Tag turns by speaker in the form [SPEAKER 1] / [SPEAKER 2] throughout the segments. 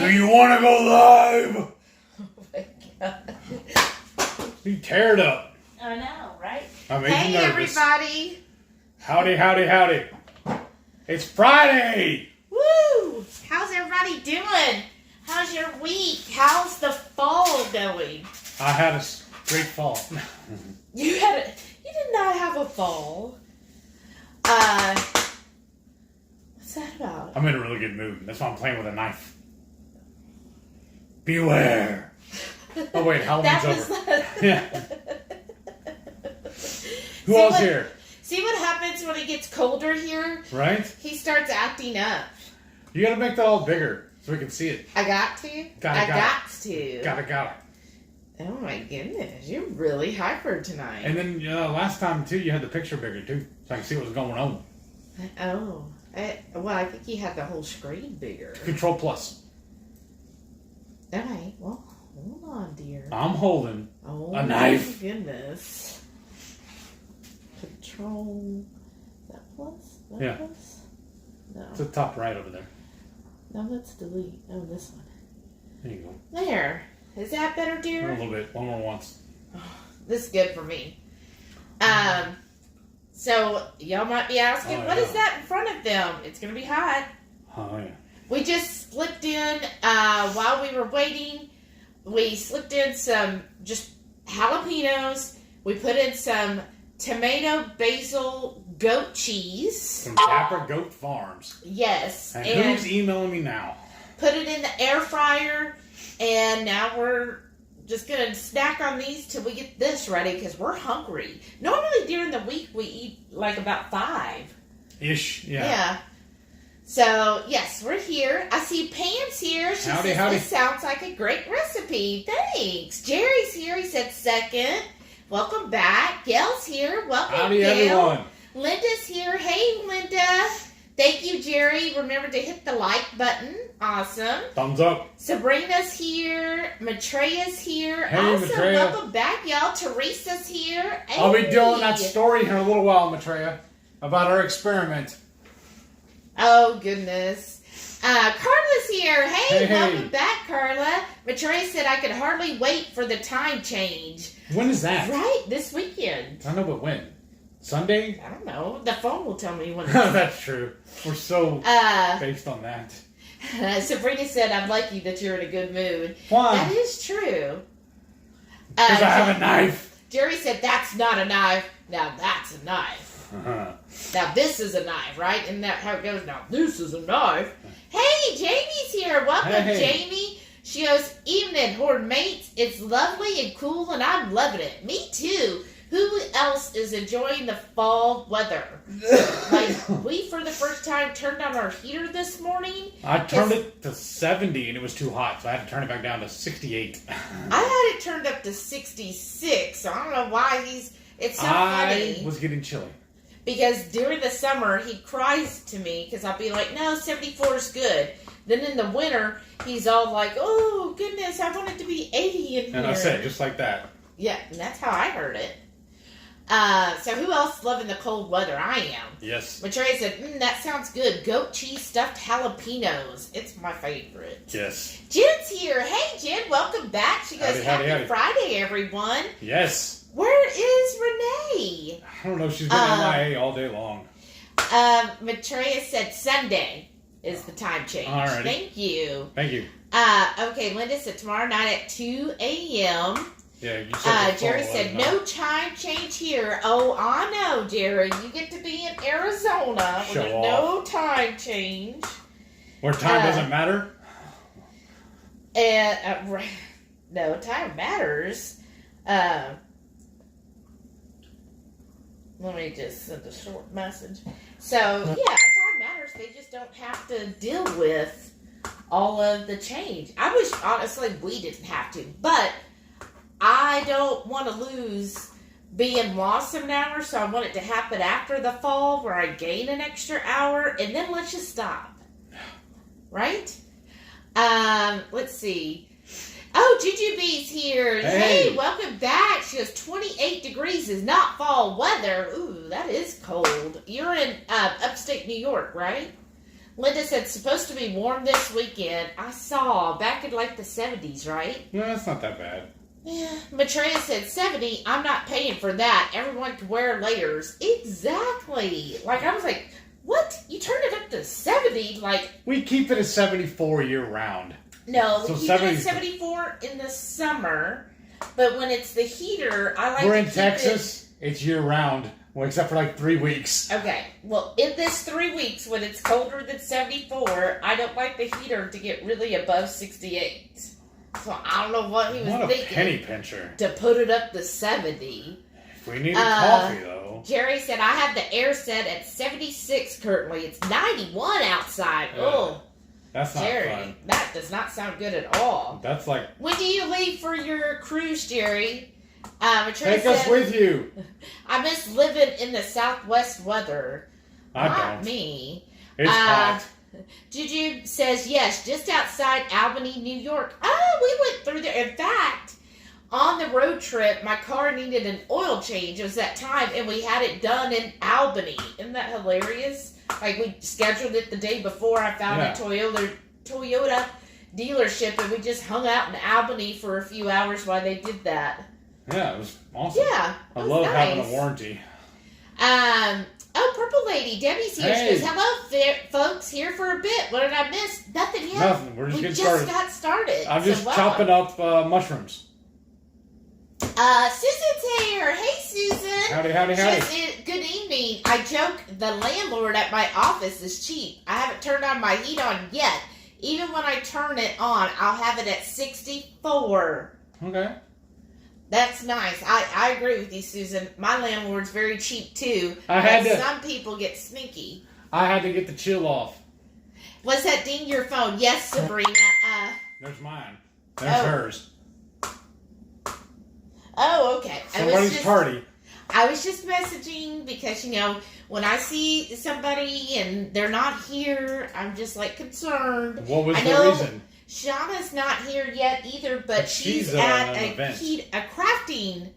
[SPEAKER 1] Do you want to go live?
[SPEAKER 2] Oh my God.
[SPEAKER 1] You tear it up.
[SPEAKER 2] I know, right?
[SPEAKER 1] Hey,
[SPEAKER 2] everybody.
[SPEAKER 1] Howdy, howdy, howdy. It's Friday.
[SPEAKER 2] Woo! How's everybody doing? How's your week? How's the fall going?
[SPEAKER 1] I had a great fall.
[SPEAKER 2] You did not have a fall. What's that about?
[SPEAKER 1] I'm in a really good mood. That's why I'm playing with a knife. Beware. Oh wait, Halloween's over. Yeah. Who else here?
[SPEAKER 2] See what happens when it gets colder here?
[SPEAKER 1] Right?
[SPEAKER 2] He starts acting up.
[SPEAKER 1] You gotta make that all bigger so we can see it.
[SPEAKER 2] I got to? I got to.
[SPEAKER 1] Got it.
[SPEAKER 2] Oh my goodness, you're really hyper tonight.
[SPEAKER 1] And then last time too, you had the picture bigger too, so I can see what was going on.
[SPEAKER 2] Oh. I think you had the whole screen bigger.
[SPEAKER 1] Control plus.
[SPEAKER 2] Alright, well, hold on, dear.
[SPEAKER 1] I'm holding a knife.
[SPEAKER 2] Oh my goodness. Control. Is that plus?
[SPEAKER 1] Yeah.
[SPEAKER 2] Plus? No.
[SPEAKER 1] It's the top right over there.
[SPEAKER 2] No, let's delete. Oh, this one.
[SPEAKER 1] There you go.
[SPEAKER 2] There. Is that better, dear?
[SPEAKER 1] A little bit. One more once.
[SPEAKER 2] Oh, this is good for me. So, y'all might be asking, what is that in front of them? It's going to be hot.
[SPEAKER 1] Oh, yeah.
[SPEAKER 2] We just slipped in, while we were waiting, we slipped in some just jalapenos. We put in some tomato basil goat cheese.
[SPEAKER 1] From Dapper Goat Farms.
[SPEAKER 2] Yes.
[SPEAKER 1] And who's emailing me now?
[SPEAKER 2] Put it in the air fryer. And now we're just going to snack on these till we get this ready because we're hungry. Normally during the week we eat like about 5.
[SPEAKER 1] Ish, yeah.
[SPEAKER 2] Yeah. So, yes, we're here. I see Pam's here. She says, this sounds like a great recipe. Thanks. Jerry's here. He said second. Welcome back. Gail's here. Welcome,
[SPEAKER 1] Howdy,
[SPEAKER 2] Gail.
[SPEAKER 1] everyone.
[SPEAKER 2] Linda's here. Hey, Linda. Thank you, Jerry. Remember to hit the like button. Awesome.
[SPEAKER 1] Thumbs up.
[SPEAKER 2] Sabrina's here. Matreya's here.
[SPEAKER 1] Hey,
[SPEAKER 2] awesome.
[SPEAKER 1] Matreya.
[SPEAKER 2] Welcome back, y'all. Teresa's here. Hey.
[SPEAKER 1] I'll be doing that story here in a little while, Matreya, about our experiment.
[SPEAKER 2] Oh, goodness. Carla's here. Hey,
[SPEAKER 1] Hey.
[SPEAKER 2] welcome back, Carla. Matreya said I could hardly wait for the time change.
[SPEAKER 1] When is that?
[SPEAKER 2] Right, this weekend.
[SPEAKER 1] I don't know, but when? Sunday?
[SPEAKER 2] I don't know. The phone will tell me when it's
[SPEAKER 1] That's true. We're so based on that.
[SPEAKER 2] Sabrina said, I'm lucky that you're in a good mood.
[SPEAKER 1] Why?
[SPEAKER 2] That is true.
[SPEAKER 1] Because I have a knife.
[SPEAKER 2] Jerry said, that's not a knife. Now that's a knife.
[SPEAKER 1] Uh-huh.
[SPEAKER 2] Now this is a knife, right? Isn't that how it goes? Now this is a knife. Hey, Jamie's here. Welcome, Jamie. She goes, evening, horde mates. It's lovely and cool, and I'm loving it. Me too. Who else is enjoying the fall weather? Like, we, for the first time, turned on our heater this morning.
[SPEAKER 1] I turned it to 70, and it was too hot, so I had to turn it back down to 68.
[SPEAKER 2] I had it turned up to 66, so I don't know why it's so funny.
[SPEAKER 1] I was getting chilly.
[SPEAKER 2] Because during the summer, he cries to me, because I'll be like, no, 74 is good. Then in the winter, he's all like, oh, goodness, I want it to be 80 in here.
[SPEAKER 1] And I said, just like that.
[SPEAKER 2] Yeah, and that's how I heard it. So who else loving the cold weather? I am.
[SPEAKER 1] Yes.
[SPEAKER 2] Matreya said, that sounds good. Goat cheese stuffed jalapenos. It's my favorite.
[SPEAKER 1] Yes.
[SPEAKER 2] Jen's here. Hey, Jen, welcome back. She goes, Happy Friday, everyone.
[SPEAKER 1] Yes.
[SPEAKER 2] Where is Renee?
[SPEAKER 1] I don't know. She's been MIA all day long.
[SPEAKER 2] Matreya said Sunday is the time change.
[SPEAKER 1] All right.
[SPEAKER 2] Thank you.
[SPEAKER 1] Thank you.
[SPEAKER 2] Okay, Linda said tomorrow night at 2 a.m.
[SPEAKER 1] Yeah, you said
[SPEAKER 2] Jerry said, no time change here. Oh, I know, Jerry. You get to be in Arizona with no time change.
[SPEAKER 1] Where time doesn't matter?
[SPEAKER 2] No, time matters. Let me just send a short message. So, yeah, time matters. They just don't have to deal with all of the change. I wish, honestly, we didn't have to. But I don't want to lose being lost an hour, so I want it to happen after the fall where I gain an extra hour, and then let's just stop. Right? Let's see. Oh, Jujubee's here. Hey, welcome back. She goes, 28 degrees is not fall weather. Ooh, that is cold. You're in upstate New York, right? Linda said, supposed to be warm this weekend. I saw back in like the 70s, right?
[SPEAKER 1] No, that's not that bad.
[SPEAKER 2] Yeah. Maitreya said 70. I'm not paying for that. Everyone can wear layers. Exactly. Like, I was like, what? You turned it up to 70? Like,
[SPEAKER 1] we keep it at 74 year round.
[SPEAKER 2] No,
[SPEAKER 1] so
[SPEAKER 2] we keep it at 74 in the summer. But when it's the heater, I like to keep it...
[SPEAKER 1] We're in Texas. It's year round. Well, except for like 3 weeks.
[SPEAKER 2] Okay. Well, in this 3 weeks, when it's colder than 74, I don't like the heater to get really above 68. So I don't know what he was thinking.
[SPEAKER 1] What a penny pincher.
[SPEAKER 2] To put it up to 70.
[SPEAKER 1] If we need a coffee, though.
[SPEAKER 2] Jerry said, I have the air set at 76 currently. It's 91 outside. Oh.
[SPEAKER 1] That's not
[SPEAKER 2] Jerry,
[SPEAKER 1] fun.
[SPEAKER 2] that does not sound good at all.
[SPEAKER 1] That's like...
[SPEAKER 2] When do you leave for your cruise, Jerry?
[SPEAKER 1] Take us with you.
[SPEAKER 2] I miss living in the Southwest weather.
[SPEAKER 1] I
[SPEAKER 2] Not
[SPEAKER 1] don't.
[SPEAKER 2] me.
[SPEAKER 1] It's hot.
[SPEAKER 2] Juju says, yes, just outside Albany, New York. Oh, we went through there. In fact, on the road trip, my car needed an oil change. It was that time, and we had it done in Albany. Isn't that hilarious? Like, we scheduled it the day before. I found a Toyota dealership, and we just hung out in Albany for a few hours while they did that.
[SPEAKER 1] Yeah, it was awesome.
[SPEAKER 2] Yeah,
[SPEAKER 1] I love having a warranty.
[SPEAKER 2] Oh, Purple Lady, Debbie's here.
[SPEAKER 1] Hey.
[SPEAKER 2] She goes, hello, folks, here for a bit. What did I miss? Nothing yet.
[SPEAKER 1] Nothing. We're just getting started.
[SPEAKER 2] We just got started.
[SPEAKER 1] I'm just chopping up mushrooms.
[SPEAKER 2] Susan's here. Hey, Susan.
[SPEAKER 1] Howdy, howdy, howdy.
[SPEAKER 2] Good evening. I joke the landlord at my office is cheap. I haven't turned on my heat on yet. Even when I turn it on, I'll have it at 64.
[SPEAKER 1] Okay.
[SPEAKER 2] That's nice. I agree with you, Susan. My landlord's very cheap, too. Some people get sneaky.
[SPEAKER 1] I had to get the chill off.
[SPEAKER 2] Was that ding your phone? Yes, Sabrina.
[SPEAKER 1] There's mine. There's hers.
[SPEAKER 2] Oh, okay.
[SPEAKER 1] Somebody's party.
[SPEAKER 2] I was just messaging because, when I see somebody and they're not here, I'm just, concerned.
[SPEAKER 1] What was the reason?
[SPEAKER 2] Shauna's not here yet either, but she's at a crafting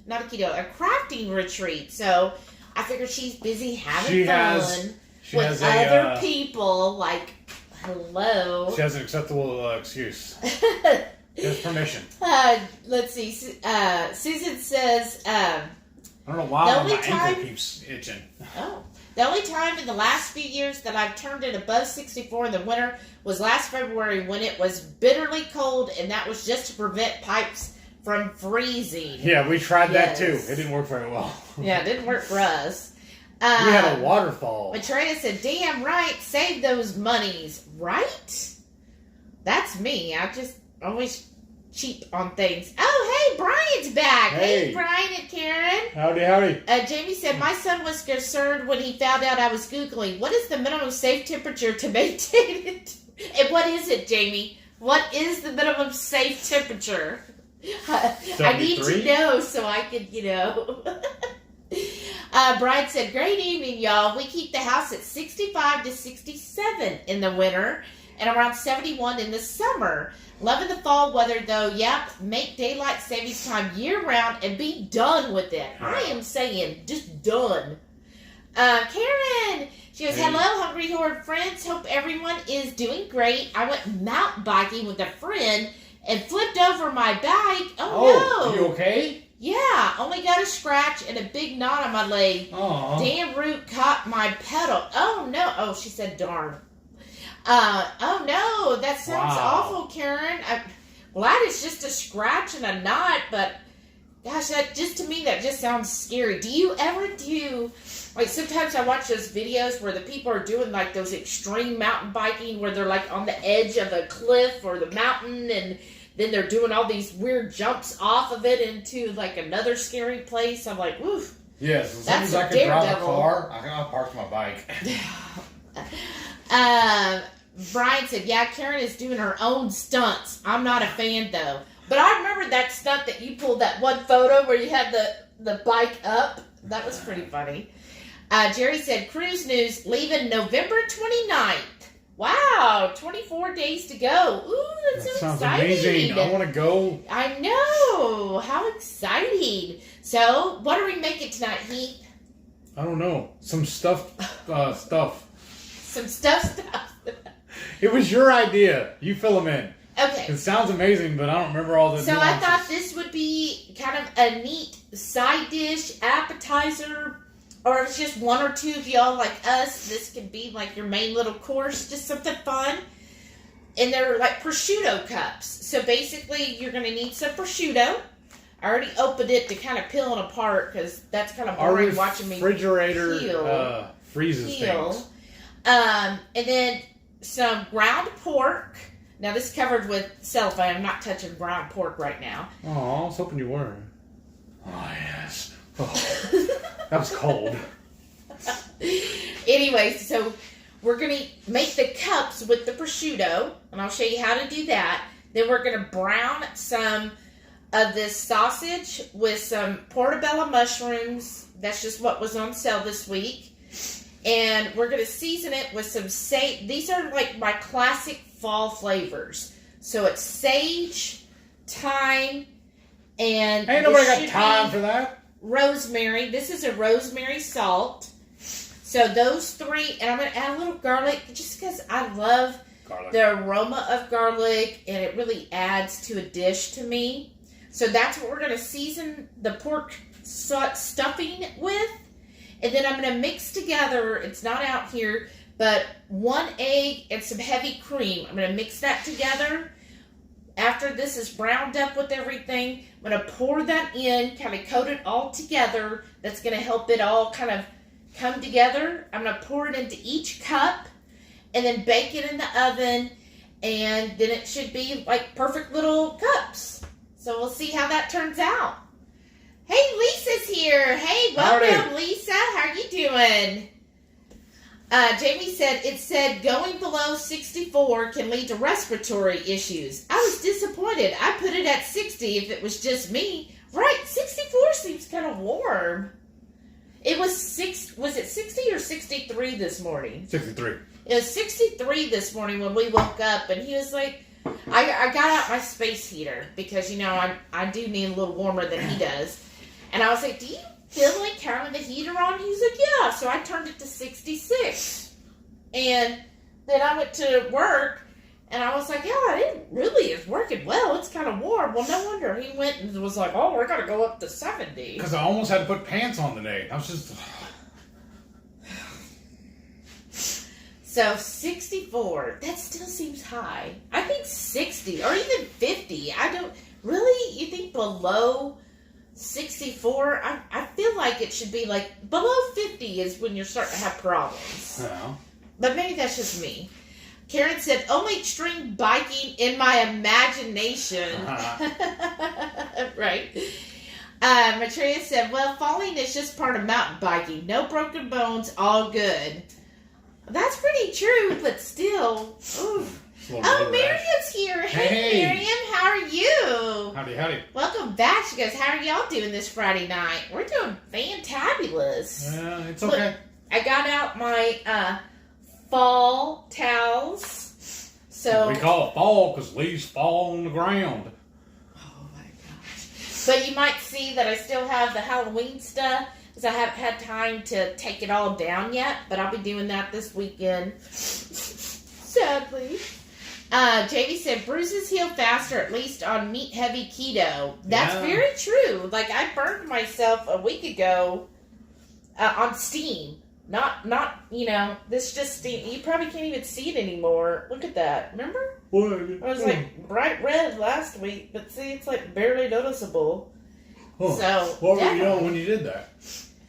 [SPEAKER 2] retreat. So I figure she's busy having fun with other people. Hello.
[SPEAKER 1] She has an acceptable excuse. Gives permission.
[SPEAKER 2] Let's see. Susan says,
[SPEAKER 1] I don't know why my ankle keeps itching.
[SPEAKER 2] Oh. The only time in the last few years that I've turned it above 64 in the winter was last February when it was bitterly cold, and that was just to prevent pipes from freezing.
[SPEAKER 1] Yeah, we tried that too. It didn't work very well.
[SPEAKER 2] Yeah, it didn't work for us.
[SPEAKER 1] We had a waterfall.
[SPEAKER 2] Maitreya said, damn right, save those monies. Right? That's me. I just always cheap on things. Oh, hey, Brian's back. Hey, Brian and Karen.
[SPEAKER 1] Howdy, howdy.
[SPEAKER 2] Jamie said, my son was concerned when he found out I was Googling, what is the minimum safe temperature to maintain it? And what is it, Jamie? What is the minimum safe temperature? I need to know so I could, Brian said, great evening, y'all. We keep the house at 65 to 67 in the winter and around 71 in the summer. Loving the fall weather, though. Yep, make daylight savings time year-round and be done with it. I am saying, just done. Karen, she goes, hello, Hungry Horde friends. Hope everyone is doing great. I went mountain biking with a friend and flipped over my bike. Oh, no.
[SPEAKER 1] You okay?
[SPEAKER 2] Yeah, only got a scratch and a big knot on my leg.
[SPEAKER 1] Aww.
[SPEAKER 2] Damn root caught my pedal. Oh, no. Oh, she said darn. Oh no, that sounds awful, Karen. That is just a scratch and a knot, but gosh, to me, that just sounds scary. Do you ever sometimes I watch those videos where the people are doing those extreme mountain biking where they're on the edge of a cliff or the mountain and then they're doing all these weird jumps off of it into another scary place. I'm like, oof.
[SPEAKER 1] Yes, as soon as I can drive a car, I can park my bike.
[SPEAKER 2] Brian said, yeah, Karen is doing her own stunts. I'm not a fan, though. But I remember that stunt that you pulled, that one photo where you had the bike up. That was pretty funny. Jerry said, cruise news, leaving November 29th. Wow, 24 days to go. Ooh, that sounds exciting.
[SPEAKER 1] Amazing. I want to go.
[SPEAKER 2] I know. How exciting. So, what are we making tonight, Heath?
[SPEAKER 1] I don't know. Some stuff.
[SPEAKER 2] Some stuff.
[SPEAKER 1] It was your idea. You fill them in.
[SPEAKER 2] Okay.
[SPEAKER 1] It sounds amazing, but I don't remember all the
[SPEAKER 2] So
[SPEAKER 1] nuances.
[SPEAKER 2] I thought this would be kind of a neat side dish, appetizer, or if it's just one or two of y'all like us, this could be like your main little course, just something fun. And they're like prosciutto cups. So basically, you're going to need some prosciutto. I already opened it to kind of peel it apart because that's kind of boring watching me
[SPEAKER 1] refrigerator freezes things.
[SPEAKER 2] And then some ground pork. Now this is covered with cellophane. I'm not touching ground pork right now.
[SPEAKER 1] Oh, I was hoping you were. Oh, yes. Oh, that was cold.
[SPEAKER 2] Anyway, so we're going to make the cups with the prosciutto, and I'll show you how to do that. Then we're going to brown some of this sausage with some portobello mushrooms. That's just what was on sale this week. And we're going to season it with some sage. These are like my classic fall flavors. So it's sage, thyme, and
[SPEAKER 1] ain't nobody got time for that.
[SPEAKER 2] Rosemary. This is a rosemary salt. So those three, and I'm going to add a little garlic just because I love the aroma of garlic, and it really adds to a dish to me. So that's what we're going to season the pork stuffing with. And then I'm going to mix together, it's not out here, but 1 egg and some heavy cream. I'm going to mix that together. After this is browned up with everything, I'm going to pour that in, kind of coat it all together. That's going to help it all kind of come together. I'm going to pour it into each cup and then bake it in the oven. And then it should be like perfect little cups. So we'll see how that turns out. Hey, Lisa's here. Hey, welcome,
[SPEAKER 1] Howdy.
[SPEAKER 2] Lisa. How are you doing? Jamie said, it said going below 64 can lead to respiratory issues. I was disappointed. I put it at 60 if it was just me. Right, 64 seems kind of warm. It was was it 60 or 63 this morning?
[SPEAKER 1] 63.
[SPEAKER 2] It was 63 this morning when we woke up, and he was like, I got out my space heater because, you know, I do need a little warmer than he does. And I was like, do you feel like turning the heater on? He's like, yeah. So I turned it to 66. And then I went to work, and I was like, yeah, it really is working well. It's kind of warm. Well, no wonder. He went and was like, oh, we're going to go up to 70.
[SPEAKER 1] Because I almost had to put pants on today. I was just...
[SPEAKER 2] So 64, that still seems high. I think 60 or even 50. I don't really. You think below 64? I feel like it should be like below 50 is when you're starting to have problems.
[SPEAKER 1] Yeah.
[SPEAKER 2] But maybe that's just me. Karen said, only extreme biking in my imagination. Right. Matreya said, well, falling is just part of mountain biking. No broken bones, all good. That's pretty true, but still. Oof. Oh, Miriam's here. Hey, Miriam, how are you?
[SPEAKER 1] Howdy, howdy.
[SPEAKER 2] Welcome back. She goes, how are y'all doing this Friday night? We're doing fantabulous.
[SPEAKER 1] Yeah, it's okay.
[SPEAKER 2] Look, I got out my fall towels. So
[SPEAKER 1] We call it fall because leaves fall on the ground.
[SPEAKER 2] oh my gosh. But you might see that I still have the Halloween stuff. I haven't had time to take it all down yet, but I'll be doing that this weekend. Sadly. Jamie said, bruises heal faster, at least on meat-heavy keto. That's very true. Like, I burned myself a week ago on steam. Not, you know, this just steam. You probably can't even see it anymore. Look at that. Remember?
[SPEAKER 1] What?
[SPEAKER 2] I was like bright red last week, but see, it's like barely noticeable.
[SPEAKER 1] Huh.
[SPEAKER 2] So,
[SPEAKER 1] what were you doing when you did that?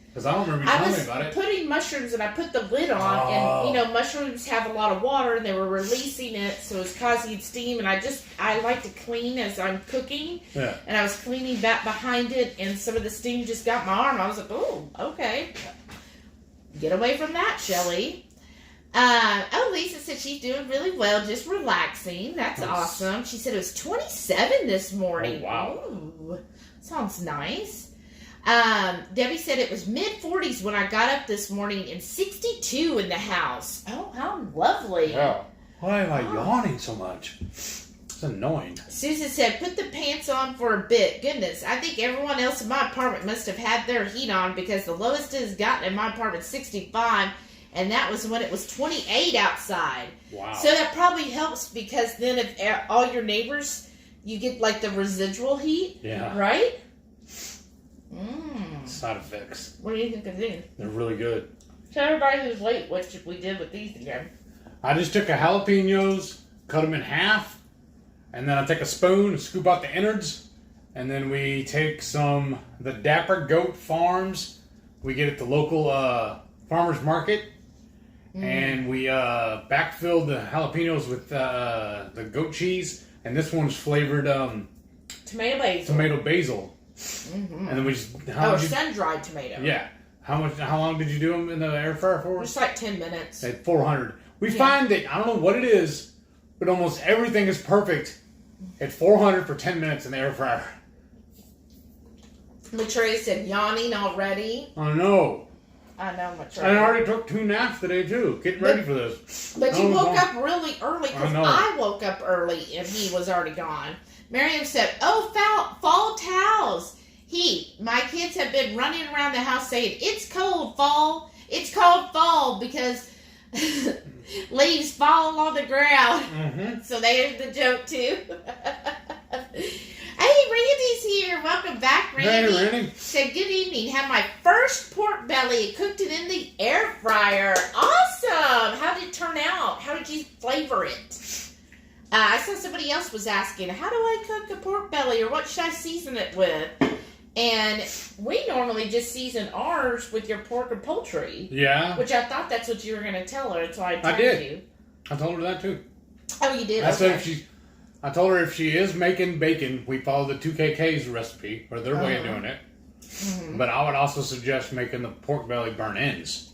[SPEAKER 1] Because I don't remember you telling me about it.
[SPEAKER 2] I was putting mushrooms, and I put the lid on, and, you know, mushrooms have a lot of water, and they were releasing it, so it was causing steam, and I like to clean as I'm cooking,
[SPEAKER 1] Yeah.
[SPEAKER 2] and I was cleaning back behind it, and some of the steam just got my arm. I was like, oh, okay. Get away from that, Shelly. Lisa said she's doing really well, just relaxing. That's awesome. She said it was 27 this morning.
[SPEAKER 1] Oh, wow.
[SPEAKER 2] Ooh, sounds nice. Debbie said it was mid-40s when I got up this morning and 62 in the house. Oh, how lovely.
[SPEAKER 1] Yeah. Why am I yawning so much? It's annoying.
[SPEAKER 2] Susan said, put the pants on for a bit. Goodness, I think everyone else in my apartment must have had their heat on because the lowest it has gotten in my apartment is 65, and that was when it was 28 outside.
[SPEAKER 1] Wow.
[SPEAKER 2] So that probably helps because then if all your neighbors, you get like the residual heat.
[SPEAKER 1] Yeah.
[SPEAKER 2] Right?
[SPEAKER 1] Side effects.
[SPEAKER 2] What do you think of these?
[SPEAKER 1] They're really good.
[SPEAKER 2] Tell everybody who's late what we did with these again.
[SPEAKER 1] I just took a jalapenos, cut them in half, and then I take a spoon and scoop out the innards, and then we take the Dapper Goat Farms. We get it at the local farmer's market, and we backfilled the jalapenos with the goat cheese, and this one's flavored
[SPEAKER 2] tomato basil.
[SPEAKER 1] Tomato basil. And then we just
[SPEAKER 2] sun-dried tomato.
[SPEAKER 1] Yeah. How long did you do them in the air fryer for?
[SPEAKER 2] Just like 10 minutes.
[SPEAKER 1] At 400. We find that, I don't know what it is, but almost everything is perfect at 400 for 10 minutes in the air fryer.
[SPEAKER 2] Matreya said yawning already.
[SPEAKER 1] I know.
[SPEAKER 2] I know, Matreya.
[SPEAKER 1] I already took 2 naps today, too. Getting ready for this.
[SPEAKER 2] But you woke up really early because
[SPEAKER 1] I
[SPEAKER 2] woke up early and he was already gone. Miriam said, fall towels. My kids have been running around the house saying, it's cold, fall. It's cold, fall, because leaves fall on the ground. So there's the joke, too. Hey, Randy's here. Welcome back, Randy.
[SPEAKER 1] Hey, Randy.
[SPEAKER 2] Said, good evening. Had my first pork belly. Cooked it in the air fryer. Awesome. How did it turn out? How did you flavor it? I saw somebody else was asking, how do I cook a pork belly, or what should I season it with? And we normally just season ours with your pork and poultry.
[SPEAKER 1] Yeah.
[SPEAKER 2] Which I thought that's what you were going to tell her, so I
[SPEAKER 1] did.
[SPEAKER 2] you.
[SPEAKER 1] I told her that, too.
[SPEAKER 2] Oh, you did?
[SPEAKER 1] I said I told her if she is making bacon, we follow the 2KK's recipe, or their way of doing it. But I would also suggest making the pork belly burnt ends.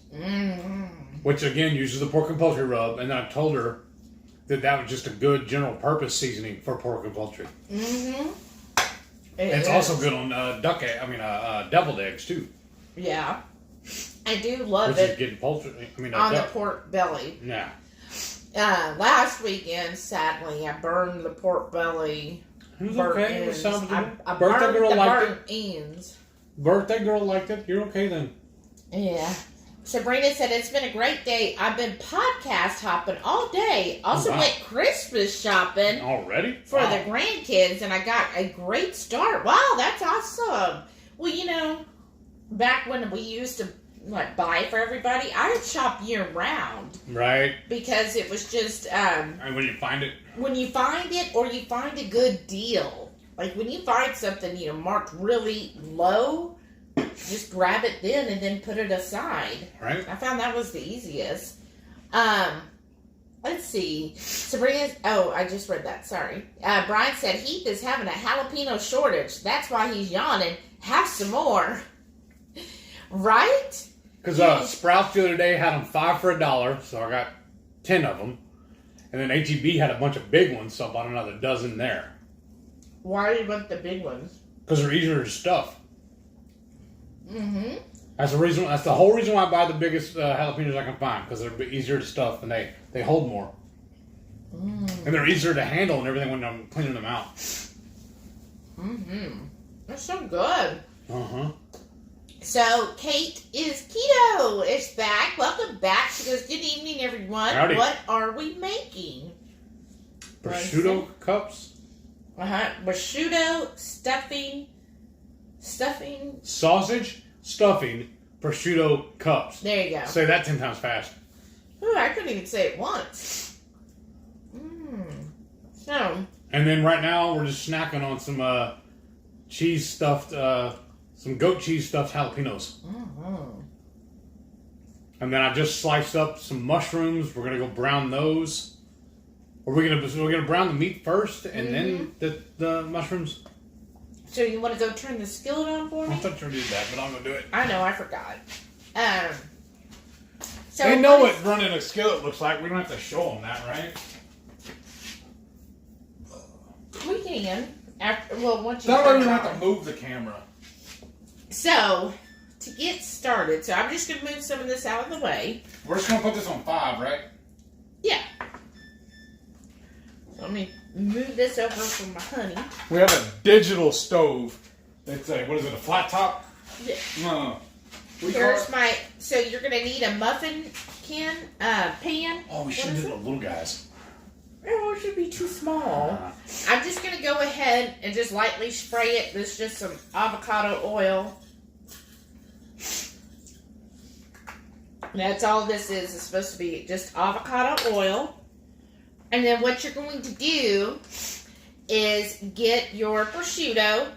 [SPEAKER 1] Which, again, uses the pork and poultry rub. And then I told her that was just a good general purpose seasoning for pork and poultry. It's also good on deviled eggs, too.
[SPEAKER 2] Yeah. I do love
[SPEAKER 1] Which
[SPEAKER 2] it.
[SPEAKER 1] is getting poultry,
[SPEAKER 2] on the pork belly.
[SPEAKER 1] Yeah.
[SPEAKER 2] Last weekend, sadly, I burned the pork belly.
[SPEAKER 1] It was okay. It was salvageable.
[SPEAKER 2] I
[SPEAKER 1] Birthday
[SPEAKER 2] burned
[SPEAKER 1] girl
[SPEAKER 2] the
[SPEAKER 1] liked
[SPEAKER 2] burnt ends.
[SPEAKER 1] Birthday girl liked it. You're okay then.
[SPEAKER 2] Yeah. Sabrina said, it's been a great day. I've been podcast hopping all day. Also went Christmas shopping.
[SPEAKER 1] Already?
[SPEAKER 2] For the grandkids, and I got a great start. Wow, that's awesome. Well, back when we used to buy for everybody, I would shop year round.
[SPEAKER 1] Right.
[SPEAKER 2] Because it was just...
[SPEAKER 1] and when you find it?
[SPEAKER 2] When you find it, or you find a good deal. Like, when you find something, marked really low... Just grab it then and then put it aside.
[SPEAKER 1] Right.
[SPEAKER 2] I found that was the easiest. Let's see. Sabrina, I just read that. Sorry. Brian said Heath is having a jalapeno shortage. That's why he's yawning. Have some more. Right?
[SPEAKER 1] Because Sprouts the other day had them 5 for $1, so I got 10 of them. And then HEB had a bunch of big ones, so I bought another dozen there.
[SPEAKER 2] Why do you want the big ones?
[SPEAKER 1] Because they're easier to stuff. That's the reason. That's the whole reason why I buy the biggest jalapenos I can find, because they're easier to stuff and they hold more, and they're easier to handle and everything when I'm cleaning them out.
[SPEAKER 2] That's so good.
[SPEAKER 1] Uh-huh.
[SPEAKER 2] So, Kate is keto is back. Welcome back. She goes, good evening, everyone.
[SPEAKER 1] Howdy.
[SPEAKER 2] What are we making?
[SPEAKER 1] Prosciutto cups.
[SPEAKER 2] Prosciutto, stuffing.
[SPEAKER 1] Sausage, stuffing, prosciutto cups.
[SPEAKER 2] There you go.
[SPEAKER 1] Say that 10 times fast.
[SPEAKER 2] Ooh, I couldn't even say it once. So.
[SPEAKER 1] And then right now we're just snacking on some cheese stuffed, some goat cheese stuffed jalapenos. And then I just sliced up some mushrooms. We're gonna go brown those. Or we're gonna brown the meat first and then the mushrooms.
[SPEAKER 2] So you want to go turn the skillet on for me?
[SPEAKER 1] I thought you were doing that, but I'm gonna do it.
[SPEAKER 2] I know, I forgot. So
[SPEAKER 1] they know what running a skillet looks like. We don't have to show them that, right?
[SPEAKER 2] We can. Once you
[SPEAKER 1] That way
[SPEAKER 2] turn
[SPEAKER 1] we
[SPEAKER 2] it
[SPEAKER 1] don't have
[SPEAKER 2] on.
[SPEAKER 1] to move the camera.
[SPEAKER 2] So, to get started, so I'm just going to move some of this out of the way.
[SPEAKER 1] We're just gonna put this on 5, right?
[SPEAKER 2] Yeah. So let me move this over from my honey.
[SPEAKER 1] We have a digital stove. It's a, what is it, a flat top?
[SPEAKER 2] Yeah.
[SPEAKER 1] No.
[SPEAKER 2] Here's my, so you're going to need a muffin pan.
[SPEAKER 1] Oh, we should do the little guys.
[SPEAKER 2] Oh, it should be too small. I'm just going to go ahead and just lightly spray it. There's just some avocado oil. That's all this is. It's supposed to be just avocado oil. And then what you're going to do is get your prosciutto.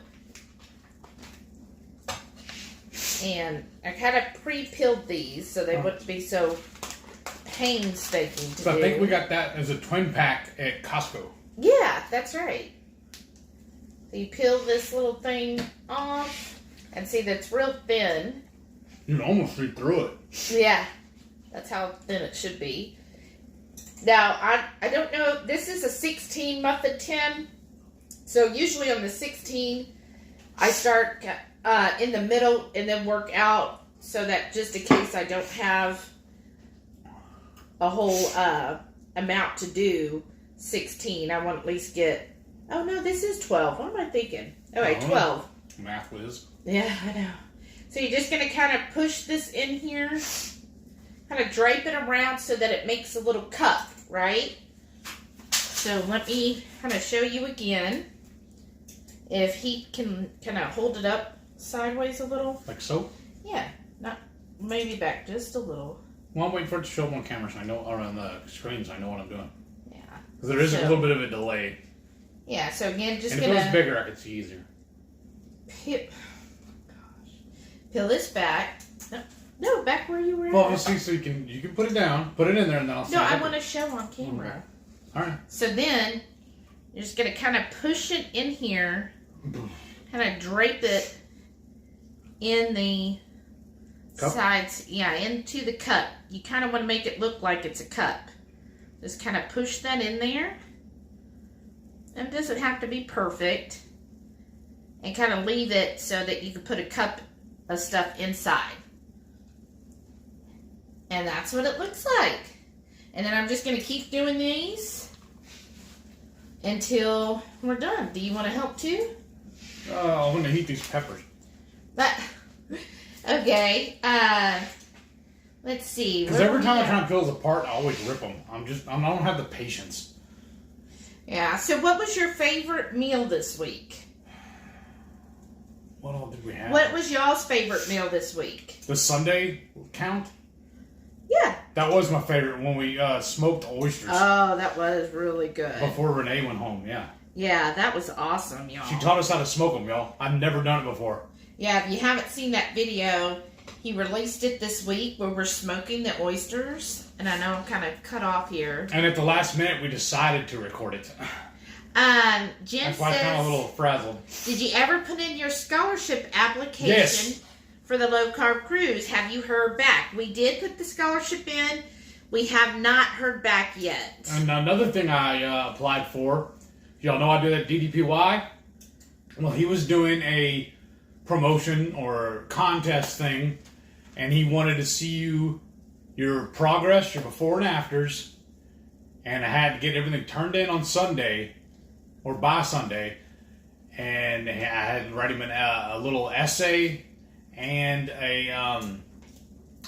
[SPEAKER 2] And I kind of pre-peeled these so they wouldn't be so painstaking to do.
[SPEAKER 1] I think we got that as a twin pack at Costco.
[SPEAKER 2] Yeah, that's right. So you peel this little thing off and see that's real thin.
[SPEAKER 1] You can almost see through it.
[SPEAKER 2] Yeah, that's how thin it should be. Now, I don't know, this is a 16 muffin tin. So usually on the 16, I start in the middle and then work out so that just in case I don't have a whole amount to do, 16, I want to at least get, oh no, this is 12. What am I thinking? Oh wait, 12.
[SPEAKER 1] Math whiz.
[SPEAKER 2] Yeah, I know. So you're just going to kind of push this in here, kind of drape it around so that it makes a little cup, right? So let me kind of show you again. If he can kind of hold it up sideways a little.
[SPEAKER 1] Like so?
[SPEAKER 2] Yeah, not maybe back just a little.
[SPEAKER 1] Well, I'm waiting for it to show up on camera so I know, or on the screen so I know what I'm doing.
[SPEAKER 2] Yeah.
[SPEAKER 1] Because there is a little bit of a delay.
[SPEAKER 2] Yeah, so again, just
[SPEAKER 1] and
[SPEAKER 2] gonna...
[SPEAKER 1] if it was bigger, I could see easier.
[SPEAKER 2] Peel this back. No, back where you were at.
[SPEAKER 1] Well, let's see, so you can put it down, put it in there, and then I'll see.
[SPEAKER 2] No, I want to show on camera.
[SPEAKER 1] All right.
[SPEAKER 2] So then, you're just going to kind of push it in here, kind of drape it in the
[SPEAKER 1] cup?
[SPEAKER 2] Sides, yeah, into the cup. You kind of want to make it look like it's a cup. Just kind of push that in there. And it doesn't have to be perfect. And kind of leave it so that you can put a cup of stuff inside. And that's what it looks like. And then I'm just going to keep doing these until we're done. Do you want to help too?
[SPEAKER 1] I'm going to heat these peppers.
[SPEAKER 2] Okay. Let's see.
[SPEAKER 1] Because every time I try and peel those apart, I always rip them. I don't have the patience.
[SPEAKER 2] Yeah. So what was your favorite meal this week?
[SPEAKER 1] What all did we have?
[SPEAKER 2] What was y'all's favorite meal this week?
[SPEAKER 1] The Sunday count?
[SPEAKER 2] Yeah.
[SPEAKER 1] That was my favorite when we smoked oysters.
[SPEAKER 2] Oh, that was really good.
[SPEAKER 1] Before Renee went home, yeah.
[SPEAKER 2] Yeah, that was awesome, y'all.
[SPEAKER 1] She taught us how to smoke them, y'all. I've never done it before.
[SPEAKER 2] Yeah, if you haven't seen that video, he released it this week where we're smoking the oysters. And I know I'm kind of cut off here.
[SPEAKER 1] And at the last minute, we decided to record it.
[SPEAKER 2] Jen
[SPEAKER 1] That's why I'm kind of a little frazzled.
[SPEAKER 2] Did you ever put in your scholarship application
[SPEAKER 1] Yes.
[SPEAKER 2] for the low-carb cruise? Have you heard back? We did put the scholarship in. We have not heard back yet.
[SPEAKER 1] And another thing I applied for, y'all know I do that DDPY? Well, he was doing a promotion or contest thing, and he wanted to see your progress, your before and afters, and I had to get everything turned in on Sunday, or by Sunday, and I had to write him a little essay and I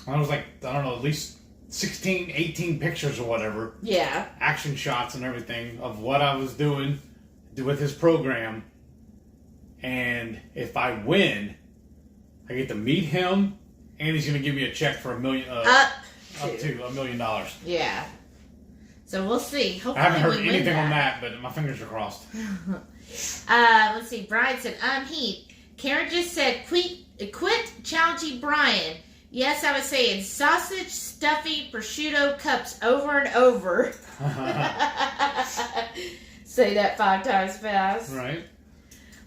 [SPEAKER 1] was like, I don't know, at least 16, 18 pictures or whatever.
[SPEAKER 2] Yeah.
[SPEAKER 1] Action shots and everything of what I was doing with his program. And if I win, I get to meet him, and he's going to give me a check for $1 million. Up to $1 million.
[SPEAKER 2] Yeah. So we'll see. Hopefully
[SPEAKER 1] I haven't heard anything on that, but my fingers are crossed.
[SPEAKER 2] Let's see. Brian said, Heath. Karen just said, quit challenging Brian. Yes, I was saying sausage, stuffing, prosciutto cups over and over. Say that 5 times fast.
[SPEAKER 1] Right.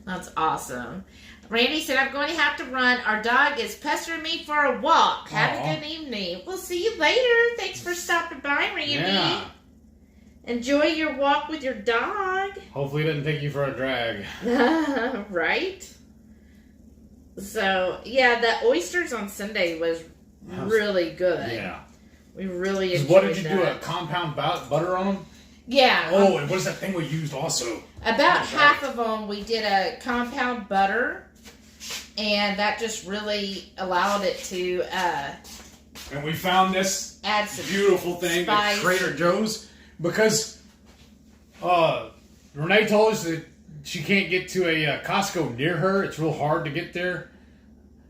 [SPEAKER 2] That's awesome. Randy said, I'm going to have to run. Our dog is pestering me for a walk. Have a good evening. We'll see you later. Thanks for stopping by, Randy.
[SPEAKER 1] Yeah.
[SPEAKER 2] Enjoy your walk with your dog.
[SPEAKER 1] Hopefully it doesn't take you for a drag.
[SPEAKER 2] Right? So, yeah, the oysters on Sunday was really good.
[SPEAKER 1] Yeah.
[SPEAKER 2] We really enjoyed that.
[SPEAKER 1] What did you do, a compound butter on them?
[SPEAKER 2] Yeah.
[SPEAKER 1] Oh, and what is that thing we used also?
[SPEAKER 2] About half of them, we did a compound butter, and that just really allowed it to
[SPEAKER 1] And we found this
[SPEAKER 2] Add some
[SPEAKER 1] beautiful thing
[SPEAKER 2] spice.
[SPEAKER 1] at Trader Joe's because Renee told us that she can't get to a Costco near her. It's real hard to get there.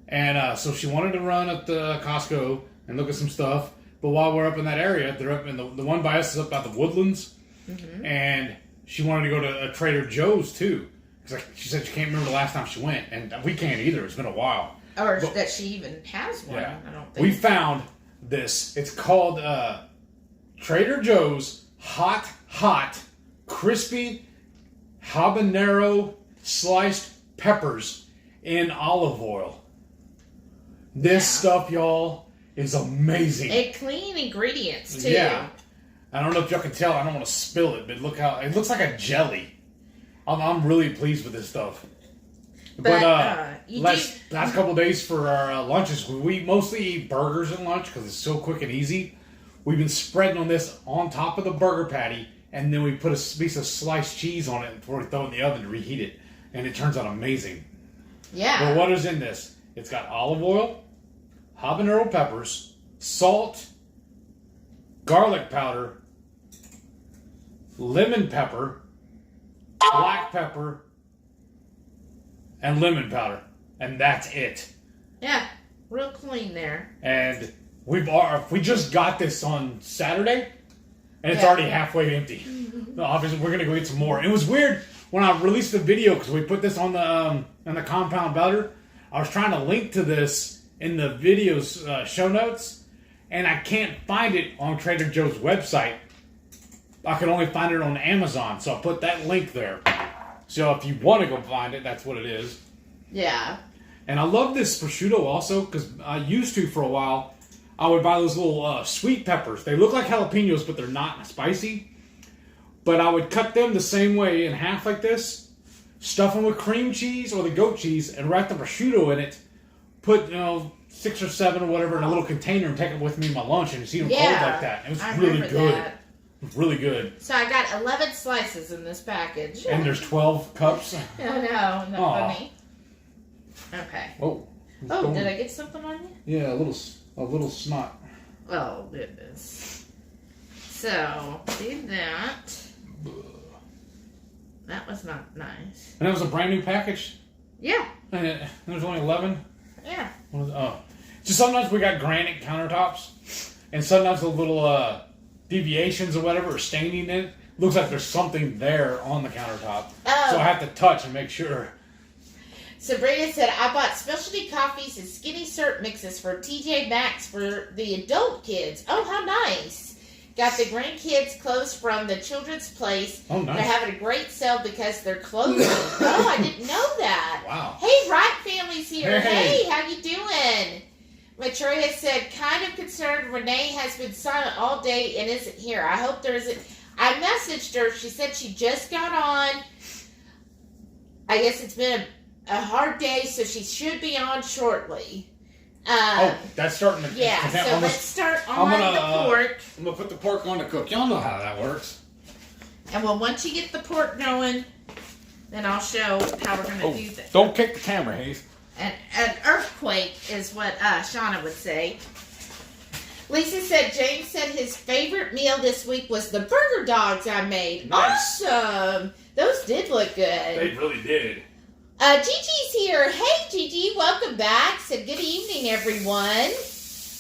[SPEAKER 1] And so she wanted to run up to Costco and look at some stuff. But while we're up in that area, they're up in the one by us is up by the Woodlands. Mm-hmm. And she wanted to go to a Trader Joe's too. Because she said she can't remember the last time she went. And we can't either. It's been a while.
[SPEAKER 2] Or that she even has one.
[SPEAKER 1] Yeah.
[SPEAKER 2] I don't think.
[SPEAKER 1] We found this. It's called Trader Joe's Hot, Crispy Habanero Sliced Peppers in Olive Oil. This stuff, y'all, is amazing.
[SPEAKER 2] And clean ingredients, too.
[SPEAKER 1] Yeah. I don't know if y'all can tell. I don't want to spill it, but look how... It looks like a jelly. I'm really pleased with this stuff. But last couple of days for our lunches, we mostly eat burgers at lunch because it's so quick and easy. We've been spreading on this on top of the burger patty, and then we put a piece of sliced cheese on it before we throw it in the oven to reheat it. And it turns out amazing.
[SPEAKER 2] Yeah.
[SPEAKER 1] But what is in this? It's got olive oil, habanero peppers, salt, garlic powder, lemon pepper, black pepper, and lemon powder. And that's it.
[SPEAKER 2] Yeah. Real clean there.
[SPEAKER 1] And we just got this on Saturday, and it's already halfway empty. Mm-hmm. Obviously, we're going to go get some more. It was weird when I released the video because we put this on the compound butter. I was trying to link to this in the video's show notes, and I can't find it on Trader Joe's website. I can only find it on Amazon, so I put that link there. So if you want to go find it, that's what it is.
[SPEAKER 2] Yeah.
[SPEAKER 1] And I love this prosciutto also because I used to for a while. I would buy those little sweet peppers. They look like jalapenos, but they're not spicy. But I would cut them the same way in half like this, stuff them with cream cheese or the goat cheese, and wrap the prosciutto in it. Put 6 or 7 or whatever in a little container and take it with me in my lunch and just eat them cold like that. It was really good. That. Really good.
[SPEAKER 2] So I got 11 slices in this package.
[SPEAKER 1] And there's 12 cups.
[SPEAKER 2] I know, isn't that funny? Okay.
[SPEAKER 1] Oh,
[SPEAKER 2] did I get something on you?
[SPEAKER 1] Yeah, a little snot.
[SPEAKER 2] Oh, goodness. So, did that. That was not nice.
[SPEAKER 1] And it was a brand new package?
[SPEAKER 2] Yeah.
[SPEAKER 1] And there's only 11?
[SPEAKER 2] Yeah.
[SPEAKER 1] Just sometimes we got granite countertops, and sometimes the little deviations or whatever are staining in it. Looks like there's something there on the countertop. Oh. So I have to touch and make sure.
[SPEAKER 2] Sabrina said, I bought specialty coffees and skinny syrup mixes for TJ Maxx for the adult kids. Oh, how nice. Got the grandkids clothes from the Children's Place.
[SPEAKER 1] Oh, nice.
[SPEAKER 2] They're having a great sale because they're closing. Oh, I didn't know that.
[SPEAKER 1] Wow.
[SPEAKER 2] Hey, Wright family's here.
[SPEAKER 1] Hey,
[SPEAKER 2] how you doing? Matroya said, kind of concerned Renee has been silent all day and isn't here. I hope there isn't. I messaged her. She said she just got on. I guess it's been a hard day, so she should be on shortly.
[SPEAKER 1] That's starting to...
[SPEAKER 2] Yeah, so let's start on the pork.
[SPEAKER 1] I'm going to put the pork on to cook. Y'all know how that works.
[SPEAKER 2] And well, once you get the pork going, then I'll show how we're going to do this.
[SPEAKER 1] Don't kick the camera, Hayes.
[SPEAKER 2] An earthquake is what Shauna would say. Lisa said James said his favorite meal this week was the burger dogs I made.
[SPEAKER 1] Nice.
[SPEAKER 2] Awesome. Those did look good.
[SPEAKER 1] They really did.
[SPEAKER 2] Gigi's here. Hey, Gigi. Welcome back. Said good evening, everyone.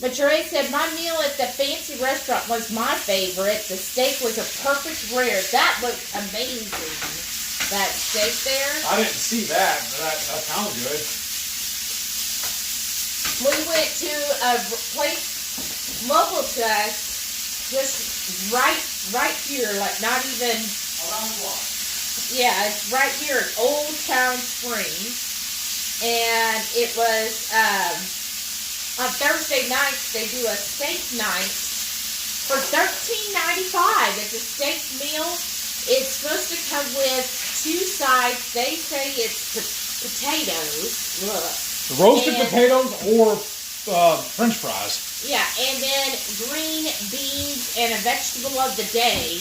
[SPEAKER 2] Matroya said my meal at the fancy restaurant was my favorite. The steak was a perfect rare. That looked amazing. That steak there.
[SPEAKER 1] I didn't see that, but that sounds good.
[SPEAKER 2] We went to a place local to us, just right here, like not even
[SPEAKER 1] around the block.
[SPEAKER 2] Yeah, it's right here at Old Town Springs, and it was on Thursday nights they do a steak night for $13.95. It's a steak meal. It's supposed to come with 2 sides. They say it's potatoes. Ugh.
[SPEAKER 1] Roasted potatoes or French fries.
[SPEAKER 2] Yeah, and then green beans and a vegetable of the day.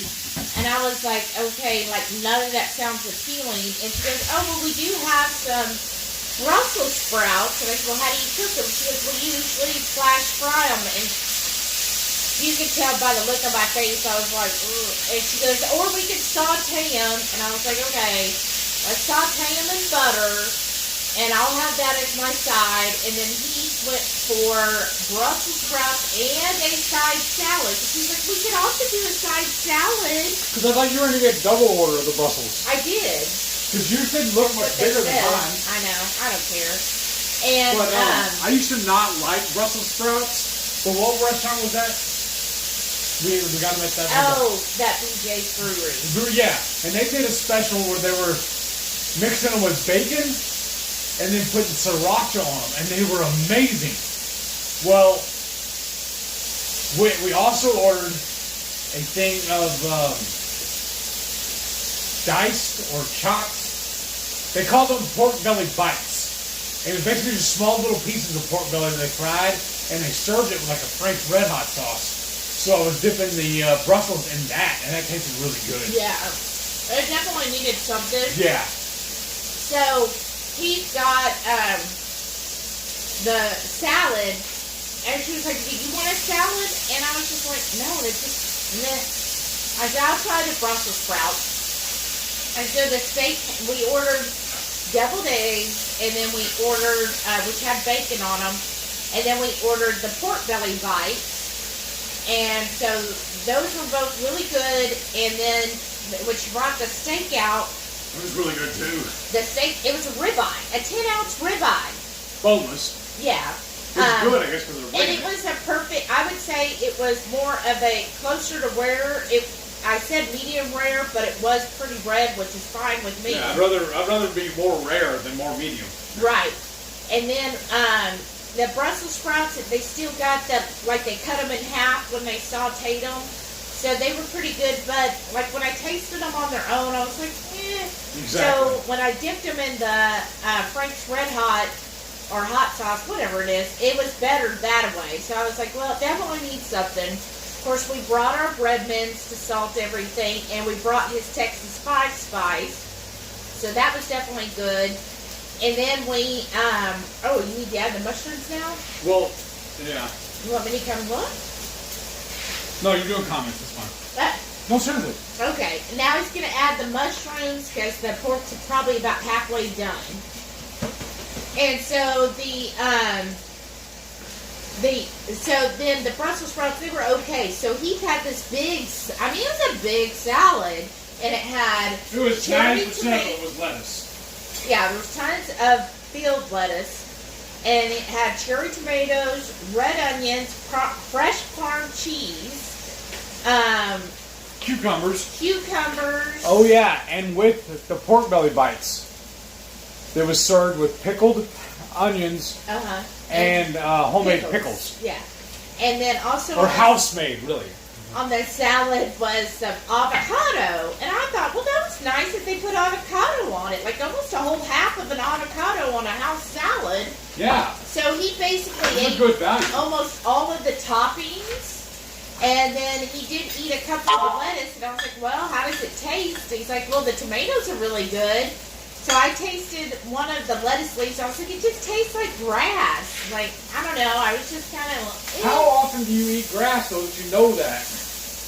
[SPEAKER 2] And I was like, okay, like none of that sounds appealing. And she goes, oh, well, we do have some Brussels sprouts. And I said, well, how do you cook them? She goes, well, you usually flash fry them. And you could tell by the look of my face, I was like, ugh. And she goes, or we could saute them. And I was like, okay, let's saute them in butter. And I'll have that as my side. And then he went for Brussels sprouts and a side salad. He's like, we could also do a side salad.
[SPEAKER 1] Because I thought you were going to get double order of the Brussels.
[SPEAKER 2] I did.
[SPEAKER 1] Because yours didn't look much bigger than mine.
[SPEAKER 2] I know. I don't care. And
[SPEAKER 1] but I used to not like Brussels sprouts. But what restaurant was that? We got them at that.
[SPEAKER 2] Oh, that BJ's Brewery.
[SPEAKER 1] Yeah, and they did a special where they were mixing them with bacon and then putting sriracha on them, and they were amazing. Well, we also ordered a thing of diced or chopped. They called them pork belly bites. It was basically just small little pieces of pork belly that they fried, and they served it with like a Frank's Red Hot sauce. So I was dipping the Brussels in that, and that tasted really good.
[SPEAKER 2] Yeah, it definitely needed something.
[SPEAKER 1] Yeah.
[SPEAKER 2] So he got the salad, and she was like, "Do you want a salad?" And I was just like, "No, it's just meh." I said, "I'll try the Brussels sprouts." And so the steak, we ordered deviled eggs, and then we ordered, which had bacon on them, and then we ordered the pork belly bites. And so those were both really good. And then when she brought the steak out,
[SPEAKER 1] it was really good too.
[SPEAKER 2] the steak, it was a ribeye, a 10-ounce ribeye.
[SPEAKER 1] Boneless.
[SPEAKER 2] Yeah.
[SPEAKER 1] It was good, I guess, because of the
[SPEAKER 2] And it was a perfect, I would say it was more of a closer to rare. I said medium rare, but it was pretty red, which is fine with me.
[SPEAKER 1] Yeah, I'd rather be more rare than more medium.
[SPEAKER 2] Right. And then the Brussels sprouts, they still got they cut them in half when they sauteed them. So they were pretty good, but like when I tasted them on their own, I was like, eh.
[SPEAKER 1] Exactly.
[SPEAKER 2] So when I dipped them in the Frank's Red Hot or hot sauce, whatever it is, it was better that way. So I was like, well, it definitely needs something. Of course, we brought our bread mince to salt everything, and we brought his Texas 5 spice. So that was definitely good. And then we, you need to add the mushrooms now?
[SPEAKER 1] Well, yeah.
[SPEAKER 2] You want me to come look?
[SPEAKER 1] No, you're doing comments, it's fine. No, seriously.
[SPEAKER 2] Okay, now he's going to add the mushrooms because the pork's probably about halfway done. And so then the Brussels sprouts, they were okay. So he had this big, it was a big salad, and it had
[SPEAKER 1] it was
[SPEAKER 2] cherry
[SPEAKER 1] 90% of it was lettuce.
[SPEAKER 2] Yeah, there was tons of field lettuce, and it had cherry tomatoes, red onions, fresh Parm cheese,
[SPEAKER 1] cucumbers.
[SPEAKER 2] Oh
[SPEAKER 1] yeah, and with the pork belly bites, it was served with pickled onions and homemade pickles.
[SPEAKER 2] Yeah, and then also
[SPEAKER 1] house made, really.
[SPEAKER 2] On the salad was some avocado, and I thought, well, that was nice that they put avocado on it, like almost a whole half of an avocado on a house salad.
[SPEAKER 1] Yeah.
[SPEAKER 2] So he basically ate
[SPEAKER 1] good value.
[SPEAKER 2] Almost all of the toppings, and then he did eat a couple of the lettuce, and I was like, well, how does it taste? And he's like, well, the tomatoes are really good. So I tasted one of the lettuce leaves. I was like, it just tastes like grass. Like, I don't know. I was just kind of...
[SPEAKER 1] How often do you eat grass, though, that you know that?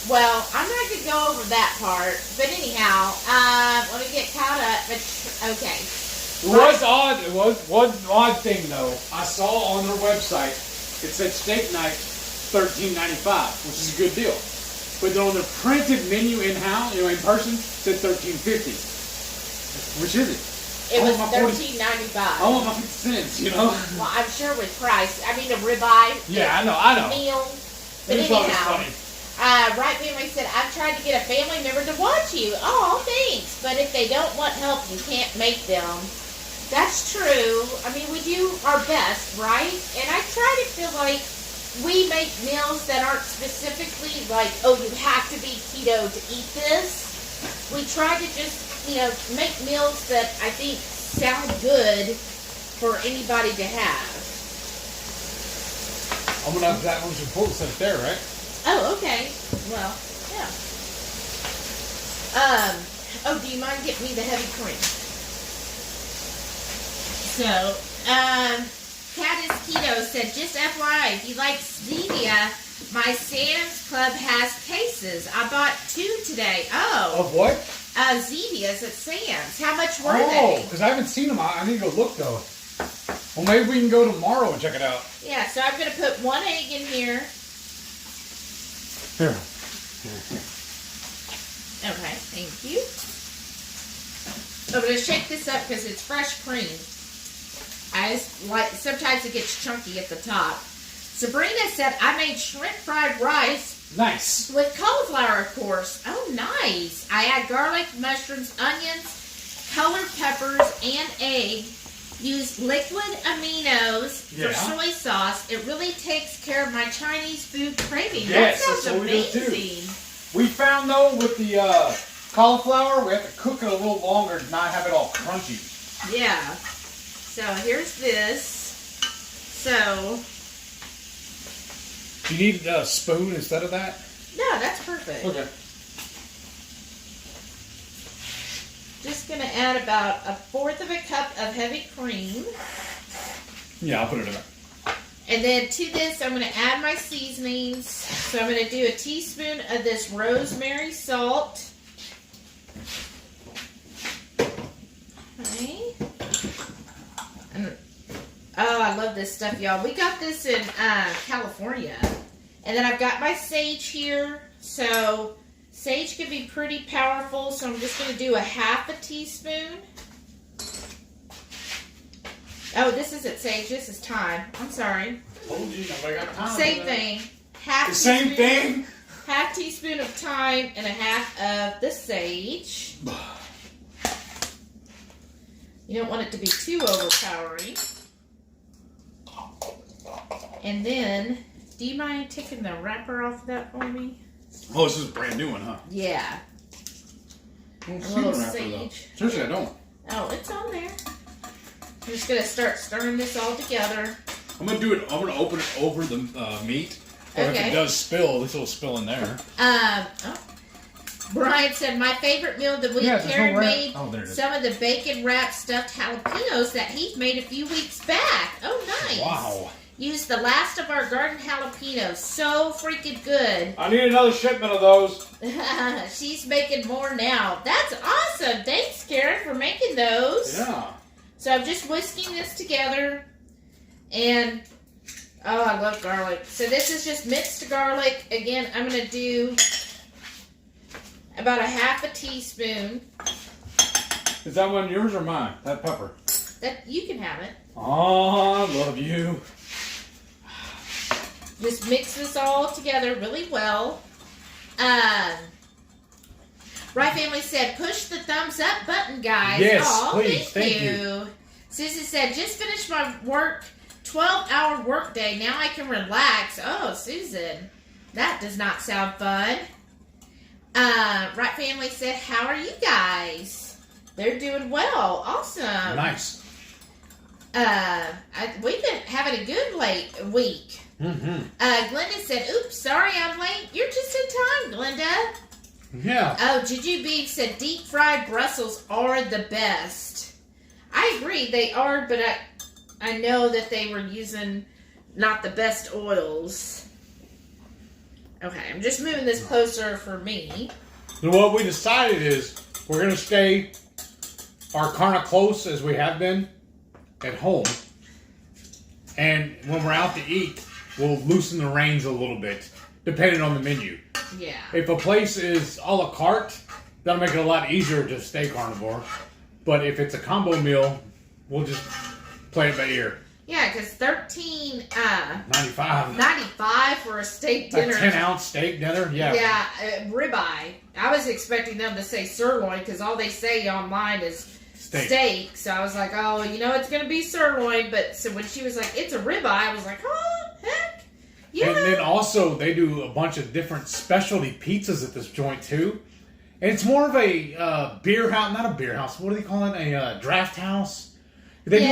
[SPEAKER 2] Well, I'm not going to go over that part. But anyhow, let me get caught up. But, okay.
[SPEAKER 1] It was odd. It was one odd thing, though. I saw on their website, it said steak night $13.95, which is a good deal. But then on the printed menu in-house, in person, it said $13.50. Which is it?
[SPEAKER 2] It was $13.95.
[SPEAKER 1] I want my 50 cents,
[SPEAKER 2] Well, I'm sure with price. I mean, a ribeye.
[SPEAKER 1] Yeah, I know.
[SPEAKER 2] Meal. But anyhow, Right Family said, I've tried to get a family member to watch you. Oh, thanks. But if they don't want help, you can't make them. That's true. I mean, we do our best, right? And I try to feel like we make meals that aren't specifically like, oh, you have to be keto to eat this. We try to just, make meals that I think sound good for anybody to have.
[SPEAKER 1] I'm going to have that one's report set there, right?
[SPEAKER 2] Oh, okay. Well, yeah. Do you mind getting me the heavy cream? So, Caddis Keto said, just FYI, if you like stevia, My Sam's Club has cases. I bought 2 today. Oh.
[SPEAKER 1] Of what?
[SPEAKER 2] Zevias at Sam's. How much were
[SPEAKER 1] Oh,
[SPEAKER 2] they?
[SPEAKER 1] because I haven't seen them. I need to go look, though. Well, maybe we can go tomorrow and check it out.
[SPEAKER 2] Yeah, so I'm going to put 1 egg in here.
[SPEAKER 1] Here.
[SPEAKER 2] Okay, thank you. I'm going to shake this up because it's fresh cream. Sometimes it gets chunky at the top. Sabrina said I made shrimp fried rice.
[SPEAKER 1] Nice.
[SPEAKER 2] With cauliflower, of course. Oh, nice. I add garlic, mushrooms, onions, colored peppers, and egg. Use liquid aminos for soy sauce. It really takes care of my Chinese food craving.
[SPEAKER 1] Yes,
[SPEAKER 2] that sounds amazing.
[SPEAKER 1] We found, though, with the cauliflower, we have to cook it a little longer to not have it all crunchy.
[SPEAKER 2] Yeah. So here's this. So.
[SPEAKER 1] Do you need a spoon instead of that?
[SPEAKER 2] No, that's perfect.
[SPEAKER 1] Okay.
[SPEAKER 2] Just going to add about 1/4 of a cup of heavy cream.
[SPEAKER 1] Yeah, I'll put it in there.
[SPEAKER 2] And then to this, I'm going to add my seasonings. So I'm going to do a teaspoon of this rosemary salt. Okay. Oh, I love this stuff, y'all. We got this in California. And then I've got my sage here. So sage can be pretty powerful. So I'm just going to do 1/2 teaspoon. Oh, this isn't sage. This is thyme. I'm sorry.
[SPEAKER 1] Told you, nobody got time.
[SPEAKER 2] Same thing.
[SPEAKER 1] The same thing?
[SPEAKER 2] 1/2 teaspoon of thyme and 1/2 of the sage. You don't want it to be too overpowering. And then, do you mind taking the wrapper off of that for me?
[SPEAKER 1] Oh, this is a brand new one, huh?
[SPEAKER 2] Yeah.
[SPEAKER 1] A
[SPEAKER 2] little sage.
[SPEAKER 1] Seriously, I don't.
[SPEAKER 2] Oh, it's on there. I'm just going to start stirring this all together.
[SPEAKER 1] I'm going to open it over the meat. Or if it does spill, at least it'll spill in there.
[SPEAKER 2] Brian said, my favorite meal of the week, Karen made some of the bacon-wrapped stuffed jalapenos that he made a few weeks back. Oh, nice.
[SPEAKER 1] Wow.
[SPEAKER 2] Used the last of our garden jalapenos. So freaking good.
[SPEAKER 1] I need another shipment of those.
[SPEAKER 2] She's making more now. That's awesome. Thanks, Karen, for making those.
[SPEAKER 1] Yeah.
[SPEAKER 2] So I'm just whisking this together. And, oh, I love garlic. So this is just minced garlic. Again, I'm going to do about 1/2 teaspoon.
[SPEAKER 1] Is that one yours or mine? That pepper?
[SPEAKER 2] That you can have it.
[SPEAKER 1] Oh, I love you.
[SPEAKER 2] Just mix this all together really well. Right Family said, push the thumbs up button, guys.
[SPEAKER 1] Yes,
[SPEAKER 2] Aw,
[SPEAKER 1] please. Thank
[SPEAKER 2] you. Susie said, just finished my 12-hour work day. Now I can relax. Oh, Susan, that does not sound fun. Right Family said, how are you guys? They're doing well. Awesome. Nice. We've been having a good week. Mm-hmm. Glenda said, oops, sorry I'm late. You're just in time, Glenda. Yeah. Oh, Juju Beef said, deep fried Brussels are the best. I agree, they are, but I know that they were using not the best oils. Okay, I'm just moving this closer for me.
[SPEAKER 1] So what we decided is we're going to stay our kind of close as we have been at home. And when we're out to eat, we'll loosen the reins a little bit, depending on the menu.
[SPEAKER 2] Yeah.
[SPEAKER 1] If a place is a la carte, that'll make it a lot easier to stay carnivore. But if it's a combo meal, we'll just play it by ear.
[SPEAKER 2] Yeah, because
[SPEAKER 1] $95
[SPEAKER 2] for a steak dinner.
[SPEAKER 1] A 10-ounce steak dinner? Yeah.
[SPEAKER 2] Yeah, ribeye. I was expecting them to say sirloin because all they say online is steak. So I was like, oh, you know, it's going to be sirloin. But so when she was like, it's a ribeye, I was like, oh, heck. Yeah.
[SPEAKER 1] And then also, they do a bunch of different specialty pizzas at this joint, too. And it's more of a beer house, not a beer house. What do they call it? A draft house. They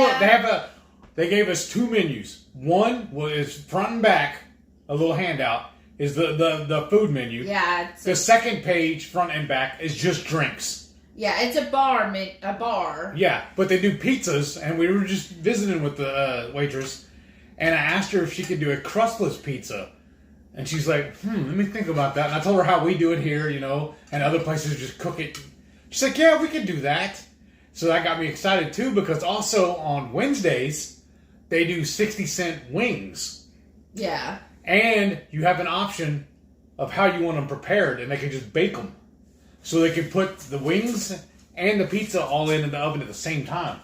[SPEAKER 1] They gave us 2 menus. One was front and back, a little handout, is the food menu.
[SPEAKER 2] Yeah.
[SPEAKER 1] The second page, front and back, is just drinks.
[SPEAKER 2] Yeah, it's a bar.
[SPEAKER 1] Yeah, but they do pizzas, and we were just visiting with the waitress, and I asked her if she could do a crustless pizza. And she's like, let me think about that. And I told her how we do it here, you know, and other places just cook it. She's like, yeah, we can do that. So that got me excited too, because also on Wednesdays, they do 60-cent wings.
[SPEAKER 2] Yeah.
[SPEAKER 1] And you have an option of how you want them prepared, and they can just bake them. So they can put the wings and the pizza all in the oven at the same time.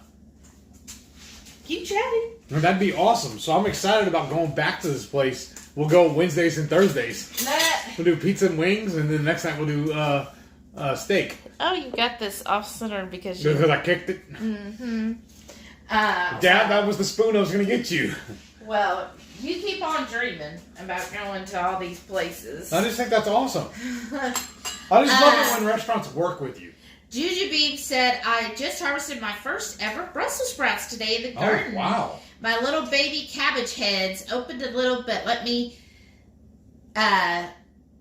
[SPEAKER 2] Keep chatting.
[SPEAKER 1] That'd be awesome. So I'm excited about going back to this place. We'll go Wednesdays and Thursdays. We'll do pizza and wings, and then next night we'll do steak.
[SPEAKER 2] Oh, you got this off-center because
[SPEAKER 1] I kicked it?
[SPEAKER 2] Mm-hmm.
[SPEAKER 1] Dad, that was the spoon I was going to get you.
[SPEAKER 2] Well, you keep on dreaming about going to all these places.
[SPEAKER 1] I just think that's awesome. I just love it when restaurants work with you.
[SPEAKER 2] Juju Beeb said, I just harvested my first ever Brussels sprouts today in the garden.
[SPEAKER 1] Oh, wow.
[SPEAKER 2] My little baby cabbage heads opened a little bit. Let me pan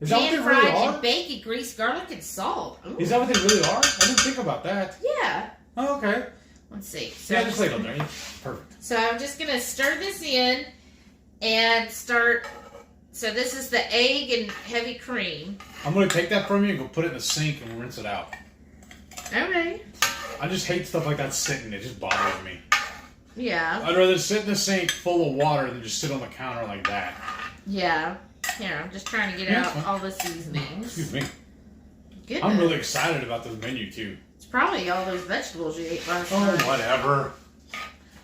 [SPEAKER 2] fry and bake in grease, garlic, and salt. Ooh.
[SPEAKER 1] Is that what they really are? I didn't think about that.
[SPEAKER 2] Yeah.
[SPEAKER 1] Oh, okay.
[SPEAKER 2] Let's see. So
[SPEAKER 1] yeah, just lay it on there. Perfect.
[SPEAKER 2] So I'm just going to stir this in and start. So this is the egg and heavy cream.
[SPEAKER 1] I'm going to take that from you and go put it in the sink and rinse it out.
[SPEAKER 2] Okay.
[SPEAKER 1] I just hate stuff like that sitting. It just bothers me.
[SPEAKER 2] Yeah.
[SPEAKER 1] I'd rather sit in the sink full of water than just sit on the counter like that.
[SPEAKER 2] Yeah. Here, I'm just trying to get out all the seasonings.
[SPEAKER 1] Excuse me.
[SPEAKER 2] Goodness.
[SPEAKER 1] I'm really excited about this menu, too.
[SPEAKER 2] It's probably all those vegetables you ate last night.
[SPEAKER 1] Oh, whatever.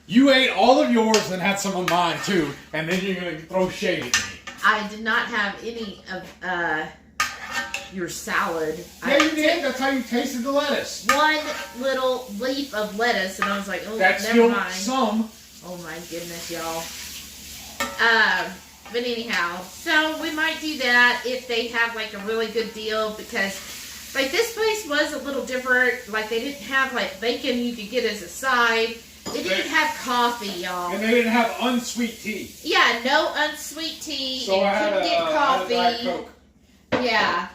[SPEAKER 1] You ate all of yours and had some of mine, too, and then you're going to throw shade at me.
[SPEAKER 2] I did not have any of your salad.
[SPEAKER 1] Yeah, you did. That's how you tasted the lettuce.
[SPEAKER 2] One little leaf of lettuce, and I was like, oh,
[SPEAKER 1] that's
[SPEAKER 2] never
[SPEAKER 1] still
[SPEAKER 2] mind.
[SPEAKER 1] Some.
[SPEAKER 2] Oh, my goodness, y'all. But anyhow, so we might do that if they have like a really good deal, because like this place was a little different. Like they didn't have like bacon you could get as a side. They didn't have coffee, y'all.
[SPEAKER 1] And they didn't have unsweet tea.
[SPEAKER 2] Yeah, no unsweet tea.
[SPEAKER 1] So I had
[SPEAKER 2] get coffee.
[SPEAKER 1] I had a Diet Coke.
[SPEAKER 2] Yeah.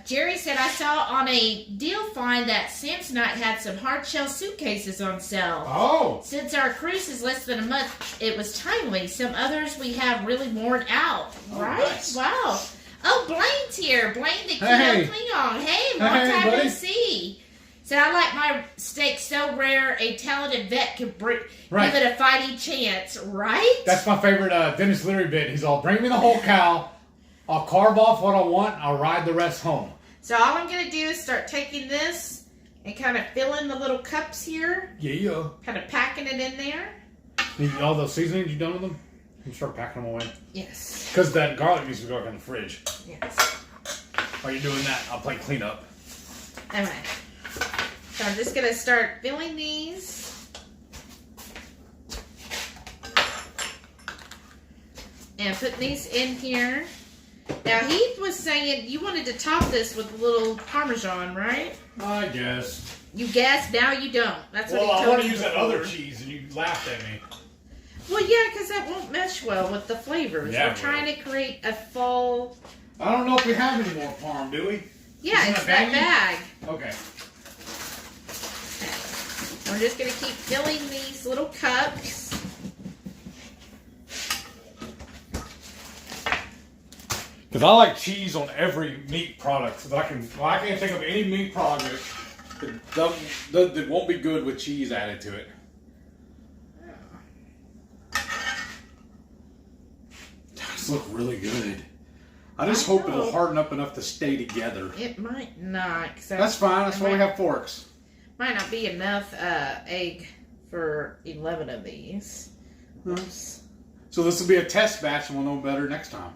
[SPEAKER 2] Jerry said, I saw on a deal find that Samsonite had some hard shell suitcases on sale.
[SPEAKER 1] Oh.
[SPEAKER 2] Since our cruise is less than a month, it was timely. Some others we have really worn out.
[SPEAKER 1] Oh,
[SPEAKER 2] right?
[SPEAKER 1] Nice.
[SPEAKER 2] Wow. Oh, Blaine's here. Blaine the
[SPEAKER 1] Hey.
[SPEAKER 2] Cleon. Hey, long
[SPEAKER 1] Hey,
[SPEAKER 2] time
[SPEAKER 1] buddy.
[SPEAKER 2] no see. Said, I like my steak so rare, a talented vet could
[SPEAKER 1] Right.
[SPEAKER 2] give it a fighting chance. Right?
[SPEAKER 1] That's my favorite Dennis Leary bit. He's all, bring me the whole cow. I'll carve off what I want. I'll ride the rest home.
[SPEAKER 2] So all I'm going to do is start taking this and kind of filling the little cups here.
[SPEAKER 1] Yeah.
[SPEAKER 2] Kind of packing it in there.
[SPEAKER 1] All those seasonings you done with them? You start packing them away?
[SPEAKER 2] Yes.
[SPEAKER 1] Because that garlic needs to go in the fridge.
[SPEAKER 2] Yes.
[SPEAKER 1] While you're doing that, I'll play cleanup.
[SPEAKER 2] Okay. So I'm just going to start filling these. And putting these in here. Now, Heath was saying you wanted to top this with a little Parmesan, right?
[SPEAKER 1] I guess.
[SPEAKER 2] You guessed, now you don't. That's what he
[SPEAKER 1] Well,
[SPEAKER 2] told
[SPEAKER 1] I want
[SPEAKER 2] me
[SPEAKER 1] to use that
[SPEAKER 2] before.
[SPEAKER 1] other cheese, and you laughed at me.
[SPEAKER 2] Well, yeah, because that won't mesh well with the flavors.
[SPEAKER 1] Yeah,
[SPEAKER 2] We're trying to create a full...
[SPEAKER 1] I don't know if we have any more parm, do we?
[SPEAKER 2] Yeah,
[SPEAKER 1] Isn't
[SPEAKER 2] it's
[SPEAKER 1] that
[SPEAKER 2] that bag.
[SPEAKER 1] Okay.
[SPEAKER 2] We're just going to keep filling these little cups.
[SPEAKER 1] Because I like cheese on every meat product. So that I can't think of any meat product that won't be good with cheese added to it. Those look really good. I just hope it'll harden up enough to stay together.
[SPEAKER 2] It might not.
[SPEAKER 1] That's fine. That's why we have forks.
[SPEAKER 2] Might not be enough egg for 11 of these. Oops.
[SPEAKER 1] So this will be a test batch, and we'll know better next time.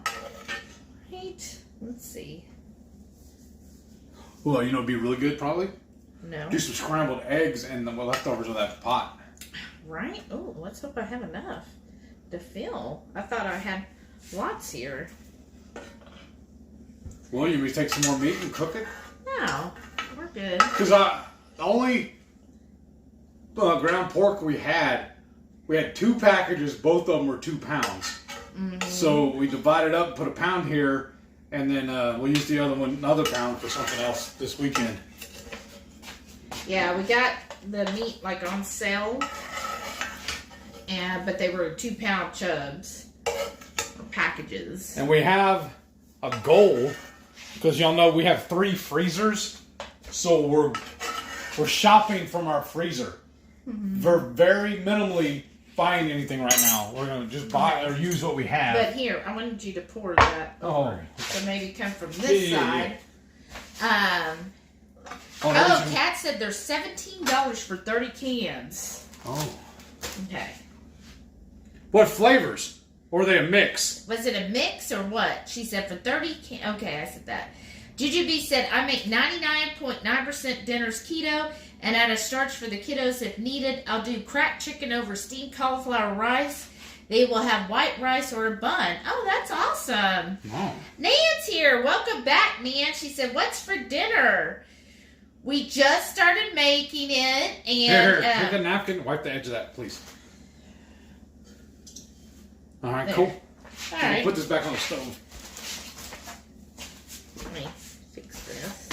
[SPEAKER 2] Right. Let's see.
[SPEAKER 1] Well, you know, it'd be really good probably.
[SPEAKER 2] No.
[SPEAKER 1] Do some scrambled eggs and the leftovers of that pot.
[SPEAKER 2] Right. Oh, let's hope I have enough to fill. I thought I had lots here.
[SPEAKER 1] Well, you may take some more meat and cook it.
[SPEAKER 2] No, we're good.
[SPEAKER 1] Because the only ground pork we had 2 packages. Both of them were 2 pounds.
[SPEAKER 2] Mm-hmm.
[SPEAKER 1] So we divided up, put a pound here, and then we'll use the other pound for something else this weekend.
[SPEAKER 2] Yeah, we got the meat like on sale, but they were 2-pound chubs. packages.
[SPEAKER 1] And we have a goal, because y'all know we have 3 freezers, so we're shopping from our freezer. We're very minimally buying anything right now. We're gonna just buy or use what we have.
[SPEAKER 2] But here, I wanted you to pour that over. So maybe come from this side. Kat said there's $17 for 30 cans.
[SPEAKER 1] Oh.
[SPEAKER 2] Okay.
[SPEAKER 1] What flavors? Or are they a mix?
[SPEAKER 2] Was it a mix or what? She said for 30 cans. Okay, I said that. Jujubee said, I make 99.9% dinners keto and add a starch for the kiddos if needed. I'll do cracked chicken over steamed cauliflower rice. They will have white rice or a bun. Oh, that's awesome.
[SPEAKER 1] Wow.
[SPEAKER 2] Nan's here. Welcome back, Nan. She said, what's for dinner? We just started making it. And
[SPEAKER 1] here, take a napkin. Wipe the edge of that, please. All right, cool.
[SPEAKER 2] All right.
[SPEAKER 1] Put this back on the stove.
[SPEAKER 2] Let me fix this.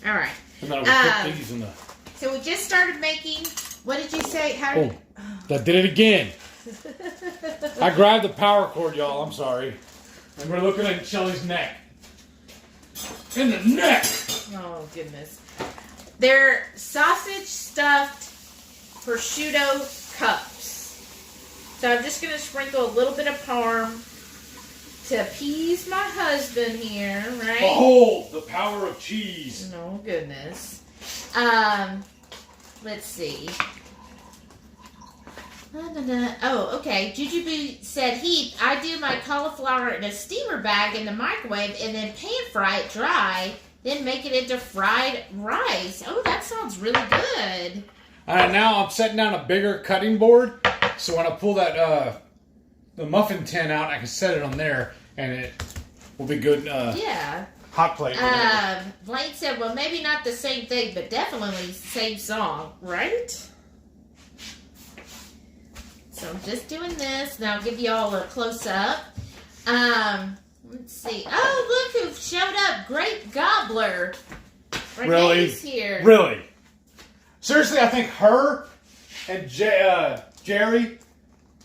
[SPEAKER 2] All right.
[SPEAKER 1] And then I'll put these in the...
[SPEAKER 2] So we just started making... What did you say? How did
[SPEAKER 1] I did it again. I grabbed the power cord, y'all. I'm sorry. And we're looking at Shelly's neck. In the neck!
[SPEAKER 2] Oh, goodness. They're sausage stuffed prosciutto cups. So I'm just going to sprinkle a little bit of parm to appease my husband here, right?
[SPEAKER 1] Behold the power of cheese.
[SPEAKER 2] Oh, goodness. Let's see. Oh, okay. Jujubee said, Heath, I do my cauliflower in a steamer bag in the microwave and then pan fry it dry, then make it into fried rice. Oh, that sounds really good.
[SPEAKER 1] Now I'm setting down a bigger cutting board, so when I pull that the muffin tin out, I can set it on there, and it will be good.
[SPEAKER 2] Yeah.
[SPEAKER 1] Hot plate.
[SPEAKER 2] Blaine said, well, maybe not the same thing, but definitely the same song, right? So I'm just doing this. Now I'll give you all a close-up. Let's see. Oh, look who showed up. Great Gobbler. Renee's here.
[SPEAKER 1] Really? Seriously, I think her and Jerry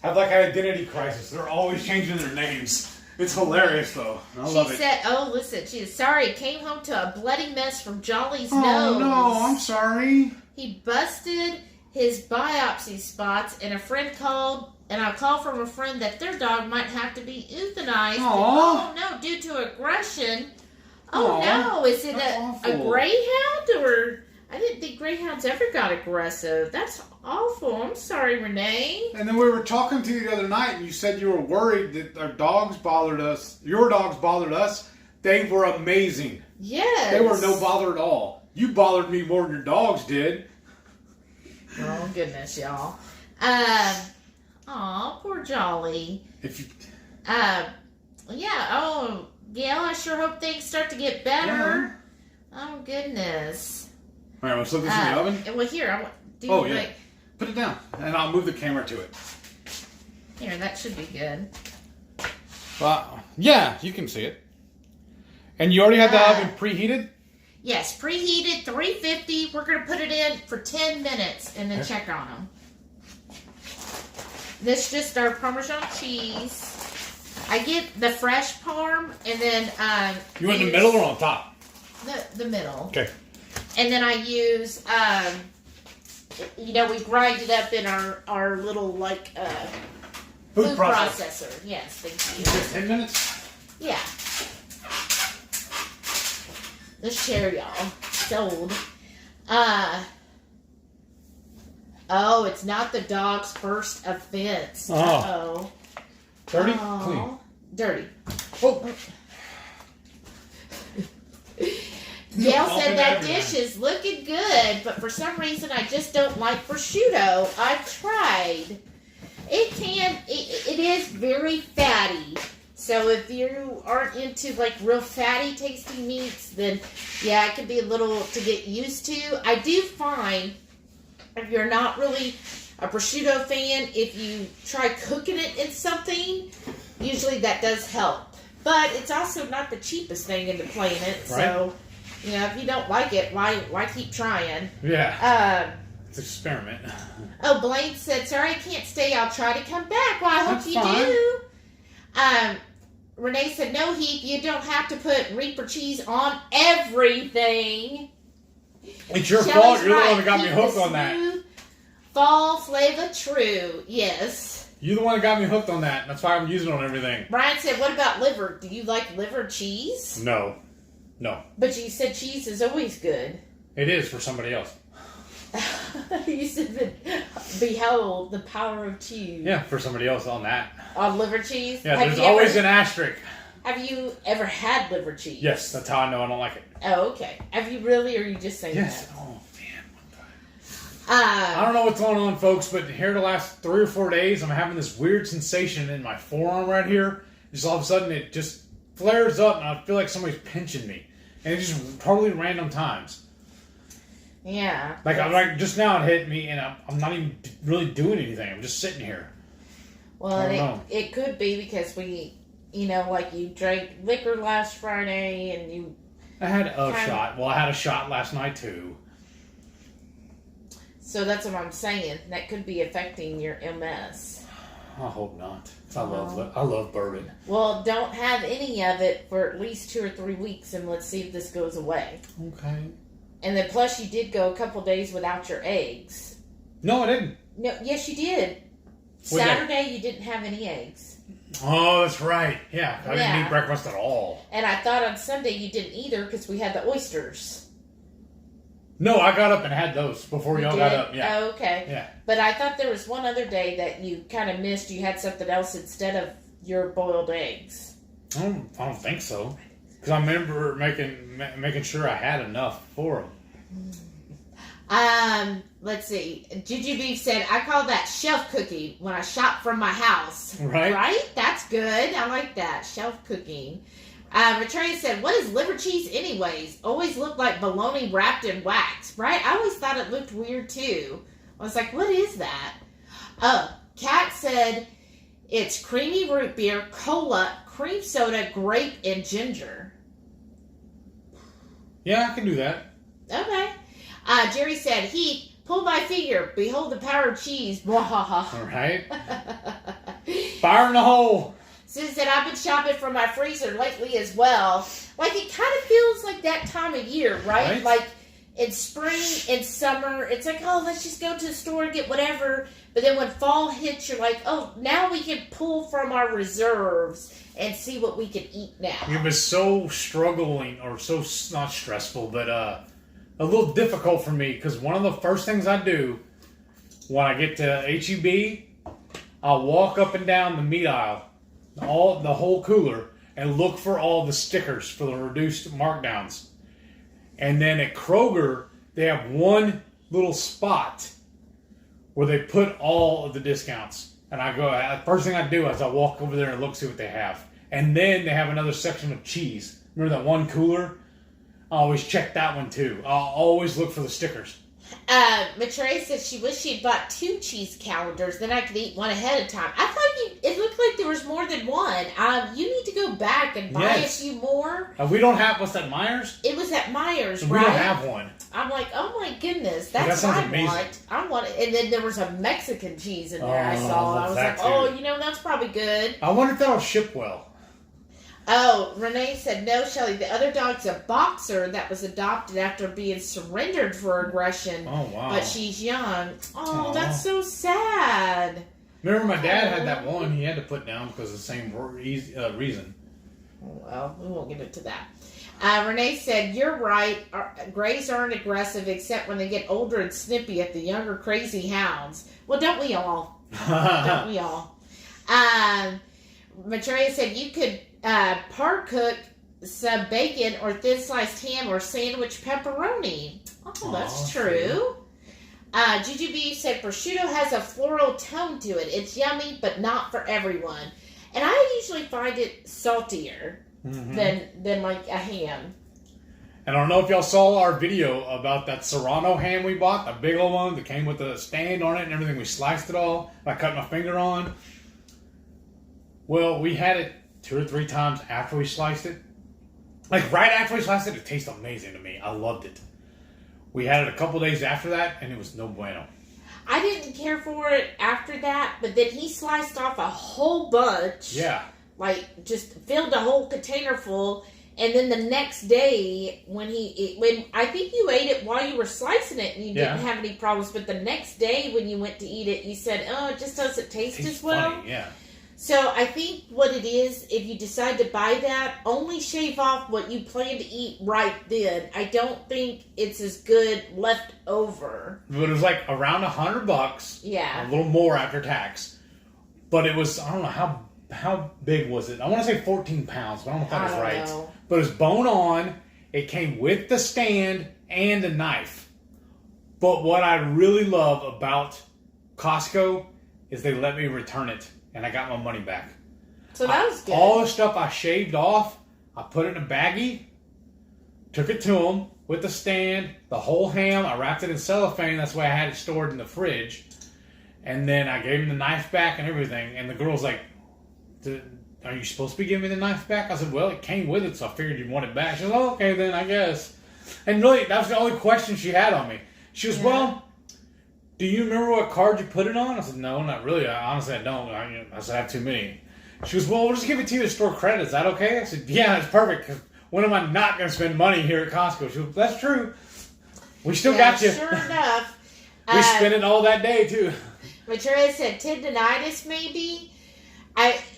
[SPEAKER 1] have like an identity crisis. They're always changing their names. It's hilarious, though. I love it.
[SPEAKER 2] She said, oh, listen, she is sorry. Came home to a bloody mess from Jolly's
[SPEAKER 1] nose.
[SPEAKER 2] Oh,
[SPEAKER 1] no, I'm sorry.
[SPEAKER 2] He busted his biopsy spots, and a friend called, and I called from a friend that their dog might have to be euthanized. Oh, no, due to aggression. Oh, no, is it a greyhound? Or I didn't think greyhounds ever got aggressive. That's awful. I'm sorry, Renee.
[SPEAKER 1] And then we were talking to you the other night, and you said you were worried that our dogs bothered us. Your dogs bothered us. They were amazing.
[SPEAKER 2] Yes.
[SPEAKER 1] They were no bother at all. You bothered me more than your dogs did.
[SPEAKER 2] Oh, goodness, y'all. Aw, poor Jolly.
[SPEAKER 1] If you...
[SPEAKER 2] Yeah, oh, Gail, I sure hope things start to get better. Yeah. Oh, goodness.
[SPEAKER 1] All right, let's slip this in the oven.
[SPEAKER 2] Well, here, I want to do
[SPEAKER 1] yeah. Put it down, and I'll move the camera to it.
[SPEAKER 2] Here, that should be good.
[SPEAKER 1] Yeah, you can see it. And you already had the oven preheated?
[SPEAKER 2] Yes, preheated, 350. We're going to put it in for 10 minutes and then check on them. This is just our Parmesan cheese. I get the fresh parm, and then...
[SPEAKER 1] you want in the middle or on top?
[SPEAKER 2] The middle.
[SPEAKER 1] Okay.
[SPEAKER 2] And then I use, we grind it up in our little, food processor. Yes, thank you.
[SPEAKER 1] 10 minutes?
[SPEAKER 2] Yeah. Let's share, y'all. Sold. Oh, it's not the dog's first offense. Uh-oh.
[SPEAKER 1] Dirty? Clean.
[SPEAKER 2] Dirty.
[SPEAKER 1] Oh.
[SPEAKER 2] Gail said that dish is looking good, but for some reason I just don't like prosciutto. I've tried. It is very fatty. So if you aren't into real fatty tasting meats, then yeah, it can be a little to get used to. I do find if you're not really a prosciutto fan, if you try cooking it in something, usually that does help. But it's also not the cheapest thing in the planet, so if you don't like it, why keep trying?
[SPEAKER 1] Yeah. It's an experiment.
[SPEAKER 2] Oh, Blaine said, sorry I can't stay. I'll try to come back. Well, I hope
[SPEAKER 1] That's
[SPEAKER 2] you
[SPEAKER 1] fine.
[SPEAKER 2] do. Renee said, no, Heath, you don't have to put Reaper cheese on everything.
[SPEAKER 1] It's your
[SPEAKER 2] Shelley's
[SPEAKER 1] fault. You're the one
[SPEAKER 2] right.
[SPEAKER 1] that got me
[SPEAKER 2] Keep
[SPEAKER 1] hooked
[SPEAKER 2] the
[SPEAKER 1] on that.
[SPEAKER 2] smooth Fall flavor true. Yes.
[SPEAKER 1] You're the one that got me hooked on that. That's why I'm using it on everything.
[SPEAKER 2] Brian said, what about liver? Do you like liver cheese?
[SPEAKER 1] No.
[SPEAKER 2] But you said cheese is always good.
[SPEAKER 1] It is for somebody else.
[SPEAKER 2] You said, behold the power of cheese.
[SPEAKER 1] Yeah, for somebody else on that.
[SPEAKER 2] On liver cheese?
[SPEAKER 1] Yeah, there's always an asterisk.
[SPEAKER 2] Have you ever had liver cheese?
[SPEAKER 1] Yes, that's how I know I don't like it.
[SPEAKER 2] Oh, okay. Have you really, or are you just saying
[SPEAKER 1] Yes.
[SPEAKER 2] that?
[SPEAKER 1] Oh, man. I don't know what's going on, folks, but here the last 3 or 4 days, I'm having this weird sensation in my forearm right here. Just all of a sudden, it just flares up, and I feel like somebody's pinching me. And it's just totally random times.
[SPEAKER 2] Yeah.
[SPEAKER 1] Like just now it hit me, and I'm not even really doing anything. I'm just sitting here.
[SPEAKER 2] Well, it could be because we, like you drank liquor last Friday, and you...
[SPEAKER 1] I had a shot. Well, I had a shot last night, too.
[SPEAKER 2] So that's what I'm saying. That could be affecting your MS.
[SPEAKER 1] I hope not. I love bourbon.
[SPEAKER 2] Well, don't have any of it for at least 2 or 3 weeks, and let's see if this goes away.
[SPEAKER 1] Okay.
[SPEAKER 2] And then plus you did go a couple days without your eggs.
[SPEAKER 1] No, I didn't.
[SPEAKER 2] No, yes, you did.
[SPEAKER 1] What
[SPEAKER 2] Saturday you didn't have any eggs.
[SPEAKER 1] Oh, that's right. Yeah, I didn't eat breakfast at all.
[SPEAKER 2] And I thought on Sunday you didn't either because we had the oysters.
[SPEAKER 1] No, I got up and had those before y'all got up. Yeah.
[SPEAKER 2] Oh, okay.
[SPEAKER 1] Yeah.
[SPEAKER 2] But I thought there was one other day that you kind of missed. You had something else instead of your boiled eggs.
[SPEAKER 1] I don't think so. Because I remember making sure I had enough for them.
[SPEAKER 2] Let's see. Juju Beef said, I call that shelf cooking when I shop from my house.
[SPEAKER 1] Right?
[SPEAKER 2] Right? That's good. I like that. Shelf cooking. Matraya said, what is liver cheese anyways? Always looked like bologna wrapped in wax. Right? I always thought it looked weird too. I was like, what is that? Oh, Kat said, it's creamy root beer, cola, cream soda, grape, and ginger.
[SPEAKER 1] Yeah, I can do that.
[SPEAKER 2] Okay. Jerry said, Heath, pull my finger. Behold the power of cheese.
[SPEAKER 1] All right. Fire in the hole.
[SPEAKER 2] Susan said, I've been shopping from my freezer lately as well. Like, it kind of feels like that time of year, right? Like, in spring, in summer, it's like, oh, let's just go to the store and get whatever. But then when fall hits, you're like, oh, now we can pull from our reserves and see what we can eat now.
[SPEAKER 1] It was so struggling, or so not stressful, but a little difficult for me, because one of the first things I do when I get to HEB, I'll walk up and down the meat aisle, the whole cooler, and look for all the stickers for the reduced markdowns. And then at Kroger, they have one little spot where they put all of the discounts. And I go, first thing I do is I walk over there and look, see what they have. And then they have another section of cheese. Remember that one cooler? I always check that one too. I'll always look for the stickers.
[SPEAKER 2] Matraya said she wished she had bought 2 cheese calendars, then I could eat one ahead of time. I thought it looked like there was more than one. You need to go back and buy a few more.
[SPEAKER 1] We don't have, what's that, Myers?
[SPEAKER 2] It was at Myers,
[SPEAKER 1] right? We don't have one.
[SPEAKER 2] I'm like, oh my goodness, that's what I want. I want it. And then there was a Mexican cheese in there I saw. I was like, that's probably good.
[SPEAKER 1] I wonder if that'll ship well.
[SPEAKER 2] Oh, Renee said, no, Shelly, the other dog's a boxer that was adopted after being surrendered for aggression.
[SPEAKER 1] Oh, wow.
[SPEAKER 2] But she's young. Oh, that's so sad.
[SPEAKER 1] Remember my dad had that one he had to put down because of the same reason.
[SPEAKER 2] Well, we won't get into that. Renee said, you're right. Greys aren't aggressive except when they get older and snippy at the younger crazy hounds. Well, don't we all? Don't we all? Matraya said you could par cook some bacon or thin sliced ham or sandwich pepperoni. Oh, that's true. Juju B said prosciutto has a floral tone to it. It's yummy, but not for everyone. And I usually find it saltier than like a ham.
[SPEAKER 1] And I don't know if y'all saw our video about that Serrano ham we bought, the big old one that came with the stand on it and everything. We sliced it all. I cut my finger on. Well, we had it 2 or 3 times after we sliced it. Like right after we sliced it, it tasted amazing to me. I loved it. We had it a couple days after that, and it was no bueno.
[SPEAKER 2] I didn't care for it after that, but then he sliced off a whole bunch.
[SPEAKER 1] Yeah.
[SPEAKER 2] Like, just filled a whole container full. And then the next day, when I think you ate it while you were slicing it and you didn't have any problems, but the next day when you went to eat it, you said, oh, it just doesn't taste as well.
[SPEAKER 1] Funny, yeah.
[SPEAKER 2] So I think what it is, if you decide to buy that, only shave off what you plan to eat right then. I don't think it's as good left over.
[SPEAKER 1] But it was like around $100.
[SPEAKER 2] Yeah.
[SPEAKER 1] A little more after tax. But it was, I don't know, how big was it? I want to say 14 pounds, but I don't know if that was right.
[SPEAKER 2] Know.
[SPEAKER 1] But it was bone on. It came with the stand and a knife. But what I really love about Costco is they let me return it. And I got my money back.
[SPEAKER 2] So that was good.
[SPEAKER 1] All the stuff I shaved off, I put it in a baggie, took it to them with the stand, the whole ham. I wrapped it in cellophane. That's why I had it stored in the fridge. And then I gave him the knife back and everything. And the girl's like, are you supposed to be giving me the knife back? I said, well, it came with it, so I figured you'd want it back. She goes, oh, okay, then I guess. And really, that was the only question she had on me. She goes, well, do you remember what card you put it on? I said, no, not really. Honestly, I don't. I said, I have too many. She goes, well, we'll just give it to you to store credit. Is that okay? I said, yeah, that's perfect. Because when am I not going to spend money here at Costco? She goes, that's true. We still got you.
[SPEAKER 2] Sure enough.
[SPEAKER 1] We spent it all that day, too.
[SPEAKER 2] Maitreya said tendonitis, maybe.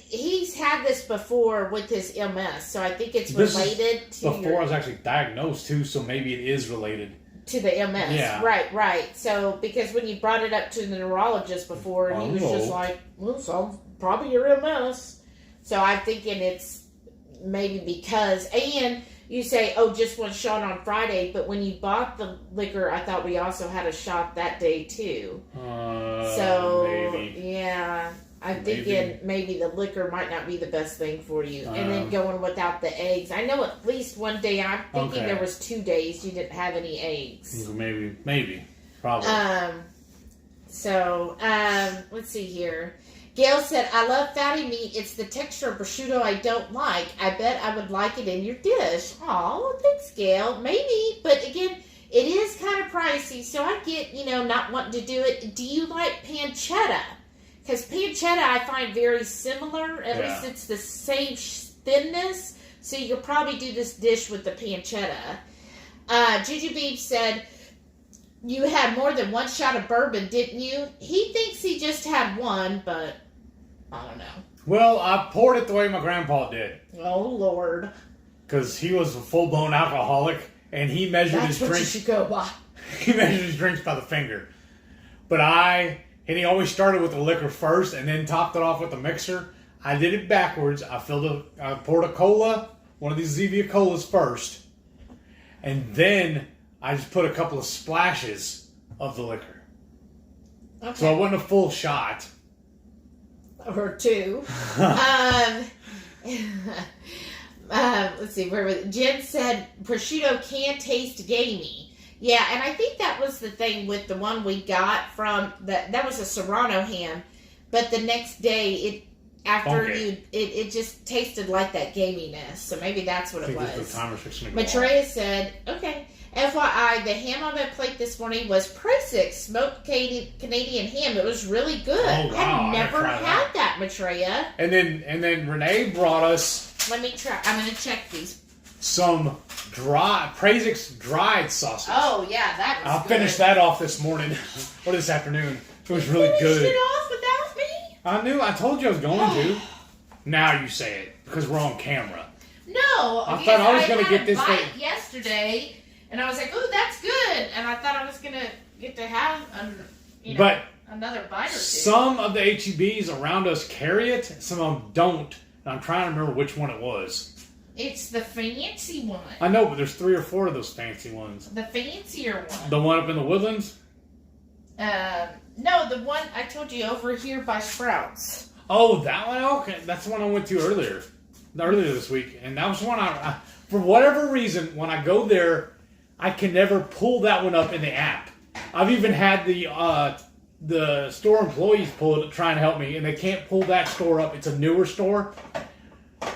[SPEAKER 2] He's had this before with his MS, so I think it's related to
[SPEAKER 1] before I was actually diagnosed, too, so maybe it is related.
[SPEAKER 2] To the MS.
[SPEAKER 1] Yeah.
[SPEAKER 2] Right. So, because when you brought it up to the neurologist before, he was just like, well, so probably your MS. So, I'm thinking it's maybe because, and you say, oh, just one shot on Friday, but when you bought the liquor, I thought we also had a shot that day, too.
[SPEAKER 1] Maybe.
[SPEAKER 2] Yeah. I'm thinking maybe the liquor might not be the best thing for you. And then going without the eggs. I know at least one day, I'm thinking there was 2 days you didn't have any eggs.
[SPEAKER 1] Maybe. Probably.
[SPEAKER 2] Let's see here. Gail said, I love fatty meat. It's the texture of prosciutto I don't like. I bet I would like it in your dish. Aw, thanks, Gail. Maybe, but again, it is kind of pricey. So I get, not wanting to do it. Do you like pancetta? Because pancetta I find very similar. At least it's the same thinness. So you could probably do this dish with the pancetta. Juju Beeb said, you had more than one shot of bourbon, didn't you? He thinks he just had one, but I don't know.
[SPEAKER 1] Well, I poured it the way my grandpa did.
[SPEAKER 2] Oh, Lord.
[SPEAKER 1] Because he was a full-blown alcoholic, and he measured his drinks.
[SPEAKER 2] That's what you should go by.
[SPEAKER 1] He measured his drinks by the finger. And he always started with the liquor first and then topped it off with the mixer. I did it backwards. I poured a cola, one of these Zevia colas first. And then I just put a couple of splashes of the liquor. Okay. So I wasn't a full shot.
[SPEAKER 2] Or two. Let's see, where was it? Jen said, prosciutto can taste gamey. Yeah, and I think that was the thing with the one we got from that was a Serrano ham, but the next day it just tasted like that gaminess. So maybe that's what it was. Maitreya said, okay. FYI, the ham on my plate this morning was Preheat smoked Canadian ham. It was really good.
[SPEAKER 1] Oh, wow.
[SPEAKER 2] I've never had that, Maitreya.
[SPEAKER 1] And then Renee brought us.
[SPEAKER 2] Let me try. I'm going to check these.
[SPEAKER 1] Some Preheat dried sausage.
[SPEAKER 2] Oh yeah, that was
[SPEAKER 1] I finished that off this morning or this afternoon. It was really good.
[SPEAKER 2] You finished it off without me?
[SPEAKER 1] I told you I was going to. Now you say it because we're on camera.
[SPEAKER 2] No,
[SPEAKER 1] I thought I was going to get this
[SPEAKER 2] bite yesterday, and I was like, "Oh, that's good," and I thought I was going to get to have another bite or two.
[SPEAKER 1] Some of the HEBs around us carry it. Some of them don't. And I'm trying to remember which one it was.
[SPEAKER 2] It's the fancy one.
[SPEAKER 1] I know, but there's 3 or 4 of those fancy ones.
[SPEAKER 2] The fancier one.
[SPEAKER 1] The one up in the Woodlands?
[SPEAKER 2] No, the one I told you over here by Sprouts.
[SPEAKER 1] Oh, that one? Okay, that's the one I went to earlier this week. And that was one I for whatever reason, when I go there, I can never pull that one up in the app. I've even had the store employees pull it, trying to help me, and they can't pull that store up. It's a newer store.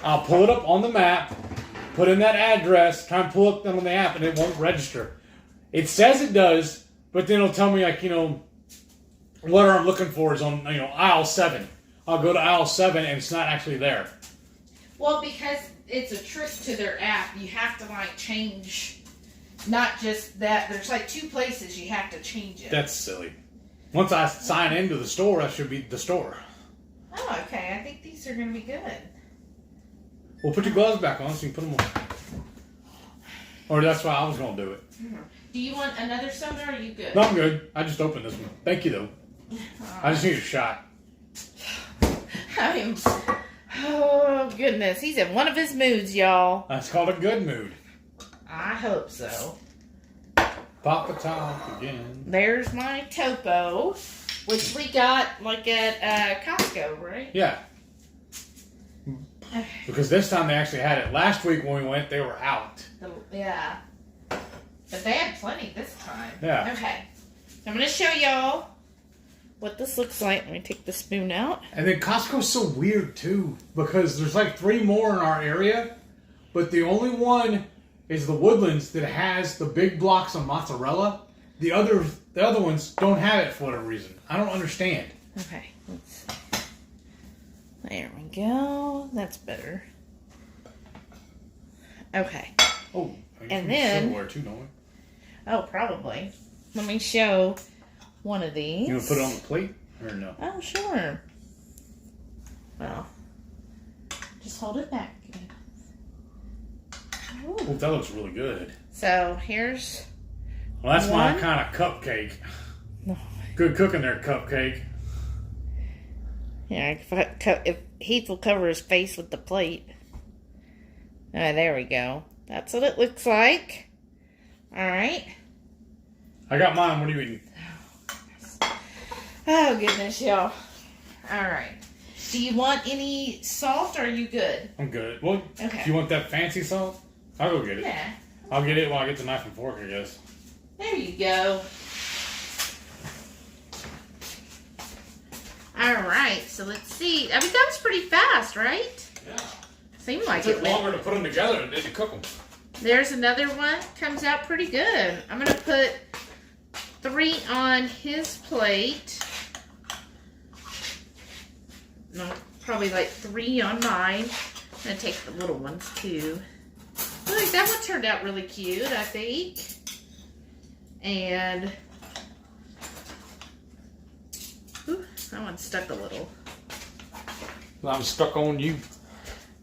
[SPEAKER 1] I'll pull it up on the map, put in that address, try and pull it on the app, and it won't register. It says it does, but then it'll tell me, like, what I'm looking for is on, aisle 7. I'll go to aisle 7 and it's not actually there.
[SPEAKER 2] Well, because it's a trick to their app, you have to like change, not just that. There's like 2 places you have to change it.
[SPEAKER 1] That's silly. Once I sign into the store, that should be the store.
[SPEAKER 2] Oh, okay. I think these are going to be good.
[SPEAKER 1] Well, put your gloves back on so you can put them on. Or that's why I was going to do it.
[SPEAKER 2] Mm-hmm. Do you want another soda or are you good?
[SPEAKER 1] No, I'm good. I just opened this one. Thank you, though. I just need a shot.
[SPEAKER 2] Oh, goodness. He's in one of his moods, y'all.
[SPEAKER 1] That's called a good mood.
[SPEAKER 2] I hope so.
[SPEAKER 1] Pop a top again.
[SPEAKER 2] There's my topo, which we got like at Costco, right?
[SPEAKER 1] Yeah. Because this time they actually had it. Last week when we went, they were out.
[SPEAKER 2] Yeah. But they had plenty this time.
[SPEAKER 1] Yeah.
[SPEAKER 2] Okay. So I'm going to show y'all what this looks like. Let me take the spoon out.
[SPEAKER 1] And then Costco's so weird, too. Because there's like 3 more in our area. But the only one is the Woodlands that has the big blocks of mozzarella. The other ones don't have it for whatever reason. I don't understand.
[SPEAKER 2] Okay. Let's see. There we go. That's better. Okay.
[SPEAKER 1] Oh.
[SPEAKER 2] And then...
[SPEAKER 1] silverware too, don't we?
[SPEAKER 2] Oh, probably. Let me show one of these.
[SPEAKER 1] You want to put it on the plate? Or no?
[SPEAKER 2] Oh, sure. Well, just hold it back.
[SPEAKER 1] Oh, that looks really good.
[SPEAKER 2] So, here's
[SPEAKER 1] Well, that's
[SPEAKER 2] one.
[SPEAKER 1] my kind of cupcake.
[SPEAKER 2] No.
[SPEAKER 1] Good cooking there, Cupcake.
[SPEAKER 2] Yeah, if Heath will cover his face with the plate. There we go. That's what it looks like. Alright.
[SPEAKER 1] I got mine. What are you eating?
[SPEAKER 2] Oh, goodness, y'all. Alright. Do you want any salt or are you good?
[SPEAKER 1] I'm good. Well,
[SPEAKER 2] Okay.
[SPEAKER 1] do you want that fancy salt? I'll go get it.
[SPEAKER 2] Yeah.
[SPEAKER 1] I'll get it while I get the knife and fork, I guess.
[SPEAKER 2] There you go. Alright, so let's see. I mean, that was pretty fast, right?
[SPEAKER 1] Yeah.
[SPEAKER 2] Seemed like
[SPEAKER 1] It took
[SPEAKER 2] it went.
[SPEAKER 1] longer to put them together than it did to cook them.
[SPEAKER 2] There's another one. Comes out pretty good. I'm going to put 3 on his plate. No, probably like 3 on mine. I'm going to take the little ones too. Look, that one turned out really cute, I think. And ooh, that one stuck a little.
[SPEAKER 1] Well, I'm stuck on you.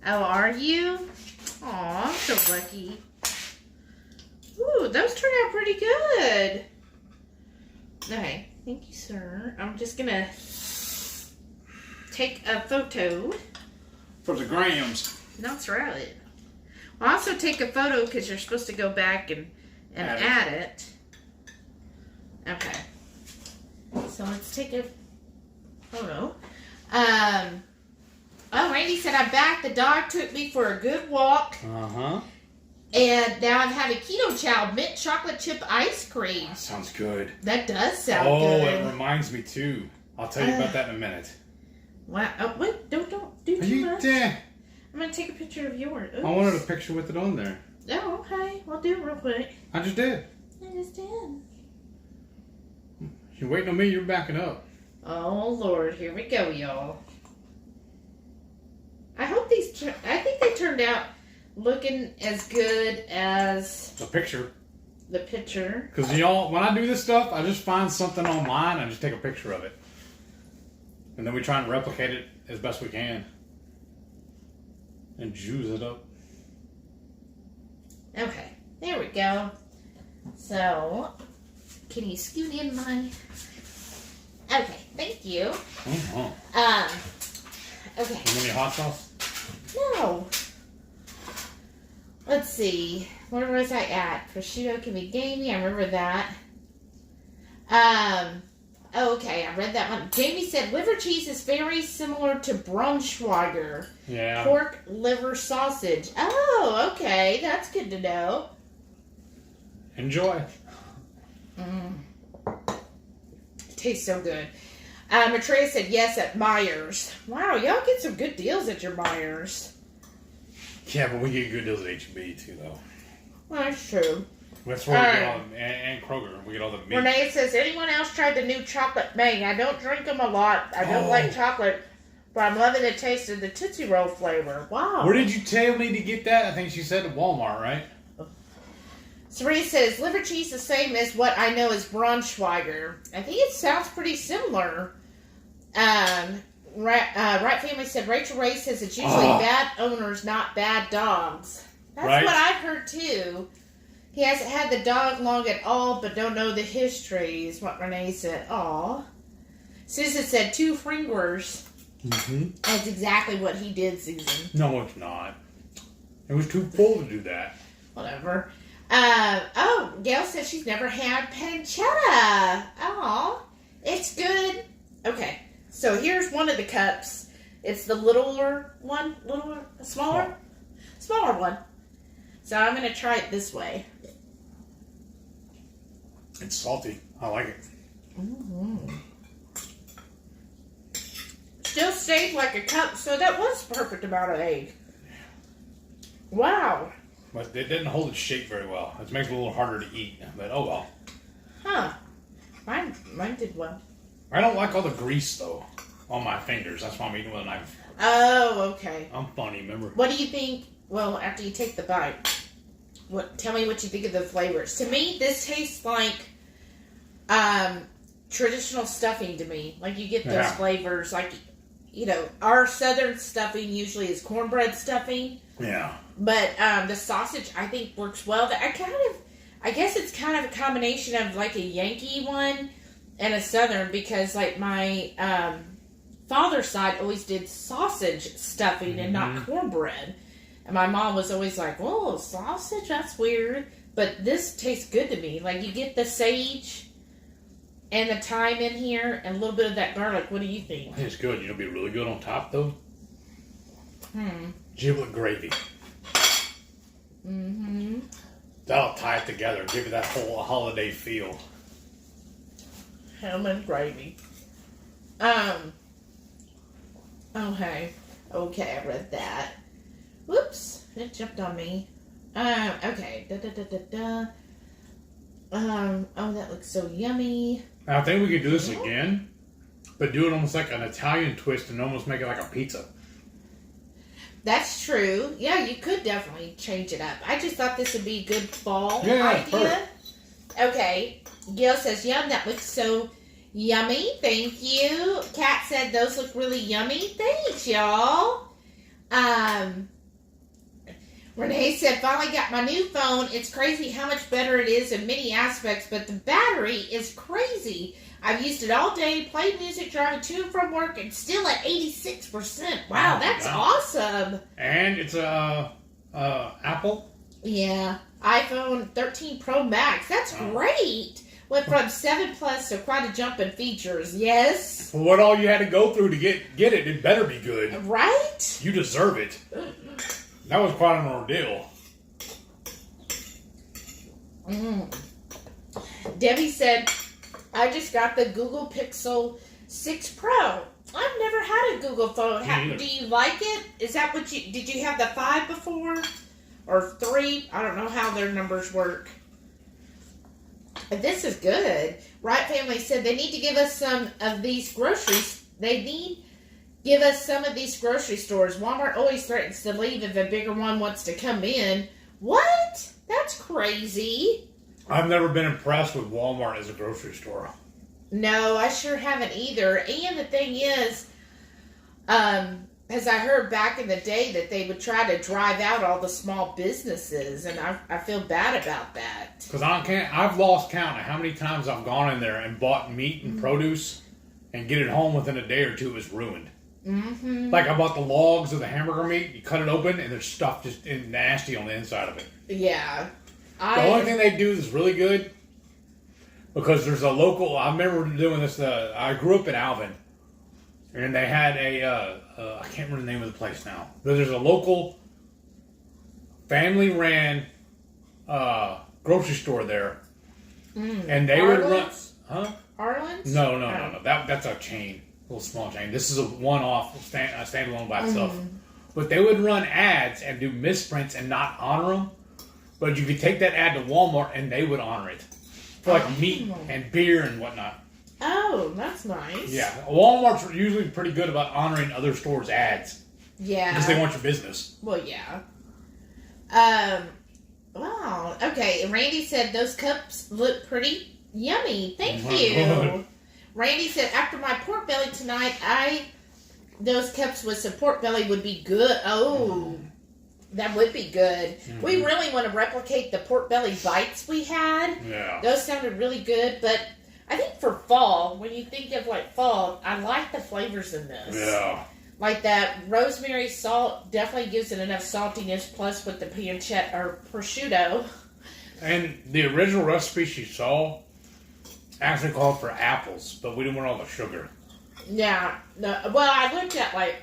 [SPEAKER 2] Oh, are you? Aw, I'm so lucky. Ooh, those turned out pretty good. Okay, thank you, sir. I'm just gonna take a photo.
[SPEAKER 1] For the grams.
[SPEAKER 2] That's right. I'll also take a photo because you're supposed to go back and add it. Okay. So let's take a photo. Oh, Randy said I'm back. The dog took me for a good walk.
[SPEAKER 1] Uh-huh.
[SPEAKER 2] And now I'm having keto chow mint chocolate chip ice cream.
[SPEAKER 1] That sounds good.
[SPEAKER 2] That does sound
[SPEAKER 1] Oh,
[SPEAKER 2] good.
[SPEAKER 1] it reminds me too. I'll tell you about that in a minute.
[SPEAKER 2] Wow. Oh, wait, don't do
[SPEAKER 1] Are
[SPEAKER 2] too
[SPEAKER 1] you
[SPEAKER 2] much.
[SPEAKER 1] there?
[SPEAKER 2] I'm going to take a picture of yours. Oops.
[SPEAKER 1] I wanted a picture with it on there.
[SPEAKER 2] Oh, okay. We'll do it real quick.
[SPEAKER 1] I just did.
[SPEAKER 2] I just did.
[SPEAKER 1] You're waiting on me, you're backing up.
[SPEAKER 2] Oh, Lord. Here we go, y'all. I hope these... I think they turned out looking as good as
[SPEAKER 1] The picture.
[SPEAKER 2] the picture.
[SPEAKER 1] Because y'all, when I do this stuff, I just find something online and just take a picture of it. And then we try and replicate it as best we can. And juice it up.
[SPEAKER 2] Okay. There we go. So, can you scoot in my... Okay. Thank you.
[SPEAKER 1] Uh-huh.
[SPEAKER 2] Okay.
[SPEAKER 1] You need hot sauce?
[SPEAKER 2] No. Let's see. Where was I at? Prosciutto can be gamey. I remember that. Oh, okay. I read that one. Jamie said liver cheese is very similar to Braunschweiger.
[SPEAKER 1] Yeah.
[SPEAKER 2] Pork liver sausage. Oh, okay. That's good to know.
[SPEAKER 1] Enjoy.
[SPEAKER 2] Tastes so good. Matreya said yes at Myers. Wow, y'all get some good deals at your Myers.
[SPEAKER 1] Yeah, but we get good deals at H-E-B too, though.
[SPEAKER 2] Well, that's true.
[SPEAKER 1] That's where we get all the, and Kroger, we get all the meat.
[SPEAKER 2] Renee says, anyone else tried the new chocolate bang? I don't drink them a lot. I don't like chocolate, but I'm loving the taste of the Tootsie Roll flavor. Wow.
[SPEAKER 1] Where did you tell me to get that? I think she said at Walmart, right?
[SPEAKER 2] Serena says, liver cheese the same as what I know as Braunschweiger. I think it sounds pretty similar. Right Family said, Rachel Ray says it's usually bad owners, not bad dogs. That's what I've heard too. He hasn't had the dog long at all, but don't know the history, is what Renee said. Aw. Susan said 2 fingers.
[SPEAKER 1] Mm-hmm.
[SPEAKER 2] That's exactly what he did, Susan.
[SPEAKER 1] No, it's not. It was too full to do that.
[SPEAKER 2] Whatever. Gail says she's never had pancetta. Aw. It's good. Okay. So here's one of the cups. It's the smaller one. So I'm going to try it this way.
[SPEAKER 1] It's salty. I like it.
[SPEAKER 2] Mm-hmm. Still stayed like a cup, so that was the perfect amount of egg. Wow.
[SPEAKER 1] But it didn't hold its shape very well. It makes it a little harder to eat, but oh well.
[SPEAKER 2] Huh. Mine did well.
[SPEAKER 1] I don't like all the grease, though, on my fingers. That's why I'm eating with a knife.
[SPEAKER 2] Oh, okay.
[SPEAKER 1] I'm funny, remember?
[SPEAKER 2] What do you think, well, after you take the bite, tell me what you think of the flavors. To me, this tastes like traditional stuffing to me. Like, you get those flavors, like, you know, our southern stuffing usually is cornbread stuffing.
[SPEAKER 1] Yeah.
[SPEAKER 2] But the sausage, I think, works well. I guess it's kind of a combination of, like, a Yankee one and a southern, because, like, my father's side always did sausage stuffing and not cornbread. And my mom was always like, "Whoa, sausage? That's weird." But this tastes good to me. Like, you get the sage and the thyme in here and a little bit of that garlic. What do you think?
[SPEAKER 1] It's good. You know, be really good on top, though. Giblet gravy.
[SPEAKER 2] Mm-hmm.
[SPEAKER 1] That'll tie it together. Give it that whole holiday feel.
[SPEAKER 2] Ham and gravy. Okay, I read that. Whoops, it jumped on me. Okay. Oh, that looks so yummy.
[SPEAKER 1] I think we could do this again, but do it almost like an Italian twist and almost make it like a pizza.
[SPEAKER 2] That's true. Yeah, you could definitely change it up. I just thought this would be a good fall idea.
[SPEAKER 1] Perfect.
[SPEAKER 2] Okay. Gail says, yum, that looks so yummy. Thank you. Kat said, those look really yummy. Thanks, y'all. Renee said, finally got my new phone. It's crazy how much better it is in many aspects, but the battery is crazy. I've used it all day, played music, driving to and from work, and still at 86%. Wow, that's awesome.
[SPEAKER 1] And it's Apple?
[SPEAKER 2] Yeah. iPhone 13 Pro Max. That's great. Went from 7 Plus, so quite a jump in features. Yes.
[SPEAKER 1] For what all you had to go through to get it, it better be good.
[SPEAKER 2] Right?
[SPEAKER 1] You deserve it. That was quite an ordeal.
[SPEAKER 2] Debbie said, I just got the Google Pixel 6 Pro. I've never had a Google phone. Do you like it? Is that what did you have the 5 before? Or 3? I don't know how their numbers work. This is good. Right Family said they need to give us some of these groceries. Give us some of these grocery stores. Walmart always threatens to leave if a bigger one wants to come in. What? That's crazy.
[SPEAKER 1] I've never been impressed with Walmart as a grocery store.
[SPEAKER 2] No, I sure haven't either. And the thing is, as I heard back in the day that they would try to drive out all the small businesses, and I feel bad about that.
[SPEAKER 1] Because I've lost count of how many times I've gone in there and bought meat and produce and get it home within a day or two, it was ruined.
[SPEAKER 2] Mm-hmm.
[SPEAKER 1] Like I bought the logs of the hamburger meat, you cut it open, and there's stuff just nasty on the inside of it.
[SPEAKER 2] Yeah.
[SPEAKER 1] The only thing they do is really good, because there's a local, I remember doing this, I grew up in Alvin, and they had I can't remember the name of the place now, but there's a local family-ran grocery store there, and they would run,
[SPEAKER 2] Arlen's?
[SPEAKER 1] No. That's a chain. Little small chain. This is a one-off, standalone by itself. But they would run ads and do misprints and not honor them, But you could take that ad to Walmart and they would honor it. For like meat and beer and whatnot.
[SPEAKER 2] Oh, that's nice.
[SPEAKER 1] Yeah. Walmart's usually pretty good about honoring other stores' ads.
[SPEAKER 2] Yeah.
[SPEAKER 1] Because they want your business.
[SPEAKER 2] Well, yeah. Wow. Okay. Randy said those cups look pretty yummy. Thank you.
[SPEAKER 1] God.
[SPEAKER 2] Randy said after my pork belly tonight, those cups with some pork belly would be good. Oh, that would be good. Mm-hmm. We really want to replicate the pork belly bites we had.
[SPEAKER 1] Yeah.
[SPEAKER 2] Those sounded really good, but I think for fall, when you think of like fall, I like the flavors in this.
[SPEAKER 1] Yeah.
[SPEAKER 2] Like that rosemary salt definitely gives it enough saltiness, plus with the pancetta or prosciutto.
[SPEAKER 1] And the original recipe she saw actually called for apples, but we didn't want all the sugar.
[SPEAKER 2] Yeah. No, well, I looked at like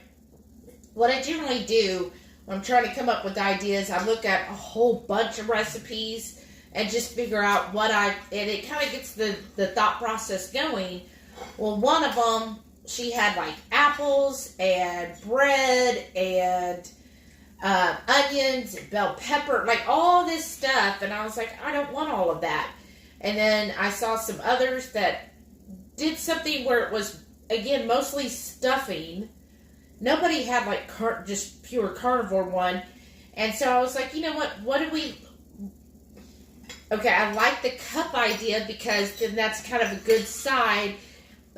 [SPEAKER 2] what I generally do when I'm trying to come up with ideas. I look at a whole bunch of recipes and just figure out and it kind of gets the thought process going. Well, one of them, she had like apples and bread and onions and bell pepper, like all this stuff. And I was like, I don't want all of that. And then I saw some others that did something where it was, again, mostly stuffing. Nobody had like just pure carnivore one. And so I was like, you know what do we... Okay, I like the cup idea because then that's kind of a good side.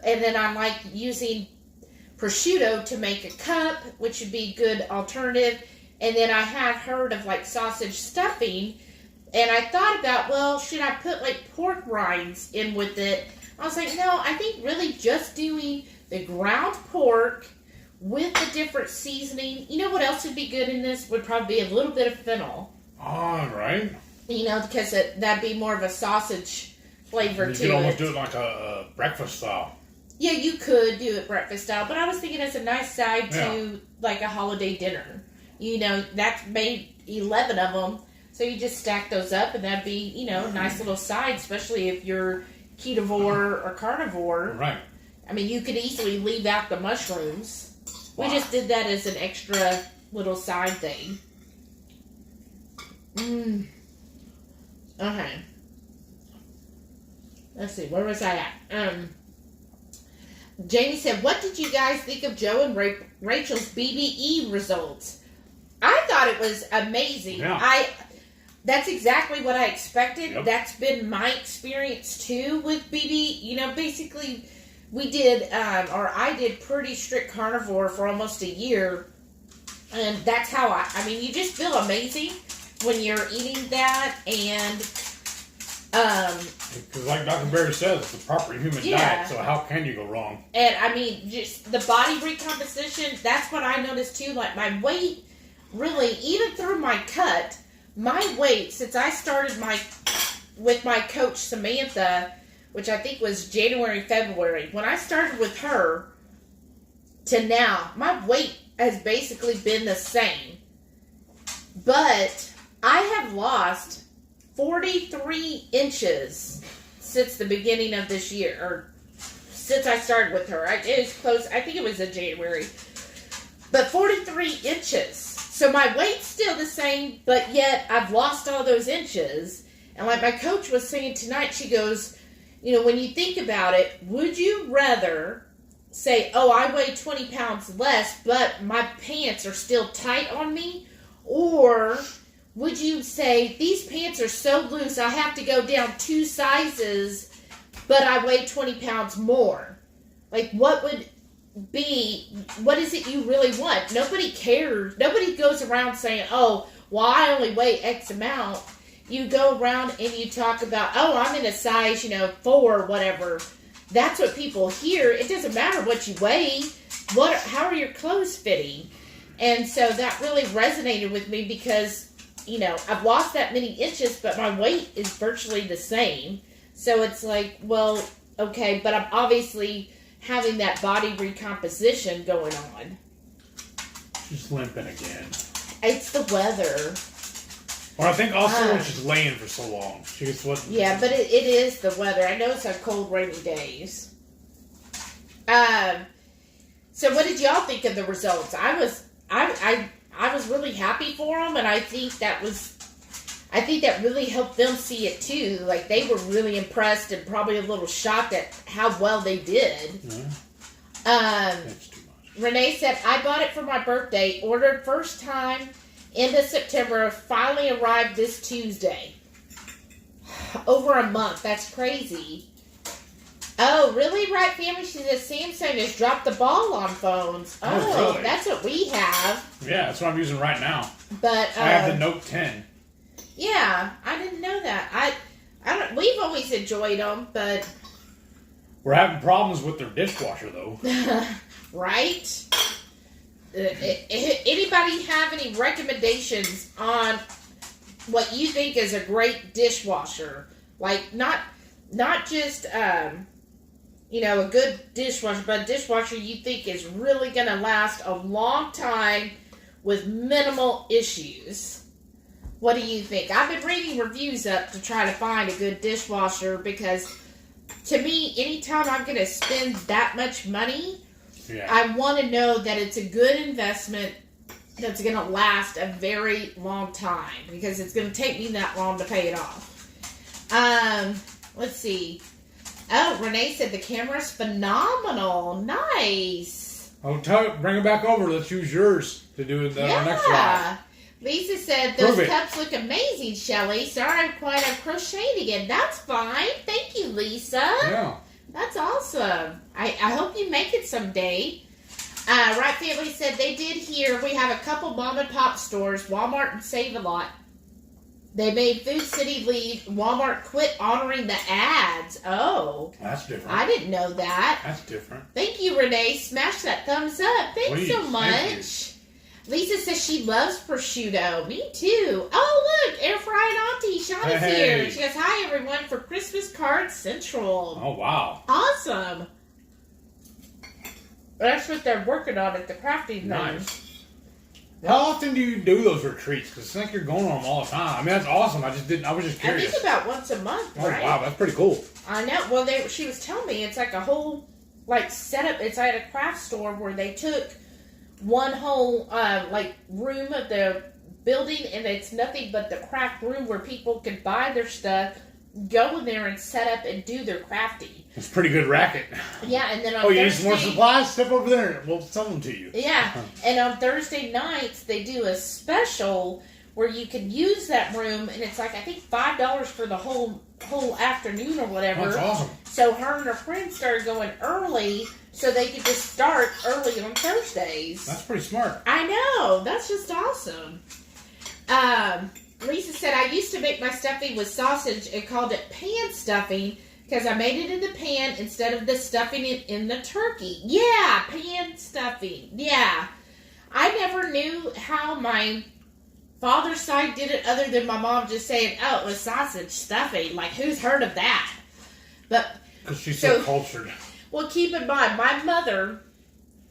[SPEAKER 2] And then I like using prosciutto to make a cup, which would be a good alternative. And then I have heard of like sausage stuffing. And I thought about, well, should I put like pork rinds in with it? I was like, no, I think really just doing the ground pork with the different seasoning. You know what else would be good in this? Would probably be a little bit of fennel.
[SPEAKER 1] All right.
[SPEAKER 2] You know, because that'd be more of a sausage flavor to it.
[SPEAKER 1] You could almost do it like a breakfast style.
[SPEAKER 2] Yeah, you could do it breakfast style, but I was thinking as a nice side to like a holiday dinner. You know, that's made 11 of them, so you just stack those up, and that'd be, you know, a nice little side, especially if you're ketovore or carnivore.
[SPEAKER 1] Right.
[SPEAKER 2] I mean, you could easily leave out the mushrooms. Wow. We just did that as an extra little side thing. Okay. Let's see, where was I at? Jamie said, what did you guys think of Joe and Rachel's BBE results? I thought it was amazing. Yeah. That's exactly what I expected. Yep. That's been my experience too with BB. You know, basically we did, I did pretty strict carnivore for almost a year. And that's how I mean, you just feel amazing when you're eating that. And,
[SPEAKER 1] because like Dr. Berry says, it's a proper human diet, so how can you go wrong?
[SPEAKER 2] And I mean, just the body recomposition, that's what I noticed too. Like my weight, really, even through my cut, my weight, since I started with my coach Samantha, which I think was January, February, when I started with her to now, my weight has basically been the same. But I have lost 43 inches since the beginning of this year, or since I started with her. It was close, I think it was in January. But 43 inches. So my weight's still the same, but yet I've lost all those inches. And like my coach was saying tonight, she goes, you know, when you think about it, would you rather say, oh, I weigh 20 pounds less, but my pants are still tight on me? Or would you say, these pants are so loose, I have to go down 2 sizes, but I weigh 20 pounds more? Like, what is it you really want? Nobody cares. Nobody goes around saying, oh, well, I only weigh X amount. You go around and you talk about, oh, I'm in a size, 4, whatever. That's what people hear. It doesn't matter what you weigh. How are your clothes fitting? And so that really resonated with me because, I've lost that many inches, but my weight is virtually the same. So it's like, well, okay, but I'm obviously having that body recomposition going on.
[SPEAKER 1] She's limping again.
[SPEAKER 2] It's the weather.
[SPEAKER 1] Or I think also she's laying for so long.
[SPEAKER 2] Yeah, but it is the weather. I know it's our cold, rainy days. So what did y'all think of the results? I was really happy for them, and I think I think that really helped them see it too. Like they were really impressed and probably a little shocked at how well they did.
[SPEAKER 1] That's too much.
[SPEAKER 2] Renee said, I bought it for my birthday. Ordered first time end of September. Finally arrived this Tuesday. Over a month. That's crazy. Oh, really? Right, family? She says Samsung has dropped the ball on phones. Oh,
[SPEAKER 1] really?
[SPEAKER 2] That's what we have.
[SPEAKER 1] Yeah, that's what I'm using right now.
[SPEAKER 2] But
[SPEAKER 1] I have the Note 10.
[SPEAKER 2] Yeah, I didn't know that. I don't. We've always enjoyed them, but
[SPEAKER 1] We're having problems with their dishwasher, though.
[SPEAKER 2] right? Anybody have any recommendations on what you think is a great dishwasher? Like not just a good dishwasher, but a dishwasher you think is really going to last a long time with minimal issues. What do you think? I've been reading reviews up to try to find a good dishwasher because to me, anytime I'm going to spend that much money, I want to know that it's a good investment that's going to last a very long time because it's going to take me that long to pay it off. Let's see. Oh, Renee said the camera's phenomenal. Nice.
[SPEAKER 1] Oh, bring it back over. Let's use yours to do it on next live.
[SPEAKER 2] Lisa said, those cups look amazing, Shelly. Sorry I'm quite crocheting again. That's fine. Thank you, Lisa.
[SPEAKER 1] Yeah.
[SPEAKER 2] That's awesome. I hope you make it someday. Right Family said they did hear we have a couple mom and pop stores, Walmart and Save-A-Lot. They made Food City leave. Walmart quit honoring the ads. Oh.
[SPEAKER 1] That's different.
[SPEAKER 2] I didn't know that.
[SPEAKER 1] That's different.
[SPEAKER 2] Thank you, Renee. Smash that thumbs up. Thanks so much. Lisa says she loves prosciutto. Me too. Oh, look. Air fried auntie Shauna's here. She goes, hi, everyone, for Christmas Card Central.
[SPEAKER 1] Oh, wow.
[SPEAKER 2] Awesome. That's what they're working on at the crafting
[SPEAKER 1] nice. How often do you do those retreats? Because it's like you're going on them all the time. I mean, that's awesome. I was just curious.
[SPEAKER 2] I think about once a month, right?
[SPEAKER 1] Oh, wow. That's pretty cool.
[SPEAKER 2] I know. Well, she was telling me it's like a whole, setup. It's at a craft store where they took one whole room of the building and it's nothing but the craft room where people could buy their stuff, go in there and set up and do their crafting.
[SPEAKER 1] It's a pretty good racket.
[SPEAKER 2] Yeah, and then on Thursday,
[SPEAKER 1] you need some more supplies? Step over there and we'll sell them to you.
[SPEAKER 2] Yeah, and on Thursday nights they do a special where you can use that room and it's like I think $5 for the whole afternoon or whatever.
[SPEAKER 1] That's awesome.
[SPEAKER 2] So her and her friends started going early so they could just start early on Thursdays.
[SPEAKER 1] That's pretty smart.
[SPEAKER 2] I know. That's just awesome. Lisa said, I used to make my stuffing with sausage and called it pan stuffing because I made it in the pan instead of the stuffing it in the turkey. Yeah, pan stuffing. Yeah. I never knew how my father's side did it other than my mom just saying, oh, it was sausage stuffing. Like, who's heard of that? But
[SPEAKER 1] because she's so cultured.
[SPEAKER 2] Well, keep in mind, my mother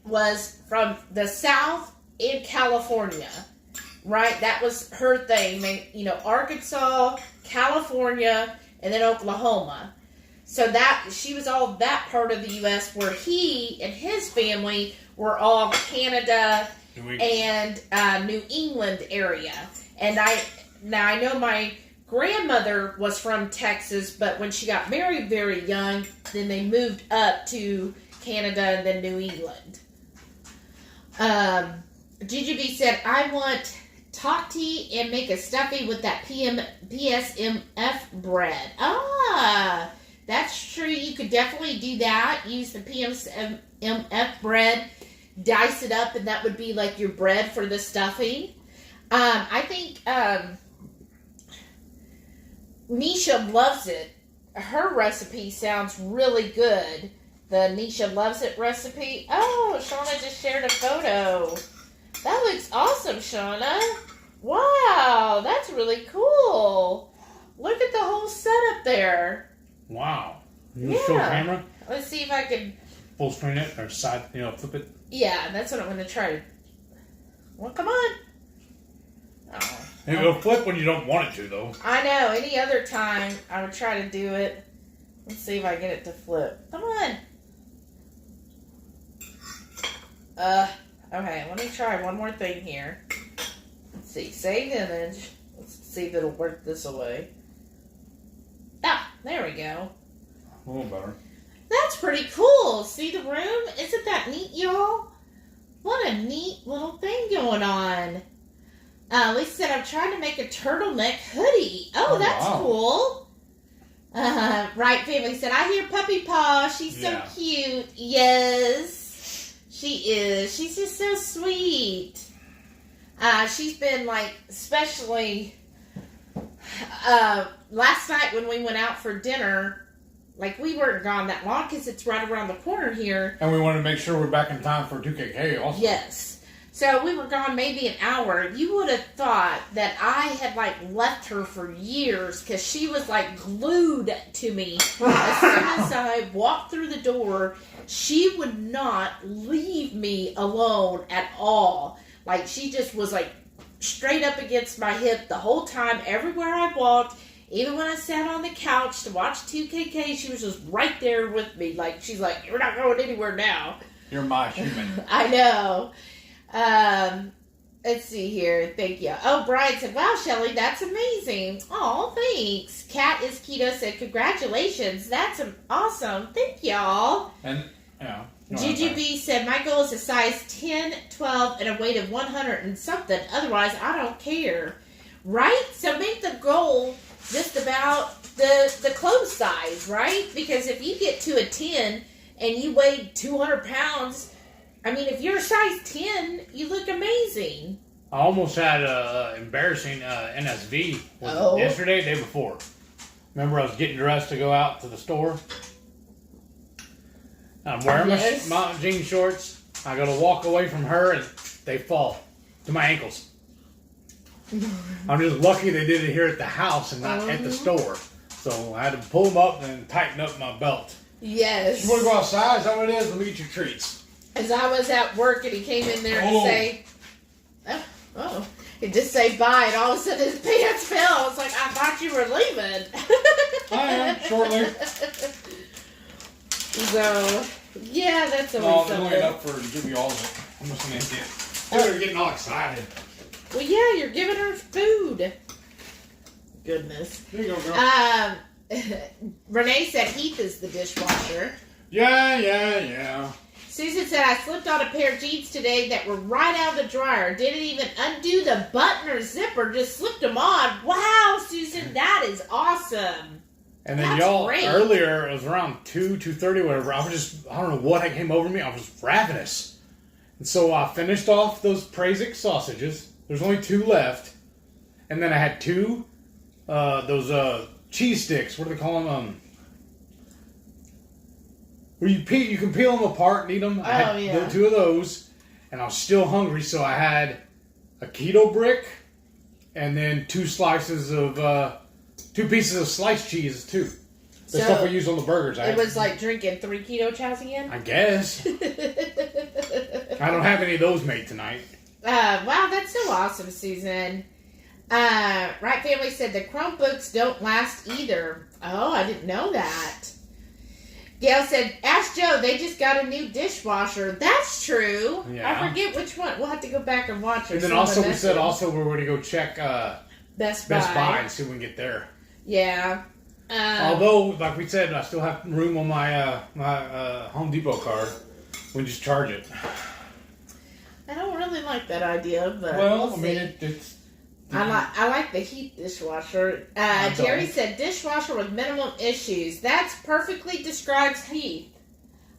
[SPEAKER 2] was from the South in California, right? That was her thing. Arkansas, California, and then Oklahoma. So she was all that part of the U.S. where he and his family were all Canada and New England area. And I know my grandmother was from Texas, but when she got married very young, then they moved up to Canada and then New England. Gigi B said, I want tati and make a stuffing with that PSMF bread. Ah, that's true. You could definitely do that. Use the PSMF bread, dice it up, and that would be like your bread for the stuffing. I think Nisha Loves It. Her recipe sounds really good. The Nisha Loves It recipe. Oh, Shauna just shared a photo. That looks awesome, Shauna. Wow, that's really cool. Look at the whole setup there.
[SPEAKER 1] Wow. You want to show the camera?
[SPEAKER 2] Let's see if I can
[SPEAKER 1] full screen it or side, flip it.
[SPEAKER 2] Yeah, that's what I'm going to try. Well, come on. Oh.
[SPEAKER 1] It'll flip when you don't want it to, though.
[SPEAKER 2] I know. Any other time, I would try to do it. Let's see if I get it to flip. Come on. Okay, let me try one more thing here. Let's see. Save image. Let's see if it'll work this way. Ah, there we go.
[SPEAKER 1] A little better.
[SPEAKER 2] That's pretty cool. See the room? Isn't that neat, y'all? What a neat little thing going on. Lisa said, I'm trying to make a turtleneck hoodie. Oh, that's
[SPEAKER 1] wow.
[SPEAKER 2] cool. Right Family said, I hear Puppy Paw. She's so cute. Yes, she is. She's just so sweet. She's been like, especially last night when we went out for dinner, like we weren't gone that long because it's right around the corner here.
[SPEAKER 1] And we wanted to make sure we're back in time for 2KK also.
[SPEAKER 2] Yes. So we were gone maybe an hour. You would have thought that I had like left her for years because she was like glued to me. As soon as I walked through the door, she would not leave me alone at all. Like she just was like straight up against my hip the whole time, everywhere I walked. Even when I sat on the couch to watch 2KK, she was just right there with me. Like she's like, you're not going anywhere now.
[SPEAKER 1] You're my human.
[SPEAKER 2] I know. Let's see here. Thank you. Oh, Brian said, wow, Shelly, that's amazing. Oh, thanks. Kat is Keto said, congratulations. That's awesome. Thank y'all.
[SPEAKER 1] And,
[SPEAKER 2] GGB said, my goal is a size 10, 12, and a weight of 100 and something. Otherwise, I don't care. Right? So make the goal just about the clothes size, right? Because if you get to a 10 and you weigh 200 pounds, I mean, if you're a size 10, you look amazing.
[SPEAKER 1] I almost had a embarrassing NSV. Was it yesterday, day before? Remember, I was getting dressed to go out to the store. I'm wearing my jean shorts. I go to walk away from her, and they fall to my ankles. I'm just lucky they did it here at the house and not at the store. So I had to pull them up and tighten up my belt.
[SPEAKER 2] Yes.
[SPEAKER 1] You want to go outside? Is that what it is? Let me eat your treats.
[SPEAKER 2] As I was at work and he came in there to say, he'd just say bye, and all of a sudden his pants fell. I was like, I thought you were leaving.
[SPEAKER 1] I am, shortly.
[SPEAKER 2] So, yeah, that's always something.
[SPEAKER 1] No, there's only enough for to give you all of it. I'm just going to empty it. They're getting all excited.
[SPEAKER 2] Well, yeah, you're giving her food. Goodness.
[SPEAKER 1] There you go, girl.
[SPEAKER 2] Renee said Heath is the dishwasher.
[SPEAKER 1] Yeah.
[SPEAKER 2] Susan said, I slipped on a pair of jeans today that were right out of the dryer. Didn't even undo the button or zipper. Just slipped them on. Wow, Susan, that is awesome.
[SPEAKER 1] And then y'all, earlier, it was around 2:30, whatever. I don't know what came over me. I was ravenous. And so I finished off those Preheat sausages. There's only 2 left. And then I had 2, those cheese sticks. What do they call them? Where you can peel them apart and eat them. I had 2 of those, and I was still hungry, so I had a keto brick, and then 2 slices of 2 pieces of sliced cheese too. The stuff we use on the burgers.
[SPEAKER 2] It was like drinking 3 keto chows again.
[SPEAKER 1] I guess. I don't have any of those made tonight.
[SPEAKER 2] Wow, that's so awesome, Susan. Right Family said the Chromebooks don't last either. Oh, I didn't know that. Gail said, ask Joe, they just got a new dishwasher. That's true. Yeah. I forget which one. We'll have to go back and watch it.
[SPEAKER 1] And then also we said we're going to go check
[SPEAKER 2] Best Buy
[SPEAKER 1] and see if we can get there.
[SPEAKER 2] Yeah.
[SPEAKER 1] Although, like we said, I still have room on my Home Depot card. We can just charge it.
[SPEAKER 2] I don't really like that idea, but
[SPEAKER 1] I mean, it's...
[SPEAKER 2] I like the Heat dishwasher. Jerry said dishwasher with minimum issues. That's perfectly describes Heath.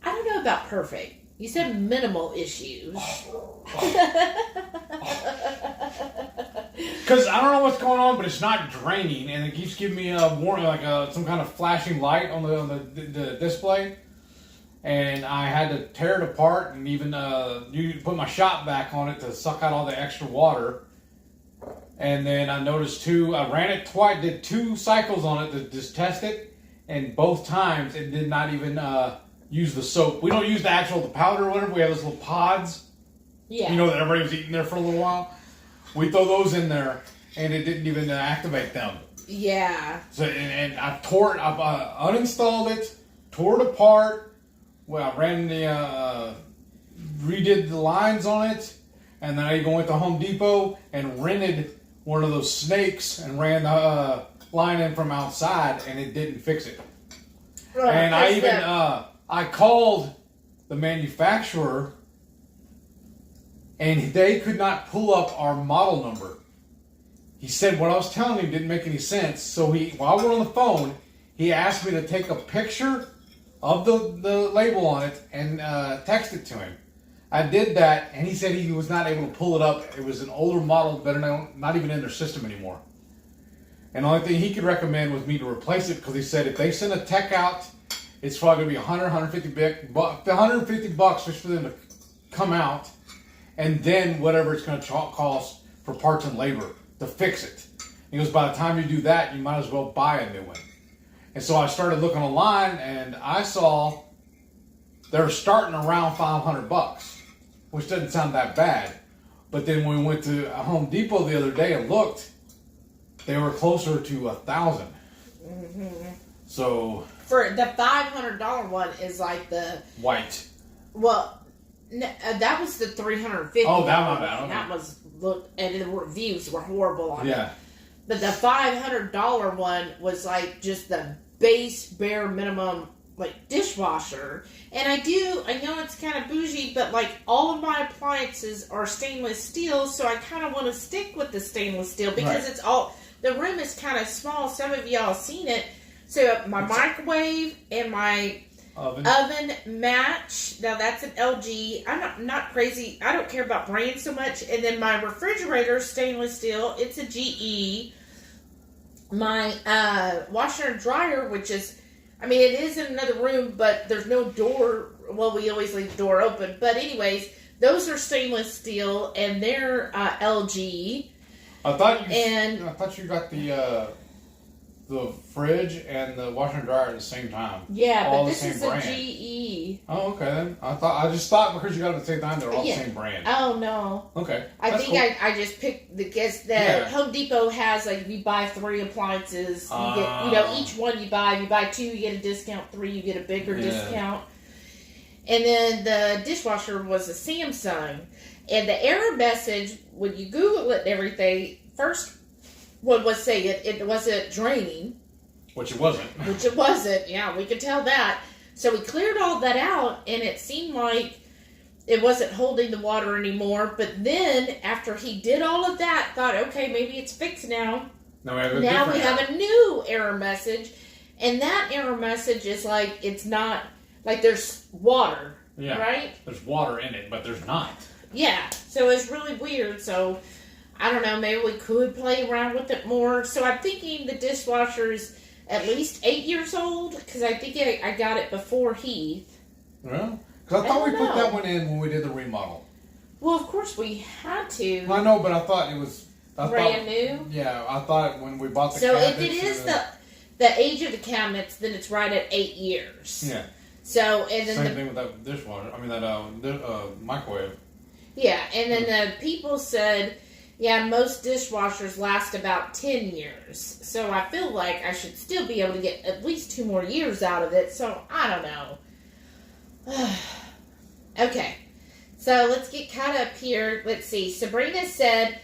[SPEAKER 2] I don't know about perfect. You said minimal issues.
[SPEAKER 1] Because I don't know what's going on, but it's not draining, and it keeps giving me a warning, like some kind of flashing light on the display. And I had to tear it apart and even put my shop back on it to suck out all the extra water. And then I noticed I ran it twice, did 2 cycles on it to just test it, and both times it did not even use the soap. We don't use the powder or whatever. We have those little pods.
[SPEAKER 2] Yeah.
[SPEAKER 1] You know that everybody was eating there for a little while. We throw those in there, and it didn't even activate them.
[SPEAKER 2] Yeah.
[SPEAKER 1] So and I tore it. I uninstalled it, tore it apart. Well, I ran redid the lines on it, and then I even went to Home Depot and rented one of those snakes and ran the line in from outside, and it didn't fix it. And I even I called the manufacturer, and they could not pull up our model number. He said what I was telling him didn't make any sense. So while we're on the phone, he asked me to take a picture of the label on it and text it to him. I did that, and he said he was not able to pull it up. It was an older model, better known, not even in their system anymore. And the only thing he could recommend was me to replace it, because he said if they send a tech out, it's probably going to be $150 just for them to come out, and then whatever it's going to cost for parts and labor to fix it. He goes, by the time you do that, you might as well buy a new one. And so I started looking online, and I saw they're starting around $500, which doesn't sound that bad. But then when we went to Home Depot the other day and looked, they were closer to $1,000.
[SPEAKER 2] Mm-hmm.
[SPEAKER 1] So
[SPEAKER 2] for the $500 one is like the
[SPEAKER 1] white.
[SPEAKER 2] Well, that was the $350.
[SPEAKER 1] Oh, that one. Okay.
[SPEAKER 2] That was and the reviews were horrible on it.
[SPEAKER 1] Yeah.
[SPEAKER 2] But the $500 one was like just the base bare minimum like dishwasher. And I know it's kind of bougie, but like all of my appliances are stainless steel, so I kind of want to stick with the stainless steel because it's all, the room is kind of small. Some of y'all have seen it. So my microwave and my oven match. Now that's an LG. I'm not crazy. I don't care about brands so much. And then my refrigerator, stainless steel. It's a GE. My washer and dryer, which is, I mean, it is in another room, but there's no door. Well, we always leave the door open. But anyways, those are stainless steel, and they're LG.
[SPEAKER 1] I thought you got the fridge and the washer and dryer at the same time.
[SPEAKER 2] Yeah,
[SPEAKER 1] all
[SPEAKER 2] but this is
[SPEAKER 1] brand.
[SPEAKER 2] a GE.
[SPEAKER 1] Oh, okay then. I just thought because you got it at the same time they're all the same brand.
[SPEAKER 2] Oh no.
[SPEAKER 1] Okay.
[SPEAKER 2] I think cool. I just picked the Home Depot has like if you buy 3 appliances, you get each one you buy 2 you get a discount, 3 you get a bigger discount. And then the dishwasher was a Samsung, and the error message when you Google it and everything first. One was saying it wasn't draining.
[SPEAKER 1] Which it wasn't. Yeah, we could tell that. So we cleared all that out, and it seemed like it wasn't holding the water anymore. But then, after he did all of that, thought, okay, maybe it's fixed now. Now we
[SPEAKER 2] have a new error message. And that error message is like, it's not, like there's water, right?
[SPEAKER 1] There's water in it, but there's not.
[SPEAKER 2] Yeah, so it's really weird, so... I don't know, maybe we could play around with it more. So I'm thinking the dishwasher is at least 8 years old, because I think I got it before Heath.
[SPEAKER 1] Well, because I thought we put that one in when we did the remodel.
[SPEAKER 2] Well, of course we had to.
[SPEAKER 1] I know, but I thought it was...
[SPEAKER 2] brand new?
[SPEAKER 1] Yeah, I thought when we bought the cabinets...
[SPEAKER 2] So if it is the age of the cabinets, then it's right at 8 years.
[SPEAKER 1] Yeah.
[SPEAKER 2] So, and then
[SPEAKER 1] Same thing with that dishwasher. I mean, that microwave.
[SPEAKER 2] Yeah, and then the people said... Yeah, most dishwashers last about 10 years. So I feel like I should still be able to get at least 2 more years out of it. So I don't know. Okay. So let's get caught up here. Let's see. Sabrina said,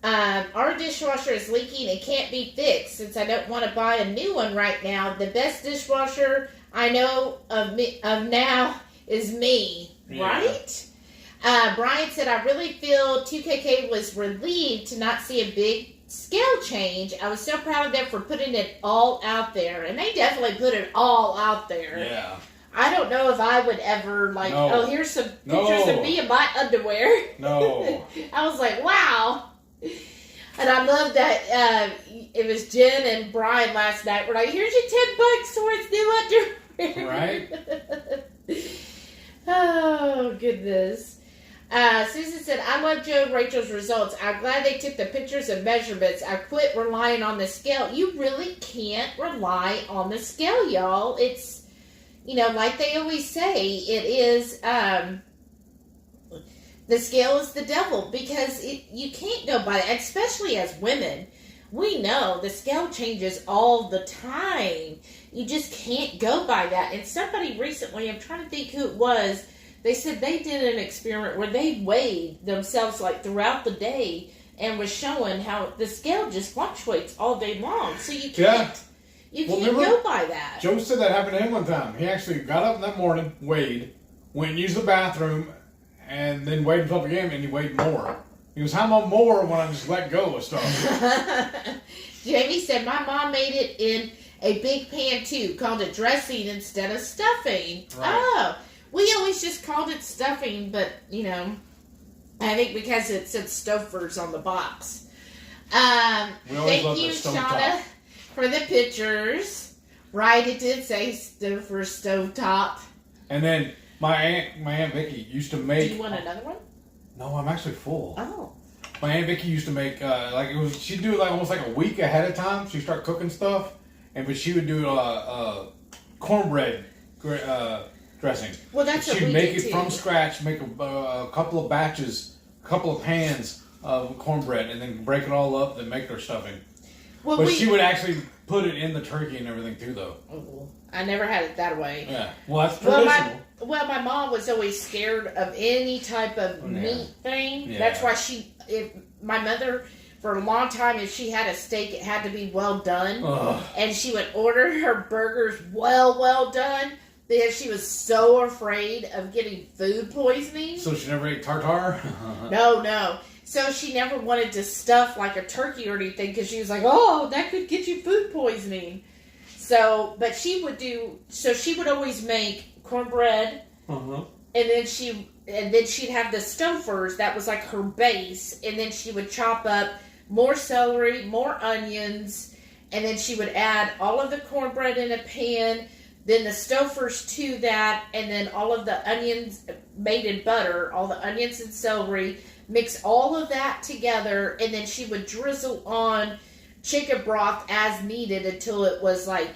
[SPEAKER 2] our dishwasher is leaking and can't be fixed. Since I don't want to buy a new one right now, the best dishwasher I know of now is me. Yeah. Right? Brian said, I really feel 2KK was relieved to not see a big scale change. I was so proud of them for putting it all out there. And they definitely put it all out there.
[SPEAKER 1] Yeah.
[SPEAKER 2] I don't know if I would ever, here's some pictures of me in my underwear.
[SPEAKER 1] No.
[SPEAKER 2] I was like, wow. And I love that it was Jen and Brian last night. We're like, here's your $10 towards new underwear.
[SPEAKER 1] Right.
[SPEAKER 2] Oh, goodness. Susan said, I love Joe and Rachel's results. I'm glad they took the pictures and measurements. I quit relying on the scale. You really can't rely on the scale, y'all. It's, like they always say, it is, the scale is the devil because you can't go by it, especially as women. We know the scale changes all the time. You just can't go by that. And somebody recently, I'm trying to think who it was, they said they did an experiment where they weighed themselves like throughout the day and was showing how the scale just fluctuates all day long. So you can't, you can't go by that.
[SPEAKER 1] Joe said that happened to him one time. He actually got up that morning, weighed, went and used the bathroom, and then weighed himself again, and he weighed more. He goes, how much more when I just let go of stuff?
[SPEAKER 2] Jamie said, my mom made it in a big pan too, called it dressing instead of stuffing. Right. Oh, we always just called it stuffing, but, you know, I think because it said Stouffer's on the box. Thank you, Shauna, for the pictures. Right, it did say Stouffer's Stovetop.
[SPEAKER 1] And then my aunt Vicky used to make.
[SPEAKER 2] Do you want another one?
[SPEAKER 1] No, I'm actually full.
[SPEAKER 2] Oh.
[SPEAKER 1] My aunt Vicky used to make she'd do it like almost like a week ahead of time. She'd start cooking stuff, but she would do cornbread dressing.
[SPEAKER 2] Well, that's what
[SPEAKER 1] she'd
[SPEAKER 2] we
[SPEAKER 1] make
[SPEAKER 2] did
[SPEAKER 1] it
[SPEAKER 2] too.
[SPEAKER 1] from scratch, make a couple of batches, a couple of pans of cornbread, and then break it all up and make their stuffing. Well, but she would actually put it in the turkey and everything too, though.
[SPEAKER 2] Oh, I never had it that way.
[SPEAKER 1] Yeah, well, that's traditional.
[SPEAKER 2] Well, my mom was always scared of any type of meat thing. Yeah. That's why my mother, for a long time, if she had a steak, it had to be well done. Ugh. And she would order her burgers well done because she was so afraid of getting food poisoning.
[SPEAKER 1] So she never ate tartare?
[SPEAKER 2] No. So she never wanted to stuff like a turkey or anything because she was like, oh, that could get you food poisoning. So, but she would always make cornbread, and then she'd have the Stouffer's. That was like her base, and then she would chop up more celery, more onions, and then she would add all of the cornbread in a pan, then the Stouffer's to that, and then all of the onions made in butter, all the onions and celery, mix all of that together, and then she would drizzle on chicken broth as needed until it was like,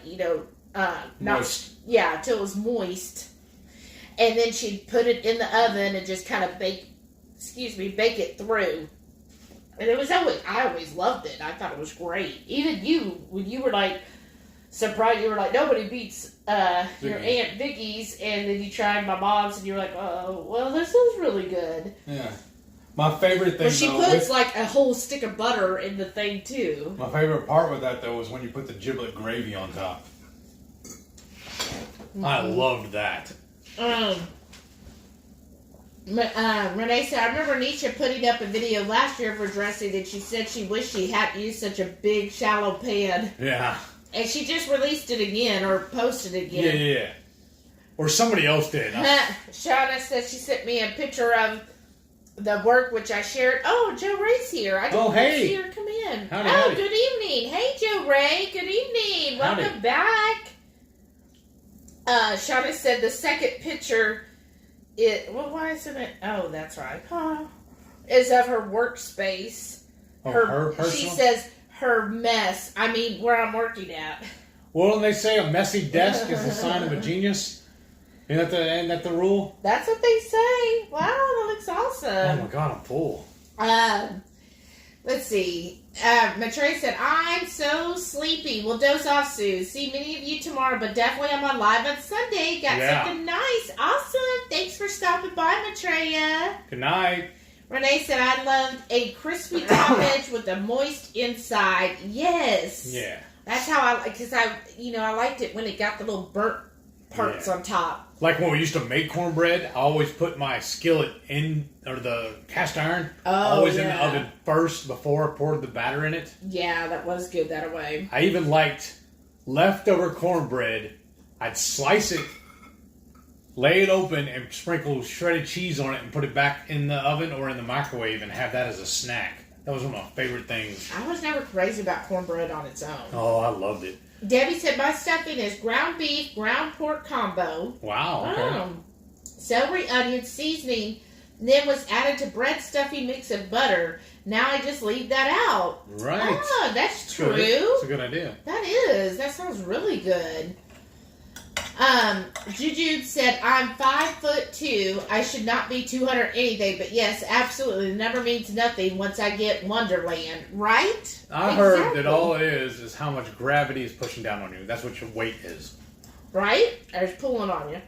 [SPEAKER 1] moist.
[SPEAKER 2] Until it was moist. And then she'd put it in the oven and just kind of bake it through. And I always loved it. I thought it was great. Even you, when you were like surprised, you were like, nobody beats your Aunt Vicky's, and then you tried my mom's and you were like, oh, well, this is really good.
[SPEAKER 1] Yeah. My favorite thing,
[SPEAKER 2] but she puts like a whole stick of butter in the thing too.
[SPEAKER 1] My favorite part with that though was when you put the giblet gravy on top. Mm-hmm. I loved that.
[SPEAKER 2] Renee said, I remember Nisha putting up a video last year for dressing, and she said she wished she hadn't used such a big, shallow pan.
[SPEAKER 1] Yeah.
[SPEAKER 2] And she just released it again, or posted it again.
[SPEAKER 1] Yeah. Or somebody else did.
[SPEAKER 2] Shauna says she sent me a picture of the work, which I shared. Oh, Joe Ray's here. I didn't see her come in.
[SPEAKER 1] Howdy.
[SPEAKER 2] Good evening. Hey, Joe Ray. Good evening. Welcome back. Shauna said the second picture, why isn't it? Oh, that's right. Is of her workspace.
[SPEAKER 1] Her personal?
[SPEAKER 2] She says her mess. I mean, where I'm working at.
[SPEAKER 1] Well, they say a messy desk is a sign of a genius. Isn't that the rule?
[SPEAKER 2] That's what they say. Wow, that looks awesome.
[SPEAKER 1] Oh my God, I'm full.
[SPEAKER 2] Let's see. Matre said, I'm so sleepy. We'll doze off soon. See many of you tomorrow, but definitely I'm on live on Sunday. Got something nice. Awesome. Thanks for stopping by, Matreya.
[SPEAKER 1] Good night.
[SPEAKER 2] Renee said, I loved a crispy top edge with a moist inside. Yes.
[SPEAKER 1] Yeah.
[SPEAKER 2] That's how because I liked it when it got the little burnt parts on top.
[SPEAKER 1] Like when we used to make cornbread, I always put my skillet or the cast iron, in the oven first before I poured the batter in it.
[SPEAKER 2] Yeah, that was good that way.
[SPEAKER 1] I even liked leftover cornbread. I'd slice it, lay it open, and sprinkle shredded cheese on it and put it back in the oven or in the microwave and have that as a snack. That was one of my favorite things.
[SPEAKER 2] I was never crazy about cornbread on its own.
[SPEAKER 1] Oh, I loved it.
[SPEAKER 2] Debbie said, my stuffing is ground beef, ground pork combo.
[SPEAKER 1] Wow. Okay.
[SPEAKER 2] Celery, onion, seasoning, then was added to bread stuffing mix of butter. Now I just leave that out.
[SPEAKER 1] Right.
[SPEAKER 2] Oh, that's true.
[SPEAKER 1] That's a good idea.
[SPEAKER 2] That is. That sounds really good. Juju said, I'm 5'2". I should not be 200 anything, but yes, absolutely. The number means nothing once I get Wonderland, right?
[SPEAKER 1] I heard that all it is how much gravity is pushing down on you. That's what your weight is.
[SPEAKER 2] Right? I was pulling on you.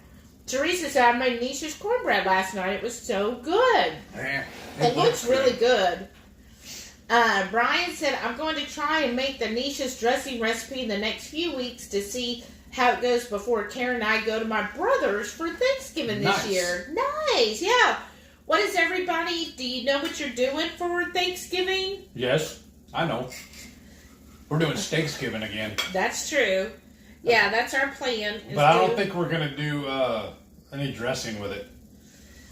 [SPEAKER 2] Teresa said, I made Nisha's cornbread last night. It was so good.
[SPEAKER 1] Man,
[SPEAKER 2] it looks really good. Brian said, I'm going to try and make the Nisha's dressing recipe in the next few weeks to see how it goes before Karen and I go to my brother's for Thanksgiving this year. Nice, yeah. What is everybody, do you know what you're doing for Thanksgiving?
[SPEAKER 1] Yes, I know. We're doing Steaksgiving again.
[SPEAKER 2] That's true. Yeah, that's our plan.
[SPEAKER 1] But I don't think we're going to do any dressing with it.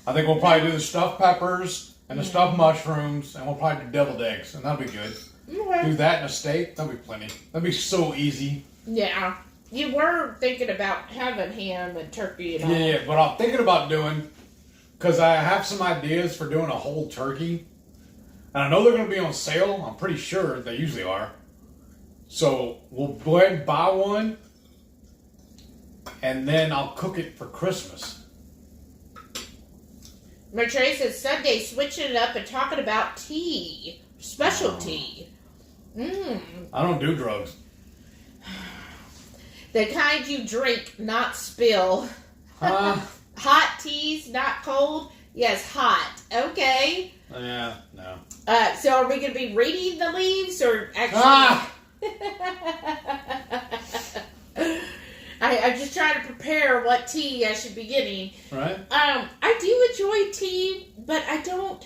[SPEAKER 1] I think we'll probably do the stuffed peppers and the stuffed mushrooms, and we'll probably do deviled eggs, and that'll be good. Okay. Do that and a steak, that'll be plenty. That'll be so easy.
[SPEAKER 2] Yeah. You were thinking about having ham and turkey and all.
[SPEAKER 1] Yeah, but I'm thinking about doing, because I have some ideas for doing a whole turkey. And I know they're going to be on sale. I'm pretty sure they usually are. So we'll go ahead and buy one, and then I'll cook it for Christmas.
[SPEAKER 2] Matrey says Sunday switching it up and talking about tea. Specialty.
[SPEAKER 1] I don't do drugs.
[SPEAKER 2] The kind you drink, not spill. Hot teas, not cold. Yes, hot. Okay.
[SPEAKER 1] Yeah, no.
[SPEAKER 2] So are we going to be reading the leaves or actually... I'm just trying to prepare what tea I should be getting.
[SPEAKER 1] Right.
[SPEAKER 2] I do enjoy tea, but I don't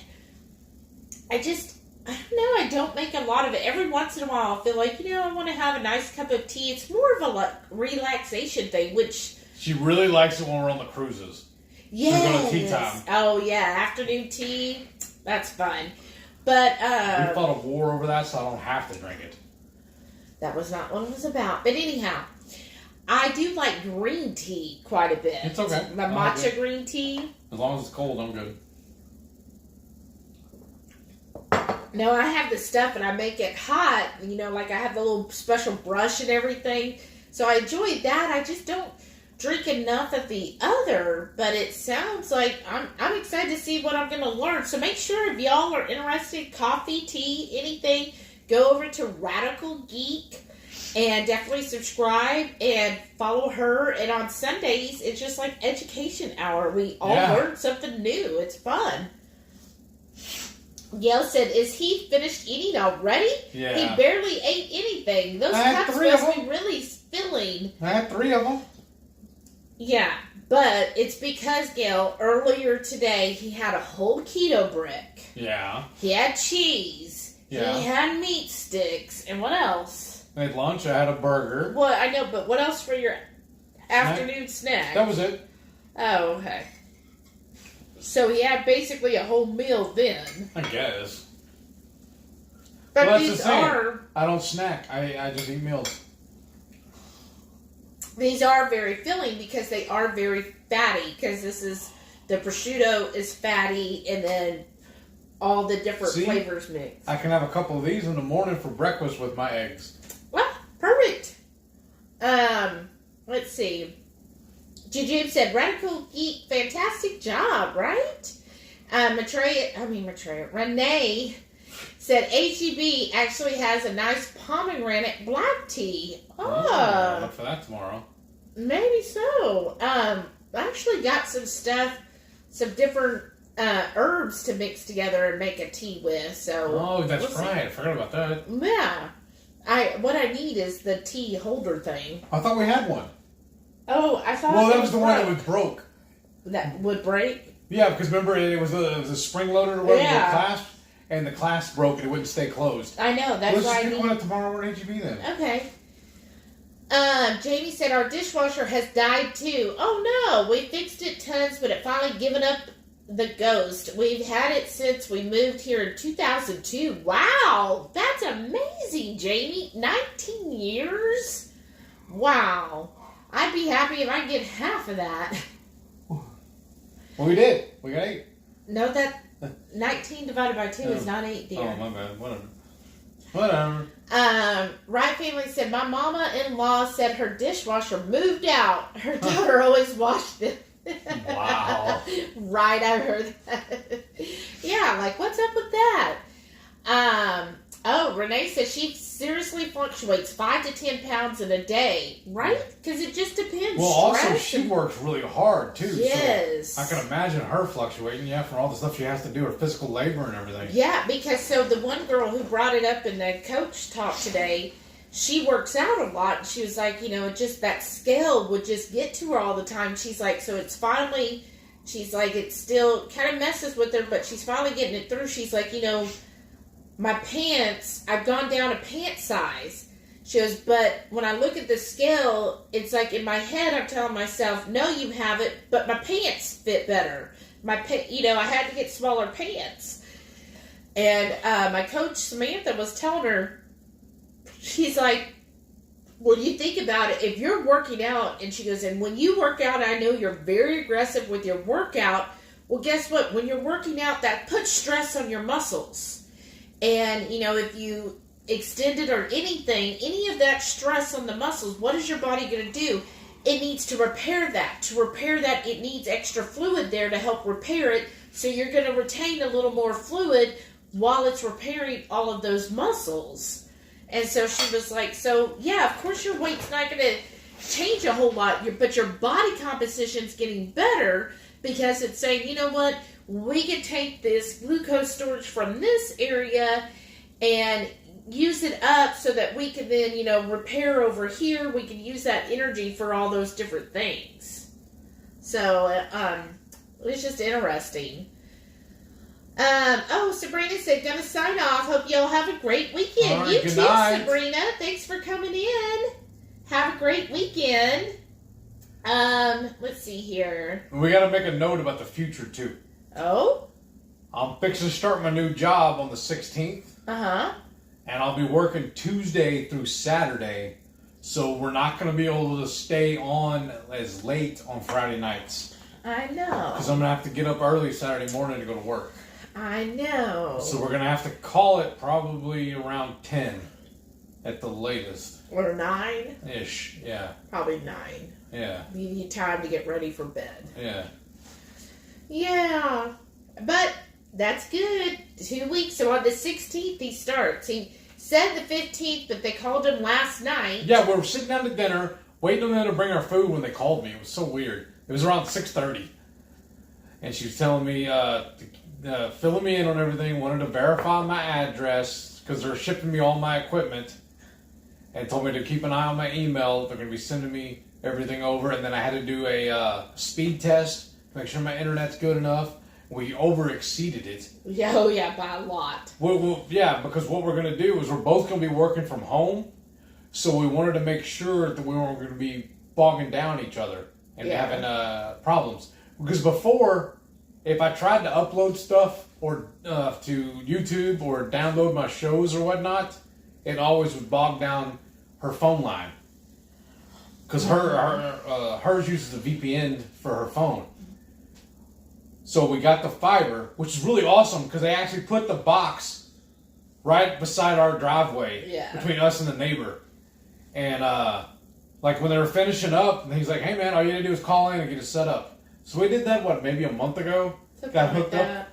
[SPEAKER 2] know, I don't make a lot of it. Every once in a while I feel like, I want to have a nice cup of tea. It's more of a relaxation thing, which...
[SPEAKER 1] She really likes it when we're on the cruises.
[SPEAKER 2] Yes.
[SPEAKER 1] We're going to tea time.
[SPEAKER 2] Oh, yeah. Afternoon tea. That's fun. But,
[SPEAKER 1] we fought a war over that, so I don't have to drink it.
[SPEAKER 2] That was not what it was about. But anyhow, I do like green tea quite a bit.
[SPEAKER 1] It's okay.
[SPEAKER 2] The matcha green tea.
[SPEAKER 1] As long as it's cold, I'm good.
[SPEAKER 2] No, I have the stuff and I make it hot. Like I have the little special brush and everything. So I enjoy that. I just don't drink enough of the other. But it sounds like I'm excited to see what I'm going to learn. So make sure if y'all are interested, coffee, tea, anything, go over to Radical Geek and definitely subscribe and follow her. And on Sundays, it's just like education hour. We all learn something new. It's fun. Gail said, is he finished eating already?
[SPEAKER 1] Yeah.
[SPEAKER 2] He barely ate anything. Those cups must be really filling.
[SPEAKER 1] I had 3 of them.
[SPEAKER 2] Yeah, but it's because, Gail, earlier today, he had a whole keto brick.
[SPEAKER 1] Yeah. He
[SPEAKER 2] had cheese.
[SPEAKER 1] Yeah.
[SPEAKER 2] He had meat sticks. And what else?
[SPEAKER 1] At lunch, I had a burger.
[SPEAKER 2] Well, I know, but what else for your afternoon snack?
[SPEAKER 1] That was it.
[SPEAKER 2] Oh, okay. So he had basically a whole meal then.
[SPEAKER 1] I guess.
[SPEAKER 2] But
[SPEAKER 1] well,
[SPEAKER 2] these are...
[SPEAKER 1] I don't snack. I just eat meals.
[SPEAKER 2] These are very filling because they are very fatty. Because the prosciutto is fatty and then all the different flavors mix.
[SPEAKER 1] I can have a couple of these in the morning for breakfast with my eggs.
[SPEAKER 2] Well, perfect. Let's see. James said, Radical Geek, fantastic job, right? Renee said, HEB actually has a nice pomegranate black tea.
[SPEAKER 1] Oh, look for that tomorrow.
[SPEAKER 2] Maybe so. I actually got some stuff, some different herbs to mix together and make a tea with. So
[SPEAKER 1] that's right. I forgot about that.
[SPEAKER 2] Yeah. What I need is the tea holder thing.
[SPEAKER 1] I thought we had one.
[SPEAKER 2] Oh, I thought.
[SPEAKER 1] Well, that was the one that was broke.
[SPEAKER 2] That would break.
[SPEAKER 1] Yeah, because remember it was a spring loader or whatever, the clasp, and the clasp broke and it wouldn't stay closed.
[SPEAKER 2] I know. That's why.
[SPEAKER 1] Let's pick one up tomorrow at HEB then.
[SPEAKER 2] Okay. Jamie said our dishwasher has died too. Oh no, we fixed it tons, but it finally given up the ghost. We've had it since we moved here in 2002. Wow, that's amazing, Jamie. 19 years? Wow. I'd be happy if I could get half of that.
[SPEAKER 1] Well, we did. We got 8.
[SPEAKER 2] No, that 19 divided by 2 is not 8, dear.
[SPEAKER 1] Oh, my bad. Whatever.
[SPEAKER 2] Right Family said, my mama-in-law said her dishwasher moved out. Her daughter always washed it.
[SPEAKER 1] Wow.
[SPEAKER 2] Right, I heard that. Yeah, like, what's up with that? Oh, Renee says she seriously fluctuates 5 to 10 pounds in a day, right? Because it just depends.
[SPEAKER 1] Well, also she works really hard too.
[SPEAKER 2] Yes.
[SPEAKER 1] So I can imagine her fluctuating, for all the stuff she has to do, her physical labor and everything.
[SPEAKER 2] Yeah, because so the one girl who brought it up in the coach talk today, she works out a lot. And she was like, just that scale would just get to her all the time. She's like, so it's finally, she's like, it still kind of messes with her, but she's finally getting it through. She's like, my pants, I've gone down a pant size. She goes, but when I look at the scale, it's like in my head I'm telling myself, no, you haven't, but my pants fit better. I had to get smaller pants. And my coach, Samantha, was telling her, she's like, well, you think about it, if you're working out, and she goes, and when you work out, I know you're very aggressive with your workout. Well, guess what? When you're working out, that puts stress on your muscles. And, if you extend it or anything, any of that stress on the muscles, what is your body going to do? It needs to repair that. To repair that, it needs extra fluid there to help repair it. So you're going to retain a little more fluid while it's repairing all of those muscles. And so she was like, so, yeah, of course your weight's not going to change a whole lot, but your body composition's getting better because it's saying, you know what? We can take this glucose storage from this area and use it up so that we can then, repair over here. We can use that energy for all those different things. So, it's just interesting. Sabrina said, gonna sign off. Hope y'all have a great weekend.
[SPEAKER 1] Right,
[SPEAKER 2] you
[SPEAKER 1] good
[SPEAKER 2] too,
[SPEAKER 1] night.
[SPEAKER 2] Sabrina. Thanks for coming in. Have a great weekend. Let's see here.
[SPEAKER 1] We got to make a note about the future too.
[SPEAKER 2] Oh?
[SPEAKER 1] I'm fixing to start my new job on the 16th.
[SPEAKER 2] Uh-huh.
[SPEAKER 1] And I'll be working Tuesday through Saturday. So we're not going to be able to stay on as late on Friday nights.
[SPEAKER 2] I know.
[SPEAKER 1] Because I'm going to have to get up early Saturday morning to go to work.
[SPEAKER 2] I know.
[SPEAKER 1] So we're going to have to call it probably around 10 at the latest.
[SPEAKER 2] Or 9?
[SPEAKER 1] Ish, yeah.
[SPEAKER 2] Probably 9.
[SPEAKER 1] Yeah.
[SPEAKER 2] You need time to get ready for bed.
[SPEAKER 1] Yeah.
[SPEAKER 2] Yeah. But that's good. 2 weeks. So on the 16th he starts. He said the 15th, but they called him last night.
[SPEAKER 1] Yeah, we were sitting down to dinner, waiting on them to bring our food when they called me. It was so weird. It was around 6:30. And she was telling me, filling me in on everything, wanted to verify my address because they're shipping me all my equipment. And told me to keep an eye on my email. They're going to be sending me everything over. And then I had to do a speed test to make sure my internet's good enough. We over-exceeded it.
[SPEAKER 2] Yeah, oh yeah, by a lot.
[SPEAKER 1] Well, yeah, because what we're going to do is we're both going to be working from home. So we wanted to make sure that we weren't going to be bogging down each other and having problems. Because before, if I tried to upload stuff or to YouTube or download my shows or whatnot, it always would bog down her phone line. Because hers uses a VPN for her phone. So we got the fiber, which is really awesome because they actually put the box right beside our driveway between us and the neighbor. And like when they were finishing up, he's like, "Hey man, all you gotta do is call in and get it set up." So we did that maybe a month ago. Got hooked up,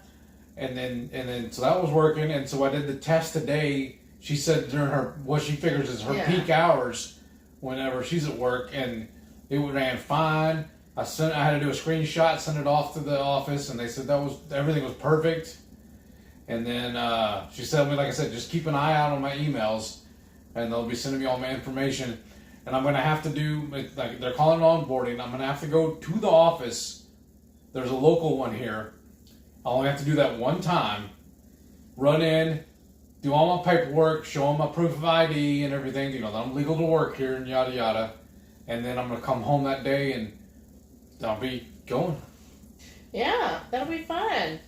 [SPEAKER 1] and then so that was working. And so I did the test today. She said during what she figures is her peak hours, whenever she's at work, and it ran fine. I had to do a screenshot, send it off to the office, and they said everything was perfect. And then she said, like I said, just keep an eye out on my emails, and they'll be sending me all my information. And I'm going to have to do, like they're calling it onboarding. I'm going to have to go to the office. There's a local one here. I only have to do that one time. Run in, do all my paperwork, show them my proof of ID and everything, that I'm legal to work here and yada yada. And then I'm going to come home that day and I'll be going. Yeah, that'll be fun.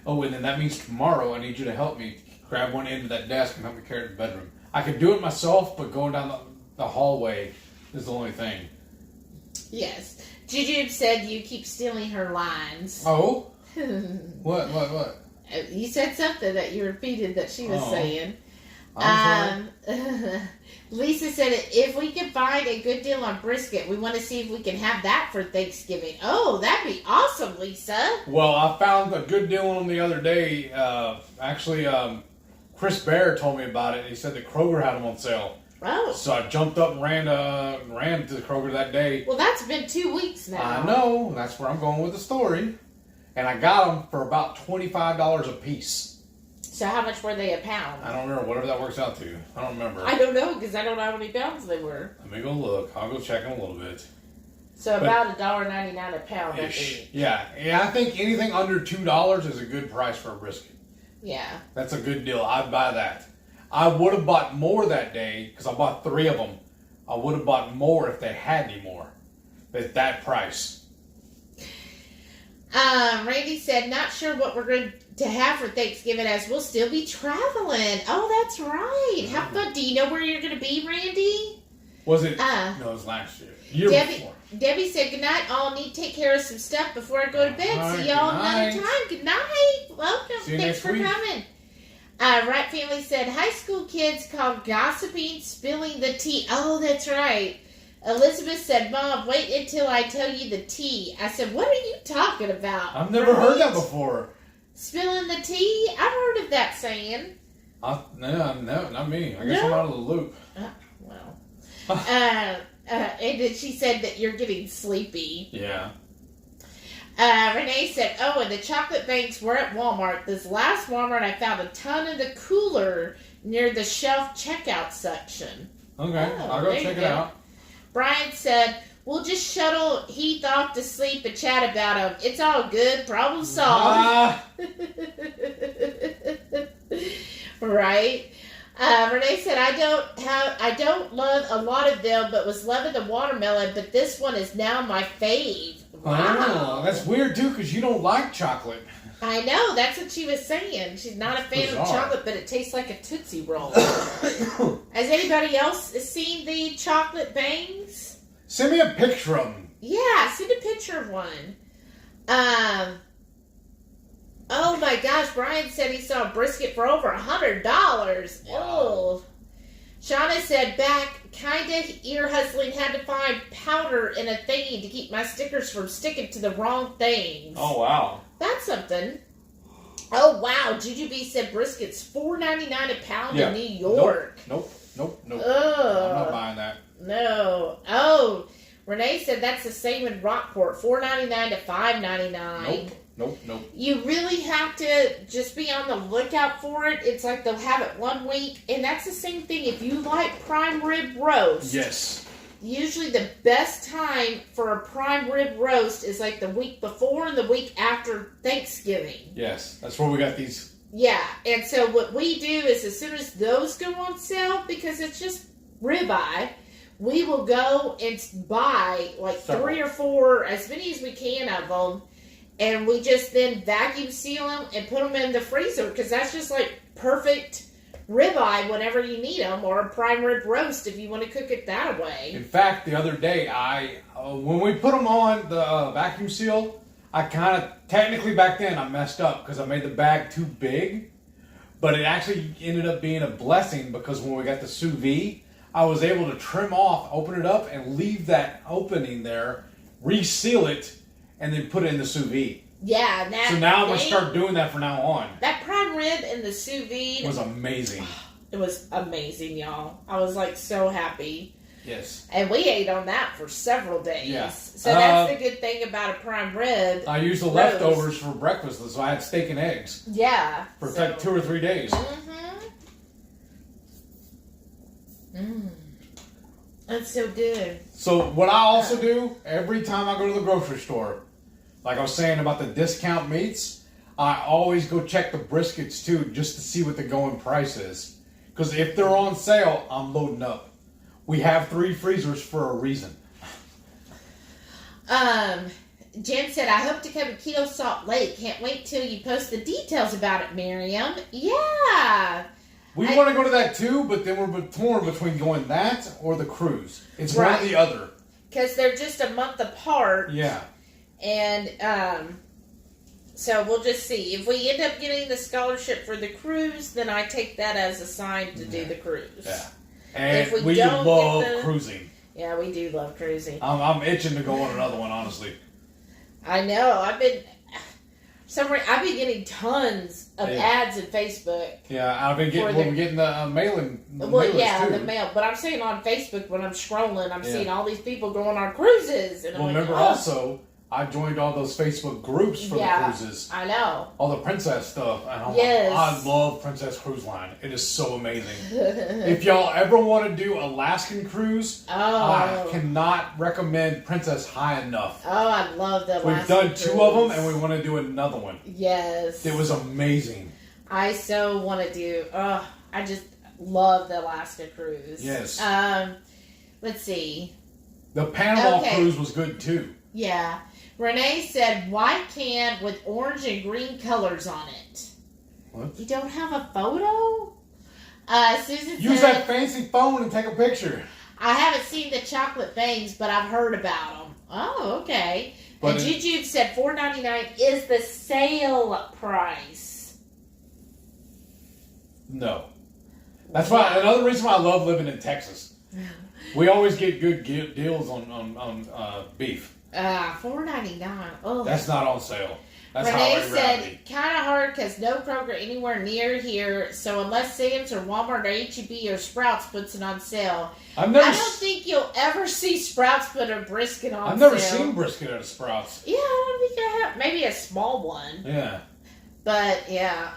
[SPEAKER 1] Oh, and then that means tomorrow I need you to help me grab one end of that desk and help me carry it to the bedroom. I could do it myself, but going down the hallway is the only thing. Yes. Juju said you keep stealing her lines. Oh? What? You said something that you repeated that she was saying. Lisa said, if we can find a good deal on brisket, we want to see if we can have that for Thanksgiving. Oh, that'd be awesome, Lisa. Well, I found a good deal on them the other day. Chris Bear told me about it, and he said that Kroger had them on sale.
[SPEAKER 2] Oh.
[SPEAKER 1] So I jumped up and ran to the Kroger that day.
[SPEAKER 2] Well, that's been 2 weeks now.
[SPEAKER 1] I know. That's where I'm going with the story. And I got them for about $25 a piece.
[SPEAKER 2] So how much were they a pound?
[SPEAKER 1] I don't remember. Whatever that works out to. I don't remember.
[SPEAKER 2] I don't know, because I don't know how many pounds they were.
[SPEAKER 1] Let me go look. I'll go check in a little bit.
[SPEAKER 2] So about $1.99 a pound, I think.
[SPEAKER 1] Yeah. I think anything under $2 is a good price for a brisket.
[SPEAKER 2] Yeah.
[SPEAKER 1] That's a good deal. I'd buy that. I would have bought more that day because I bought 3 of them. I would have bought more if they had any more at that price.
[SPEAKER 2] Randy said, not sure what we're going to have for Thanksgiving as we'll still be traveling. Oh, that's right. How fun. Do you know where you're going to be, Randy?
[SPEAKER 1] Was it? No, it was last year. Before.
[SPEAKER 2] Debbie said, good night. All need to take care of some stuff before I go to bed. See y'all another time. Good night. Welcome. Thanks for coming. Right Family said, high school kids call gossiping spilling the tea. Oh, that's right. Elizabeth said, Mom, wait until I tell you the tea. I said, what are you talking about?
[SPEAKER 1] I've never heard that before.
[SPEAKER 2] Spilling the tea? I've heard of that saying.
[SPEAKER 1] No, not me. I guess I'm out of the loop.
[SPEAKER 2] And then she said that you're getting sleepy.
[SPEAKER 1] Yeah.
[SPEAKER 2] Renee said, oh, and the chocolate banks were at Walmart. This last Walmart, I found a ton in the cooler near the shelf checkout section.
[SPEAKER 1] Okay, I'll go check it out.
[SPEAKER 2] Brian said, we'll just shuttle Heath off to sleep and chat about him. It's all good. Problem solved. Right? Renee said, I don't love a lot of them, but was loving the watermelon, but this one is now my fave. Wow.
[SPEAKER 1] Oh, that's weird, too, because you don't like chocolate.
[SPEAKER 2] I know. That's what she was saying. She's not a fan of chocolate, but it tastes like a Tootsie Roll. Has anybody else seen the chocolate bangs?
[SPEAKER 1] Send me a picture of them.
[SPEAKER 2] Yeah, send a picture of one. Oh my gosh, Brian said he saw a brisket for over $100. Wow. Oh. Shauna said, back, kinda ear hustling, had to find powder in a thingy to keep my stickers from sticking to the wrong things.
[SPEAKER 1] Oh, wow.
[SPEAKER 2] That's something. Oh, wow. Juju B said brisket's $4.99 a pound in New York.
[SPEAKER 1] Nope.
[SPEAKER 2] Oh.
[SPEAKER 1] I'm not buying that.
[SPEAKER 2] No. Oh, Renee said that's the same in Rockport, $4.99 to $5.99.
[SPEAKER 1] Nope.
[SPEAKER 2] You really have to just be on the lookout for it. It's like they'll have it 1 week, and that's the same thing if you like prime rib roast.
[SPEAKER 1] Yes.
[SPEAKER 2] Usually the best time for a prime rib roast is like the week before and the week after Thanksgiving.
[SPEAKER 1] Yes, that's where we got these.
[SPEAKER 2] Yeah, and so what we do is as soon as those go on sale, because it's just ribeye, we will go and buy like 3 or 4, as many as we can of them, and we just then vacuum seal them and put them in the freezer, because that's just like perfect ribeye whenever you need them, or a prime rib roast if you want to cook it that way.
[SPEAKER 1] In fact, the other day, when we put them on the vacuum seal, I kind of, technically back then I messed up because I made the bag too big, but it actually ended up being a blessing because when we got the sous vide, I was able to trim off, open it up, and leave that opening there, reseal it, and then put it in the sous vide.
[SPEAKER 2] Yeah.
[SPEAKER 1] So now I'm going to start doing that from now on.
[SPEAKER 2] That prime rib and the sous vide
[SPEAKER 1] was amazing.
[SPEAKER 2] It was amazing, y'all. I was like so happy.
[SPEAKER 1] Yes.
[SPEAKER 2] And we ate on that for several days.
[SPEAKER 1] Yeah.
[SPEAKER 2] So that's the good thing about a prime rib.
[SPEAKER 1] I used the leftovers for breakfast, so I had steak and eggs.
[SPEAKER 2] Yeah.
[SPEAKER 1] For like 2 or 3 days.
[SPEAKER 2] That's so good.
[SPEAKER 1] So what I also do, every time I go to the grocery store, like I was saying about the discount meats, I always go check the briskets too, just to see what the going price is. Because if they're on sale, I'm loading up. We have 3 freezers for a reason.
[SPEAKER 2] Jen said, I hope to come to Keto Salt Lake. Can't wait till you post the details about it, Miriam. Yeah.
[SPEAKER 1] We want to go to that too, but then we're torn between going that or the cruise. It's one or the other.
[SPEAKER 2] Because they're just a month apart.
[SPEAKER 1] Yeah.
[SPEAKER 2] And so we'll just see. If we end up getting the scholarship for the cruise, then I take that as a sign to do the cruise.
[SPEAKER 1] Yeah. And
[SPEAKER 2] if
[SPEAKER 1] we love cruising.
[SPEAKER 2] Yeah, we do love cruising.
[SPEAKER 1] I'm itching to go on another one, honestly.
[SPEAKER 2] I know. I've been getting tons of ads in Facebook.
[SPEAKER 1] Yeah, I've been getting. We're getting the mailing.
[SPEAKER 2] The mail. But I'm saying on Facebook when I'm scrolling, I'm seeing all these people going on cruises. And
[SPEAKER 1] remember also, I joined all those Facebook groups for the cruises.
[SPEAKER 2] I know.
[SPEAKER 1] All the princess stuff. And I love Princess Cruise Line. It is so amazing. If y'all ever want to do Alaskan cruise, I cannot recommend Princess high enough.
[SPEAKER 2] Oh, I love the Alaskan
[SPEAKER 1] We've done 2 of them, and we want to do another one.
[SPEAKER 2] Yes.
[SPEAKER 1] It was amazing.
[SPEAKER 2] I so want to do. I just love the Alaska cruise.
[SPEAKER 1] Yes.
[SPEAKER 2] Let's see.
[SPEAKER 1] The Panama cruise was good too.
[SPEAKER 2] Yeah. Renee said white can with orange and green colors on it.
[SPEAKER 1] What?
[SPEAKER 2] You don't have a photo? Susan
[SPEAKER 1] Use
[SPEAKER 2] said,
[SPEAKER 1] that fancy phone and take a picture.
[SPEAKER 2] I haven't seen the chocolate bangs, but I've heard about them. Oh, okay. And Juju said $4.99 is the sale price.
[SPEAKER 1] No. That's why another reason why I love living in Texas. We always get good deals on beef.
[SPEAKER 2] $4.99. Oh,
[SPEAKER 1] that's not on sale. That's
[SPEAKER 2] Renee said, kind of hard because no Kroger anywhere near here. So unless Sam's or Walmart or H-E-B or Sprouts puts it on sale, I don't think you'll ever see Sprouts put a brisket on sale.
[SPEAKER 1] I've never seen brisket at a Sprouts.
[SPEAKER 2] Yeah, I don't think I have. Maybe a small one.
[SPEAKER 1] Yeah.
[SPEAKER 2] But yeah,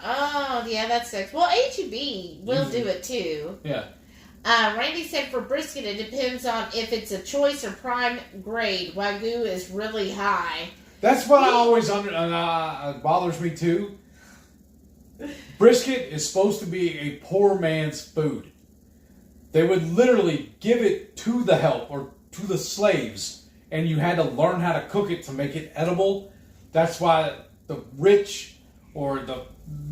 [SPEAKER 2] that sucks. Well, H-E-B will do it too.
[SPEAKER 1] Yeah.
[SPEAKER 2] Randy said for brisket, it depends on if it's a choice or prime grade. Wagyu is really high.
[SPEAKER 1] That's what I always bothers me too. Brisket is supposed to be a poor man's food. They would literally give it to the help or to the slaves, and you had to learn how to cook it to make it edible. That's why the rich or the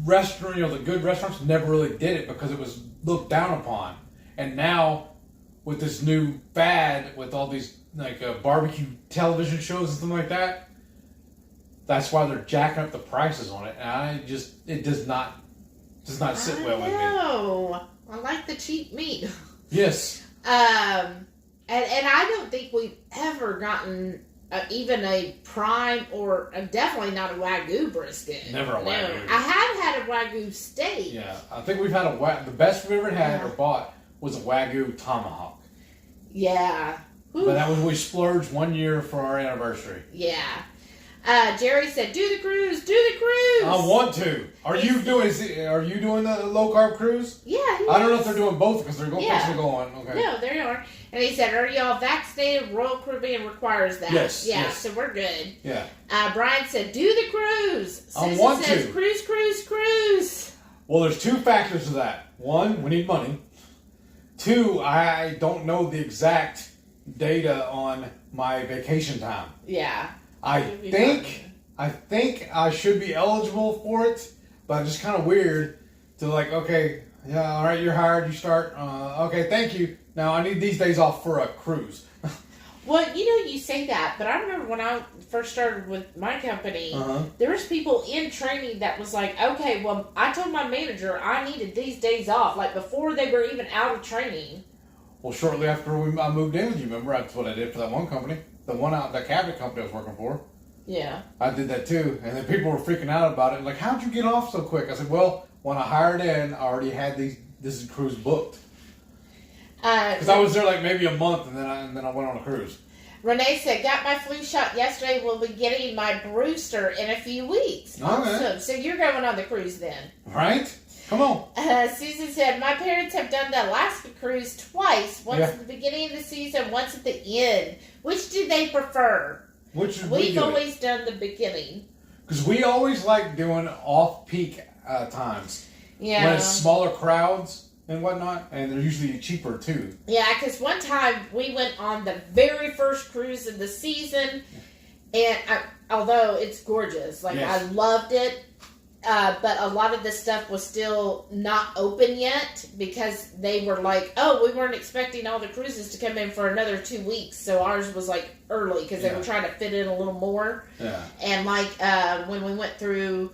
[SPEAKER 1] restaurant, the good restaurants never really did it because it was looked down upon. And now, with this new fad, with all these barbecue television shows and stuff like that, that's why they're jacking up the prices on it. And it does not sit well with me.
[SPEAKER 2] No, I like the cheap meat.
[SPEAKER 1] Yes.
[SPEAKER 2] And I don't think we've ever gotten even a prime or definitely not a Wagyu brisket.
[SPEAKER 1] Never a Wagyu.
[SPEAKER 2] No. I have had a Wagyu steak.
[SPEAKER 1] Yeah, I think we've had the best we've ever had or bought was a Wagyu tomahawk.
[SPEAKER 2] Yeah. Ooh.
[SPEAKER 1] But that was we splurged 1 year for our anniversary.
[SPEAKER 2] Yeah. Jerry said, "Do the cruise, do the cruise."
[SPEAKER 1] I want to. Are you doing the low carb cruise?
[SPEAKER 2] Yeah.
[SPEAKER 1] I don't know if they're doing both because they're going. Okay.
[SPEAKER 2] No, they are. And he said, "Are y'all vaccinated? Royal Caribbean requires that."
[SPEAKER 1] Yes.
[SPEAKER 2] Yeah.
[SPEAKER 1] Yes.
[SPEAKER 2] So we're good.
[SPEAKER 1] Yeah.
[SPEAKER 2] Brian said, "Do the cruise." Susan
[SPEAKER 1] I want
[SPEAKER 2] says,
[SPEAKER 1] to.
[SPEAKER 2] Cruise.
[SPEAKER 1] Well, there's 2 factors to that. 1, we need money. 2, I don't know the exact data on my vacation time.
[SPEAKER 2] Yeah.
[SPEAKER 1] I think I should be eligible for it, but it's just kind of weird to okay, yeah, all right, you're hired, you start, okay, thank you. Now I need these days off for a cruise.
[SPEAKER 2] Well, you say that, but I remember when I first started with my company, there was people in training that was like, okay, well, I told my manager I needed these days off, before they were even out of training.
[SPEAKER 1] Well, shortly after I moved in with you, remember, that's what I did for that one company. The cabinet company I was working for.
[SPEAKER 2] Yeah.
[SPEAKER 1] I did that too. And then people were freaking out about it. Like, how'd you get off so quick? I said, well, when I hired in, I already had this cruise booked. Because I was there maybe a month and then I went on a cruise.
[SPEAKER 2] Renee said, got my flu shot yesterday. We'll be getting my booster in a few weeks. Awesome. So you're going on the cruise then.
[SPEAKER 1] Right? Come on.
[SPEAKER 2] Susan said, my parents have done the Alaska cruise twice. Once at the beginning of the season, once at the end. Which do they prefer? We've always done the beginning.
[SPEAKER 1] Because we always like doing off-peak times.
[SPEAKER 2] Yeah.
[SPEAKER 1] When it's smaller crowds and whatnot. And they're usually cheaper too.
[SPEAKER 2] Yeah, because one time we went on the very first cruise of the season. And although it's gorgeous. I loved it. But a lot of this stuff was still not open yet because they were we weren't expecting all the cruises to come in for another 2 weeks. So ours was early because they were trying to fit in a little more.
[SPEAKER 1] Yeah.
[SPEAKER 2] And when we went through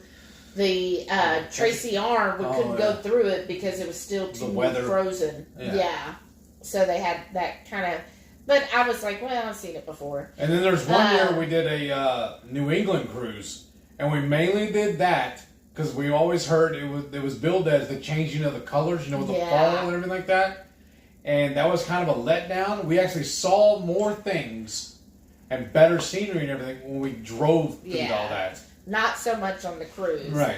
[SPEAKER 2] the Tracy Arm, we couldn't go through it because it was still too frozen. Yeah. So they had that kind of, but I was like, well, I've seen it before.
[SPEAKER 1] And then there's one year we did a New England cruise. And we mainly did that because we always heard it was billed as the changing of the colors, with the fall and everything like that. And that was kind of a letdown. We actually saw more things and better scenery and everything when we drove through all that.
[SPEAKER 2] Not so much on the cruise.
[SPEAKER 1] Right.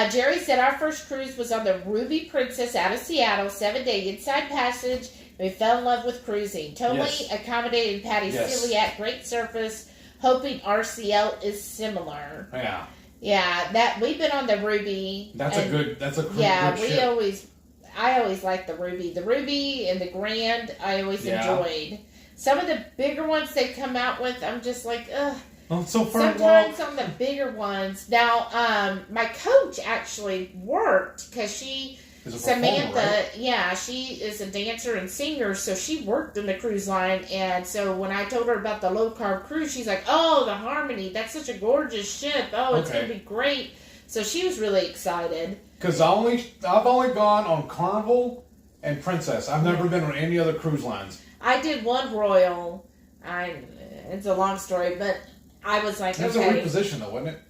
[SPEAKER 2] Jerry said our first cruise was on the Ruby Princess out of Seattle, 7-day inside passage. We fell in love with cruising. Totally accommodated Patty Celiac, great surface. Hoping RCL is similar.
[SPEAKER 1] Yeah.
[SPEAKER 2] Yeah, that we've been on the Ruby.
[SPEAKER 1] That's a good ship.
[SPEAKER 2] I always like the Ruby. The Ruby and the Grand I always enjoyed. Some of the bigger ones they come out with, I'm just like, ugh.
[SPEAKER 1] Oh, it's so far
[SPEAKER 2] Sometimes on the bigger ones. Now, my coach actually worked because she, Samantha,
[SPEAKER 1] right?
[SPEAKER 2] she is a dancer and singer, so she worked in the cruise line. And so when I told her about the low carb cruise, she's like, "Oh, the Harmony, that's such a gorgeous ship. Oh, it's gonna be great." So she was really excited.
[SPEAKER 1] Because I've only gone on Carnival and Princess. I've never been on any other cruise lines.
[SPEAKER 2] I did one Royal. It's a long story, but I was like,
[SPEAKER 1] it was a reposition, though, wasn't it?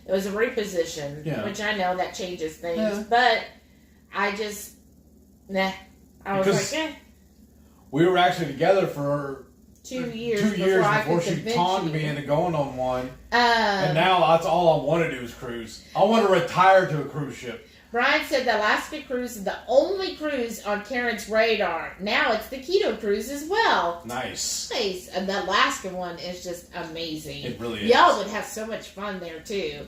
[SPEAKER 2] It was a reposition, which I know that changes things, but I just, I was like,
[SPEAKER 1] we were actually together for
[SPEAKER 2] 2 years.
[SPEAKER 1] 2 years before she taunted me into going on one. And now that's all I want to do is cruise. I want to retire to a cruise ship.
[SPEAKER 2] Brian said the Alaska cruise is the only cruise on Karen's radar. Now it's the Keto cruise as well.
[SPEAKER 1] Nice.
[SPEAKER 2] And the Alaska one is just amazing.
[SPEAKER 1] It really is.
[SPEAKER 2] Y'all would have so much fun there too.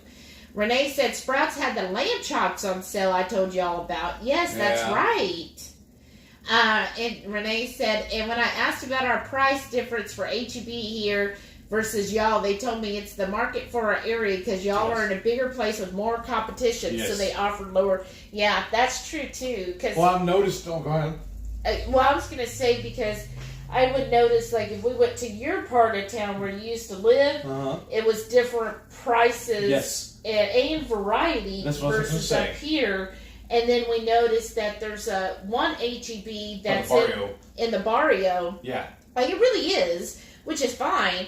[SPEAKER 2] Renee said Sprouts had the lamb chops on sale I told y'all about. Yes, that's right. And Renee said, and when I asked about our price difference for HEB here versus y'all, they told me it's the market for our area because y'all are in a bigger place with more competition, so they offered lower. Yeah, that's true too.
[SPEAKER 1] Well, I've noticed. Oh, go ahead.
[SPEAKER 2] Well, I was going to say because I would notice, like, if we went to your part of town where you used to live, it was different prices and variety versus up here. And then we noticed that there's one HEB that's in the barrio.
[SPEAKER 1] Yeah.
[SPEAKER 2] Like, it really is, which is fine.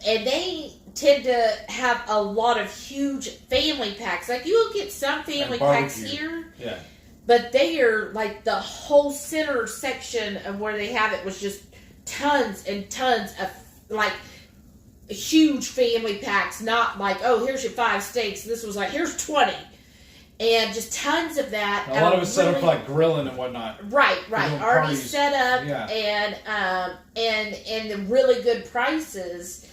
[SPEAKER 2] And they tend to have a lot of huge family packs. Like, you will get some family packs here.
[SPEAKER 1] Yeah.
[SPEAKER 2] But they are, like, the whole center section of where they have it was just tons and tons of, like, huge family packs. Not like, oh, here's your 5 steaks. This was like, here's 20. And just tons of that.
[SPEAKER 1] A lot of it's set up for, like, grilling and whatnot.
[SPEAKER 2] Right. Already set up and the really good prices.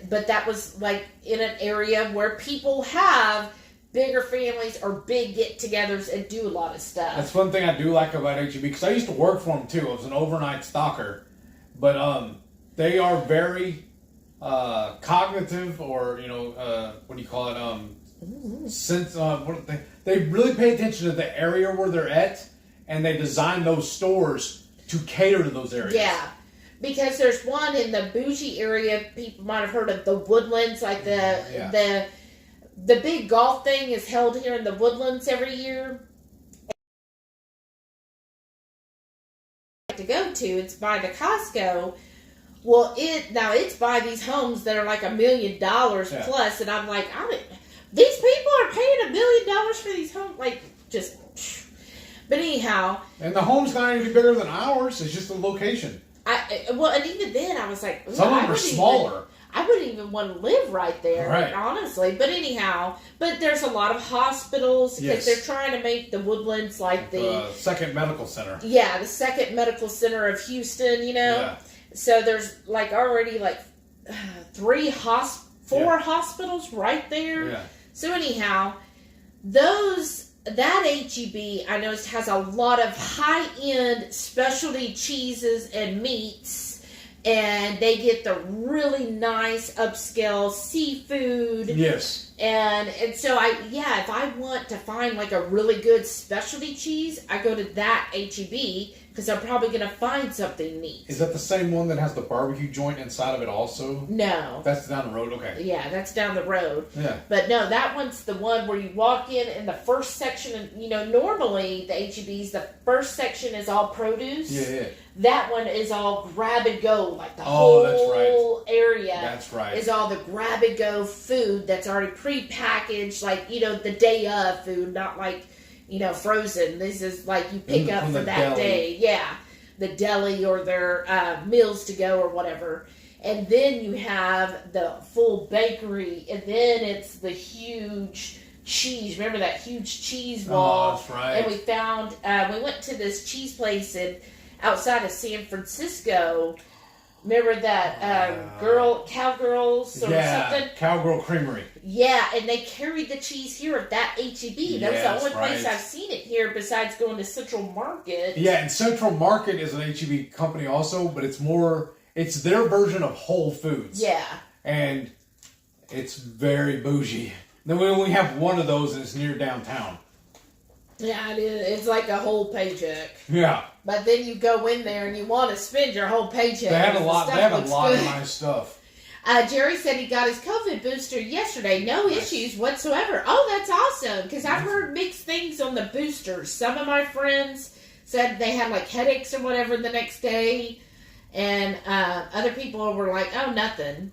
[SPEAKER 2] But that was, like, in an area where people have bigger families or big get-togethers and do a lot of stuff.
[SPEAKER 1] That's one thing I do like about HEB, because I used to work for them, too. I was an overnight stalker. But they are very cognitive, or, what do you call it? They really pay attention to the area where they're at, and they design those stores to cater to those areas.
[SPEAKER 2] Yeah. Because there's one in the bougie area, people might have heard of the Woodlands, like the big golf thing is held here in the Woodlands every year. To go to, it's by the Costco. Well, it's by these homes that are like $1 million plus, and I'm like, these people are paying $1 million for these homes, like, just. But anyhow,
[SPEAKER 1] and the home's not any bigger than ours. It's just the location.
[SPEAKER 2] And even then, I was like,
[SPEAKER 1] some of them are smaller.
[SPEAKER 2] I wouldn't even want to live right there, honestly. But anyhow, there's a lot of hospitals because they're trying to make the Woodlands like the
[SPEAKER 1] second medical center.
[SPEAKER 2] Yeah, the second medical center of Houston.
[SPEAKER 1] Yeah.
[SPEAKER 2] So there's like already like 4 hospitals right there.
[SPEAKER 1] Yeah.
[SPEAKER 2] So anyhow, that HEB, I noticed, has a lot of high-end specialty cheeses and meats, and they get the really nice upscale seafood.
[SPEAKER 1] Yes.
[SPEAKER 2] And so if I want to find like a really good specialty cheese, I go to that HEB because I'm probably going to find something neat.
[SPEAKER 1] Is that the same one that has the barbecue joint inside of it also?
[SPEAKER 2] No.
[SPEAKER 1] That's down the road? Okay.
[SPEAKER 2] Yeah, that's down the road.
[SPEAKER 1] Yeah.
[SPEAKER 2] But no, that one's the one where you walk in the first section, and, normally the HEBs, the first section is all produce.
[SPEAKER 1] Yeah.
[SPEAKER 2] That one is all grab and go, like the whole area.
[SPEAKER 1] That's right.
[SPEAKER 2] Is all the grab-and-go food that's already pre-packaged, like, the day of food, not like, frozen. This is like you pick up for that day. Yeah. The deli or their meals to go or whatever. And then you have the full bakery, and then it's the huge cheese. Remember that huge cheese wall?
[SPEAKER 1] Oh, that's right.
[SPEAKER 2] And we found, we went to this cheese place outside of San Francisco. Remember that Cowgirls or something?
[SPEAKER 1] Cowgirl Creamery.
[SPEAKER 2] Yeah, and they carried the cheese here at that H-E-B. That was the only place I've seen it here besides going to Central Market.
[SPEAKER 1] Yeah, and Central Market is an H-E-B company also, but it's their version of Whole Foods.
[SPEAKER 2] Yeah.
[SPEAKER 1] And it's very bougie. Then we only have one of those and it's near downtown.
[SPEAKER 2] Yeah, it is. It's like a whole paycheck.
[SPEAKER 1] Yeah.
[SPEAKER 2] But then you go in there and you want to spend your whole paycheck.
[SPEAKER 1] They have a lot of nice stuff.
[SPEAKER 2] Jerry said he got his COVID booster yesterday. No issues whatsoever. Oh, that's awesome. Because I've heard mixed things on the boosters. Some of my friends said they had like headaches or whatever the next day. And other people were like, oh, nothing.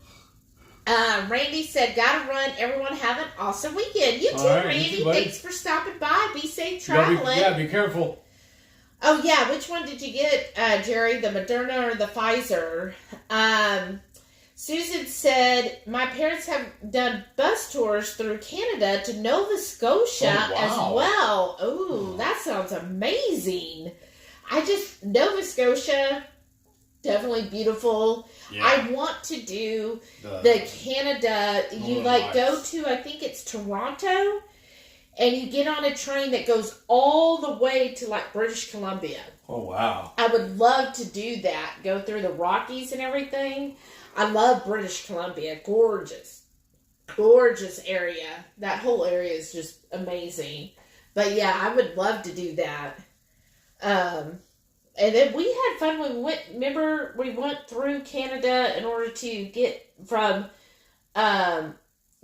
[SPEAKER 2] Randy said, gotta run. Everyone have an awesome weekend. You too, right, Randy. Thanks for stopping by. Be safe traveling.
[SPEAKER 1] Be careful.
[SPEAKER 2] Oh, yeah. Which one did you get, Jerry? The Moderna or the Pfizer? Susan said, my parents have done bus tours through Canada to Nova Scotia as well. Oh, that sounds amazing. Nova Scotia, definitely beautiful. Yeah. I want to do the Canada. You go to, I think it's Toronto, and you get on a train that goes all the way to like British Columbia.
[SPEAKER 1] Oh, wow.
[SPEAKER 2] I would love to do that. Go through the Rockies and everything. I love British Columbia. Gorgeous. Gorgeous area. That whole area is just amazing. But yeah, I would love to do that. And then we had fun when we went, remember, we went through Canada in order to get from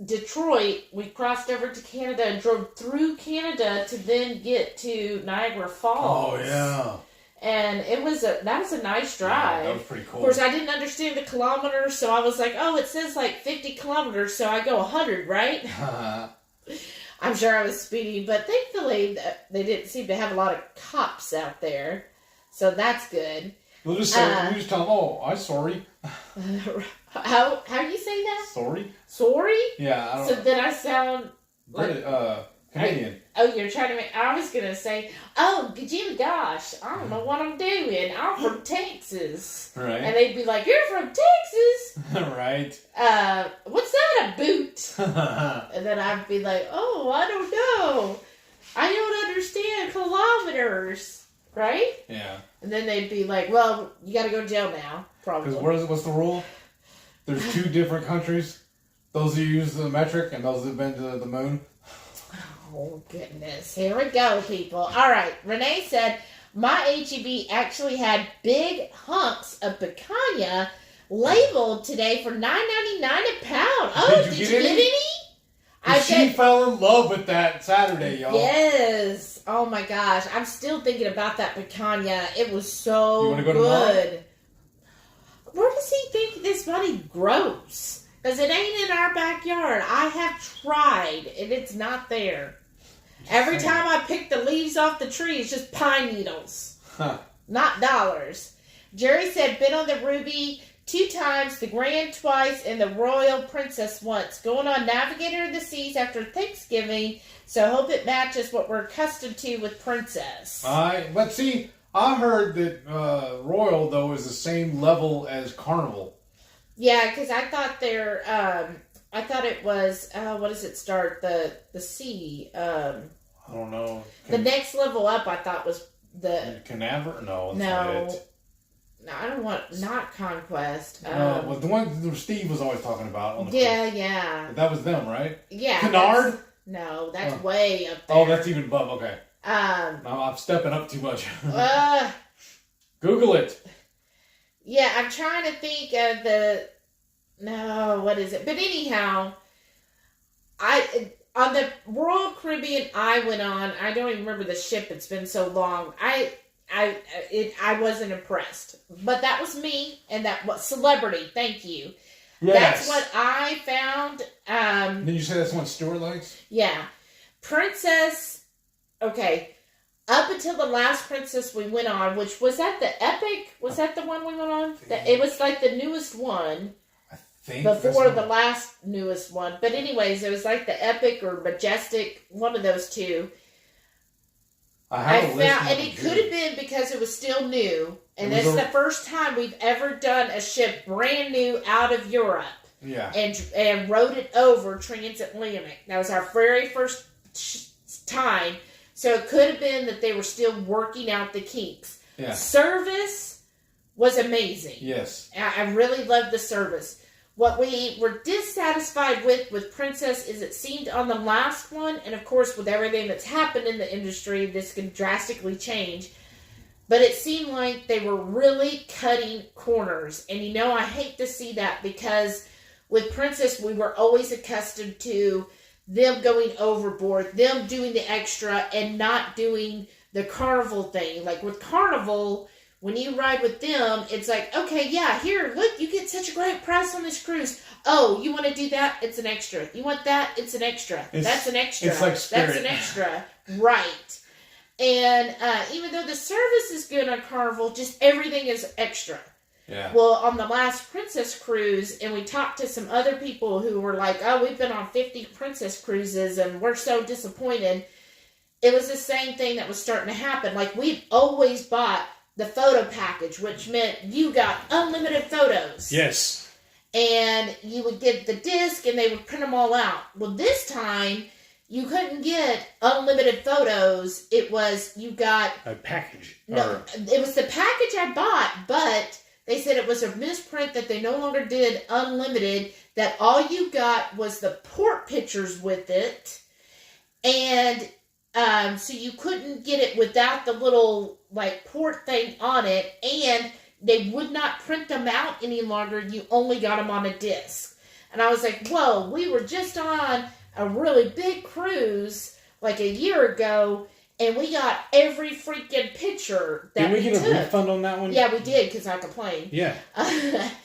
[SPEAKER 2] Detroit. We crossed over to Canada and drove through Canada to then get to Niagara Falls.
[SPEAKER 1] Oh, yeah.
[SPEAKER 2] And that was a nice drive.
[SPEAKER 1] Yeah, that was pretty cool.
[SPEAKER 2] Of course, I didn't understand the kilometers, so I was like, oh, it says like 50 kilometers, so I go 100, right? I'm sure I was speeding, but thankfully they didn't seem to have a lot of cops out there. So that's good.
[SPEAKER 1] We'll just tell them, oh, I'm sorry.
[SPEAKER 2] How do you say that?
[SPEAKER 1] Sorry.
[SPEAKER 2] Sorry?
[SPEAKER 1] Yeah. I don't
[SPEAKER 2] know. Then I sound like...
[SPEAKER 1] Canadian.
[SPEAKER 2] You're trying to make... I was going to say, oh, gosh, I don't know what I'm doing. I'm from Texas.
[SPEAKER 1] Right.
[SPEAKER 2] And they'd be like, you're from Texas?
[SPEAKER 1] Right.
[SPEAKER 2] What's that, a boot? And then I'd be like, oh, I don't know. I don't understand kilometers. Right?
[SPEAKER 1] Yeah.
[SPEAKER 2] And then they'd be like, well, you got to go to jail now, probably.
[SPEAKER 1] Because what's the rule? There's two different countries. Those who use the metric and those who've been to the moon.
[SPEAKER 2] Oh, goodness. Here we go, people. All right. Renee said, my H-E-B actually had big hunks of picanha labeled today for $9.99 a pound. Oh, did you get any?
[SPEAKER 1] She fell in love with that Saturday, y'all.
[SPEAKER 2] Yes. Oh, my gosh. I'm still thinking about that picanha. It was so good.
[SPEAKER 1] Tomorrow?
[SPEAKER 2] Where does he think this money grows? Because it ain't in our backyard. I have tried, and it's not there. Every time I pick the leaves off the tree, it's just pine needles.
[SPEAKER 1] Huh.
[SPEAKER 2] Not dollars. Jerry said, been on the Ruby 2 times, the Grand twice, and the Royal Princess once. Going on Navigator of the Seas after Thanksgiving, so hope it matches what we're accustomed to with Princess.
[SPEAKER 1] But see, I heard that Royal, though, is the same level as Carnival.
[SPEAKER 2] Yeah, because I thought I thought it was, what does it start? The C.
[SPEAKER 1] I don't know.
[SPEAKER 2] The next level up, I thought, was the...
[SPEAKER 1] Canaveral? No, that's
[SPEAKER 2] not
[SPEAKER 1] it.
[SPEAKER 2] No, I don't want... Not Conquest.
[SPEAKER 1] Well, the one that Steve was always talking about. On the
[SPEAKER 2] yeah.
[SPEAKER 1] That was them, right?
[SPEAKER 2] Yeah.
[SPEAKER 1] Canard?
[SPEAKER 2] No, that's way up there.
[SPEAKER 1] Oh, that's even above. Okay. No, I'm stepping up too much. Google it.
[SPEAKER 2] Yeah, I'm trying to think of the... No, what is it? But anyhow, on the Royal Caribbean I went on, I don't even remember the ship. It's been so long. I wasn't impressed. But that was me, and that was celebrity. Thank you. That's what I found.
[SPEAKER 1] Did you say that's one Stuart likes?
[SPEAKER 2] Yeah. Princess, okay. Up until the last Princess we went on, which was that the Epic? Was that the one we went on? It was like the newest one. I think. Before the last newest one. But anyways, it was like the Epic or Majestic, one of those two. I found, and it could have been because it was still new, and that's the first time we've ever done a ship brand new out of Europe.
[SPEAKER 1] Yeah.
[SPEAKER 2] And rode it over transatlantic. That was our very first time, so it could have been that they were still working out the kinks.
[SPEAKER 1] Yeah.
[SPEAKER 2] Service was amazing.
[SPEAKER 1] Yes.
[SPEAKER 2] I really loved the service. What we were dissatisfied with Princess is it seemed on the last one, and of course with everything that's happened in the industry, this can drastically change, but it seemed like they were really cutting corners. And I hate to see that, because with Princess we were always accustomed to them going overboard, them doing the extra and not doing the Carnival thing. Like with Carnival, when you ride with them, it's like, okay, yeah, here, look, you get such a great price on this cruise. Oh, you want to do that? It's an extra. You want that? It's an extra. That's an extra.
[SPEAKER 1] It's like Spirit.
[SPEAKER 2] That's an extra. Right. And even though the service is good on Carnival, just everything is extra.
[SPEAKER 1] Yeah.
[SPEAKER 2] Well, on the last Princess cruise, and we talked to some other people who were like, oh, we've been on 50 Princess cruises, and we're so disappointed. It was the same thing that was starting to happen. Like, we've always bought the photo package, which meant you got unlimited photos.
[SPEAKER 1] Yes.
[SPEAKER 2] And you would get the disc, and they would print them all out. Well, this time, you couldn't get unlimited photos. It was, you got...
[SPEAKER 1] a package.
[SPEAKER 2] No, it was the package I bought, but they said it was a misprint that they no longer did unlimited, that all you got was the port pictures with it. And... so you couldn't get it without the little, like, port thing on it, and they would not print them out any longer. You only got them on a disc. And I was like, whoa, we were just on a really big cruise, like a year ago, and we got every freaking picture that we took. Did we get a
[SPEAKER 1] refund on that one?
[SPEAKER 2] Yeah, we did, because I complained.
[SPEAKER 1] Yeah.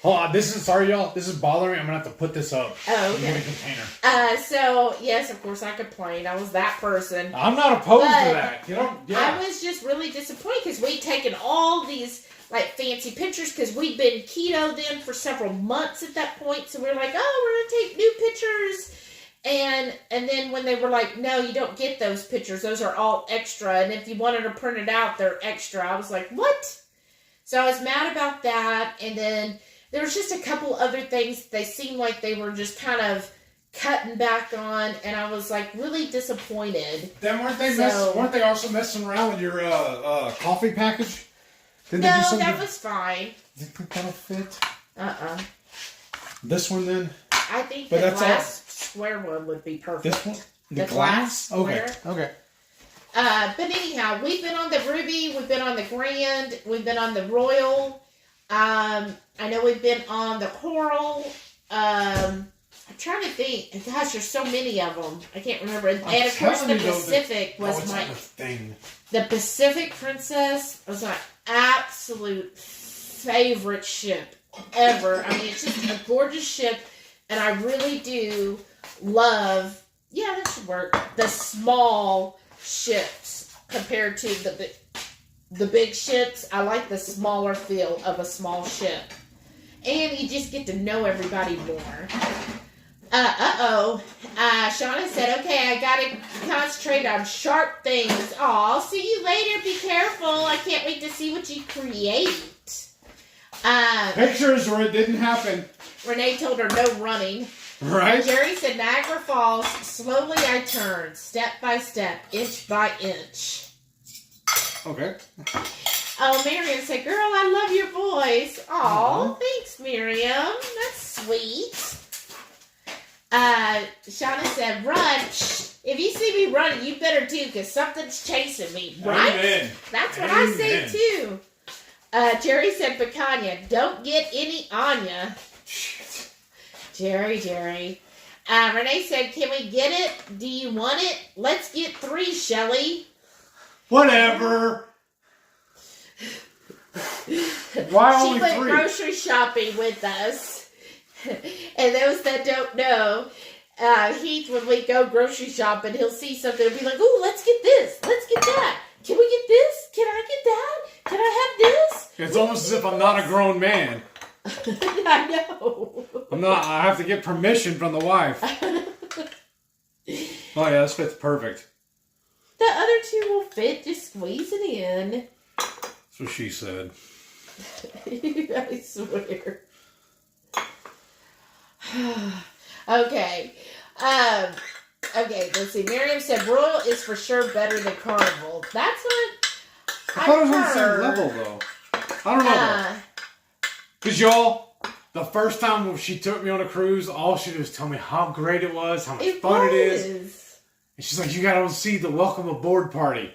[SPEAKER 1] Hold on, sorry, y'all. This is bothering me. I'm going to have to put this up.
[SPEAKER 2] Oh, okay.
[SPEAKER 1] In a container.
[SPEAKER 2] So, yes, of course, I complained. I was that person.
[SPEAKER 1] I'm not opposed to that.
[SPEAKER 2] I was just really disappointed, because we'd taken all these, like, fancy pictures, because we'd been keto then for several months at that point. So we were like, oh, we're going to take new pictures. And then when they were like, no, you don't get those pictures. Those are all extra. And if you wanted to print it out, they're extra. I was like, what? So I was mad about that. And then there was just a couple other things. They seemed like they were just kind of cutting back on. And I was like really disappointed.
[SPEAKER 1] Then weren't they also messing around with your coffee package?
[SPEAKER 2] No, that was fine.
[SPEAKER 1] Do you think that'll fit?
[SPEAKER 2] This
[SPEAKER 1] one then?
[SPEAKER 2] I think the glass square one would be perfect.
[SPEAKER 1] This one? The glass?
[SPEAKER 2] Square.
[SPEAKER 1] Okay.
[SPEAKER 2] But anyhow, we've been on the Ruby, we've been on the Grand, we've been on the Royal. I know we've been on the Coral. I'm trying to think. Gosh, there's so many of them. I can't remember. And of course, the Pacific was my
[SPEAKER 1] thing.
[SPEAKER 2] The Pacific Princess was my absolute favorite ship ever. I mean, it's just a gorgeous ship, and I really do love. Yeah, that should work. The small ships compared to the big ships. I like the smaller feel of a small ship, and you just get to know everybody more. Shauna said, okay, I gotta concentrate on sharp things. Aw, see you later. Be careful. I can't wait to see what you create.
[SPEAKER 1] Pictures where it didn't happen.
[SPEAKER 2] Renee told her no running.
[SPEAKER 1] Right.
[SPEAKER 2] Jerry said, Niagara Falls, slowly I turn, step by step, inch by inch.
[SPEAKER 1] Okay.
[SPEAKER 2] Oh, Miriam said, girl, I love your voice. Aw, thanks, Miriam. That's sweet. Shauna said, run. Psh, if you see me running, you better too, because something's chasing me. Right?
[SPEAKER 1] Amen.
[SPEAKER 2] That's what I say too. Jerry said, Picanha, don't get any on ya. Jerry. Renee said, can we get it? Do you want it? Let's get 3, Shelly.
[SPEAKER 1] Whatever. Why only 3?
[SPEAKER 2] She went grocery shopping with us. And those that don't know, Heath, when we go grocery shopping, he'll see something and be like, "Ooh, let's get this. Let's get that. Can we get this? Can I get that? Can I have this?"
[SPEAKER 1] It's almost as if I'm not a grown man.
[SPEAKER 2] I know.
[SPEAKER 1] I have to get permission from the wife. Oh yeah, this fits perfect.
[SPEAKER 2] The other two will fit. Just squeeze it in.
[SPEAKER 1] That's what she said.
[SPEAKER 2] I swear. Okay. Okay, let's see. Miriam said Royal is for sure better than Carnival. That's what
[SPEAKER 1] I thought it was on the same level, though. I don't know, though. Because, y'all, the first time she took me on a cruise, all she did was tell me how great it was, how much fun it is. And she's like, you got to see the welcome aboard party.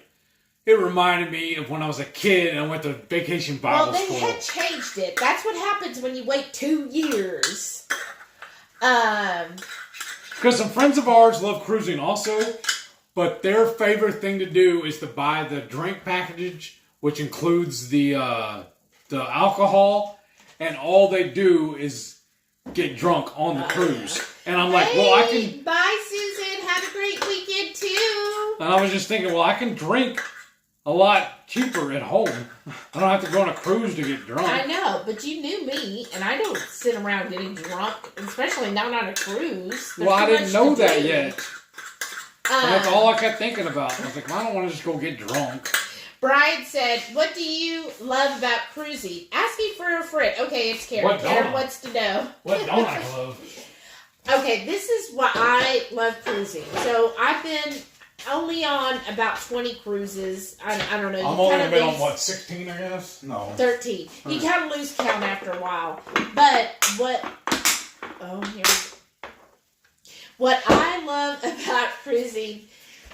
[SPEAKER 1] It reminded me of when I was a kid and I went to vacation Bible school.
[SPEAKER 2] Well, they had changed it. That's what happens when you wait 2 years.
[SPEAKER 1] Because some friends of ours love cruising also, but their favorite thing to do is to buy the drink package, which includes the alcohol, and all they do is get drunk on the cruise. And I'm like, well, I can...
[SPEAKER 2] Bye, Susan. Have a great weekend, too.
[SPEAKER 1] And I was just thinking, well, I can drink a lot cheaper at home. I don't have to go on a cruise to get drunk.
[SPEAKER 2] I know, but you knew me, and I don't sit around getting drunk, especially not on a cruise.
[SPEAKER 1] Well, I didn't know that yet. And that's all I kept thinking about. I was like, well, I don't want to just go get drunk.
[SPEAKER 2] Brian said, what do you love about cruising? Asking for a friend. Okay, it's Karen. Karen wants to know.
[SPEAKER 1] What don't I love?
[SPEAKER 2] Okay, this is what I love cruising. So I've been only on about 20 cruises. I don't know.
[SPEAKER 1] I'm only been on, what, 16, I guess? No.
[SPEAKER 2] 13. You kind of lose count after a while. But what... Oh, here we go. What I love about cruising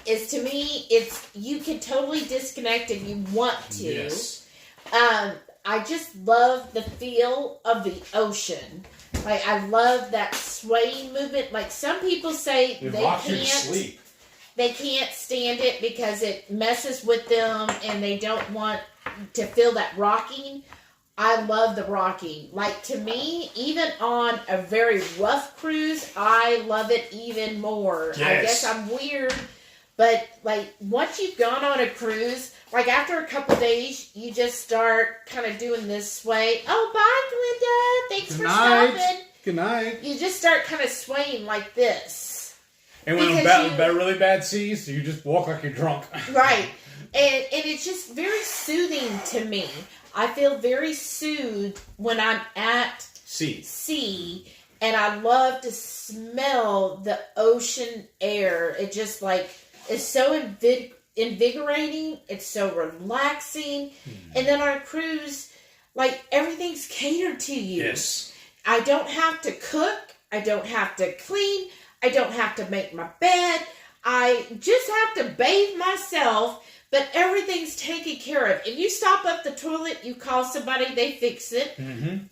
[SPEAKER 2] is, to me, it's you can totally disconnect if you want to.
[SPEAKER 1] Yes.
[SPEAKER 2] I just love the feel of the ocean. Like, I love that swaying movement. Like, some people say they can't stand it because it messes with them and they don't want to feel that rocking. I love the rocking. Like, to me, even on a very rough cruise, I love it even more. Yes. I guess I'm weird, but, like, once you've gone on a cruise, like, after a couple days, you just start kind of doing this sway. Oh, bye, Glenda. Thanks for stopping.
[SPEAKER 1] Good night.
[SPEAKER 2] You just start kind of swaying like this.
[SPEAKER 1] And when really bad seas, you just walk like you're drunk.
[SPEAKER 2] Right. And it's just very soothing to me. I feel very soothed when I'm at sea. And I love to smell the ocean air. It just, like, is so invigorating. It's so relaxing. And then on a cruise, like, everything's catered to you.
[SPEAKER 1] Yes.
[SPEAKER 2] I don't have to cook. I don't have to clean. I don't have to make my bed. I just have to bathe myself, but everything's taken care of. If you stop up the toilet, you call somebody, they fix it. Mm-hmm.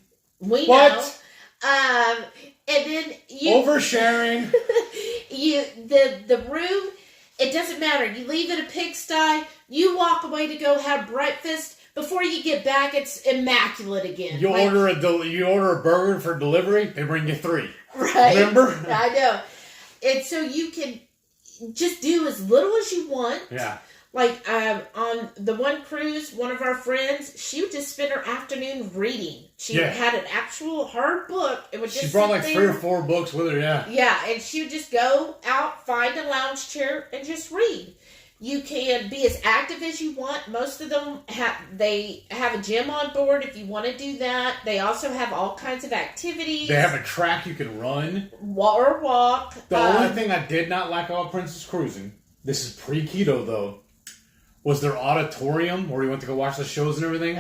[SPEAKER 2] We know. And then you...
[SPEAKER 1] Oversharing.
[SPEAKER 2] The room, it doesn't matter. You leave it a pigsty. You walk away to go have breakfast. Before you get back, it's immaculate again.
[SPEAKER 1] You order a burger for delivery, they bring you 3.
[SPEAKER 2] Right.
[SPEAKER 1] Remember?
[SPEAKER 2] I know. And so you can just do as little as you want.
[SPEAKER 1] Yeah.
[SPEAKER 2] Like, on the one cruise, one of our friends, she would just spend her afternoon reading. She had an actual hard book. It would just
[SPEAKER 1] she brought like 3 or 4 books with her, yeah.
[SPEAKER 2] Yeah, and she would just go out, find a lounge chair, and just read. You can be as active as you want. Most of them have a gym on board if you want to do that. They also have all kinds of activities.
[SPEAKER 1] They have a track you can run.
[SPEAKER 2] Or walk.
[SPEAKER 1] The only thing I did not like about Princess Cruising, this is pre-keto though, was their auditorium where we went to go watch the shows and everything.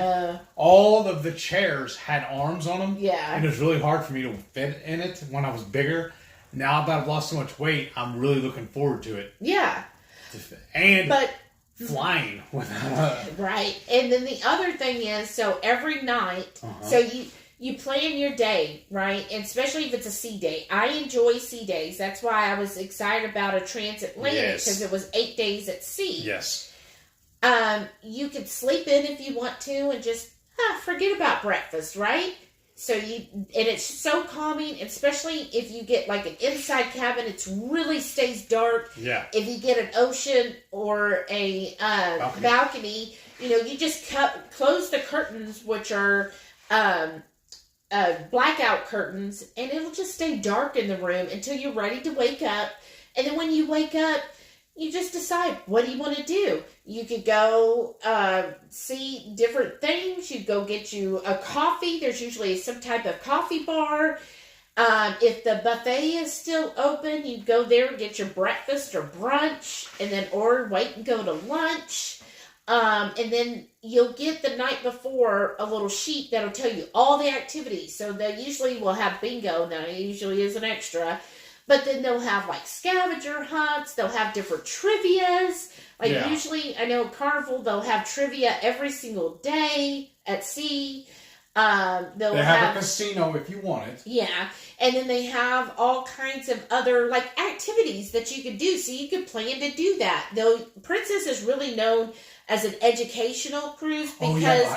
[SPEAKER 1] All of the chairs had arms on them. Yeah. And it was really hard for me to fit in it when I was bigger. Now that I've lost so much weight, I'm really looking forward to it.
[SPEAKER 2] Yeah.
[SPEAKER 1] And flying
[SPEAKER 2] right. And then the other thing is, so every night, so you plan your day, right? And especially if it's a sea day. I enjoy sea days. That's why I was excited about a transatlantic, because it was 8 days at sea.
[SPEAKER 1] Yes.
[SPEAKER 2] You could sleep in if you want to and just forget about breakfast, right? and it's so calming, especially if you get like an inside cabin. It really stays dark.
[SPEAKER 1] Yeah.
[SPEAKER 2] If you get an ocean or a balcony, you just close the curtains, which are blackout curtains, and it'll just stay dark in the room until you're ready to wake up. And then when you wake up, you just decide, what do you want to do? You could go see different things. You go get you a coffee. There's usually some type of coffee bar. If the buffet is still open, you go there and get your breakfast or brunch, or wait and go to lunch. And then you'll get the night before a little sheet that'll tell you all the activities. So they usually will have bingo. Now, it usually is an extra. But then they'll have like scavenger hunts. They'll have different trivias. Usually, I know at Carnival, they'll have trivia every single day at sea. They
[SPEAKER 1] have a casino if you want it.
[SPEAKER 2] Yeah. And then they have all kinds of other like activities that you could do. So you could plan to do that. Though Princess is really known as an educational cruise because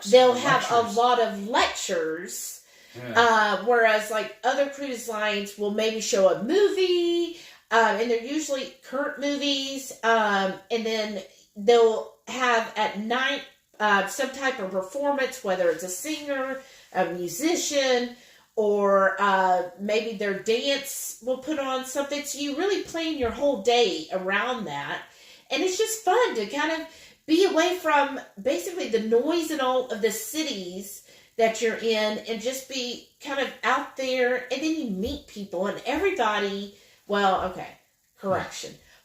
[SPEAKER 2] they'll have a lot of lectures. Yeah. Whereas like other cruise lines will maybe show a movie, and they're usually current movies, and then they'll have at night some type of performance, whether it's a singer, a musician, or maybe their dance will put on something. So you really plan your whole day around that, and it's just fun to kind of be away from basically the noise and all of the cities that you're in, and just be kind of out there, and then you meet people, and everybody,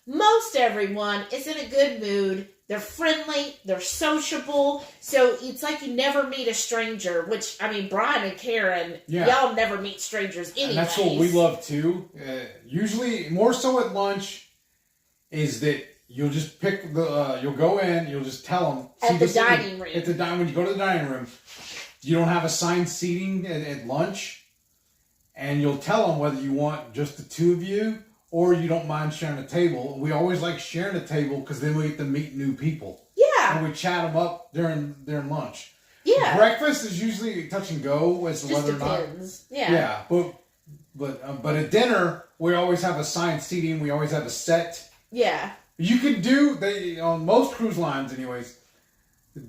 [SPEAKER 2] most everyone is in a good mood. They're friendly, they're sociable, so it's like you never meet a stranger, which, Brian and Karen, y'all never meet strangers anyways.
[SPEAKER 1] And that's what we love too. Usually, more so at lunch, is that you'll just pick you'll go in, you'll just tell them.
[SPEAKER 2] At the dining room.
[SPEAKER 1] When you go to the dining room, you don't have assigned seating at lunch, and you'll tell them whether you want just the two of you or you don't mind sharing a table. We always like sharing a table because then we get to meet new people.
[SPEAKER 2] Yeah.
[SPEAKER 1] And we chat them up during lunch.
[SPEAKER 2] Yeah.
[SPEAKER 1] Breakfast is usually touch and go as to
[SPEAKER 2] just
[SPEAKER 1] whether
[SPEAKER 2] depends.
[SPEAKER 1] or not. Yeah. But at dinner, we always have assigned seating. We always have a set.
[SPEAKER 2] Yeah.
[SPEAKER 1] You can do, on most cruise lines anyways,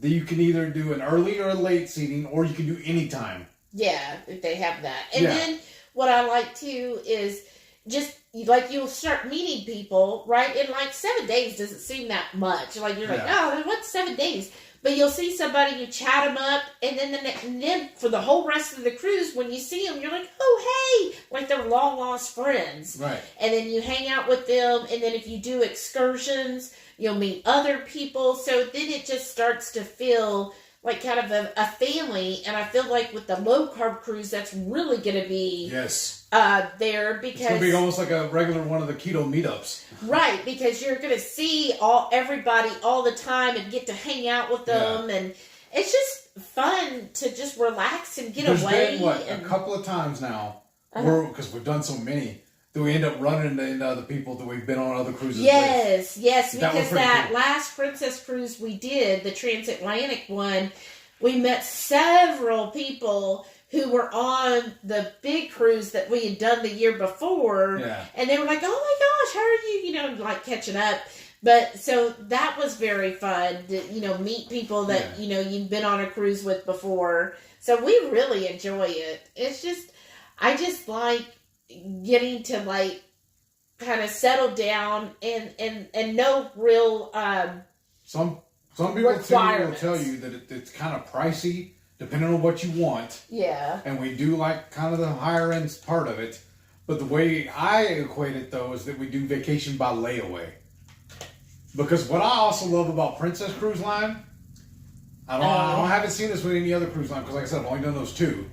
[SPEAKER 1] you can either do an early or a late seating, or you can do any time.
[SPEAKER 2] Yeah, if they have that. And then what I like too is just like you'll start meeting people, right? In like 7 days doesn't seem that much. Like you're like, oh, what's 7 days? But you'll see somebody, you chat them up, and then for the whole rest of the cruise, when you see them, you're like, oh, hey! Like they're long-lost friends.
[SPEAKER 1] Right.
[SPEAKER 2] And then you hang out with them, and then if you do excursions, you'll meet other people. So then it just starts to feel like kind of a family. And I feel like with the low-carb cruise, that's really going to be there because... It's going to
[SPEAKER 1] be almost like a regular one of the keto meetups.
[SPEAKER 2] Right, because you're going to see everybody all the time and get to hang out with them. Yeah. And it's just fun to just relax and get away.
[SPEAKER 1] There's been, a couple of times now, because we've done so many, that we end up running into other people that we've been on other cruises with.
[SPEAKER 2] Yes, because that last Princess cruise we did, the transatlantic one, we met several people who were on the big cruise that we had done the year before. Yeah. And they were like, oh my gosh, how are you, like catching up. But so that was very fun to, meet people that, you've been on a cruise with before. So we really enjoy it. It's just, I just like getting to like kind of settle down and no real
[SPEAKER 1] some people will tell you that it's kind of pricey depending on what you want.
[SPEAKER 2] Yeah.
[SPEAKER 1] And we do like kind of the higher end part of it. But the way I equate it though is that we do vacation by layaway. Because what I also love about Princess Cruise Line, I haven't seen this with any other cruise line because like I said, I've only done those two.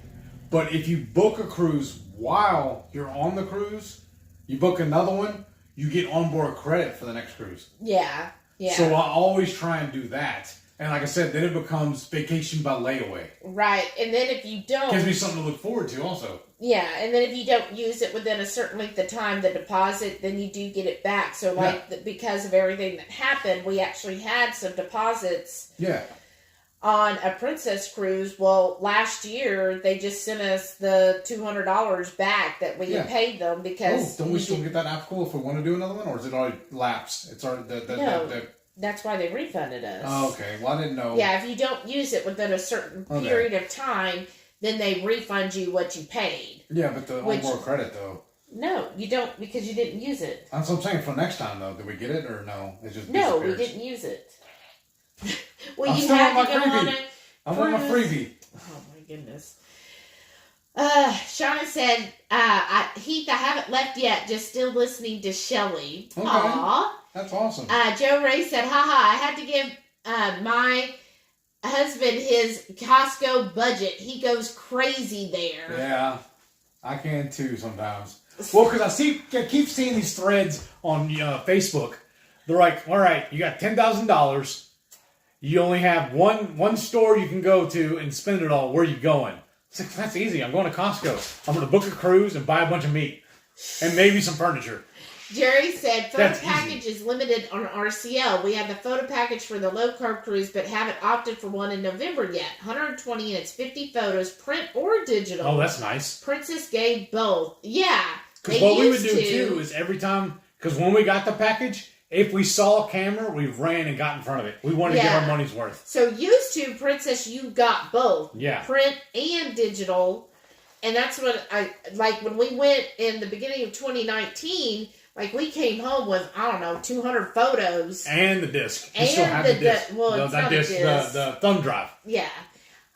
[SPEAKER 1] But if you book a cruise while you're on the cruise, you book another one, you get onboard credit for the next cruise.
[SPEAKER 2] Yeah, yeah.
[SPEAKER 1] So I always try and do that. And like I said, then it becomes vacation by layaway.
[SPEAKER 2] Right, and then if you don't...
[SPEAKER 1] Gives me something to look forward to also.
[SPEAKER 2] Yeah, and then if you don't use it within a certain length of time, the deposit, then you do get it back. So because of everything that happened, we actually had some deposits.
[SPEAKER 1] Yeah.
[SPEAKER 2] on a Princess cruise. Well, last year they just sent us the $200 back that we had paid them because.
[SPEAKER 1] Oh, don't we still get that applicable if we want to do another one, or is it already lapsed? It's already
[SPEAKER 2] That's why they refunded us.
[SPEAKER 1] Oh, okay. Well, I didn't know.
[SPEAKER 2] Yeah, if you don't use it within a certain period of time, then they refund you what you paid.
[SPEAKER 1] Yeah, but the onboard credit though.
[SPEAKER 2] No, you don't, because you didn't use it.
[SPEAKER 1] That's what I'm saying. For next time though, did we get it or no? It just
[SPEAKER 2] no, we didn't use it. Well,
[SPEAKER 1] you
[SPEAKER 2] had
[SPEAKER 1] to
[SPEAKER 2] go on a
[SPEAKER 1] I want my freebie.
[SPEAKER 2] Oh my goodness. Shauna said, Heath, I haven't left yet, just still listening to Shelly.
[SPEAKER 1] Okay.
[SPEAKER 2] Aww.
[SPEAKER 1] That's awesome.
[SPEAKER 2] Joe Ray said, haha, I had to give my husband his Costco budget. He goes crazy there.
[SPEAKER 1] Yeah, I can too sometimes. Well, because I keep seeing these threads on Facebook. They're like, all right, you got $10,000. You only have one store you can go to and spend it all. Where are you going? It's like, that's easy. I'm going to Costco. I'm going to book a cruise and buy a bunch of meat. And maybe some furniture.
[SPEAKER 2] Jerry said, photo package is limited on RCL. We have the photo package for the low-carb cruise, but haven't opted for one in November yet. 120 and it's 50 photos, print or digital.
[SPEAKER 1] Oh, that's nice.
[SPEAKER 2] Princess gave both. Yeah.
[SPEAKER 1] Because what we would do, too, is every time... Because when we got the package... If we saw a camera, we ran and got in front of it. We wanted to get our money's worth.
[SPEAKER 2] So used to, Princess, you got both.
[SPEAKER 1] Yeah.
[SPEAKER 2] Print and digital. And that's what like when we went in the beginning of 2019, like we came home with, 200 photos.
[SPEAKER 1] And the disc.
[SPEAKER 2] And
[SPEAKER 1] still have the disc.
[SPEAKER 2] Well, it's not a disc.
[SPEAKER 1] The thumb drive.
[SPEAKER 2] Yeah.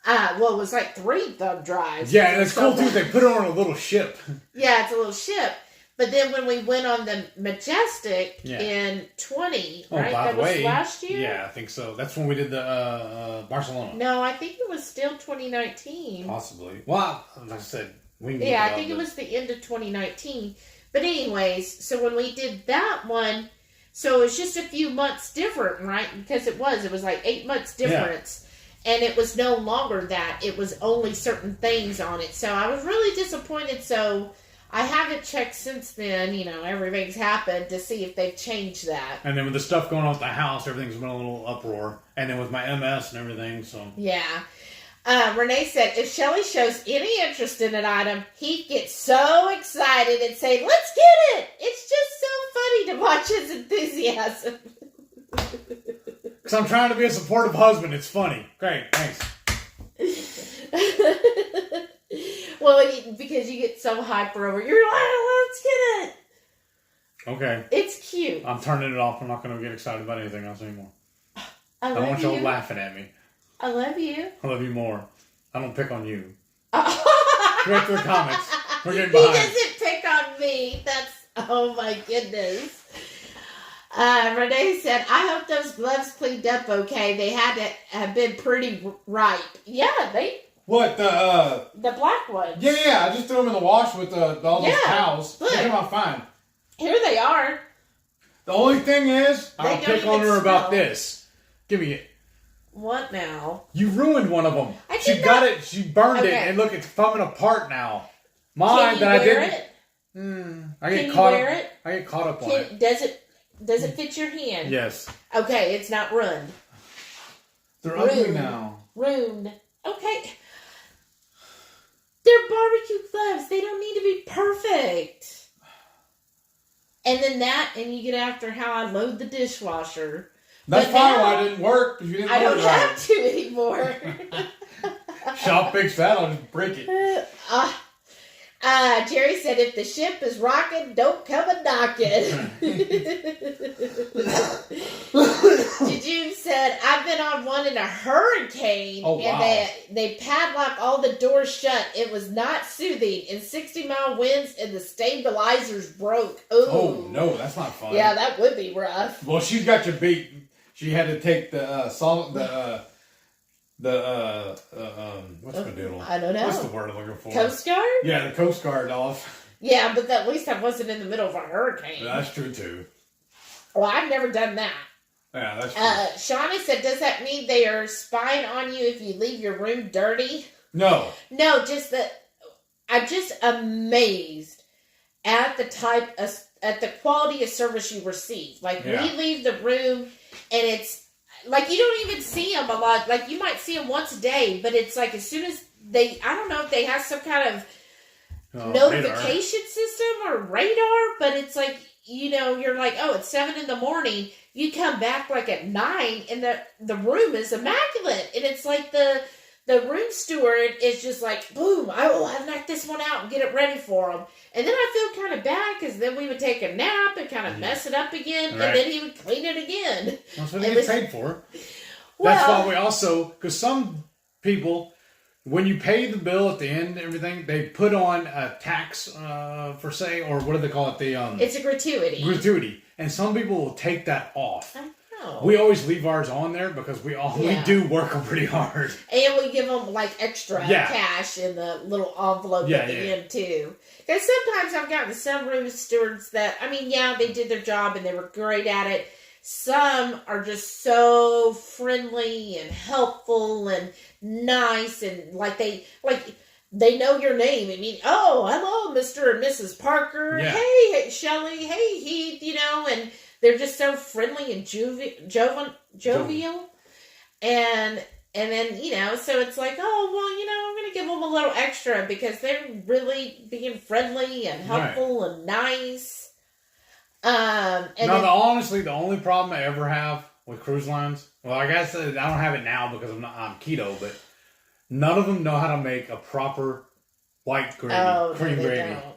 [SPEAKER 2] Well, it was like 3 thumb drives.
[SPEAKER 1] Yeah, and it's cool too. They put it on a little ship.
[SPEAKER 2] Yeah, it's a little ship. But then when we went on the Majestic in 20, right?
[SPEAKER 1] By
[SPEAKER 2] that
[SPEAKER 1] the way,
[SPEAKER 2] was last year?
[SPEAKER 1] Yeah, I think so. That's when we did the Barcelona.
[SPEAKER 2] No, I think it was still 2019.
[SPEAKER 1] Possibly. Well, like I said,
[SPEAKER 2] I think it was the end of 2019. But anyways, so when we did that one, so it's just a few months different, right? Because it was like 8 months difference. Yeah. And it was no longer that. It was only certain things on it. So I was really disappointed. So... I haven't checked since then, everything's happened to see if they've changed that.
[SPEAKER 1] And then with the stuff going on at the house, everything's been a little uproar. And then with my MS and everything, so.
[SPEAKER 2] Yeah. Renee said, if Shelly shows any interest in an item, he'd get so excited and say, let's get it! It's just so funny to watch his enthusiasm.
[SPEAKER 1] Because I'm trying to be a supportive husband. It's funny. Great, thanks.
[SPEAKER 2] Well, because you get so hyper over, you're like, let's get it.
[SPEAKER 1] Okay.
[SPEAKER 2] It's cute.
[SPEAKER 1] I'm turning it off. I'm not going to get excited about anything else anymore. I
[SPEAKER 2] don't
[SPEAKER 1] want y'all laughing at me.
[SPEAKER 2] I love you.
[SPEAKER 1] I love you more. I don't pick on you. Direct to the comics. We're getting behind.
[SPEAKER 2] He doesn't pick on me. Oh my goodness. Renee said, I hope those gloves cleaned up okay. They had to have been pretty ripe. Yeah, they...
[SPEAKER 1] What,
[SPEAKER 2] the black ones.
[SPEAKER 1] Yeah, I just threw them in the wash with all those towels. They came out fine.
[SPEAKER 2] Here they are.
[SPEAKER 1] The only thing is, I'll pick on her about this. Give me it.
[SPEAKER 2] What now?
[SPEAKER 1] You ruined one of them. She burned it, and look, it's coming apart now. Mine that I didn't. I get caught up on it.
[SPEAKER 2] Does it fit your hand?
[SPEAKER 1] Yes.
[SPEAKER 2] Okay, it's not ruined.
[SPEAKER 1] They're ugly now.
[SPEAKER 2] Ruined. Okay. They're barbecue gloves. They don't need to be perfect. And then and you get after how I load the dishwasher.
[SPEAKER 1] That's probably why it didn't work, because you didn't
[SPEAKER 2] I don't have to anymore.
[SPEAKER 1] Shall fix that, I'll just break it.
[SPEAKER 2] Jerry said, if the ship is rocking, don't come a knocking. Jujube said, I've been on one in a hurricane, and they padlocked all the doors shut. It was not soothing. In 60-mile winds, and the stabilizers broke. Ooh.
[SPEAKER 1] Oh, no, that's not fun.
[SPEAKER 2] Yeah, that would be rough.
[SPEAKER 1] Well, she's got you beat. She had to take what's the doodle?
[SPEAKER 2] I don't know.
[SPEAKER 1] What's the word I'm looking for?
[SPEAKER 2] Coast Guard?
[SPEAKER 1] Yeah, the Coast Guard off.
[SPEAKER 2] Yeah, but at least I wasn't in the middle of a hurricane.
[SPEAKER 1] That's true, too.
[SPEAKER 2] Well, I've never done that.
[SPEAKER 1] Yeah, that's true.
[SPEAKER 2] Shauna said, does that mean they are spying on you if you leave your room dirty?
[SPEAKER 1] No.
[SPEAKER 2] No, just that I'm just amazed at the quality of service you receive. Like, we leave the room, and it's like, you don't even see them a lot. Like, you might see them once a day, but it's like as soon as I don't know if they have some kind of notification system or radar, but it's like, you're like, oh, it's 7 a.m. You come back like at 9, and the room is immaculate, and it's like the room steward is just like, boom, I'll knock this one out and get it ready for them. And then I feel kind of bad because then we would take a nap and kind of mess it up again, and then he would clean it again.
[SPEAKER 1] That's what he gets paid for. That's why we also, because some people, when you pay the bill at the end and everything, they put on a tax, for say, or what do they call it?
[SPEAKER 2] It's a gratuity.
[SPEAKER 1] Gratuity. And some people will take that off.
[SPEAKER 2] I know.
[SPEAKER 1] We always leave ours on there because we do work them pretty hard.
[SPEAKER 2] And we give them like extra cash in the little envelope at the end too. Because sometimes I've gotten some room stewards that, they did their job and they were great at it. Some are just so friendly and helpful and nice, and they know your name. Oh, hello, Mr. and Mrs. Parker. Yeah. Hey, Shelley. Hey, Heath. And they're just so friendly and jovial. And then, so it's like, oh, well, I'm going to give them a little extra because they're really being friendly and helpful and nice.
[SPEAKER 1] Honestly, the only problem I ever have with cruise lines, well, I guess I don't have it now because I'm keto, but none of them know how to make a proper white gravy, cream gravy.
[SPEAKER 2] Don't.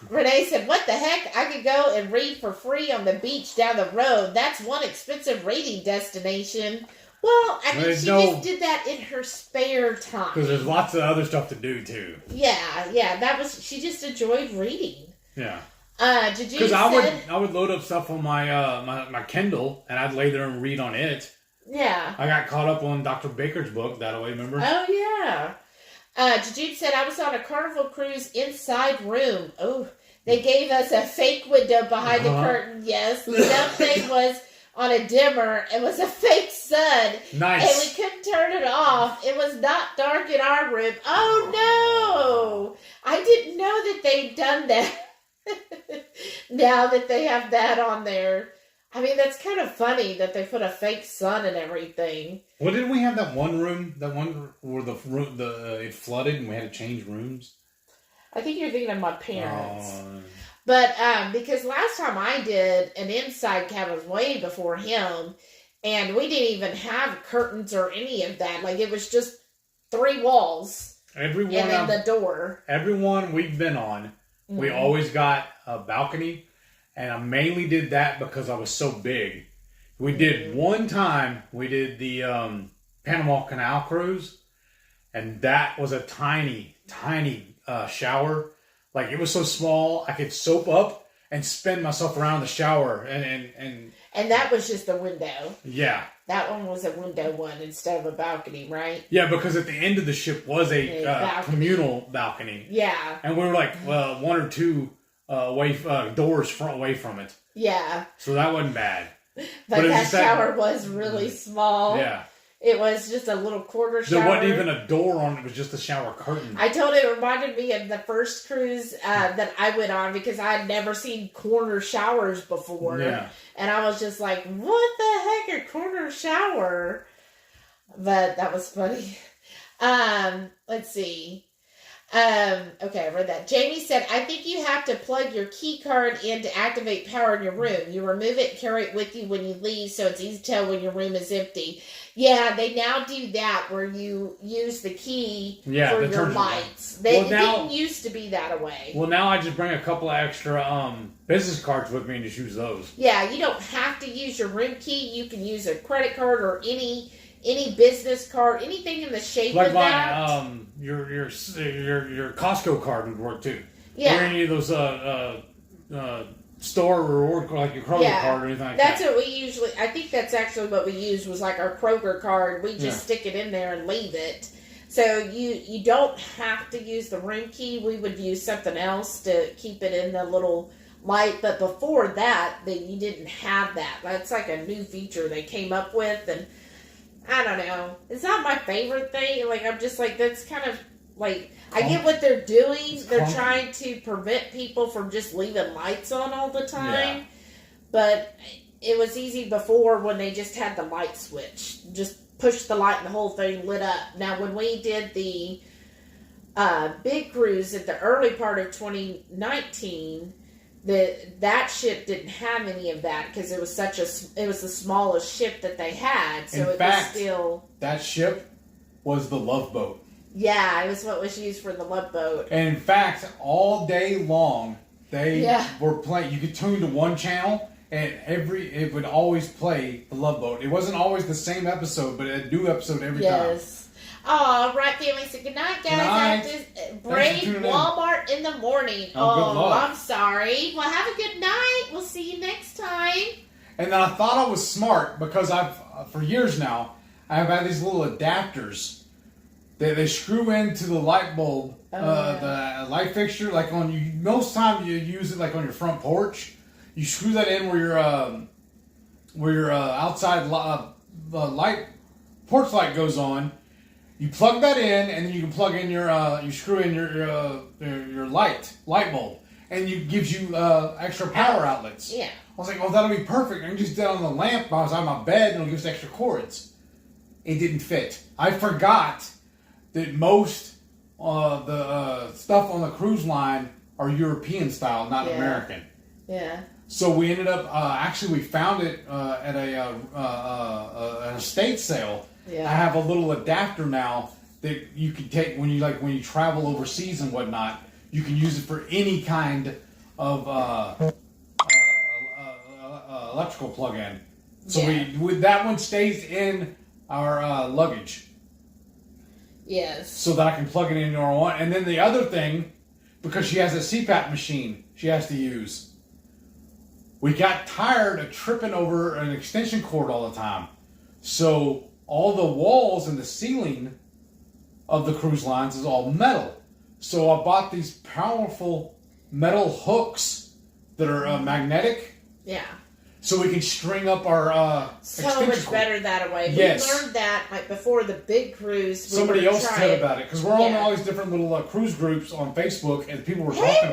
[SPEAKER 2] Renee said, what the heck? I could go and read for free on the beach down the road. That's one expensive reading destination. Well, she just did that in her spare time.
[SPEAKER 1] Because there's lots of other stuff to do, too.
[SPEAKER 2] Yeah, she just enjoyed reading.
[SPEAKER 1] Yeah.
[SPEAKER 2] Because
[SPEAKER 1] I would load up stuff on my my Kindle, and I'd lay there and read on it.
[SPEAKER 2] Yeah.
[SPEAKER 1] I got caught up on Dr. Baker's book that way, remember?
[SPEAKER 2] Oh, yeah. Jajid said, I was on a Carnival cruise inside room. Oh, they gave us a fake window behind the curtain. Yes. The dumb thing was on a dimmer. It was a fake sun.
[SPEAKER 1] Nice.
[SPEAKER 2] And we couldn't turn it off. It was not dark in our room. Oh, no. I didn't know that they'd done that. Now that they have that on there. That's kind of funny that they put a fake sun and everything.
[SPEAKER 1] Well, didn't we have that one room where it flooded and we had to change rooms?
[SPEAKER 2] I think you're thinking of my parents. But because last time I did an inside cabin was way before him, and we didn't even have curtains or any of that. Like, it was just 3 walls. And then the door.
[SPEAKER 1] Everyone we've been on, we always got a balcony, and I mainly did that because I was so big. We did one time, we did the Panama Canal cruise, and that was a tiny, tiny shower. Like, it was so small, I could soap up and spin myself around the shower. And
[SPEAKER 2] that was just a window.
[SPEAKER 1] Yeah.
[SPEAKER 2] That one was a window one instead of a balcony, right?
[SPEAKER 1] Yeah, because at the end of the ship was a communal balcony.
[SPEAKER 2] Yeah.
[SPEAKER 1] And we were like 1 or 2 doors away from it.
[SPEAKER 2] Yeah.
[SPEAKER 1] So that wasn't bad.
[SPEAKER 2] But that shower was really small.
[SPEAKER 1] Yeah.
[SPEAKER 2] It was just a little corner shower.
[SPEAKER 1] There wasn't even a door on it. It was just a shower curtain.
[SPEAKER 2] I told it reminded me of the first cruise that I went on because I had never seen corner showers before.
[SPEAKER 1] Yeah. And
[SPEAKER 2] I was just like, what the heck, a corner shower? But that was funny. Let's see. Okay, I read that. Jamie said, I think you have to plug your key card in to activate power in your room. You remove it and carry it with you when you leave, so it's easy to tell when your room is empty. Yeah, they now do that where you use the key for your lights. It didn't used to be that way.
[SPEAKER 1] Well, now I just bring a couple of extra business cards with me and just use those.
[SPEAKER 2] Yeah, you don't have to use your room key. You can use a credit card or any business card, anything in the shape of that.
[SPEAKER 1] Like your Costco card would work too.
[SPEAKER 2] Yeah.
[SPEAKER 1] Or any of those store reward, like your Kroger card or anything like that.
[SPEAKER 2] That's what we usually, I think that's actually what we use was like our Kroger card. We just stick it in there and leave it. So you don't have to use the room key. We would use something else to keep it in the little light. But before that, you didn't have that. That's like a new feature they came up with, and I don't know. It's not my favorite thing. Like, I'm just like, that's kind of like, I get what they're doing. They're trying to prevent people from just leaving lights on all the time. Yeah. But it was easy before when they just had the light switch. Just push the light and the whole thing lit up. Now, when we did the big cruise at the early part of 2019, that ship didn't have any of that because it was the smallest ship that they had. So
[SPEAKER 1] In fact, that ship was the Love Boat.
[SPEAKER 2] Yeah, it was what was used for the Love Boat.
[SPEAKER 1] And in fact, all day long they were playing. You could tune to one channel, and it would always play the Love Boat. It wasn't always the same episode, but a new episode every time.
[SPEAKER 2] Yes. Oh, right, family. So good night, guys.
[SPEAKER 1] Good night.
[SPEAKER 2] I have to braid Walmart in the morning.
[SPEAKER 1] Oh, good luck.
[SPEAKER 2] I'm sorry. Well, have a good night. We'll see you next time.
[SPEAKER 1] And then I thought I was smart because for years now, I've had these little adapters. They screw into the light bulb, the light fixture. Like most time you use it like on your front porch. You screw that in where your outside light porch light goes on. You plug that in, and then you can plug in you screw in your light bulb, and it gives you extra power outlets.
[SPEAKER 2] Yeah.
[SPEAKER 1] I was like, well, that'll be perfect. I can just do that on the lamp while I was on my bed, and it'll give us extra cords. It didn't fit. I forgot that most the stuff on the cruise line are European style, not American. Yeah. So we ended up actually we found it at an estate sale. Yeah. I have a little adapter now that you can take when you travel overseas and whatnot. You can use it for any kind of electrical plug-in. So that one stays in our luggage.
[SPEAKER 2] Yes.
[SPEAKER 1] So that I can plug it in our one. And then the other thing, because she has a CPAP machine she has to use, we got tired of tripping over an extension cord all the time. So all the walls and the ceiling of the cruise lines is all metal. So I bought these powerful metal hooks that are magnetic. Yeah. So we can string up our
[SPEAKER 2] so much cord. Better that way.
[SPEAKER 1] Yes.
[SPEAKER 2] We learned that like before the big cruise.
[SPEAKER 1] Somebody else said about it because we're on all these different little cruise groups on Facebook, and people were talking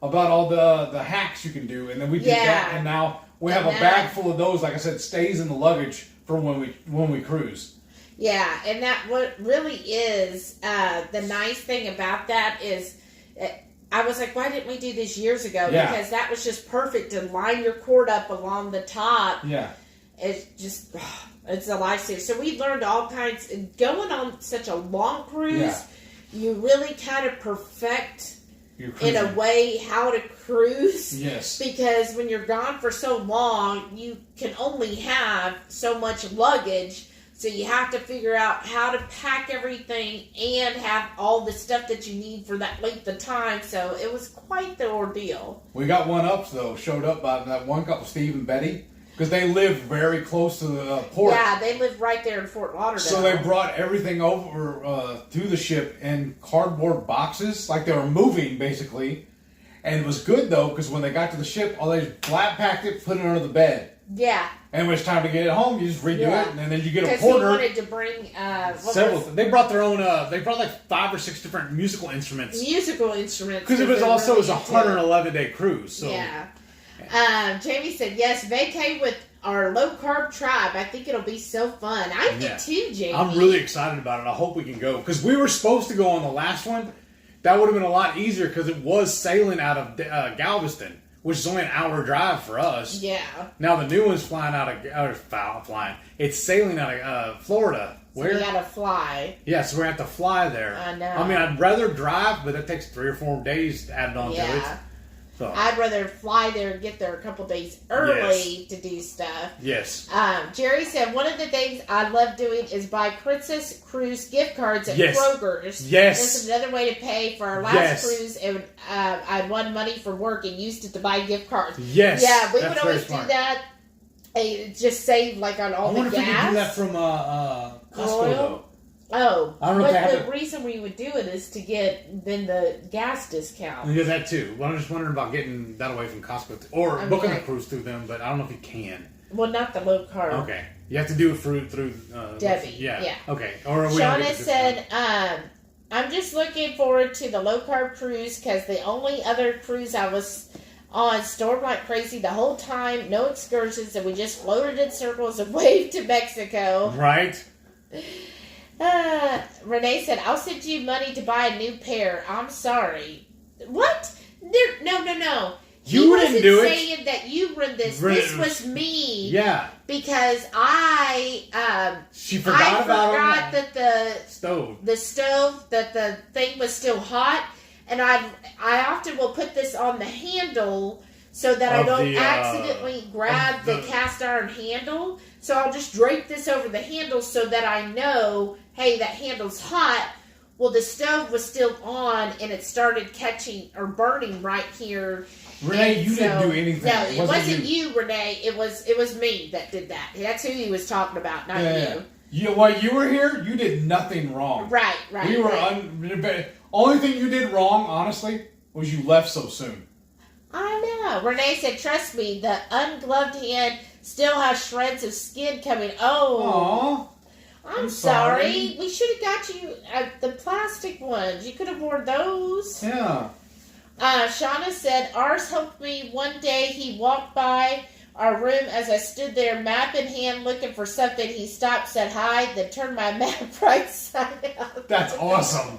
[SPEAKER 1] about all the hacks you can do, and then we did that, and now we have a bag full of those. Like I said, stays in the luggage for when we cruise.
[SPEAKER 2] Yeah, and that what really is the nice thing about that is. I was like, why didn't we do this years ago? Yeah. Because that was just perfect to line your cord up along the top. Yeah. It's just, it's a lifesaver. So we learned all kinds. Going on such a long cruise, you really kind of perfect, in a way, how to cruise. Yes. Because when you're gone for so long, you can only have so much luggage. So you have to figure out how to pack everything and have all the stuff that you need for that length of time. So it was quite the ordeal.
[SPEAKER 1] We got one-ups, though, showed up by that one couple, Steve and Betty, because they live very close to the port.
[SPEAKER 2] Yeah, they live right there in Fort Lauderdale.
[SPEAKER 1] So they brought everything over to the ship in cardboard boxes, like they were moving, basically. And it was good, though, because when they got to the ship, all they flat packed it, put it under the bed. Yeah. And when it's time to get it home, you just redo it, and then you get a porter.
[SPEAKER 2] He wanted to bring
[SPEAKER 1] several. They brought their own. They brought like 5 or 6 different musical instruments.
[SPEAKER 2] Because
[SPEAKER 1] it was also a 111-day cruise. So.
[SPEAKER 2] Yeah. Jamie said yes. Vacay with our low carb tribe. I think it'll be so fun. I did too, Jamie.
[SPEAKER 1] I'm really excited about it. I hope we can go because we were supposed to go on the last one. That would have been a lot easier because it was sailing out of Galveston, which is only an hour drive for us. Yeah. Now the new one's flying out of It's sailing out of Florida.
[SPEAKER 2] So we gotta fly.
[SPEAKER 1] Yeah, so we have to fly there.
[SPEAKER 2] I know.
[SPEAKER 1] I mean, I'd rather drive, but that takes 3 or 4 days to add on to it. So.
[SPEAKER 2] I'd rather fly there and get there a couple days early to do stuff. Yes. Jerry said, one of the things I love doing is buy Princess Cruise gift cards at Kroger's. Yes. This is another way to pay for our last cruise. And I won money for work and used it to buy gift cards. Yes. Yeah, we would always do that. Just save like on all the gas.
[SPEAKER 1] I wonder if we could do that from Costco, though.
[SPEAKER 2] Oh, but the reason we would do it is to get then the gas discount.
[SPEAKER 1] Yeah, that too. Well, I'm just wondering about getting that away from Costco or booking a cruise through them, but I don't know if you can.
[SPEAKER 2] Well, not the low carb.
[SPEAKER 1] Okay, you have to do it through
[SPEAKER 2] Debbie.
[SPEAKER 1] Yeah. Okay. Or
[SPEAKER 2] Shauna said, "I'm just looking forward to the low carb cruise because the only other cruise I was on Storm Like Crazy the whole time, no excursions, and we just floated in circles and waved to Mexico.
[SPEAKER 1] Right?
[SPEAKER 2] Renee said, I'll send you money to buy a new pair. I'm sorry. What? No.
[SPEAKER 1] You didn't do it.
[SPEAKER 2] He wasn't saying that you run this. This was me.
[SPEAKER 1] Yeah.
[SPEAKER 2] Because
[SPEAKER 1] she forgot
[SPEAKER 2] that the
[SPEAKER 1] stove,
[SPEAKER 2] that the thing was still hot, and I often will put this on the handle so that I don't accidentally grab the cast iron handle. So I'll just drape this over the handle so that I know, hey, that handle's hot. Well, the stove was still on, and it started catching or burning right here.
[SPEAKER 1] Renee, you didn't do anything.
[SPEAKER 2] No, it wasn't you, Renee. It was me that did that. That's who he was talking about, not you.
[SPEAKER 1] While you were here, you did nothing wrong.
[SPEAKER 2] Right.
[SPEAKER 1] We were only thing you did wrong, honestly, was you left so soon.
[SPEAKER 2] I know. Renee said, "Trust me, the ungloved hand still has shreds of skin coming." Oh.
[SPEAKER 1] Aww.
[SPEAKER 2] I'm sorry. We should have got you the plastic ones. You could have worn those.
[SPEAKER 1] Yeah.
[SPEAKER 2] Shauna said, ours helped me one day. He walked by our room as I stood there, map in hand, looking for something. He stopped, said hi, then turned my map right side out.
[SPEAKER 1] That's awesome.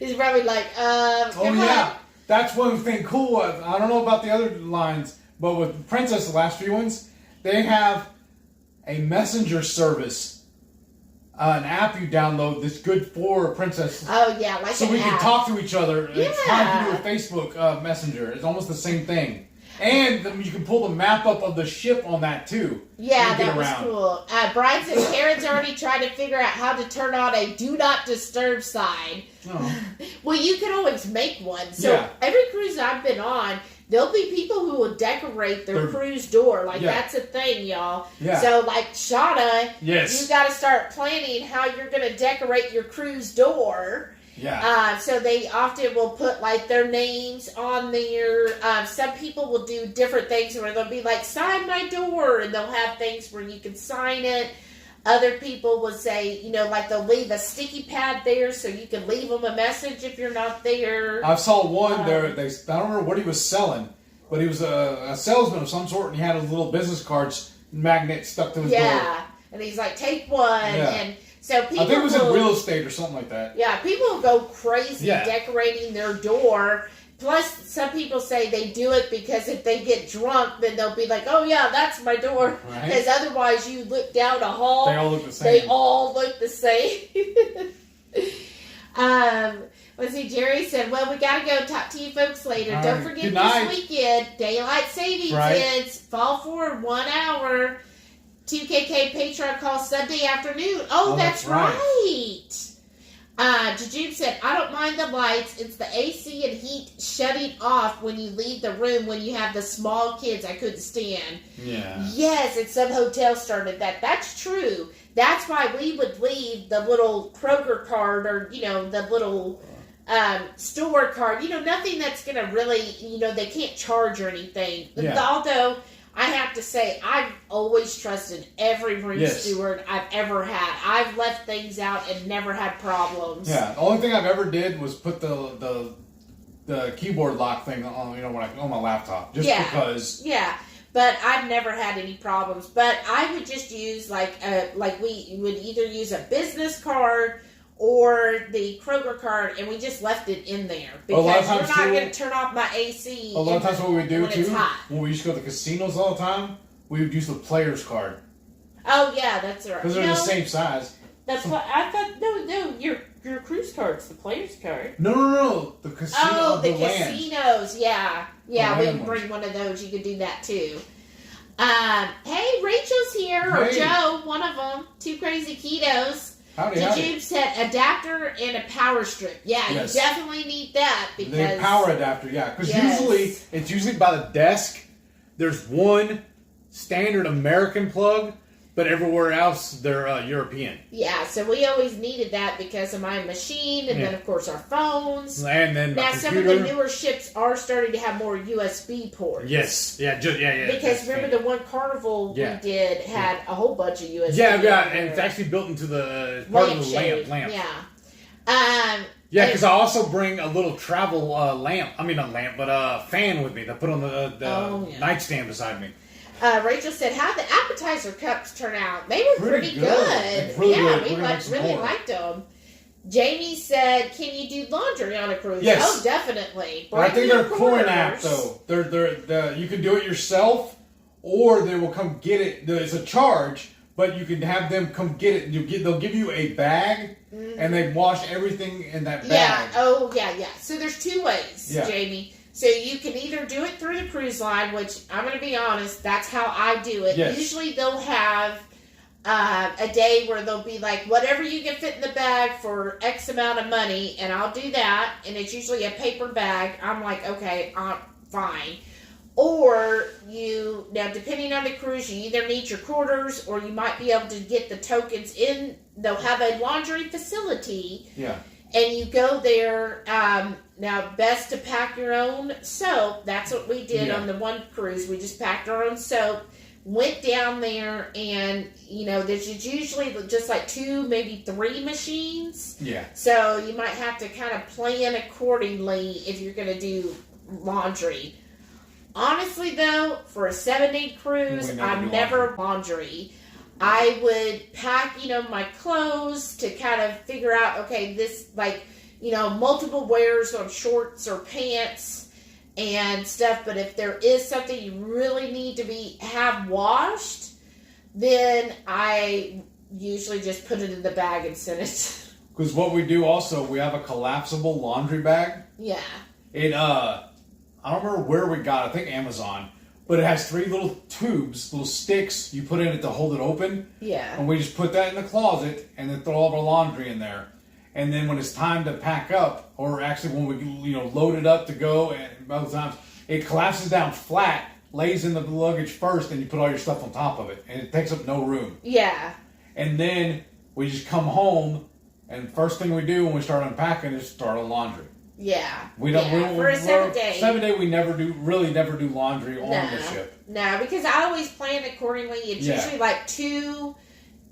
[SPEAKER 2] He's probably like,
[SPEAKER 1] come on. That's one thing cool. I don't know about the other lines, but with Princess, the last few ones, they have a messenger service, an app you download that's good for Princess.
[SPEAKER 2] Oh, yeah, like
[SPEAKER 1] so we can talk to each other.
[SPEAKER 2] Yeah.
[SPEAKER 1] It's how you do a Facebook Messenger. It's almost the same thing. And you can pull the map up of the ship on that, too.
[SPEAKER 2] Yeah, that was cool. Brian said Karen's already trying to figure out how to turn on a do not disturb sign.
[SPEAKER 1] Oh.
[SPEAKER 2] Well, you can always make one. So every cruise I've been on, there'll be people who will decorate their cruise door. Like, that's a thing, y'all.
[SPEAKER 1] Yeah.
[SPEAKER 2] So, like, Shauna,
[SPEAKER 1] yes,
[SPEAKER 2] you got to start planning how you're going to decorate your cruise door.
[SPEAKER 1] Yeah.
[SPEAKER 2] So they often will put, like, their names on there. Some people will do different things where they'll be like, sign my door, and they'll have things where you can sign it. Other people will say, like they'll leave a sticky pad there so you can leave them a message if you're not there.
[SPEAKER 1] I saw one there. I don't remember what he was selling, but he was a salesman of some sort, and he had his little business cards magnet stuck to his door.
[SPEAKER 2] Yeah, and he's like, take one.
[SPEAKER 1] Yeah.
[SPEAKER 2] And so people
[SPEAKER 1] I think it was in real estate or something like that.
[SPEAKER 2] Yeah, people will go crazy decorating their door. Plus, some people say they do it because if they get drunk, then they'll be like, oh, yeah, that's my door. Because otherwise, you look down a hall.
[SPEAKER 1] They all look the same.
[SPEAKER 2] They all look the same. Let's see, Jerry said, well, we got to go. Talk to you folks later. Don't forget this weekend, daylight savings ends. Fall forward 1 hour. 2KK Patreon call Sunday afternoon. Oh, that's right. Jajube said, I don't mind the lights. It's the AC and heat shutting off when you leave the room when you have the small kids I couldn't stand.
[SPEAKER 1] Yeah.
[SPEAKER 2] Yes, and some hotels started that. That's true. That's why we would leave the little Kroger card or, the little store card. Nothing that's going to really, they can't charge or anything.
[SPEAKER 1] Yeah.
[SPEAKER 2] Although, I have to say, I've always trusted every room steward I've ever had. I've left things out and never had problems.
[SPEAKER 1] Yeah, the only thing I've ever did was put the keyboard lock thing on, on my laptop, just because.
[SPEAKER 2] Yeah, but I've never had any problems. But I would just use like we would either use a business card or the Kroger card, and we just left it in there because we're not going to turn off my AC.
[SPEAKER 1] A lot of times, what we would do too,
[SPEAKER 2] it's hot.
[SPEAKER 1] when we used to go to the casinos all the time, we would use the player's card.
[SPEAKER 2] Oh yeah, that's right.
[SPEAKER 1] Because they're the same size.
[SPEAKER 2] I thought no, your cruise card's the player's card.
[SPEAKER 1] No, the casino.
[SPEAKER 2] Oh, the
[SPEAKER 1] land.
[SPEAKER 2] Casinos, yeah, we can bring one of those. You could do that too. Hey, Rachel's here, or Joe, one of them. Two crazy ketos. Jajube said adapter and a power strip. Yeah, you definitely need that because
[SPEAKER 1] the power adapter. Yeah, because it's usually by the desk. There's one standard American plug, but everywhere else they're European.
[SPEAKER 2] Yeah, so we always needed that because of my machine, and then of course our phones.
[SPEAKER 1] And then
[SPEAKER 2] now some of the newer ships are starting to have more USB ports.
[SPEAKER 1] Yes,
[SPEAKER 2] Because remember the one Carnival we did had a whole bunch of USB.
[SPEAKER 1] Yeah, and it's actually built into the part of the lamp.
[SPEAKER 2] Yeah.
[SPEAKER 1] Yeah, because I also bring a little travel lamp. I mean, not lamp, but a fan with me to put on the nightstand beside me.
[SPEAKER 2] Rachel said, "How'd the appetizer cups turn out? They were pretty good.
[SPEAKER 1] Really
[SPEAKER 2] yeah,
[SPEAKER 1] good.
[SPEAKER 2] we really liked them." Jamie said, "Can you do laundry on a cruise?"
[SPEAKER 1] Yes.
[SPEAKER 2] Oh, definitely.
[SPEAKER 1] I think they're coin app though. You can do it yourself, or they will come get it. It's a charge, but you can have them come get it. They'll give you a bag, and they wash everything in that bag.
[SPEAKER 2] Yeah. Oh, yeah. So there's two ways, Jamie. So you can either do it through the cruise line, which I'm going to be honest, that's how I do it.
[SPEAKER 1] Yes.
[SPEAKER 2] Usually they'll have a day where they'll be like, whatever you can fit in the bag for X amount of money, and I'll do that. And it's usually a paper bag. I'm like, okay, fine. Or now depending on the cruise, you either need your quarters or you might be able to get the tokens in. They'll have a laundry facility.
[SPEAKER 1] Yeah.
[SPEAKER 2] And you go there, now best to pack your own soap. That's what we did on the one cruise. We just packed our own soap, went down there, and, there's usually just like 2, maybe 3 machines.
[SPEAKER 1] Yeah.
[SPEAKER 2] So you might have to kind of plan accordingly if you're going to do laundry. Honestly, though, for a 7-day cruise, I'm never laundry. I would pack, my clothes to kind of figure out, okay, this, multiple wears on shorts or pants and stuff. But if there is something you really need to have washed, then I usually just put it in the bag and send it.
[SPEAKER 1] Because what we do also, we have a collapsible laundry bag.
[SPEAKER 2] Yeah.
[SPEAKER 1] I don't remember where we got it. I think Amazon. But it has 3 little tubes, little sticks you put in it to hold it open. Yeah. And we just put that in the closet and then throw all of our laundry in there. And then when it's time to pack up, or actually when we load it up to go, and both times, it collapses down flat, lays in the luggage first, and you put all your stuff on top of it. And it takes up no room. Yeah. And then we just come home, and first thing we do when we start unpacking is start on laundry.
[SPEAKER 2] Yeah.
[SPEAKER 1] We don't.
[SPEAKER 2] For a 7-day.
[SPEAKER 1] 7-day, we never do laundry on the ship.
[SPEAKER 2] No, because I always plan accordingly. It's usually like 2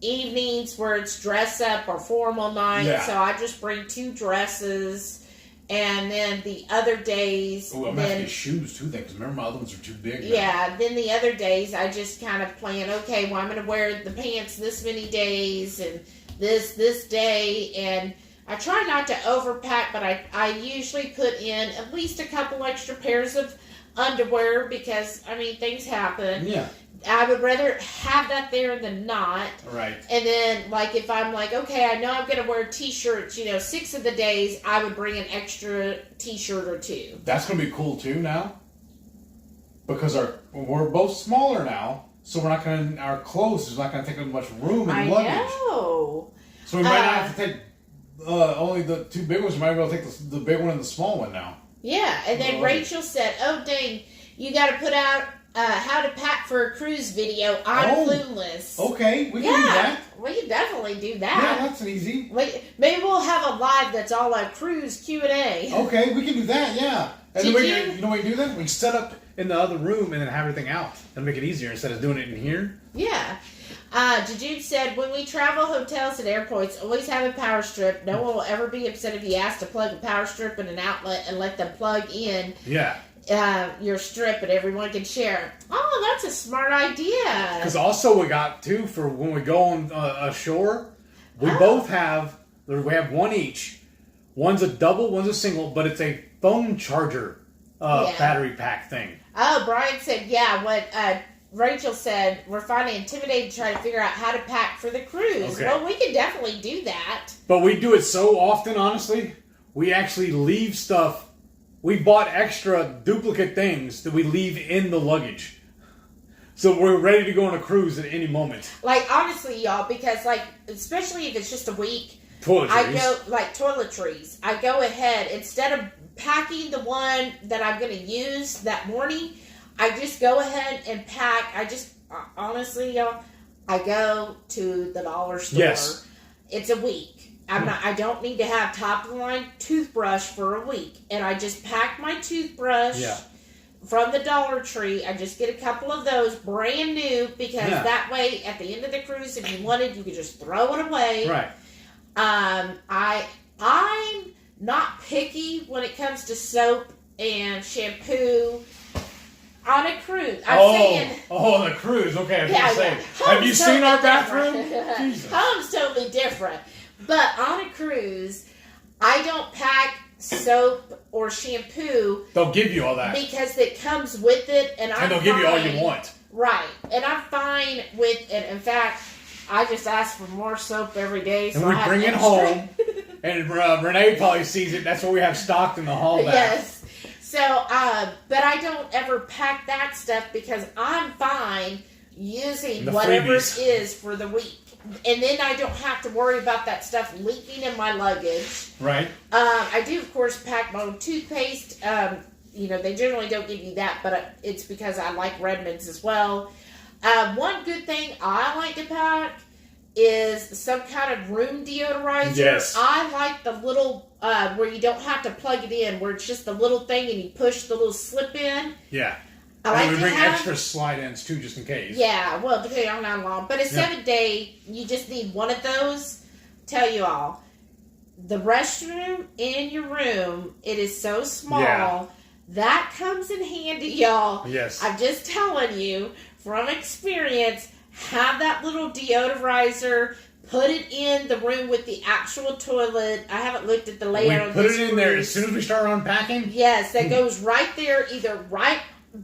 [SPEAKER 2] evenings where it's dress up or formal night. Yeah. So I just bring 2 dresses, and then the other days.
[SPEAKER 1] Oh, I'm gonna have to get shoes too, then, because remember my other ones are too big.
[SPEAKER 2] Yeah. Then the other days I just kind of plan. Okay, well I'm going to wear the pants this many days and this day and. I try not to overpack, but I usually put in at least a couple extra pairs of underwear because, things happen. Yeah. I would rather have that there than not. Right. And then, if I'm okay, I know I'm going to wear t-shirts, 6 of the days, I would bring an extra t-shirt or 2.
[SPEAKER 1] That's going to be cool, too, now. Because we're both smaller now, so our clothes is not going to take up much room in luggage. I know. So we might not have to take... only the 2 big ones. You might be able to take the big one and the small one now.
[SPEAKER 2] Yeah, and then Rachel said, "Oh dang, you got to put out how to pack for a cruise video. I'm clueless."
[SPEAKER 1] Okay, we can do that.
[SPEAKER 2] We can definitely do that.
[SPEAKER 1] Yeah, that's easy.
[SPEAKER 2] Maybe we'll have a live that's all like cruise Q&A.
[SPEAKER 1] Okay, we can do that. Yeah. And then you know what we do then? We set up in the other room and then have everything out. That'll make it easier instead of doing it in here.
[SPEAKER 2] Yeah. Jude said, when we travel hotels and airports, always have a power strip. No one will ever be upset if you ask to plug a power strip in an outlet and let them plug in your strip and everyone can share. Oh, that's a smart idea.
[SPEAKER 1] Because also we got, too, for when we go on ashore, we both have, we have one each. One's a double, one's a single, but it's a phone charger battery pack thing.
[SPEAKER 2] Oh, Brian said, what... Rachel said, we're finding intimidating to try to figure out how to pack for the cruise. Okay. Well, we can definitely do that.
[SPEAKER 1] But we do it so often, honestly. We actually leave stuff. We bought extra duplicate things that we leave in the luggage. So we're ready to go on a cruise at any moment.
[SPEAKER 2] Honestly, y'all, because, especially if it's just a week.
[SPEAKER 1] Toiletries.
[SPEAKER 2] I go, toiletries. I go ahead, instead of packing the one that I'm going to use that morning, I just go ahead and pack. Honestly, y'all, I go to the dollar store. Yes. It's a week. I don't need to have top of the line toothbrush for a week. And I just pack my toothbrush from the Dollar Tree. I just get a couple of those brand new because that way at the end of the cruise, if you wanted, you could just throw it away. Right. I'm not picky when it comes to soap and shampoo on a cruise. I'm saying,
[SPEAKER 1] on a cruise. Okay, I was
[SPEAKER 2] yeah,
[SPEAKER 1] gonna say,
[SPEAKER 2] yeah.
[SPEAKER 1] have you seen our bathroom? Jesus.
[SPEAKER 2] Home's totally different. But on a cruise, I don't pack soap or shampoo.
[SPEAKER 1] They'll give you all that.
[SPEAKER 2] Because it comes with it. And
[SPEAKER 1] they'll give you all you want.
[SPEAKER 2] Right. And I'm fine with it. In fact, I just ask for more soap every day. So
[SPEAKER 1] and we bring it home. And Renee probably sees it. That's what we have stocked in the hall back.
[SPEAKER 2] Yes. So, but I don't ever pack that stuff because I'm fine using whatever it is for the week. And then I don't have to worry about that stuff leaking in my luggage.
[SPEAKER 1] Right.
[SPEAKER 2] I do, of course, pack my own toothpaste. They generally don't give you that, but it's because I like Redmond's as well. One good thing I like to pack is some kind of room deodorizer.
[SPEAKER 1] Yes.
[SPEAKER 2] I like the little, where you don't have to plug it in, where it's just a little thing and you push the little slip in.
[SPEAKER 1] Yeah.
[SPEAKER 2] I like
[SPEAKER 1] we
[SPEAKER 2] to
[SPEAKER 1] bring
[SPEAKER 2] have
[SPEAKER 1] extra slide-ins, too, just in case.
[SPEAKER 2] Yeah, well, depending on how long. But a 7-day, you just need one of those. Tell you all, the restroom in your room, it is so small.
[SPEAKER 1] Yeah.
[SPEAKER 2] That comes in handy, y'all.
[SPEAKER 1] Yes.
[SPEAKER 2] I'm just telling you, from experience, have that little deodorizer, put it in the room with the actual toilet. I haven't looked at the layout of
[SPEAKER 1] this. We put
[SPEAKER 2] it
[SPEAKER 1] in there as soon as we start unpacking?
[SPEAKER 2] Yes, that goes right there, either right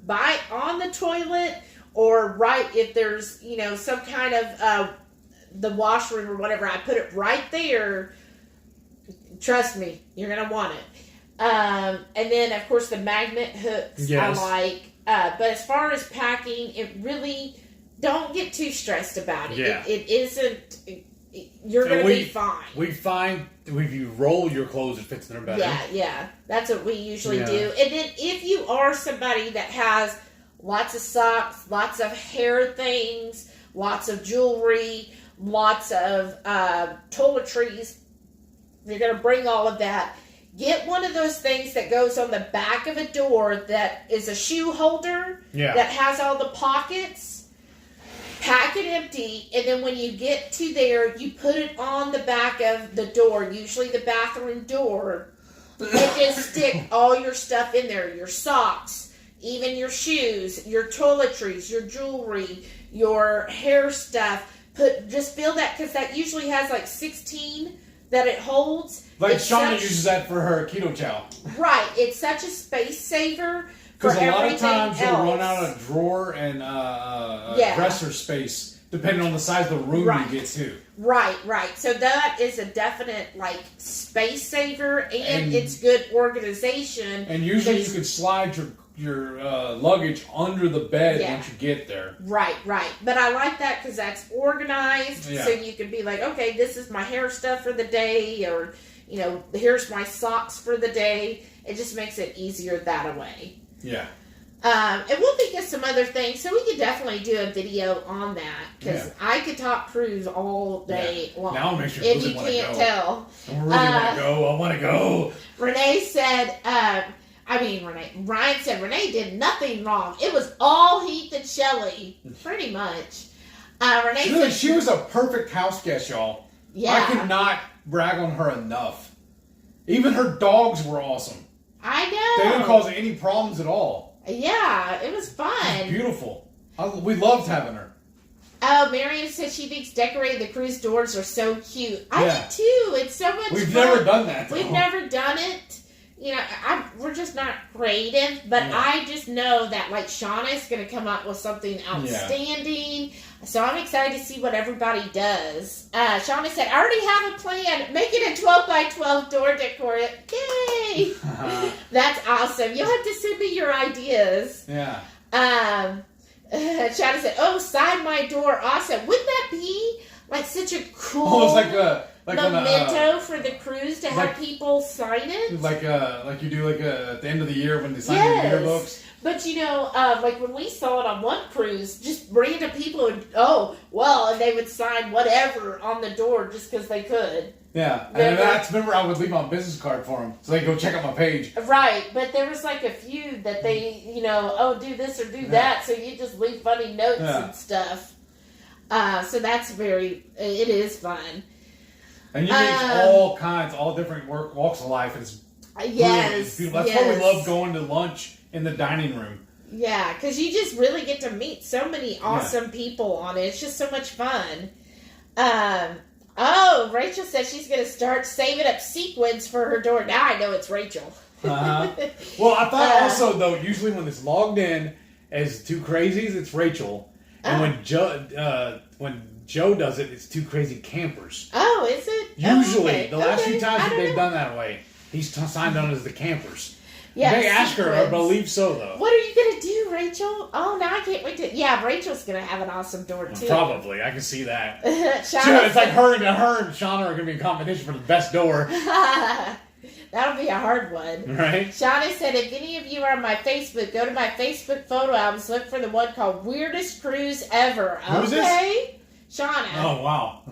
[SPEAKER 2] by on the toilet or right if there's, some kind of the washroom or whatever. I put it right there. Trust me, you're going to want it. And then, of course, the magnet hooks I like. But as far as packing, it really, don't get too stressed about it.
[SPEAKER 1] Yeah.
[SPEAKER 2] It isn't, you're going to be fine.
[SPEAKER 1] We find if you roll your clothes, it fits in there better.
[SPEAKER 2] Yeah. That's what we usually do. And then if you are somebody that has lots of socks, lots of hair things, lots of jewelry, lots of toiletries, you're going to bring all of that. Get one of those things that goes on the back of a door that is a shoe holder that has all the pockets. Pack it empty, and then when you get to there, you put it on the back of the door, usually the bathroom door, and just stick all your stuff in there, your socks, even your shoes, your toiletries, your jewelry, your hair stuff. Just fill that, because that usually has like 16 that it holds.
[SPEAKER 1] Like Shauna uses that for her keto chow.
[SPEAKER 2] Right. It's such a space saver.
[SPEAKER 1] Because a lot of times you'll run out of drawer and dresser space, depending on the size of the room you get to. Right.
[SPEAKER 2] So that is a definite, space saver, and it's good organization.
[SPEAKER 1] And usually you can slide your luggage under the bed once you get there.
[SPEAKER 2] Right. But I like that because that's organized, so you can be like, okay, this is my hair stuff for the day, or, here's my socks for the day. It just makes it easier that way.
[SPEAKER 1] Yeah.
[SPEAKER 2] And we'll think of some other things, so we could definitely do a video on that, because I could talk cruise all day long.
[SPEAKER 1] Now it makes you
[SPEAKER 2] if
[SPEAKER 1] really
[SPEAKER 2] you
[SPEAKER 1] want to
[SPEAKER 2] can't
[SPEAKER 1] go.
[SPEAKER 2] tell.
[SPEAKER 1] I really want to go. I want to go.
[SPEAKER 2] Renee said, Ryan said Renee did nothing wrong. It was all Heath and Shelley, pretty much. Renee said
[SPEAKER 1] she was a perfect house guest, y'all.
[SPEAKER 2] Yeah.
[SPEAKER 1] I could not brag on her enough. Even her dogs were awesome.
[SPEAKER 2] I know.
[SPEAKER 1] They didn't cause any problems at all.
[SPEAKER 2] Yeah, it was fun.
[SPEAKER 1] It was beautiful. We loved having her.
[SPEAKER 2] Oh, Miriam said she thinks decorating the cruise doors are so cute. I do too. It's so much fun.
[SPEAKER 1] We've never done that, though.
[SPEAKER 2] We've never done it. We're just not creative, but I just know that, Shauna's going to come up with something outstanding. So I'm excited to see what everybody does. Shauna said, I already have a plan. Make it a 12 by 12 door decor. Yay! That's awesome. You'll have to send me your ideas.
[SPEAKER 1] Yeah.
[SPEAKER 2] Shauna said, oh, sign my door. Awesome. Wouldn't that be such a cool...
[SPEAKER 1] Almost like
[SPEAKER 2] memento for the cruise to have people sign it?
[SPEAKER 1] Like you do at the end of the year when they sign your yearbooks?
[SPEAKER 2] But when we saw it on one cruise, just random people would, and they would sign whatever on the door just because they could.
[SPEAKER 1] Yeah, and remember I would leave my business card for them so they could go check out my page.
[SPEAKER 2] Right, but there was a few that they, do this or do that, so you just leave funny notes and stuff. So that's it is fun.
[SPEAKER 1] And you meet all kinds, all different walks of life. It's
[SPEAKER 2] yes,
[SPEAKER 1] beautiful. That's why we love going to lunch in the dining room.
[SPEAKER 2] Yeah, because you just really get to meet so many awesome people on it. It's just so much fun. Rachel says she's going to start saving up sequins for her door. Now I know it's Rachel.
[SPEAKER 1] Well, I thought also, though, usually when it's logged in as Two Crazies, it's Rachel. And when Joe does it, it's Two Crazy Campers.
[SPEAKER 2] Oh, is it?
[SPEAKER 1] Usually. The last few times that they've done that way, he's signed on as the Campers. Yeah, they ask her, I believe so, though.
[SPEAKER 2] What are you going to do, Rachel? Oh, now I can't wait to... Yeah, Rachel's going to have an awesome door, too.
[SPEAKER 1] Probably. I can see that. It's like her and Shauna are going to be in competition for the best door.
[SPEAKER 2] That'll be a hard one.
[SPEAKER 1] Right?
[SPEAKER 2] Shauna said, if any of you are on my Facebook, go to my Facebook photo albums, look for the one called Weirdest Cruise Ever.
[SPEAKER 1] Who's this?
[SPEAKER 2] Shauna.
[SPEAKER 1] Oh, wow.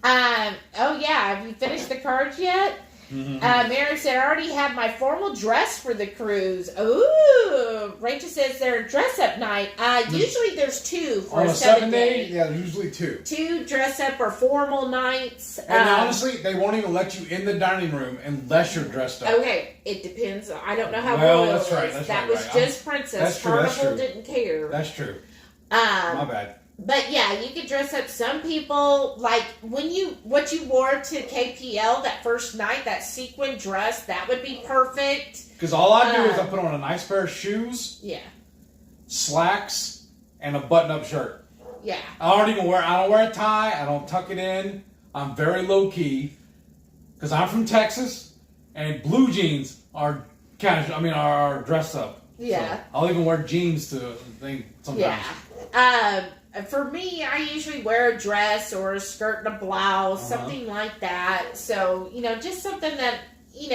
[SPEAKER 2] Oh, yeah. Have you finished the cards yet? Mm-hmm. Mary said, I already have my formal dress for the cruise. Ooh. Rachel says they're a dress-up night. Usually there's two for a 7-day.
[SPEAKER 1] Yeah, usually two.
[SPEAKER 2] Two dress-up or formal nights.
[SPEAKER 1] And honestly, they won't even let you in the dining room unless you're dressed up.
[SPEAKER 2] Okay, it depends. I don't know how
[SPEAKER 1] well that's right.
[SPEAKER 2] That was just Princess.
[SPEAKER 1] That's true.
[SPEAKER 2] Carnival didn't care.
[SPEAKER 1] That's true. My bad.
[SPEAKER 2] But yeah, you could dress up. Some people, like, what you wore to KPL that first night, that sequin dress, that would be perfect.
[SPEAKER 1] Because all I do is I put on a nice pair of shoes, slacks, and a button-up shirt.
[SPEAKER 2] Yeah.
[SPEAKER 1] I don't wear a tie. I don't tuck it in. I'm very low-key. Because I'm from Texas, and blue jeans are are dressed up.
[SPEAKER 2] Yeah.
[SPEAKER 1] So I'll even wear jeans to think sometimes.
[SPEAKER 2] Yeah. For me, I usually wear a dress or a skirt and a blouse, something like that. So, just something that, you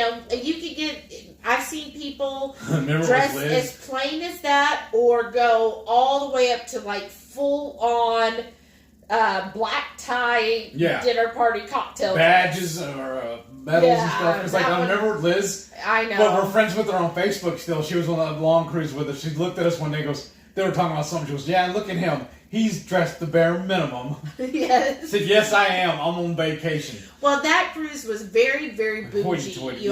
[SPEAKER 2] could get... I've seen people dress as plain as that or go all the way up to, like, full-on black tie dinner party cocktail
[SPEAKER 1] badges dress. Or medals and stuff. Because, I remember Liz...
[SPEAKER 2] I know.
[SPEAKER 1] But we're friends with her on Facebook still. She was on a long cruise with us. She looked at us one day and goes... They were talking about something. She goes, yeah, look at him. He's dressed the bare minimum.
[SPEAKER 2] Yes.
[SPEAKER 1] I said, yes, I am. I'm on vacation.
[SPEAKER 2] Well, that cruise was very, very bougie.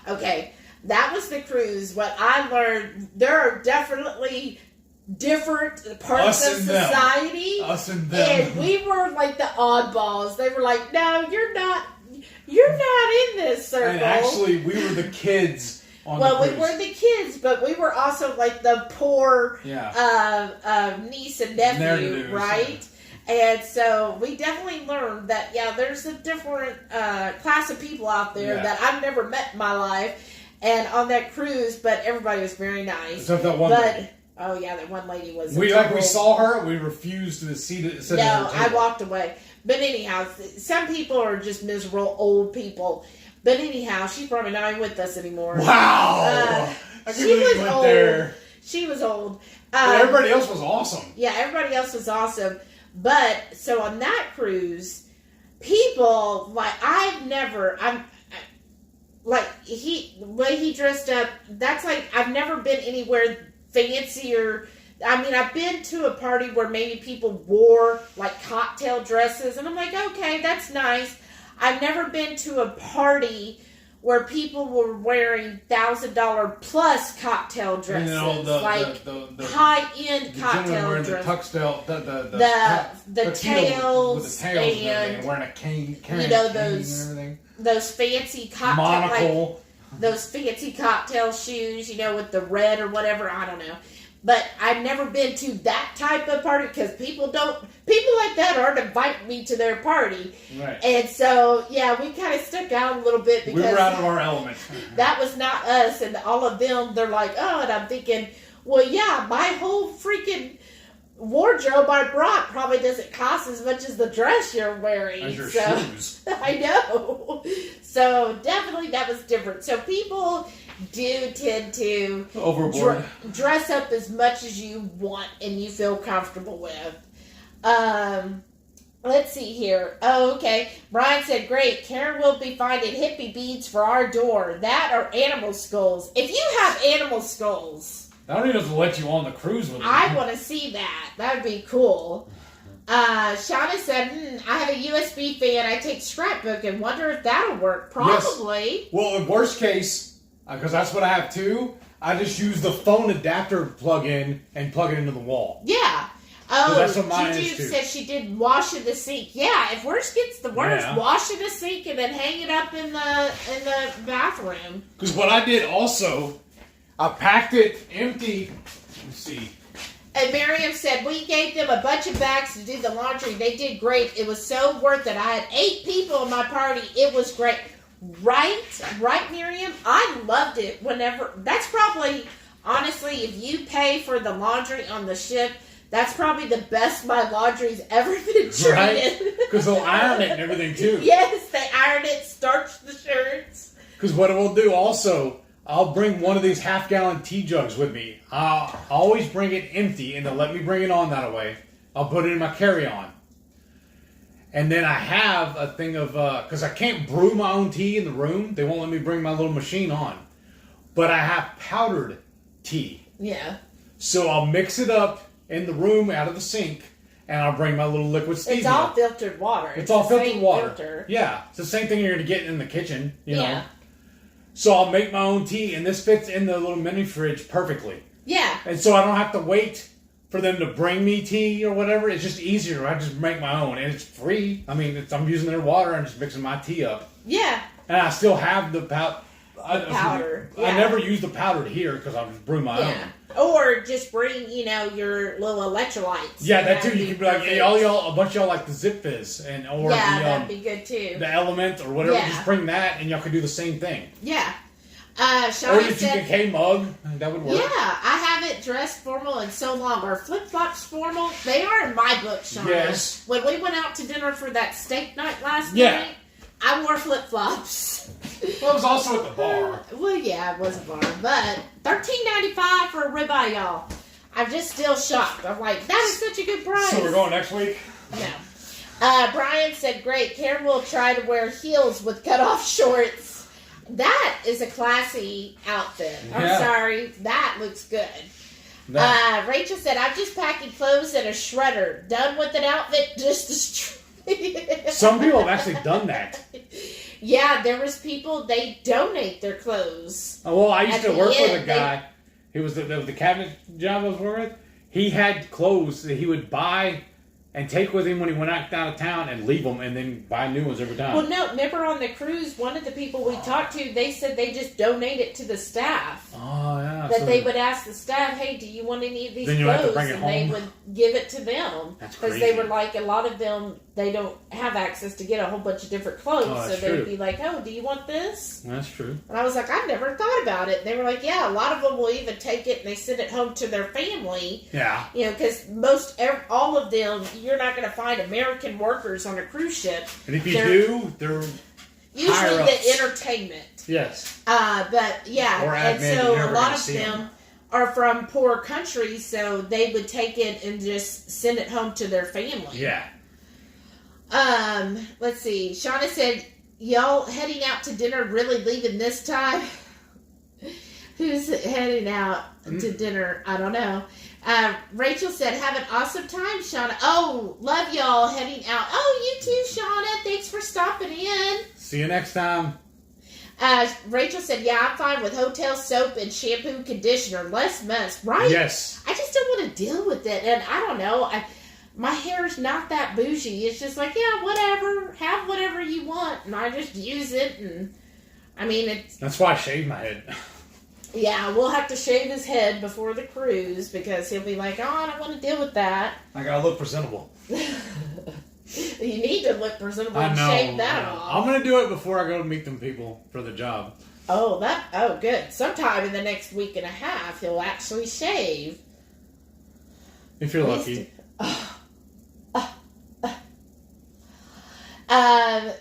[SPEAKER 2] Okay, that was the cruise. What I learned, there are definitely different parts of society.
[SPEAKER 1] Us and them.
[SPEAKER 2] And we were like the oddballs. They were like, no, you're not in this circle.
[SPEAKER 1] And actually, we were the kids.
[SPEAKER 2] Well, we were the kids, but we were also like the poor niece and nephew, right? And so we definitely learned that, there's a different class of people out there that I've never met in my life, and on that cruise, but everybody was very nice.
[SPEAKER 1] Except that one lady.
[SPEAKER 2] Oh, yeah, that one lady was...
[SPEAKER 1] We saw her, we refused to sit at her table.
[SPEAKER 2] I walked away. But anyhow, some people are just miserable old people. But anyhow, she's probably not even with us anymore.
[SPEAKER 1] Wow!
[SPEAKER 2] She was old.
[SPEAKER 1] There.
[SPEAKER 2] She was old.
[SPEAKER 1] But everybody else was awesome.
[SPEAKER 2] Yeah, everybody else was awesome. But, so on that cruise, people, like, the way he dressed up, that's like, I've never been anywhere fancier. I mean, I've been to a party where maybe people wore, like, cocktail dresses, and I'm like, okay, that's nice. I've never been to a party where people were wearing $1,000 plus cocktail dresses, the high-end cocktail dresses. The tails and
[SPEAKER 1] wearing a cane,
[SPEAKER 2] those fancy cocktail
[SPEAKER 1] monocle,
[SPEAKER 2] those fancy cocktail shoes, with the red or whatever. I don't know. But I've never been to that type of party because people like that aren't inviting me to their party.
[SPEAKER 1] Right.
[SPEAKER 2] And so, we kind of stuck out a little bit because...
[SPEAKER 1] We were out of our element.
[SPEAKER 2] That was not us. And all of them, they're like, oh, and I'm thinking, well, my whole freaking wardrobe I brought probably doesn't cost as much as the dress you're wearing.
[SPEAKER 1] As your shoes.
[SPEAKER 2] I know. So definitely that was different. So people... do tend to
[SPEAKER 1] overboard
[SPEAKER 2] dress up as much as you want and you feel comfortable with. Let's see here. Oh, okay. Brian said, great. Karen will be finding hippie beads for our door. That or animal skulls. If you have animal skulls...
[SPEAKER 1] I don't even have to let you on the cruise with them.
[SPEAKER 2] I want to see that. That would be cool. Shauna said, I have a USB fan. I take scrapbook and wonder if that'll work. Probably.
[SPEAKER 1] Yes. Well, in worst case, because that's what I have too, I just use the phone adapter plug-in and plug it into the wall.
[SPEAKER 2] Yeah. Oh,
[SPEAKER 1] that's what mine is
[SPEAKER 2] Juju
[SPEAKER 1] too.
[SPEAKER 2] said she did wash in the sink. Yeah, if worst gets the worst,
[SPEAKER 1] Yeah.
[SPEAKER 2] wash in the sink and then hang it up in the bathroom.
[SPEAKER 1] Because what I did also, I packed it empty. Let's see.
[SPEAKER 2] And Miriam said, we gave them a bunch of bags to do the laundry. They did great. It was so worth it. I had 8 people in my party. It was great. Right, Miriam? I loved it whenever. That's probably, honestly, if you pay for the laundry on the ship, that's probably the best my laundry's ever been treated.
[SPEAKER 1] Right? Because they'll iron it and everything too.
[SPEAKER 2] Yes, they iron it, starch the shirts.
[SPEAKER 1] Because what we'll do also, I'll bring one of these half-gallon tea jugs with me. I'll always bring it empty, and they'll let me bring it on that way. I'll put it in my carry-on. And then I have a thing of, because I can't brew my own tea in the room. They won't let me bring my little machine on. But I have powdered tea.
[SPEAKER 2] Yeah.
[SPEAKER 1] So I'll mix it up in the room out of the sink, and I'll bring my little liquid stevia.
[SPEAKER 2] It's all filtered water.
[SPEAKER 1] It's all filtered water.
[SPEAKER 2] Filter.
[SPEAKER 1] Yeah. It's the same thing you're going to get in the kitchen, you know.
[SPEAKER 2] Yeah.
[SPEAKER 1] So I'll make my own tea, and this fits in the little mini fridge perfectly.
[SPEAKER 2] Yeah.
[SPEAKER 1] And so I don't have to wait for them to bring me tea or whatever. It's just easier. I just make my own, and it's free. I mean, I'm using their water and just mixing my tea up.
[SPEAKER 2] Yeah.
[SPEAKER 1] And I still have the powder.
[SPEAKER 2] Yeah.
[SPEAKER 1] I never use the powdered here because I just brew my own.
[SPEAKER 2] Or just bring, your little electrolytes.
[SPEAKER 1] Yeah, that too. You can be like, hey, a bunch of y'all like the Zip Fizz, or
[SPEAKER 2] that'd be good too.
[SPEAKER 1] The Element or whatever.
[SPEAKER 2] Yeah.
[SPEAKER 1] Just bring that, and y'all can do the same thing.
[SPEAKER 2] Yeah.
[SPEAKER 1] Or
[SPEAKER 2] Shauna
[SPEAKER 1] the
[SPEAKER 2] said,
[SPEAKER 1] GKK mug. That would work.
[SPEAKER 2] yeah, I haven't dressed formal in so long. Are flip-flops formal? They are in my book, Shauna.
[SPEAKER 1] Yes.
[SPEAKER 2] When we went out to dinner for that steak night last
[SPEAKER 1] Yeah.
[SPEAKER 2] night, I wore flip-flops.
[SPEAKER 1] Well, it was also at the bar.
[SPEAKER 2] Well, yeah, it was a bar, but $13.95 for a ribeye, y'all. I'm just still shocked. I'm like, that is such a good price.
[SPEAKER 1] So we're going next week?
[SPEAKER 2] No. Brian said, great. Karen will try to wear heels with cut-off shorts. That is a classy outfit. I'm sorry. That looks good. Rachel said, I'm just packing clothes in a shredder. Done with an outfit, just destroyed.
[SPEAKER 1] Some people have actually done that.
[SPEAKER 2] Yeah, there was people, they donate their clothes.
[SPEAKER 1] Oh, well, I used to work with a
[SPEAKER 2] end,
[SPEAKER 1] guy. He was the cabinet job I was working with. He had clothes that he would buy and take with him when he went out of town and leave them and then buy new ones every time.
[SPEAKER 2] Well, no, remember on the cruise, one of the people we talked to, they said they just donate it to the staff.
[SPEAKER 1] Oh, yeah.
[SPEAKER 2] That they would ask the staff, hey, do you want any of these
[SPEAKER 1] then you have to
[SPEAKER 2] clothes?
[SPEAKER 1] bring it
[SPEAKER 2] And
[SPEAKER 1] home.
[SPEAKER 2] they would give it to them.
[SPEAKER 1] That's
[SPEAKER 2] Because
[SPEAKER 1] crazy.
[SPEAKER 2] they were like, a lot of them, they don't have access to get a whole bunch of different clothes.
[SPEAKER 1] Oh,
[SPEAKER 2] so
[SPEAKER 1] that's
[SPEAKER 2] they'd
[SPEAKER 1] true.
[SPEAKER 2] be like, oh, do you want this?
[SPEAKER 1] That's true.
[SPEAKER 2] And I was like, I've never thought about it. And they were like, yeah, a lot of them will even take it and they send it home to their family.
[SPEAKER 1] Yeah.
[SPEAKER 2] Because all of them, you're not going to find American workers on a cruise ship.
[SPEAKER 1] And if you do, they're
[SPEAKER 2] usually
[SPEAKER 1] higher
[SPEAKER 2] the
[SPEAKER 1] ups.
[SPEAKER 2] Entertainment.
[SPEAKER 1] Yes.
[SPEAKER 2] But yeah,
[SPEAKER 1] Or
[SPEAKER 2] and
[SPEAKER 1] admin,
[SPEAKER 2] so
[SPEAKER 1] you're never
[SPEAKER 2] a lot
[SPEAKER 1] gonna
[SPEAKER 2] of
[SPEAKER 1] see
[SPEAKER 2] them are from poor countries, so they would take it and just send it home to their family.
[SPEAKER 1] Yeah.
[SPEAKER 2] Let's see. Shauna said, y'all heading out to dinner, really leaving this time? Who's heading out to dinner? I don't know. Rachel said, have an awesome time, Shauna. Oh, love y'all heading out. Oh, you too, Shauna. Thanks for stopping in.
[SPEAKER 1] See you next time.
[SPEAKER 2] Rachel said, yeah, I'm fine with hotel soap and shampoo and conditioner. Less mess, right?
[SPEAKER 1] Yes.
[SPEAKER 2] I just don't want to deal with it. And I don't know. My hair's not that bougie. It's just like, yeah, whatever. Have whatever you want. And I just use it. And I mean,
[SPEAKER 1] That's why I shave my head.
[SPEAKER 2] yeah, we'll have to shave his head before the cruise because he'll be like, oh, I don't want to deal with that.
[SPEAKER 1] I gotta look presentable.
[SPEAKER 2] You need to look presentable
[SPEAKER 1] I
[SPEAKER 2] and
[SPEAKER 1] know.
[SPEAKER 2] shave that off.
[SPEAKER 1] I'm gonna do it before I go to meet them people for the job.
[SPEAKER 2] Oh, good. Sometime in the next week and a half, he'll actually shave.
[SPEAKER 1] If you're lucky.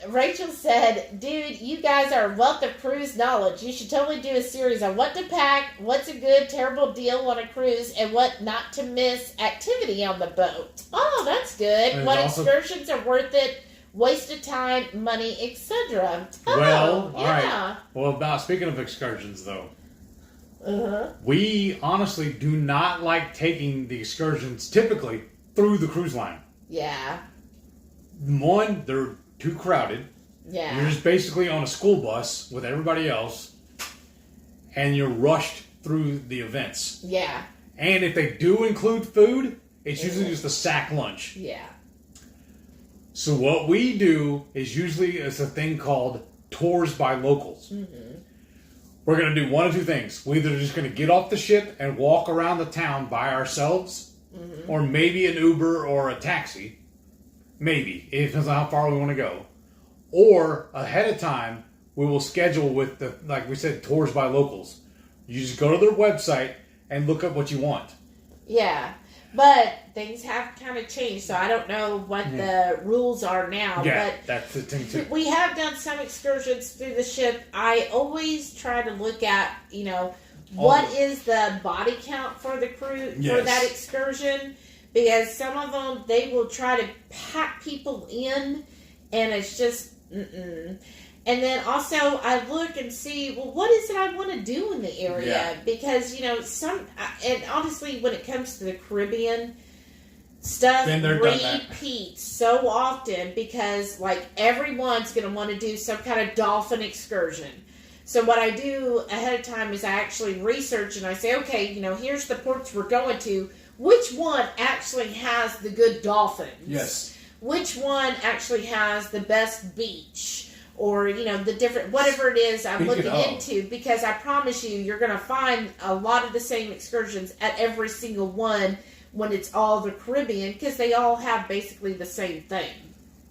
[SPEAKER 2] Rachel said, dude, you guys are a wealth of cruise knowledge. You should totally do a series on what to pack, what's a good, terrible deal on a cruise, and what not to miss activity on the boat. Oh, that's good.
[SPEAKER 1] And
[SPEAKER 2] What
[SPEAKER 1] also-
[SPEAKER 2] excursions are worth it, waste of time, money, etc. Oh,
[SPEAKER 1] Well, all
[SPEAKER 2] yeah.
[SPEAKER 1] right. Well, speaking of excursions, though,
[SPEAKER 2] Uh-huh.
[SPEAKER 1] we honestly do not like taking the excursions typically through the cruise line.
[SPEAKER 2] Yeah.
[SPEAKER 1] One, they're too crowded.
[SPEAKER 2] Yeah.
[SPEAKER 1] You're just basically on a school bus with everybody else, and you're rushed through the events.
[SPEAKER 2] Yeah.
[SPEAKER 1] And if they do include food, it's usually just a sack lunch.
[SPEAKER 2] Yeah.
[SPEAKER 1] So what we do is usually it's a thing called tours by locals.
[SPEAKER 2] Mm-hmm.
[SPEAKER 1] We're going to do one of two things. We're either just going to get off the ship and walk around the town by ourselves, or maybe an Uber or a taxi. Maybe. It depends on how far we want to go. Or ahead of time, we will schedule with the, like we said, tours by locals. You just go to their website and look up what you want.
[SPEAKER 2] Yeah. But things have kind of changed, so I don't know what the rules are now.
[SPEAKER 1] Yeah,
[SPEAKER 2] but
[SPEAKER 1] that's the thing too.
[SPEAKER 2] We have done some excursions through the ship. I always try to look at, what is the body count for the crew for that excursion? Because some of them, they will try to pack people in, and it's just, And then also, I look and see, well, what is it I want to do in the area?
[SPEAKER 1] Yeah.
[SPEAKER 2] Because, and honestly, when it comes to the Caribbean stuff, repeats so often because, everyone's going to want to do some kind of dolphin excursion. So what I do ahead of time is I actually research and I say, okay, here's the ports we're going to. Which one actually has the good dolphins?
[SPEAKER 1] Yes.
[SPEAKER 2] Which one actually has the best beach? Or, the different, whatever it is I'm looking into. Because I promise you're going to find a lot of the same excursions at every single one when it's all the Caribbean. Because they all have basically the same thing.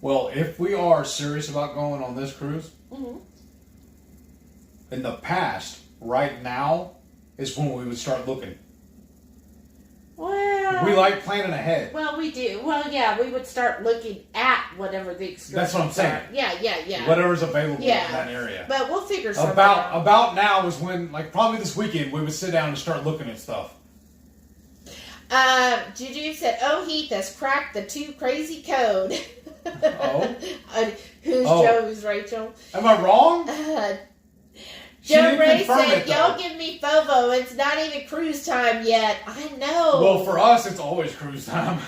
[SPEAKER 1] Well, if we are serious about going on this cruise, in the past, right now, is when we would start looking.
[SPEAKER 2] Well,
[SPEAKER 1] we like planning ahead.
[SPEAKER 2] Well, we do. Well, yeah, we would start looking at whatever the excursions
[SPEAKER 1] That's what I'm saying.
[SPEAKER 2] Yeah.
[SPEAKER 1] Whatever's available in that area.
[SPEAKER 2] But we'll figure something out.
[SPEAKER 1] About now is when, probably this weekend, we would sit down and start looking at stuff.
[SPEAKER 2] Juju said, Heath has cracked the too crazy code. Who's Joe? Who's Rachel?
[SPEAKER 1] Am I wrong?
[SPEAKER 2] Joe Ray said, y'all give me FOVO. It's not even cruise time yet. I know.
[SPEAKER 1] Well, for us, it's always cruise time.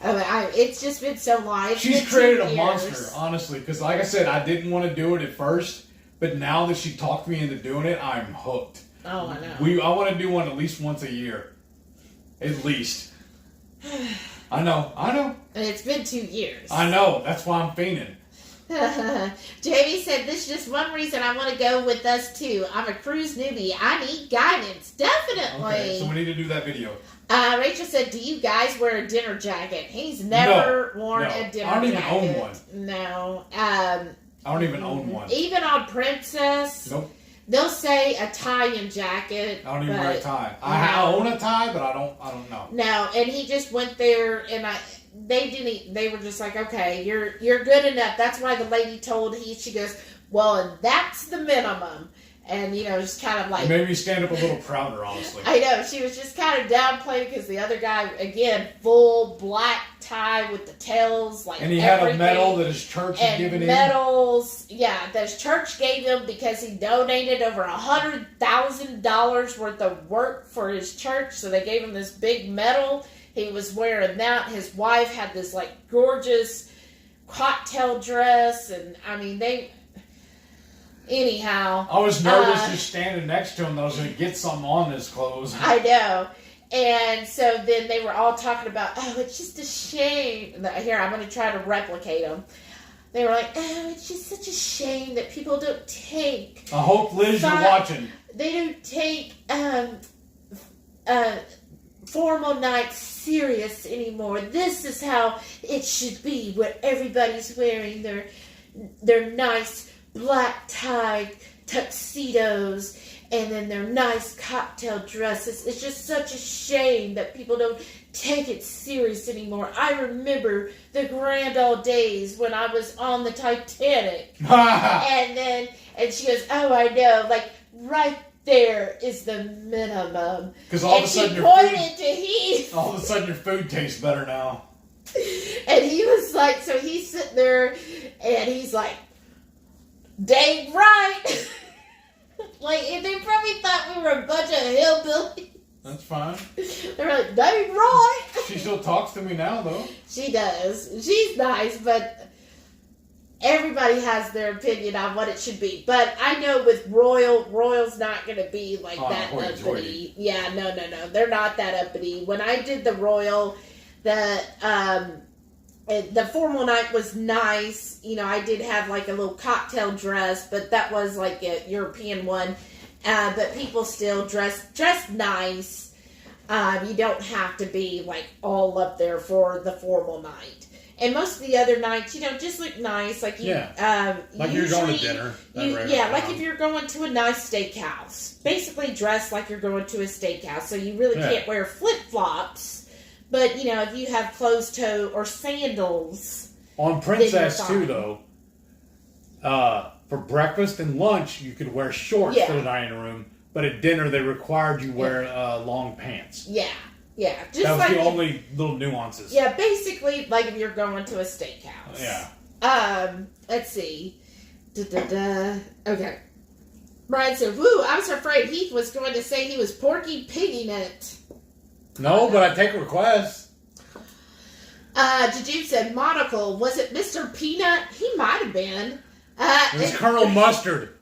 [SPEAKER 2] It's just been so long.
[SPEAKER 1] She's created a monster, honestly. Because like I said, I didn't want to do it at first. But now that she talked me into doing it, I'm hooked.
[SPEAKER 2] Oh, I know.
[SPEAKER 1] I want to do one at least once a year. At least. I know.
[SPEAKER 2] And it's been 2 years.
[SPEAKER 1] I know. That's why I'm fiending.
[SPEAKER 2] Jamie said, this is just one reason I want to go with us too. I'm a cruise newbie. I need guidance. Definitely.
[SPEAKER 1] Okay, so we need to do that video.
[SPEAKER 2] Rachel said, do you guys wear a dinner jacket? He's never worn a dinner jacket.
[SPEAKER 1] I don't even own one.
[SPEAKER 2] No.
[SPEAKER 1] I don't even own one.
[SPEAKER 2] Even on Princess.
[SPEAKER 1] Nope.
[SPEAKER 2] They'll say a tie and jacket.
[SPEAKER 1] I don't even wear a tie. I own a tie, but I don't know.
[SPEAKER 2] No, and he just went there and they were just like, okay, you're good enough. That's why the lady told she goes, well, and that's the minimum. And, just kind of like...
[SPEAKER 1] It made me stand up a little prouder, honestly.
[SPEAKER 2] I know. She was just kind of downplaying because the other guy, again, full black tie with the tails,
[SPEAKER 1] and he had a medal that his church had given him.
[SPEAKER 2] Medals, that his church gave him because he donated over $100,000 worth of work for his church. So they gave him this big medal. He was wearing that. His wife had this, gorgeous cocktail dress. And, anyhow.
[SPEAKER 1] I was nervous just standing next to him that I was going to get something on his clothes.
[SPEAKER 2] I know. And so then they were all talking about, it's just a shame. Here, I'm going to try to replicate them. They were like, it's just such a shame that people don't take...
[SPEAKER 1] I hope, Liz, you're watching.
[SPEAKER 2] They don't take formal nights serious anymore. This is how it should be, where everybody's wearing their nice black tie tuxedos and then their nice cocktail dresses. It's just such a shame that people don't take it serious anymore. I remember the grand old days when I was on the Titanic. and she goes, I know, right there is the minimum.
[SPEAKER 1] Because all of a sudden
[SPEAKER 2] she pointed to Heath.
[SPEAKER 1] All of a sudden your food tastes better now.
[SPEAKER 2] And he was like, so he's sitting there and he's like, dang right. They probably thought we were a bunch of hillbillies.
[SPEAKER 1] That's fine.
[SPEAKER 2] They were like, dang right.
[SPEAKER 1] She still talks to me now, though.
[SPEAKER 2] She does. She's nice, but everybody has their opinion on what it should be. But I know with Royal's not going to be like that uppity. Yeah, no. They're not that uppity. When I did the Royal, the formal night was nice. You know, I did have like a little cocktail dress, but that was like a European one. But people still dress nice. You don't have to be like all up there for the formal night. And most of the other nights, you know, just look nice. Like you,
[SPEAKER 1] like you're going to dinner.
[SPEAKER 2] Like if you're going to a nice steakhouse. Basically dress like you're going to a steakhouse. So you really can't wear flip-flops. But, you know, if you have closed toe or sandals.
[SPEAKER 1] On Princess, too, though, for breakfast and lunch, you could wear shorts for the dining room. But at dinner, they required you wear long pants.
[SPEAKER 2] Yeah. Just
[SPEAKER 1] that was
[SPEAKER 2] like
[SPEAKER 1] the only little nuances.
[SPEAKER 2] Yeah, basically, like if you're going to a steakhouse.
[SPEAKER 1] Yeah.
[SPEAKER 2] Let's see. Okay. Brian said, "Woo, I was afraid Heath was going to say he was Porky Pigging it."
[SPEAKER 1] No, but I take requests.
[SPEAKER 2] Jajib said, "Monocle, was it Mr. Peanut? He might have been."
[SPEAKER 1] It was Colonel Mustard.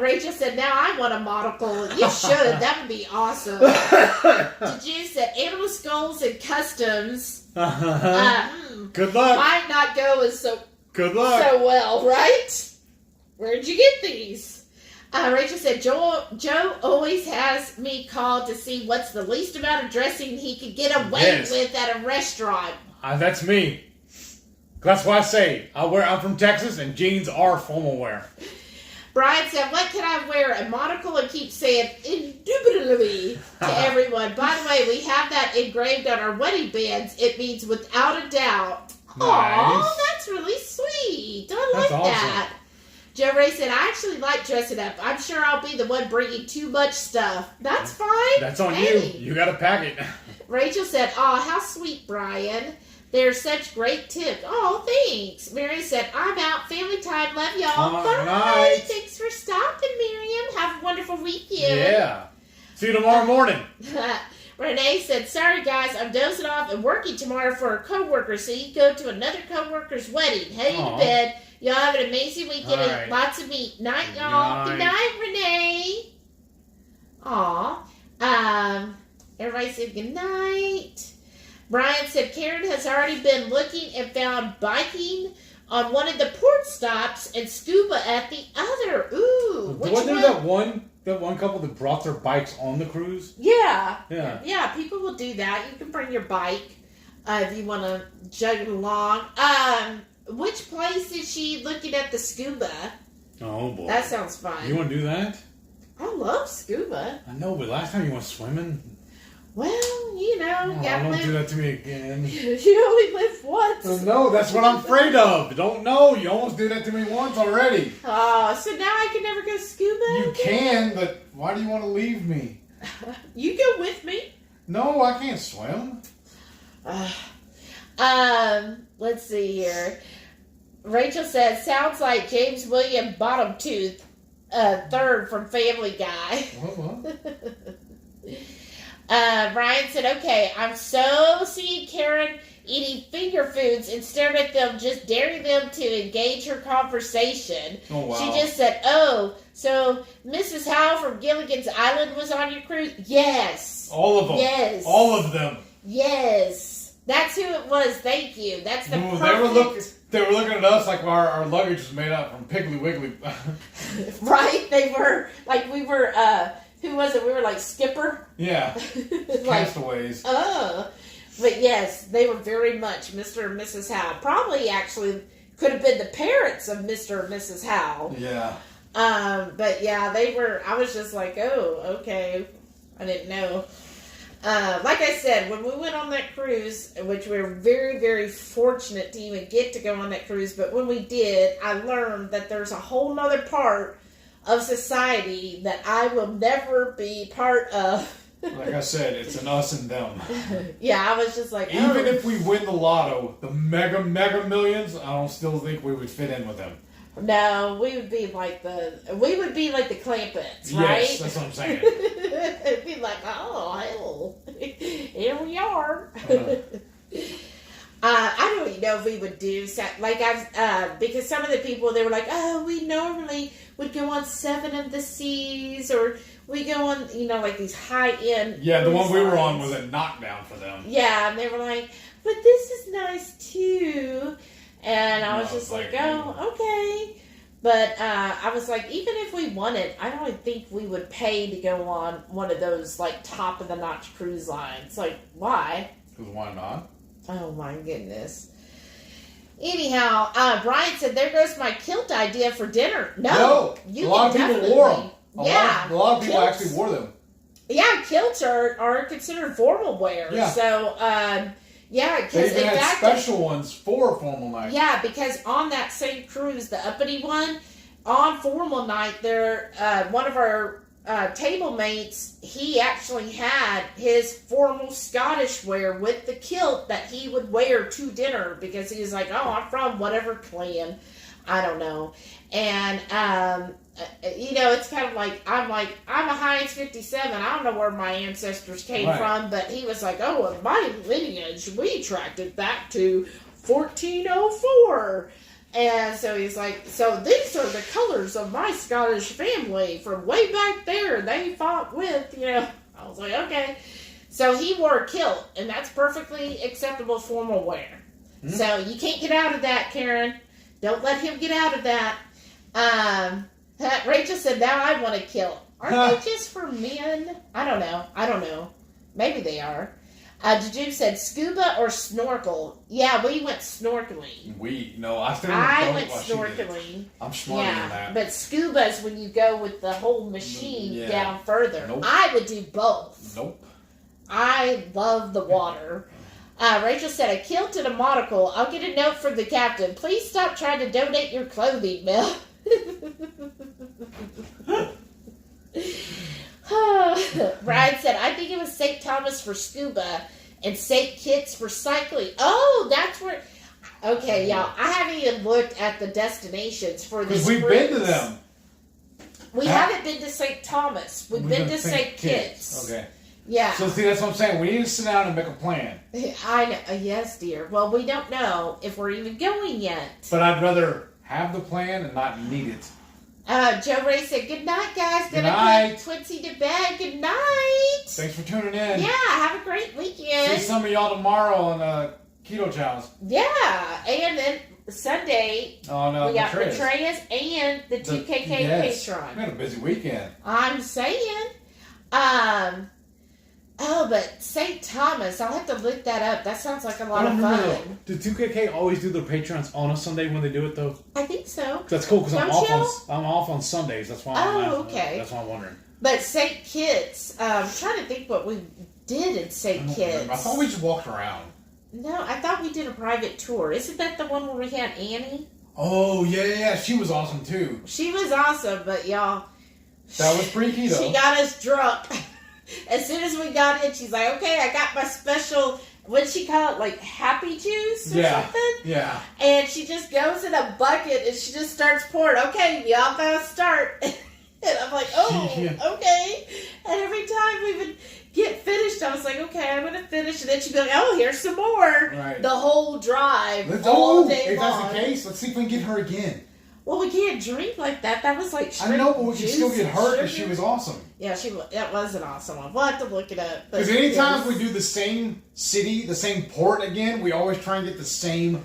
[SPEAKER 2] Rachel said, "Now I want a monocle." You should. That would be awesome. Jajib said, "Animal skulls and customs."
[SPEAKER 1] Good luck.
[SPEAKER 2] Might not go as so well, right? Where'd you get these? Rachel said, Joe always has me called to see what's the least amount of dressing he could get away with at a restaurant.
[SPEAKER 1] That's me. That's why I say I'm from Texas, and jeans are formal wear.
[SPEAKER 2] Brian said, "What can I wear? A monocle?" and keep saying indubitably to everyone. By the way, we have that engraved on our wedding bands. It means without a doubt.
[SPEAKER 1] Nice.
[SPEAKER 2] Aw, that's really sweet. I like that. Joe Ray said, "I actually like dressing up. I'm sure I'll be the one bringing too much stuff." That's fine.
[SPEAKER 1] That's on you. You got to pack it.
[SPEAKER 2] Rachel said, "Aw, how sweet, Brian. They're such great tips." Oh, thanks. Mary said, "I'm out. Family time. Love y'all." Bye.
[SPEAKER 1] Night.
[SPEAKER 2] Thanks for stopping, Miriam. Have a wonderful weekend.
[SPEAKER 1] Yeah. See you tomorrow morning.
[SPEAKER 2] Renee said, "Sorry, guys. I'm dozing off and working tomorrow for a coworker, so you go to another coworker's wedding. Heading to bed. Y'all have an amazing weekend and lots of meat. Night, y'all." Good night, Renee. Aw. Everybody said good night. Brian said, "Karen has already been looking and found biking on one of the port stops and scuba at the other." Ooh.
[SPEAKER 1] Wasn't there that one couple that brought their bikes on the cruise?
[SPEAKER 2] Yeah. People will do that. You can bring your bike if you want to jug it along. Which place is she looking at the scuba?
[SPEAKER 1] Oh, boy.
[SPEAKER 2] That sounds fun.
[SPEAKER 1] You want to do that?
[SPEAKER 2] I love scuba.
[SPEAKER 1] I know, but last time you went swimming.
[SPEAKER 2] Well, you know,
[SPEAKER 1] don't do that to me again.
[SPEAKER 2] You only live once.
[SPEAKER 1] No, that's what I'm afraid of. Don't know. You almost did that to me once already.
[SPEAKER 2] Oh, so now I can never go scuba?
[SPEAKER 1] You can, but why do you want to leave me?
[SPEAKER 2] You go with me.
[SPEAKER 1] No, I can't swim.
[SPEAKER 2] Let's see here. Rachel says, "Sounds like James William Bottomtooth, third from Family Guy."
[SPEAKER 1] What?
[SPEAKER 2] Ryan said, "Okay, I'm so seeing Karen eating finger foods and staring at them, just daring them to engage her conversation."
[SPEAKER 1] Oh, wow.
[SPEAKER 2] She just said, "Oh, so Mrs. Howe from Gilligan's Island was on your cruise?" Yes.
[SPEAKER 1] All of them.
[SPEAKER 2] Yes.
[SPEAKER 1] All of them.
[SPEAKER 2] Yes. That's who it was. Thank you. That's the perfect...
[SPEAKER 1] They were looking at us like our luggage was made out from Piggly Wiggly.
[SPEAKER 2] Right? They were, like we were, who was it? We were like Skipper?
[SPEAKER 1] Yeah. Castaways.
[SPEAKER 2] But yes, they were very much Mr. and Mrs. Howe. Probably actually could have been the parents of Mr. and Mrs. Howe.
[SPEAKER 1] Yeah.
[SPEAKER 2] But yeah, they were, I was just like, oh, okay. I didn't know. Like I said, when we went on that cruise, which we were very, very fortunate to even get to go on that cruise, but when we did, I learned that there's a whole nother part of society that I will never be part of.
[SPEAKER 1] Like I said, it's an us and them.
[SPEAKER 2] Yeah, I was just like,
[SPEAKER 1] even if we win the lotto, the mega millions, I don't still think we would fit in with them.
[SPEAKER 2] No, we would be like the Clampets, right?
[SPEAKER 1] Yes, that's what I'm saying.
[SPEAKER 2] It'd be like, oh, hell. Here we are. I don't even know if we would do like because some of the people they were like, oh, we normally would go on Seven of the Seas, or we go on, like these high end.
[SPEAKER 1] Yeah, the one we were on was a knockdown for them.
[SPEAKER 2] Yeah, and they were like, but this is nice too, and I was just like, oh, okay. But I was like, even if we wanted, I don't think we would pay to go on one of those like top of the notch cruise lines. Like, why?
[SPEAKER 1] Because why not?
[SPEAKER 2] Oh my goodness. Anyhow, Brian said, there goes my kilt idea for dinner. No,
[SPEAKER 1] a lot of people wore them. A lot of people
[SPEAKER 2] kilts,
[SPEAKER 1] actually wore them.
[SPEAKER 2] Yeah, kilts are considered formal wear.
[SPEAKER 1] Yeah.
[SPEAKER 2] So, because
[SPEAKER 1] they even had special ones for formal night.
[SPEAKER 2] Yeah, because on that same cruise, the uppity one, on formal night, there one of our table mates, he actually had his formal Scottish wear with the kilt that he would wear to dinner, because he was like, oh, I'm from whatever clan, I don't know. And it's kind of like I'm a Heinz 57. I don't know where my ancestors came from, but he was like, oh, in my lineage, we tracked it back to 1404. And so he's like, so these are the colors of my Scottish family from way back there. They fought with, I was like, okay. So he wore a kilt, and that's perfectly acceptable formal wear. Mm-hmm. So you can't get out of that, Karen. Don't let him get out of that. Rachel said, now I want a kilt. Aren't they just for men? I don't know. Maybe they are. Jujube said, scuba or snorkel? Yeah, we went snorkeling.
[SPEAKER 1] I
[SPEAKER 2] went snorkeling.
[SPEAKER 1] I'm smarter than that.
[SPEAKER 2] But scuba is when you go with the whole machine down further.
[SPEAKER 1] Nope.
[SPEAKER 2] I would do both.
[SPEAKER 1] Nope.
[SPEAKER 2] I love the water. Rachel said, a kilt and a monocle. I'll get a note from the captain. Please stop trying to donate your clothing, Mel. Brian said, I think it was St. Thomas for scuba and St. Kitts for cycling. Oh, that's where... Okay, y'all. I haven't even looked at the destinations for this
[SPEAKER 1] cruise. We've been to them.
[SPEAKER 2] We haven't been to St. Thomas. We've been to St. Kitts.
[SPEAKER 1] Okay.
[SPEAKER 2] Yeah.
[SPEAKER 1] So, see, that's what I'm saying. We need to sit down and make a plan.
[SPEAKER 2] I know. Yes, dear. Well, we don't know if we're even going yet.
[SPEAKER 1] But I'd rather have the plan and not need it.
[SPEAKER 2] Joe Ray said, good night, guys.
[SPEAKER 1] Good
[SPEAKER 2] Gonna
[SPEAKER 1] night.
[SPEAKER 2] put Twitsy to bed. Good night.
[SPEAKER 1] Thanks for tuning in.
[SPEAKER 2] Yeah, have a great weekend.
[SPEAKER 1] See some of y'all tomorrow on Keto Challenge.
[SPEAKER 2] Yeah, and then Sunday, we got Matreyas and the 2KK Patron.
[SPEAKER 1] We had a busy weekend.
[SPEAKER 2] I'm saying. But St. Thomas, I'll have to look that up. That sounds like a lot of fun.
[SPEAKER 1] Do 2KK always do their Patrons on a Sunday when they do it, though?
[SPEAKER 2] I think so.
[SPEAKER 1] That's cool, because I'm off on Sundays. That's why
[SPEAKER 2] okay.
[SPEAKER 1] That's why I'm wondering.
[SPEAKER 2] But St. Kitts, I'm trying to think what we did in St. Kitts.
[SPEAKER 1] I thought we just walked around.
[SPEAKER 2] No, I thought we did a private tour. Isn't that the one where we had Annie?
[SPEAKER 1] Oh, yeah. She was awesome, too.
[SPEAKER 2] She was awesome, but y'all...
[SPEAKER 1] That was freaky, though.
[SPEAKER 2] She got us drunk. As soon as we got in, she's like, okay, I got my special, what'd she call it, like happy juice or something?
[SPEAKER 1] Yeah.
[SPEAKER 2] And she just goes in a bucket and she just starts pouring. Okay, y'all gotta start. And I'm like, oh, okay. And every time we would get finished, I was like, okay, I'm gonna finish. And then she'd be like, oh, here's some more.
[SPEAKER 1] Right.
[SPEAKER 2] The whole drive, all day long.
[SPEAKER 1] If that's the case, let's see if we can get her again.
[SPEAKER 2] Well, we can't drink like that. That was like
[SPEAKER 1] I know, but we can still get hurt because she was awesome.
[SPEAKER 2] Yeah, that was an awesome one. We'll have to look it up.
[SPEAKER 1] Because anytime we do the same city, the same port again, we always try and get the same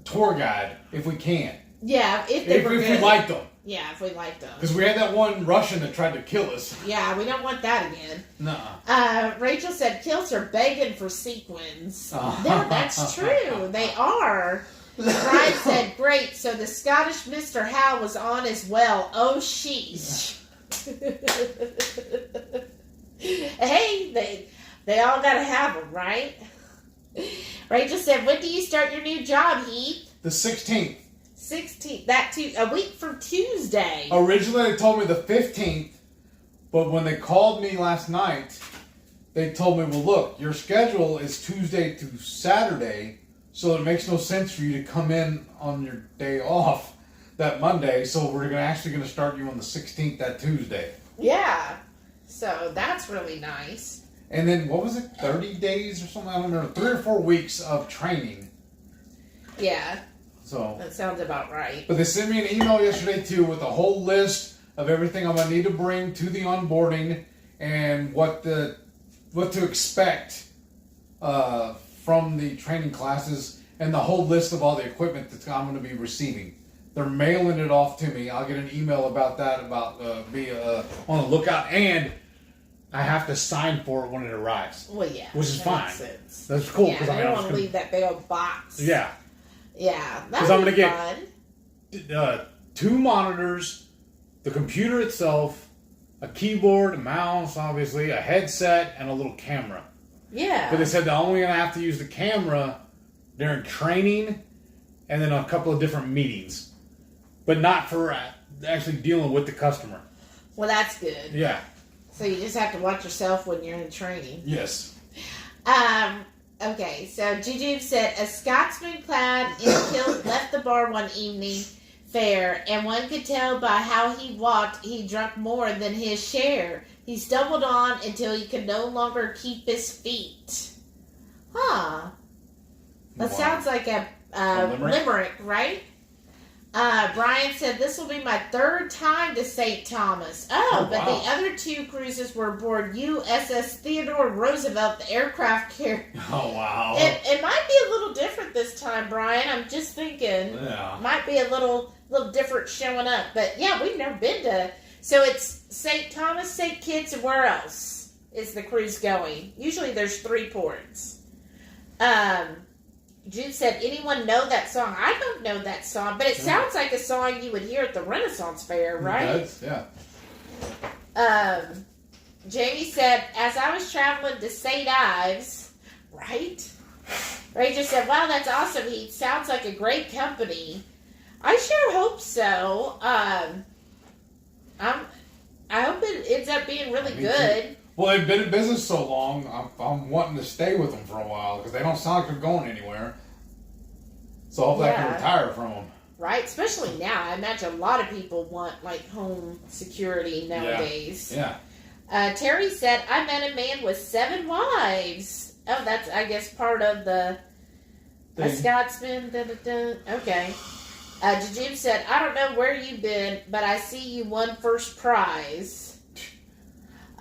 [SPEAKER 1] tour guide if we can.
[SPEAKER 2] Yeah, if
[SPEAKER 1] we like them.
[SPEAKER 2] Yeah, if we like them.
[SPEAKER 1] Because we had that one Russian that tried to kill us.
[SPEAKER 2] Yeah, we don't want that again.
[SPEAKER 1] Nuh-uh.
[SPEAKER 2] Rachel said kilts are begging for sequins. No, that's true. They are. Brian said, great, so the Scottish Mr. Howe was on as well. Oh, sheesh. Hey, they all got to have them, right? Rachel said, when do you start your new job, Heath?
[SPEAKER 1] The 16th.
[SPEAKER 2] 16th, a week from Tuesday.
[SPEAKER 1] Originally, they told me the 15th, but when they called me last night, they told me, well, look, your schedule is Tuesday to Saturday, so it makes no sense for you to come in on your day off that Monday, so we're actually going to start you on the 16th that Tuesday.
[SPEAKER 2] Yeah, so that's really nice.
[SPEAKER 1] And then, what was it, 30 days or something? I don't remember. 3 or 4 weeks of training.
[SPEAKER 2] Yeah.
[SPEAKER 1] So
[SPEAKER 2] That sounds about right.
[SPEAKER 1] But they sent me an email yesterday, too, with a whole list of everything I'm going to need to bring to the onboarding and what to expect from the training classes and the whole list of all the equipment that I'm going to be receiving. They're mailing it off to me. I'll get an email about that, about be on the lookout, and I have to sign for it when it arrives.
[SPEAKER 2] Well, yeah.
[SPEAKER 1] Which is fine.
[SPEAKER 2] Makes sense.
[SPEAKER 1] That's cool.
[SPEAKER 2] Yeah, I don't want to leave that big old box.
[SPEAKER 1] Yeah.
[SPEAKER 2] Yeah,
[SPEAKER 1] Because I'm going to
[SPEAKER 2] fun.
[SPEAKER 1] get 2 monitors, the computer itself, a keyboard, a mouse, obviously, a headset, and a little camera.
[SPEAKER 2] Yeah.
[SPEAKER 1] But they said they're only going to have to use the camera during training and then a couple of different meetings. But not for actually dealing with the customer.
[SPEAKER 2] Well, that's good.
[SPEAKER 1] Yeah.
[SPEAKER 2] So you just have to watch yourself when you're in training.
[SPEAKER 1] Yes.
[SPEAKER 2] Okay, so Juju said, a Scotsman clad in kilt left the bar one evening fair, and one could tell by how he walked he drunk more than his share. He stumbled on until he could no longer keep his feet. Huh. That sounds like a limerick, right? Brian said, this will be my 3rd time to St. Thomas. Oh, but the other 2 cruises were aboard USS Theodore Roosevelt, the aircraft carrier.
[SPEAKER 1] Oh, wow.
[SPEAKER 2] It might be a little different this time, Brian. I'm just thinking.
[SPEAKER 1] Yeah.
[SPEAKER 2] Might be a little different showing up. But, yeah, we've never been to. So it's St. Thomas, St. Kitts, and where else is the cruise going? Usually there's 3 ports. Jude said, anyone know that song? I don't know that song, but it sounds like a song you would hear at the Renaissance Fair, right?
[SPEAKER 1] It does, yeah.
[SPEAKER 2] Jamie said, as I was traveling to St. Ives, right? Ranger said, wow, that's awesome. He sounds like a great company. I sure hope so. I hope it ends up being really good.
[SPEAKER 1] Well, they've been in business so long, I'm wanting to stay with them for a while because they don't sound like they're going anywhere. So hopefully I can retire from them.
[SPEAKER 2] Right, especially now. I imagine a lot of people want like home security nowadays.
[SPEAKER 1] Yeah.
[SPEAKER 2] Terry said, I met a man with 7 wives. Oh, that's, I guess, part of a Scotsman. Okay. Jajim said, I don't know where you've been, but I see you won first prize.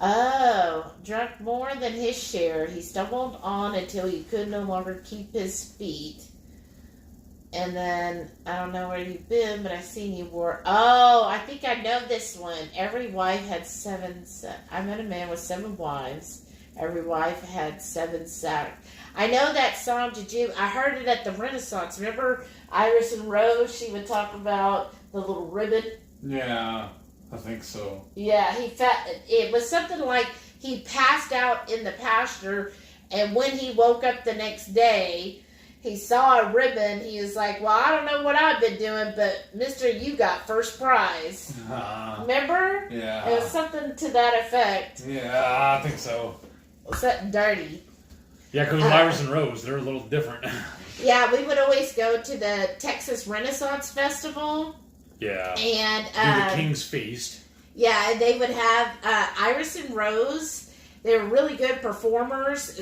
[SPEAKER 2] Oh, drunk more than his share. He stumbled on until he could no longer keep his feet. And then, I don't know where you've been, but I seen you wore... Oh, I think I know this one. Every wife had 7... I met a man with 7 wives. Every wife had 7 sacks. I know that song, Juju. I heard it at the Renaissance. Remember Iris and Rose? She would talk about the little ribbon.
[SPEAKER 1] Yeah, I think so.
[SPEAKER 2] Yeah, it was something like he passed out in the pasture, and when he woke up the next day... He saw a ribbon. He was like, well, I don't know what I've been doing, but mister, you got first prize. Remember?
[SPEAKER 1] Yeah.
[SPEAKER 2] It was something to that effect.
[SPEAKER 1] Yeah, I think so.
[SPEAKER 2] Something dirty.
[SPEAKER 1] Yeah, because Iris and Rose, they're a little different.
[SPEAKER 2] Yeah, we would always go to the Texas Renaissance Festival.
[SPEAKER 1] Yeah.
[SPEAKER 2] And
[SPEAKER 1] do the King's Feast.
[SPEAKER 2] Yeah, they would have Iris and Rose. They were really good performers,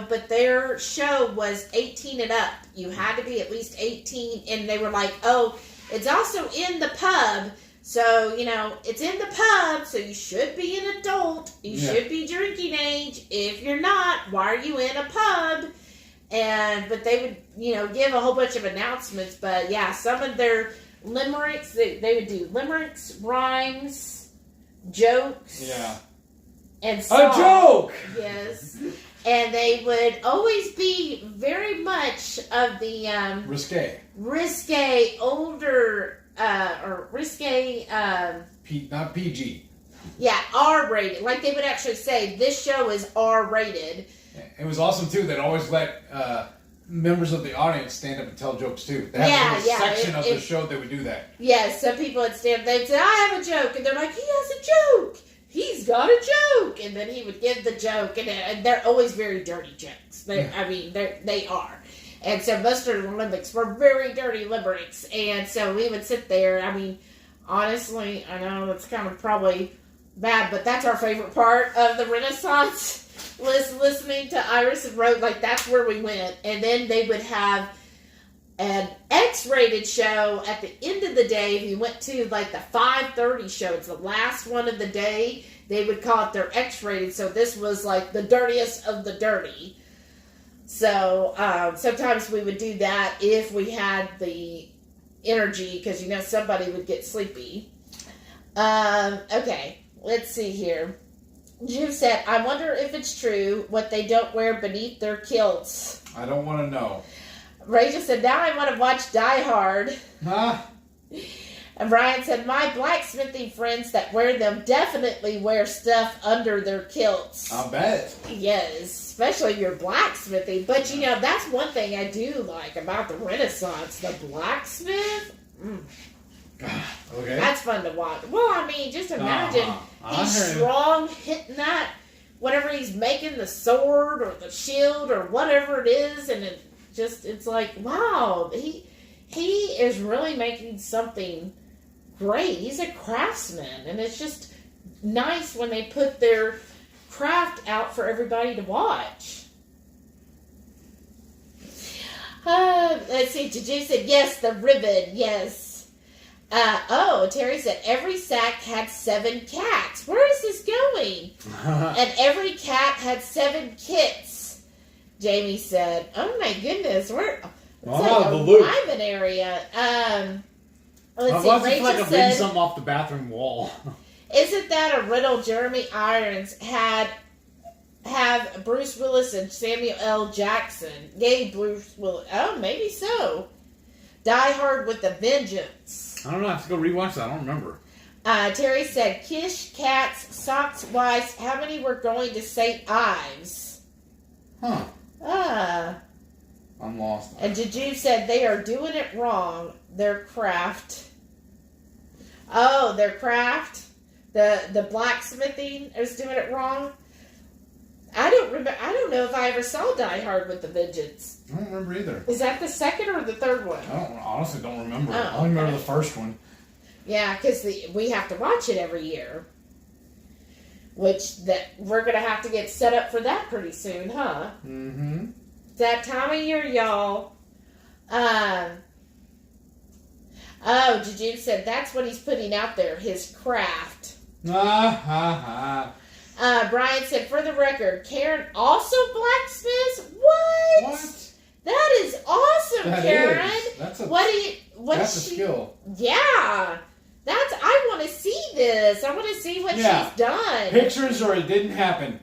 [SPEAKER 2] but their show was 18 and up. You had to be at least 18, and they were like, oh, it's also in the pub, so, it's in the pub, so you should be an adult. You should be drinking age. If you're not, why are you in a pub? But they would, give a whole bunch of announcements, but yeah, some of their limericks, they would do limericks, rhymes, jokes.
[SPEAKER 1] Yeah.
[SPEAKER 2] And songs.
[SPEAKER 1] A joke!
[SPEAKER 2] Yes. And they would always be very much of the... risque, older, or risque...
[SPEAKER 1] not PG.
[SPEAKER 2] Yeah, R-rated. Like they would actually say, this show is R-rated.
[SPEAKER 1] It was awesome, too. They'd always let members of the audience stand up and tell jokes, too. They had a section of the show that would do that.
[SPEAKER 2] Yeah, some people would stand up, they'd say, I have a joke. And they're like, he has a joke. He's got a joke, and then he would give the joke, and they're always very dirty jokes. They are, and so most of the limericks were very dirty limericks, and so we would sit there. I mean, honestly, I know that's kind of probably bad, but that's our favorite part of the Renaissance. Listening to Iris and Rose, like that's where we went. And then they would have an X-rated show at the end of the day. If you went to like the 5:30 show, it's the last one of the day, they would call it their X-rated. So this was like the dirtiest of the dirty. So sometimes we would do that if we had the energy, because you know somebody would get sleepy. Okay, let's see here. Jude said, I wonder if it's true what they don't wear beneath their kilts.
[SPEAKER 1] I don't want to know.
[SPEAKER 2] Rachel said, now I want to watch Die Hard.
[SPEAKER 1] Huh?
[SPEAKER 2] And Brian said, my blacksmithing friends that wear them definitely wear stuff under their kilts.
[SPEAKER 1] I'll bet.
[SPEAKER 2] Yes, especially if you're blacksmithing. But, you know, that's one thing I do like about the Renaissance. The blacksmith.
[SPEAKER 1] Okay.
[SPEAKER 2] That's fun to watch. Well, I mean, just imagine he's strong, hitting that, whatever he's making, the sword or the shield or whatever it is, and it's like, wow, he is really making something great. He's a craftsman, and it's just nice when they put their craft out for everybody to watch. Let's see, Juju said, yes, the ribbon, yes. Terry said, every sack had 7 cats. Where is this going? And every cat had 7 kits. Jamie said, oh my goodness, it's like a Lyman area. Let's see, Rachel
[SPEAKER 1] like
[SPEAKER 2] said,
[SPEAKER 1] reading something off the bathroom wall.
[SPEAKER 2] Isn't that a riddle? Jeremy Irons have Bruce Willis and Samuel L. Jackson. Gave Bruce Willis. Oh, maybe so. Die Hard with a Vengeance.
[SPEAKER 1] I don't know. I have to go rewatch that. I don't remember.
[SPEAKER 2] Terry said, Kish, cats, socks, wives. How many were going to St. Ives?
[SPEAKER 1] Huh. I'm lost.
[SPEAKER 2] And Juju said, they are doing it wrong. Their craft. Oh, their craft? The blacksmithing is doing it wrong? I don't know if I ever saw Die Hard with a Vengeance.
[SPEAKER 1] I don't remember either.
[SPEAKER 2] Is that the second or the third one?
[SPEAKER 1] I honestly don't remember.
[SPEAKER 2] Oh,
[SPEAKER 1] I only remember the first one.
[SPEAKER 2] Yeah, because we have to watch it every year. Which we're going to have to get set up for that pretty soon, huh?
[SPEAKER 1] Mm-hmm.
[SPEAKER 2] It's that time of year, y'all. Juju said that's what he's putting out there, his craft. Brian said, for the record, Karen also blacksmiths? What? That is awesome,
[SPEAKER 1] that
[SPEAKER 2] Karen.
[SPEAKER 1] Is. That's a skill.
[SPEAKER 2] Yeah. I want to see this. I want to see what she's done.
[SPEAKER 1] Pictures or it didn't happen.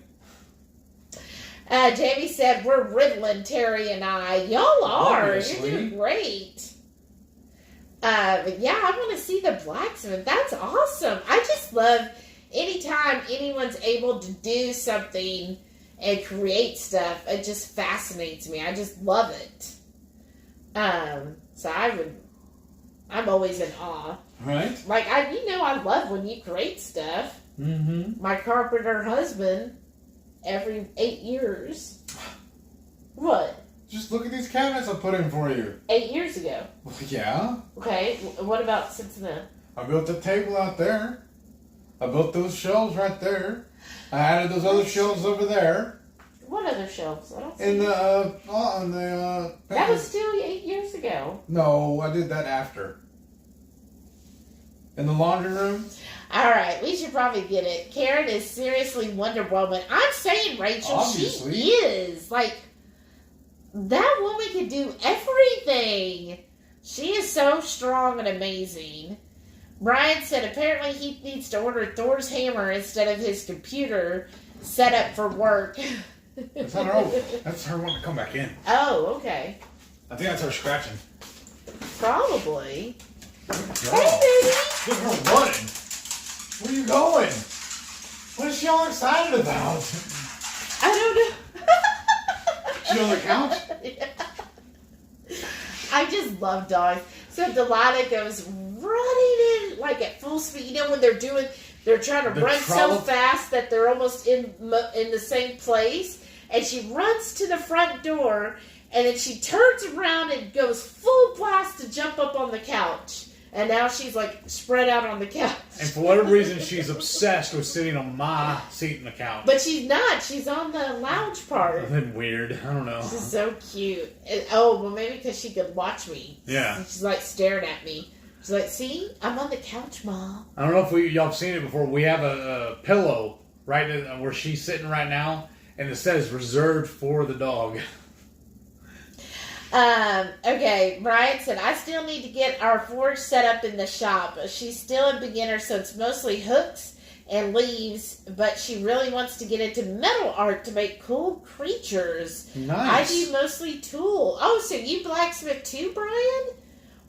[SPEAKER 2] Jamie said, we're riddling, Terry and I. Y'all are.
[SPEAKER 1] Obviously.
[SPEAKER 2] You're doing great. But yeah, I want to see the blacksmith. That's awesome. I just love anytime anyone's able to do something and create stuff. It just fascinates me. I just love it. So I'm always in awe.
[SPEAKER 1] Right.
[SPEAKER 2] Like, I love when you create stuff.
[SPEAKER 1] Mm-hmm.
[SPEAKER 2] My carpenter husband, every 8 years. What?
[SPEAKER 1] Just look at these cabinets I put in for you.
[SPEAKER 2] 8 years ago.
[SPEAKER 1] Well, yeah.
[SPEAKER 2] Okay, what about since then?
[SPEAKER 1] I built the table out there. I built those shelves right there. I added those other shelves over there.
[SPEAKER 2] What other shelves? I don't see.
[SPEAKER 1] In the
[SPEAKER 2] that was still 8 years ago.
[SPEAKER 1] No, I did that after. In the laundry room.
[SPEAKER 2] All right, we should probably get it. Karen is seriously Wonder Woman. I'm saying, Rachel,
[SPEAKER 1] Obviously.
[SPEAKER 2] She is. Like, that woman can do everything. She is so strong and amazing. Brian said apparently he needs to order Thor's hammer instead of his computer set up for work.
[SPEAKER 1] That's not her. That's her wanting to come back in.
[SPEAKER 2] Oh, okay.
[SPEAKER 1] I think that's her scratching.
[SPEAKER 2] Probably.
[SPEAKER 1] Girl.
[SPEAKER 2] Hey, baby.
[SPEAKER 1] Look at her running. Where are you going? What is she all excited about?
[SPEAKER 2] I don't know.
[SPEAKER 1] She on the couch?
[SPEAKER 2] Yeah. I just love dogs. So Delilah goes running in like at full speed. You know when they're trying to run so fast that they're almost in the same place. And she runs to the front door, and then she turns around and goes full blast to jump up on the couch. And now she's like spread out on the couch.
[SPEAKER 1] And for whatever reason, she's obsessed with sitting on my seat in the couch.
[SPEAKER 2] But she's not. She's on the lounge part.
[SPEAKER 1] That's weird. I don't know.
[SPEAKER 2] She's so cute. Well, maybe because she could watch me.
[SPEAKER 1] Yeah.
[SPEAKER 2] She's like staring at me. She's like, see? I'm on the couch, Mom.
[SPEAKER 1] I don't know if y'all have seen it before. We have a pillow right where she's sitting right now, and it says reserved for the dog.
[SPEAKER 2] Okay, Brian said, I still need to get our forge set up in the shop. She's still a beginner, so it's mostly hooks and leaves, but she really wants to get into metal art to make cool creatures.
[SPEAKER 1] Nice.
[SPEAKER 2] I do mostly tool. Oh, so you blacksmith too, Brian?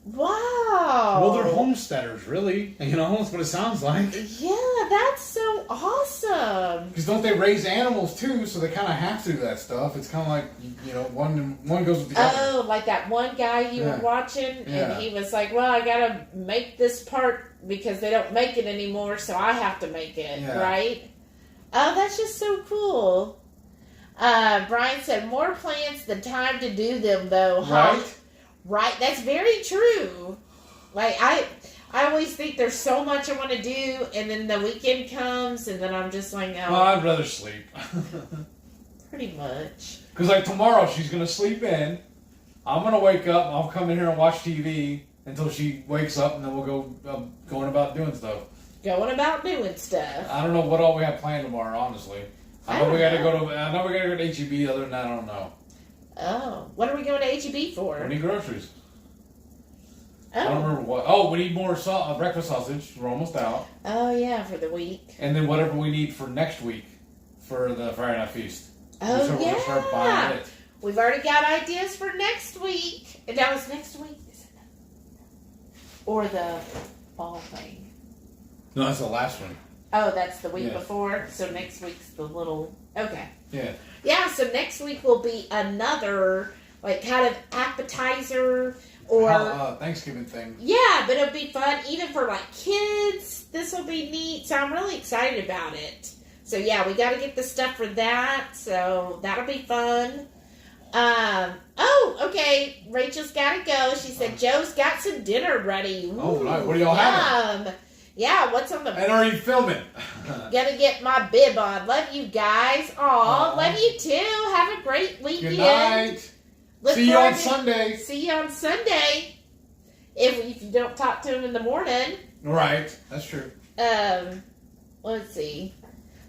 [SPEAKER 2] Wow.
[SPEAKER 1] Well, they're homesteaders, really. You know, that's what it sounds like.
[SPEAKER 2] Yeah, that's so awesome.
[SPEAKER 1] Because don't they raise animals, too, so they kind of have to do that stuff. It's kind of like, you know, one goes with the other.
[SPEAKER 2] Oh, like that one guy you were watching, and he was like, well, I gotta make this part because they don't make it anymore, so I have to make it, right? Oh, that's just so cool. Brian said, more plants than time to do them, though, huh?
[SPEAKER 1] Right?
[SPEAKER 2] Right, that's very true. Like, I always think there's so much I want to do, and then the weekend comes, and then I'm just like, oh.
[SPEAKER 1] Well, I'd rather sleep.
[SPEAKER 2] Pretty much.
[SPEAKER 1] Because, like, tomorrow she's going to sleep in. I'm going to wake up, and I'll come in here and watch TV until she wakes up, and then we'll go going about doing stuff.
[SPEAKER 2] Going about doing stuff.
[SPEAKER 1] I don't know what all we have planned tomorrow, honestly. I know we got to go to H-E-B. Other than that, I don't know.
[SPEAKER 2] Oh, what are we going to H-E-B for?
[SPEAKER 1] We need groceries.
[SPEAKER 2] Oh.
[SPEAKER 1] I don't remember what. Oh, we need more breakfast sausage. We're almost out.
[SPEAKER 2] Oh, yeah, for the week.
[SPEAKER 1] And then whatever we need for next week for the Friday Night Feast.
[SPEAKER 2] Oh,
[SPEAKER 1] so
[SPEAKER 2] yeah.
[SPEAKER 1] We'll start buying it.
[SPEAKER 2] We've already got ideas for next week. And that was next week? Or the fall thing?
[SPEAKER 1] No, that's the last one.
[SPEAKER 2] Oh, that's the week before? So next week's the little... Okay.
[SPEAKER 1] Yeah.
[SPEAKER 2] Yeah, so next week will be another, like, kind of appetizer or...
[SPEAKER 1] Thanksgiving thing.
[SPEAKER 2] Yeah, but it'll be fun, even for, like, kids. This will be neat, so I'm really excited about it. So, yeah, we got to get the stuff for that, so that'll be fun. Okay, Rachel's got to go. She said, Joe's got some dinner ready. Ooh,
[SPEAKER 1] oh, right. What are y'all having?
[SPEAKER 2] Yeah, what's on the...
[SPEAKER 1] And are you filming?
[SPEAKER 2] Gotta get my bib on. Love you guys. Aw, love you too. Have a great weekend.
[SPEAKER 1] Good night. See you on Sunday.
[SPEAKER 2] See you on Sunday. If you don't talk to him in the morning.
[SPEAKER 1] Right, that's true.
[SPEAKER 2] Let's see.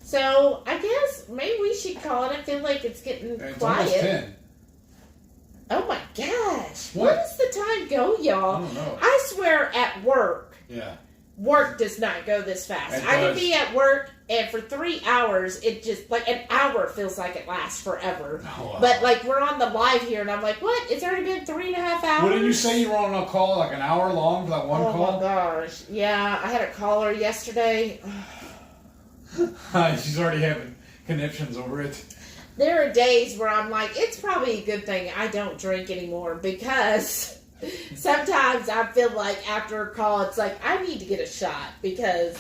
[SPEAKER 2] So, I guess maybe we should call it. I feel like it's getting
[SPEAKER 1] It's
[SPEAKER 2] quiet.
[SPEAKER 1] almost 10.
[SPEAKER 2] Oh my gosh.
[SPEAKER 1] What?
[SPEAKER 2] Where does the time go, y'all?
[SPEAKER 1] I don't know.
[SPEAKER 2] I swear at work.
[SPEAKER 1] Yeah.
[SPEAKER 2] Work does not go this fast.
[SPEAKER 1] It
[SPEAKER 2] I can
[SPEAKER 1] does.
[SPEAKER 2] be at work, and for 3 hours, it just, like, an hour feels like it lasts forever.
[SPEAKER 1] Oh, wow.
[SPEAKER 2] But, like, we're on the live here, and I'm like, what? It's already been 3.5 hours?
[SPEAKER 1] What did you say you were on a call, like an hour long for that one call?
[SPEAKER 2] Oh, my gosh. Yeah, I had a caller yesterday.
[SPEAKER 1] She's already having conniptions over it.
[SPEAKER 2] There are days where I'm like, it's probably a good thing I don't drink anymore, because... sometimes I feel like after a call, it's like, I need to get a shot because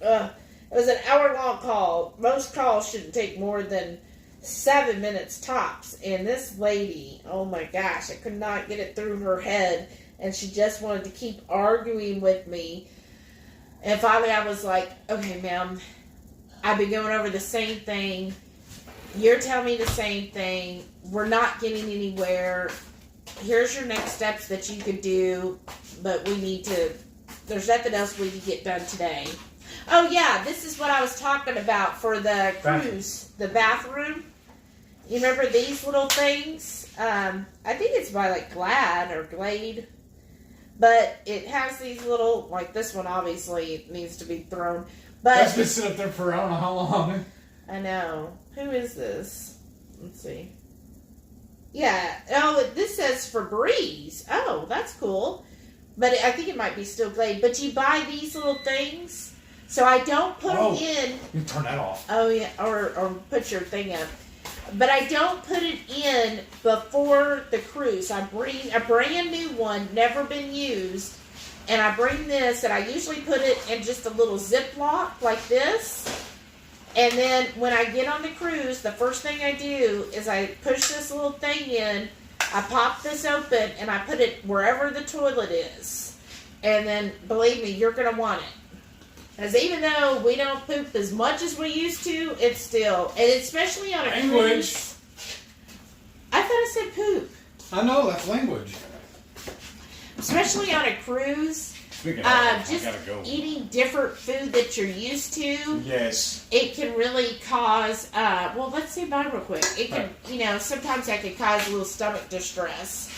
[SPEAKER 2] it was an hour-long call. Most calls shouldn't take more than 7 minutes tops. And this lady, oh my gosh, I could not get it through her head. And she just wanted to keep arguing with me. And finally I was like, okay, ma'am, I've been going over the same thing. You're telling me the same thing. We're not getting anywhere. Here's your next steps that you could do, but we need to, there's nothing else we can get done today. Oh yeah, this is what I was talking about for the cruise, the bathroom. You remember these little things? I think it's by like Glad or Glade, but it has these little, like this one obviously needs to be thrown. But
[SPEAKER 1] That's been sitting up there for I don't know how long.
[SPEAKER 2] I know. Who is this? Let's see. Yeah. Oh, this says Febreze. Oh, that's cool. But I think it might be still Glade. But you buy these little things, so I don't put it in.
[SPEAKER 1] You turn that off.
[SPEAKER 2] Oh yeah, or put your thing up. But I don't put it in before the cruise. I bring a brand new one, never been used, and I bring this, and I usually put it in just a little Ziploc like this. And then when I get on the cruise, the first thing I do is I push this little thing in, I pop this open, and I put it wherever the toilet is. And then, believe me, you're going to want it. Because even though we don't poop as much as we used to, it's still, and especially on a cruise. I thought I said poop.
[SPEAKER 1] I know, that's language.
[SPEAKER 2] Especially on a cruise. Just eating different food that you're used to.
[SPEAKER 1] Yes.
[SPEAKER 2] It can really cause, well, let's say bye real quick. It can, sometimes that can cause a little stomach distress.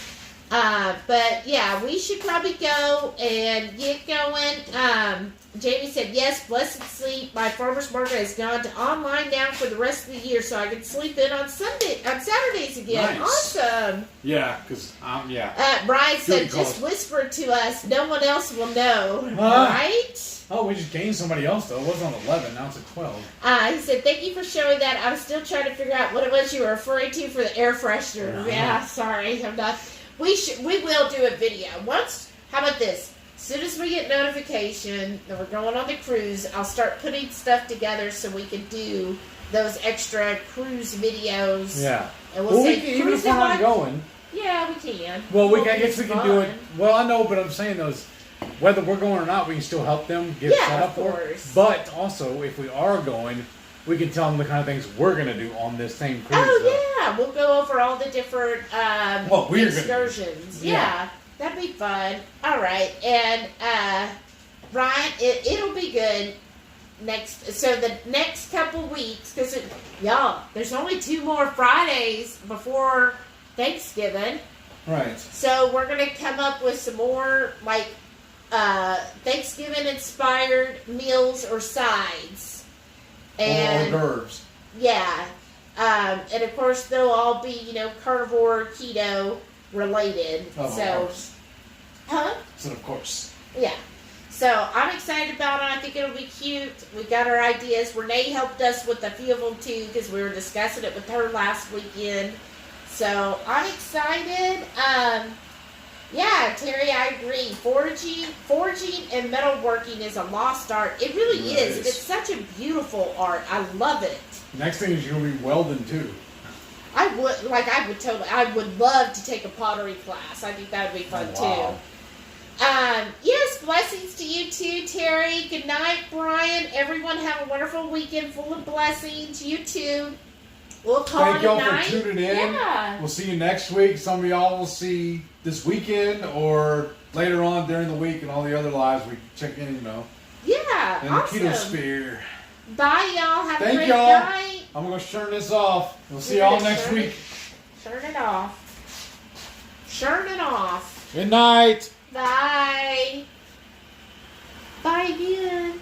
[SPEAKER 2] But yeah, we should probably go and get going. Jamie said, yes, blessed sleep. My farmer's market has gone to online now for the rest of the year, so I can sleep in on Saturdays again.
[SPEAKER 1] Nice.
[SPEAKER 2] Awesome.
[SPEAKER 1] Yeah, because,
[SPEAKER 2] Brian said, just whisper to us. No one else will know. Right?
[SPEAKER 1] Oh, we just gained somebody else, though. It was on 11. Now it's at 12.
[SPEAKER 2] He said, thank you for showing that. I was still trying to figure out what it was you were referring to for the air freshener. Yeah, sorry. I'm not. We will do a video. How about this? As soon as we get notification that we're going on the cruise, I'll start putting stuff together so we can do those extra cruise videos.
[SPEAKER 1] Yeah.
[SPEAKER 2] And we'll say,
[SPEAKER 1] even if we're not going.
[SPEAKER 2] Yeah, we can.
[SPEAKER 1] Well, I guess we can do it. Well, I know, but I'm saying whether we're going or not, we can still help them get set up for it. But also, if we are going, we can tell them the kind of things we're going to do on this same cruise.
[SPEAKER 2] Oh, yeah. We'll go over all the different excursions. Yeah. That'd be fun. All right. And, Ryan, it'll be good So the next couple weeks, because, y'all, there's only 2 more Fridays before Thanksgiving.
[SPEAKER 1] Right.
[SPEAKER 2] So we're going to come up with some more, Thanksgiving-inspired meals or sides. And
[SPEAKER 1] hors d'oeuvres.
[SPEAKER 2] Yeah. And, of course, they'll all be, carnivore, keto related.
[SPEAKER 1] Of course.
[SPEAKER 2] Huh?
[SPEAKER 1] So of course.
[SPEAKER 2] Yeah. So I'm excited about it. I think it'll be cute. We got our ideas. Renee helped us with a few of them too because we were discussing it with her last weekend. So I'm excited. Yeah, Terry, I agree. Forging and metalworking is a lost art. It really is. And it's such a beautiful art. I love it.
[SPEAKER 1] Next thing is you're gonna be welding too.
[SPEAKER 2] I would love to take a pottery class. I think that would be fun too. Yes, blessings to you too, Terry. Good night, Brian. Everyone have a wonderful weekend full of blessings. You too. We'll call it a night.
[SPEAKER 1] Thank y'all for tuning in.
[SPEAKER 2] Yeah.
[SPEAKER 1] We'll see you next week. Some of y'all will see this weekend or later on during the week and all the other lives we check in,
[SPEAKER 2] Yeah,
[SPEAKER 1] and
[SPEAKER 2] awesome.
[SPEAKER 1] the Keto Sphere.
[SPEAKER 2] Bye, y'all. Have a great
[SPEAKER 1] y'all.
[SPEAKER 2] night.
[SPEAKER 1] I'm going to turn this off. We'll see y'all next week.
[SPEAKER 2] Turn it off. Turn it off.
[SPEAKER 1] Good night.
[SPEAKER 2] Bye. Bye again.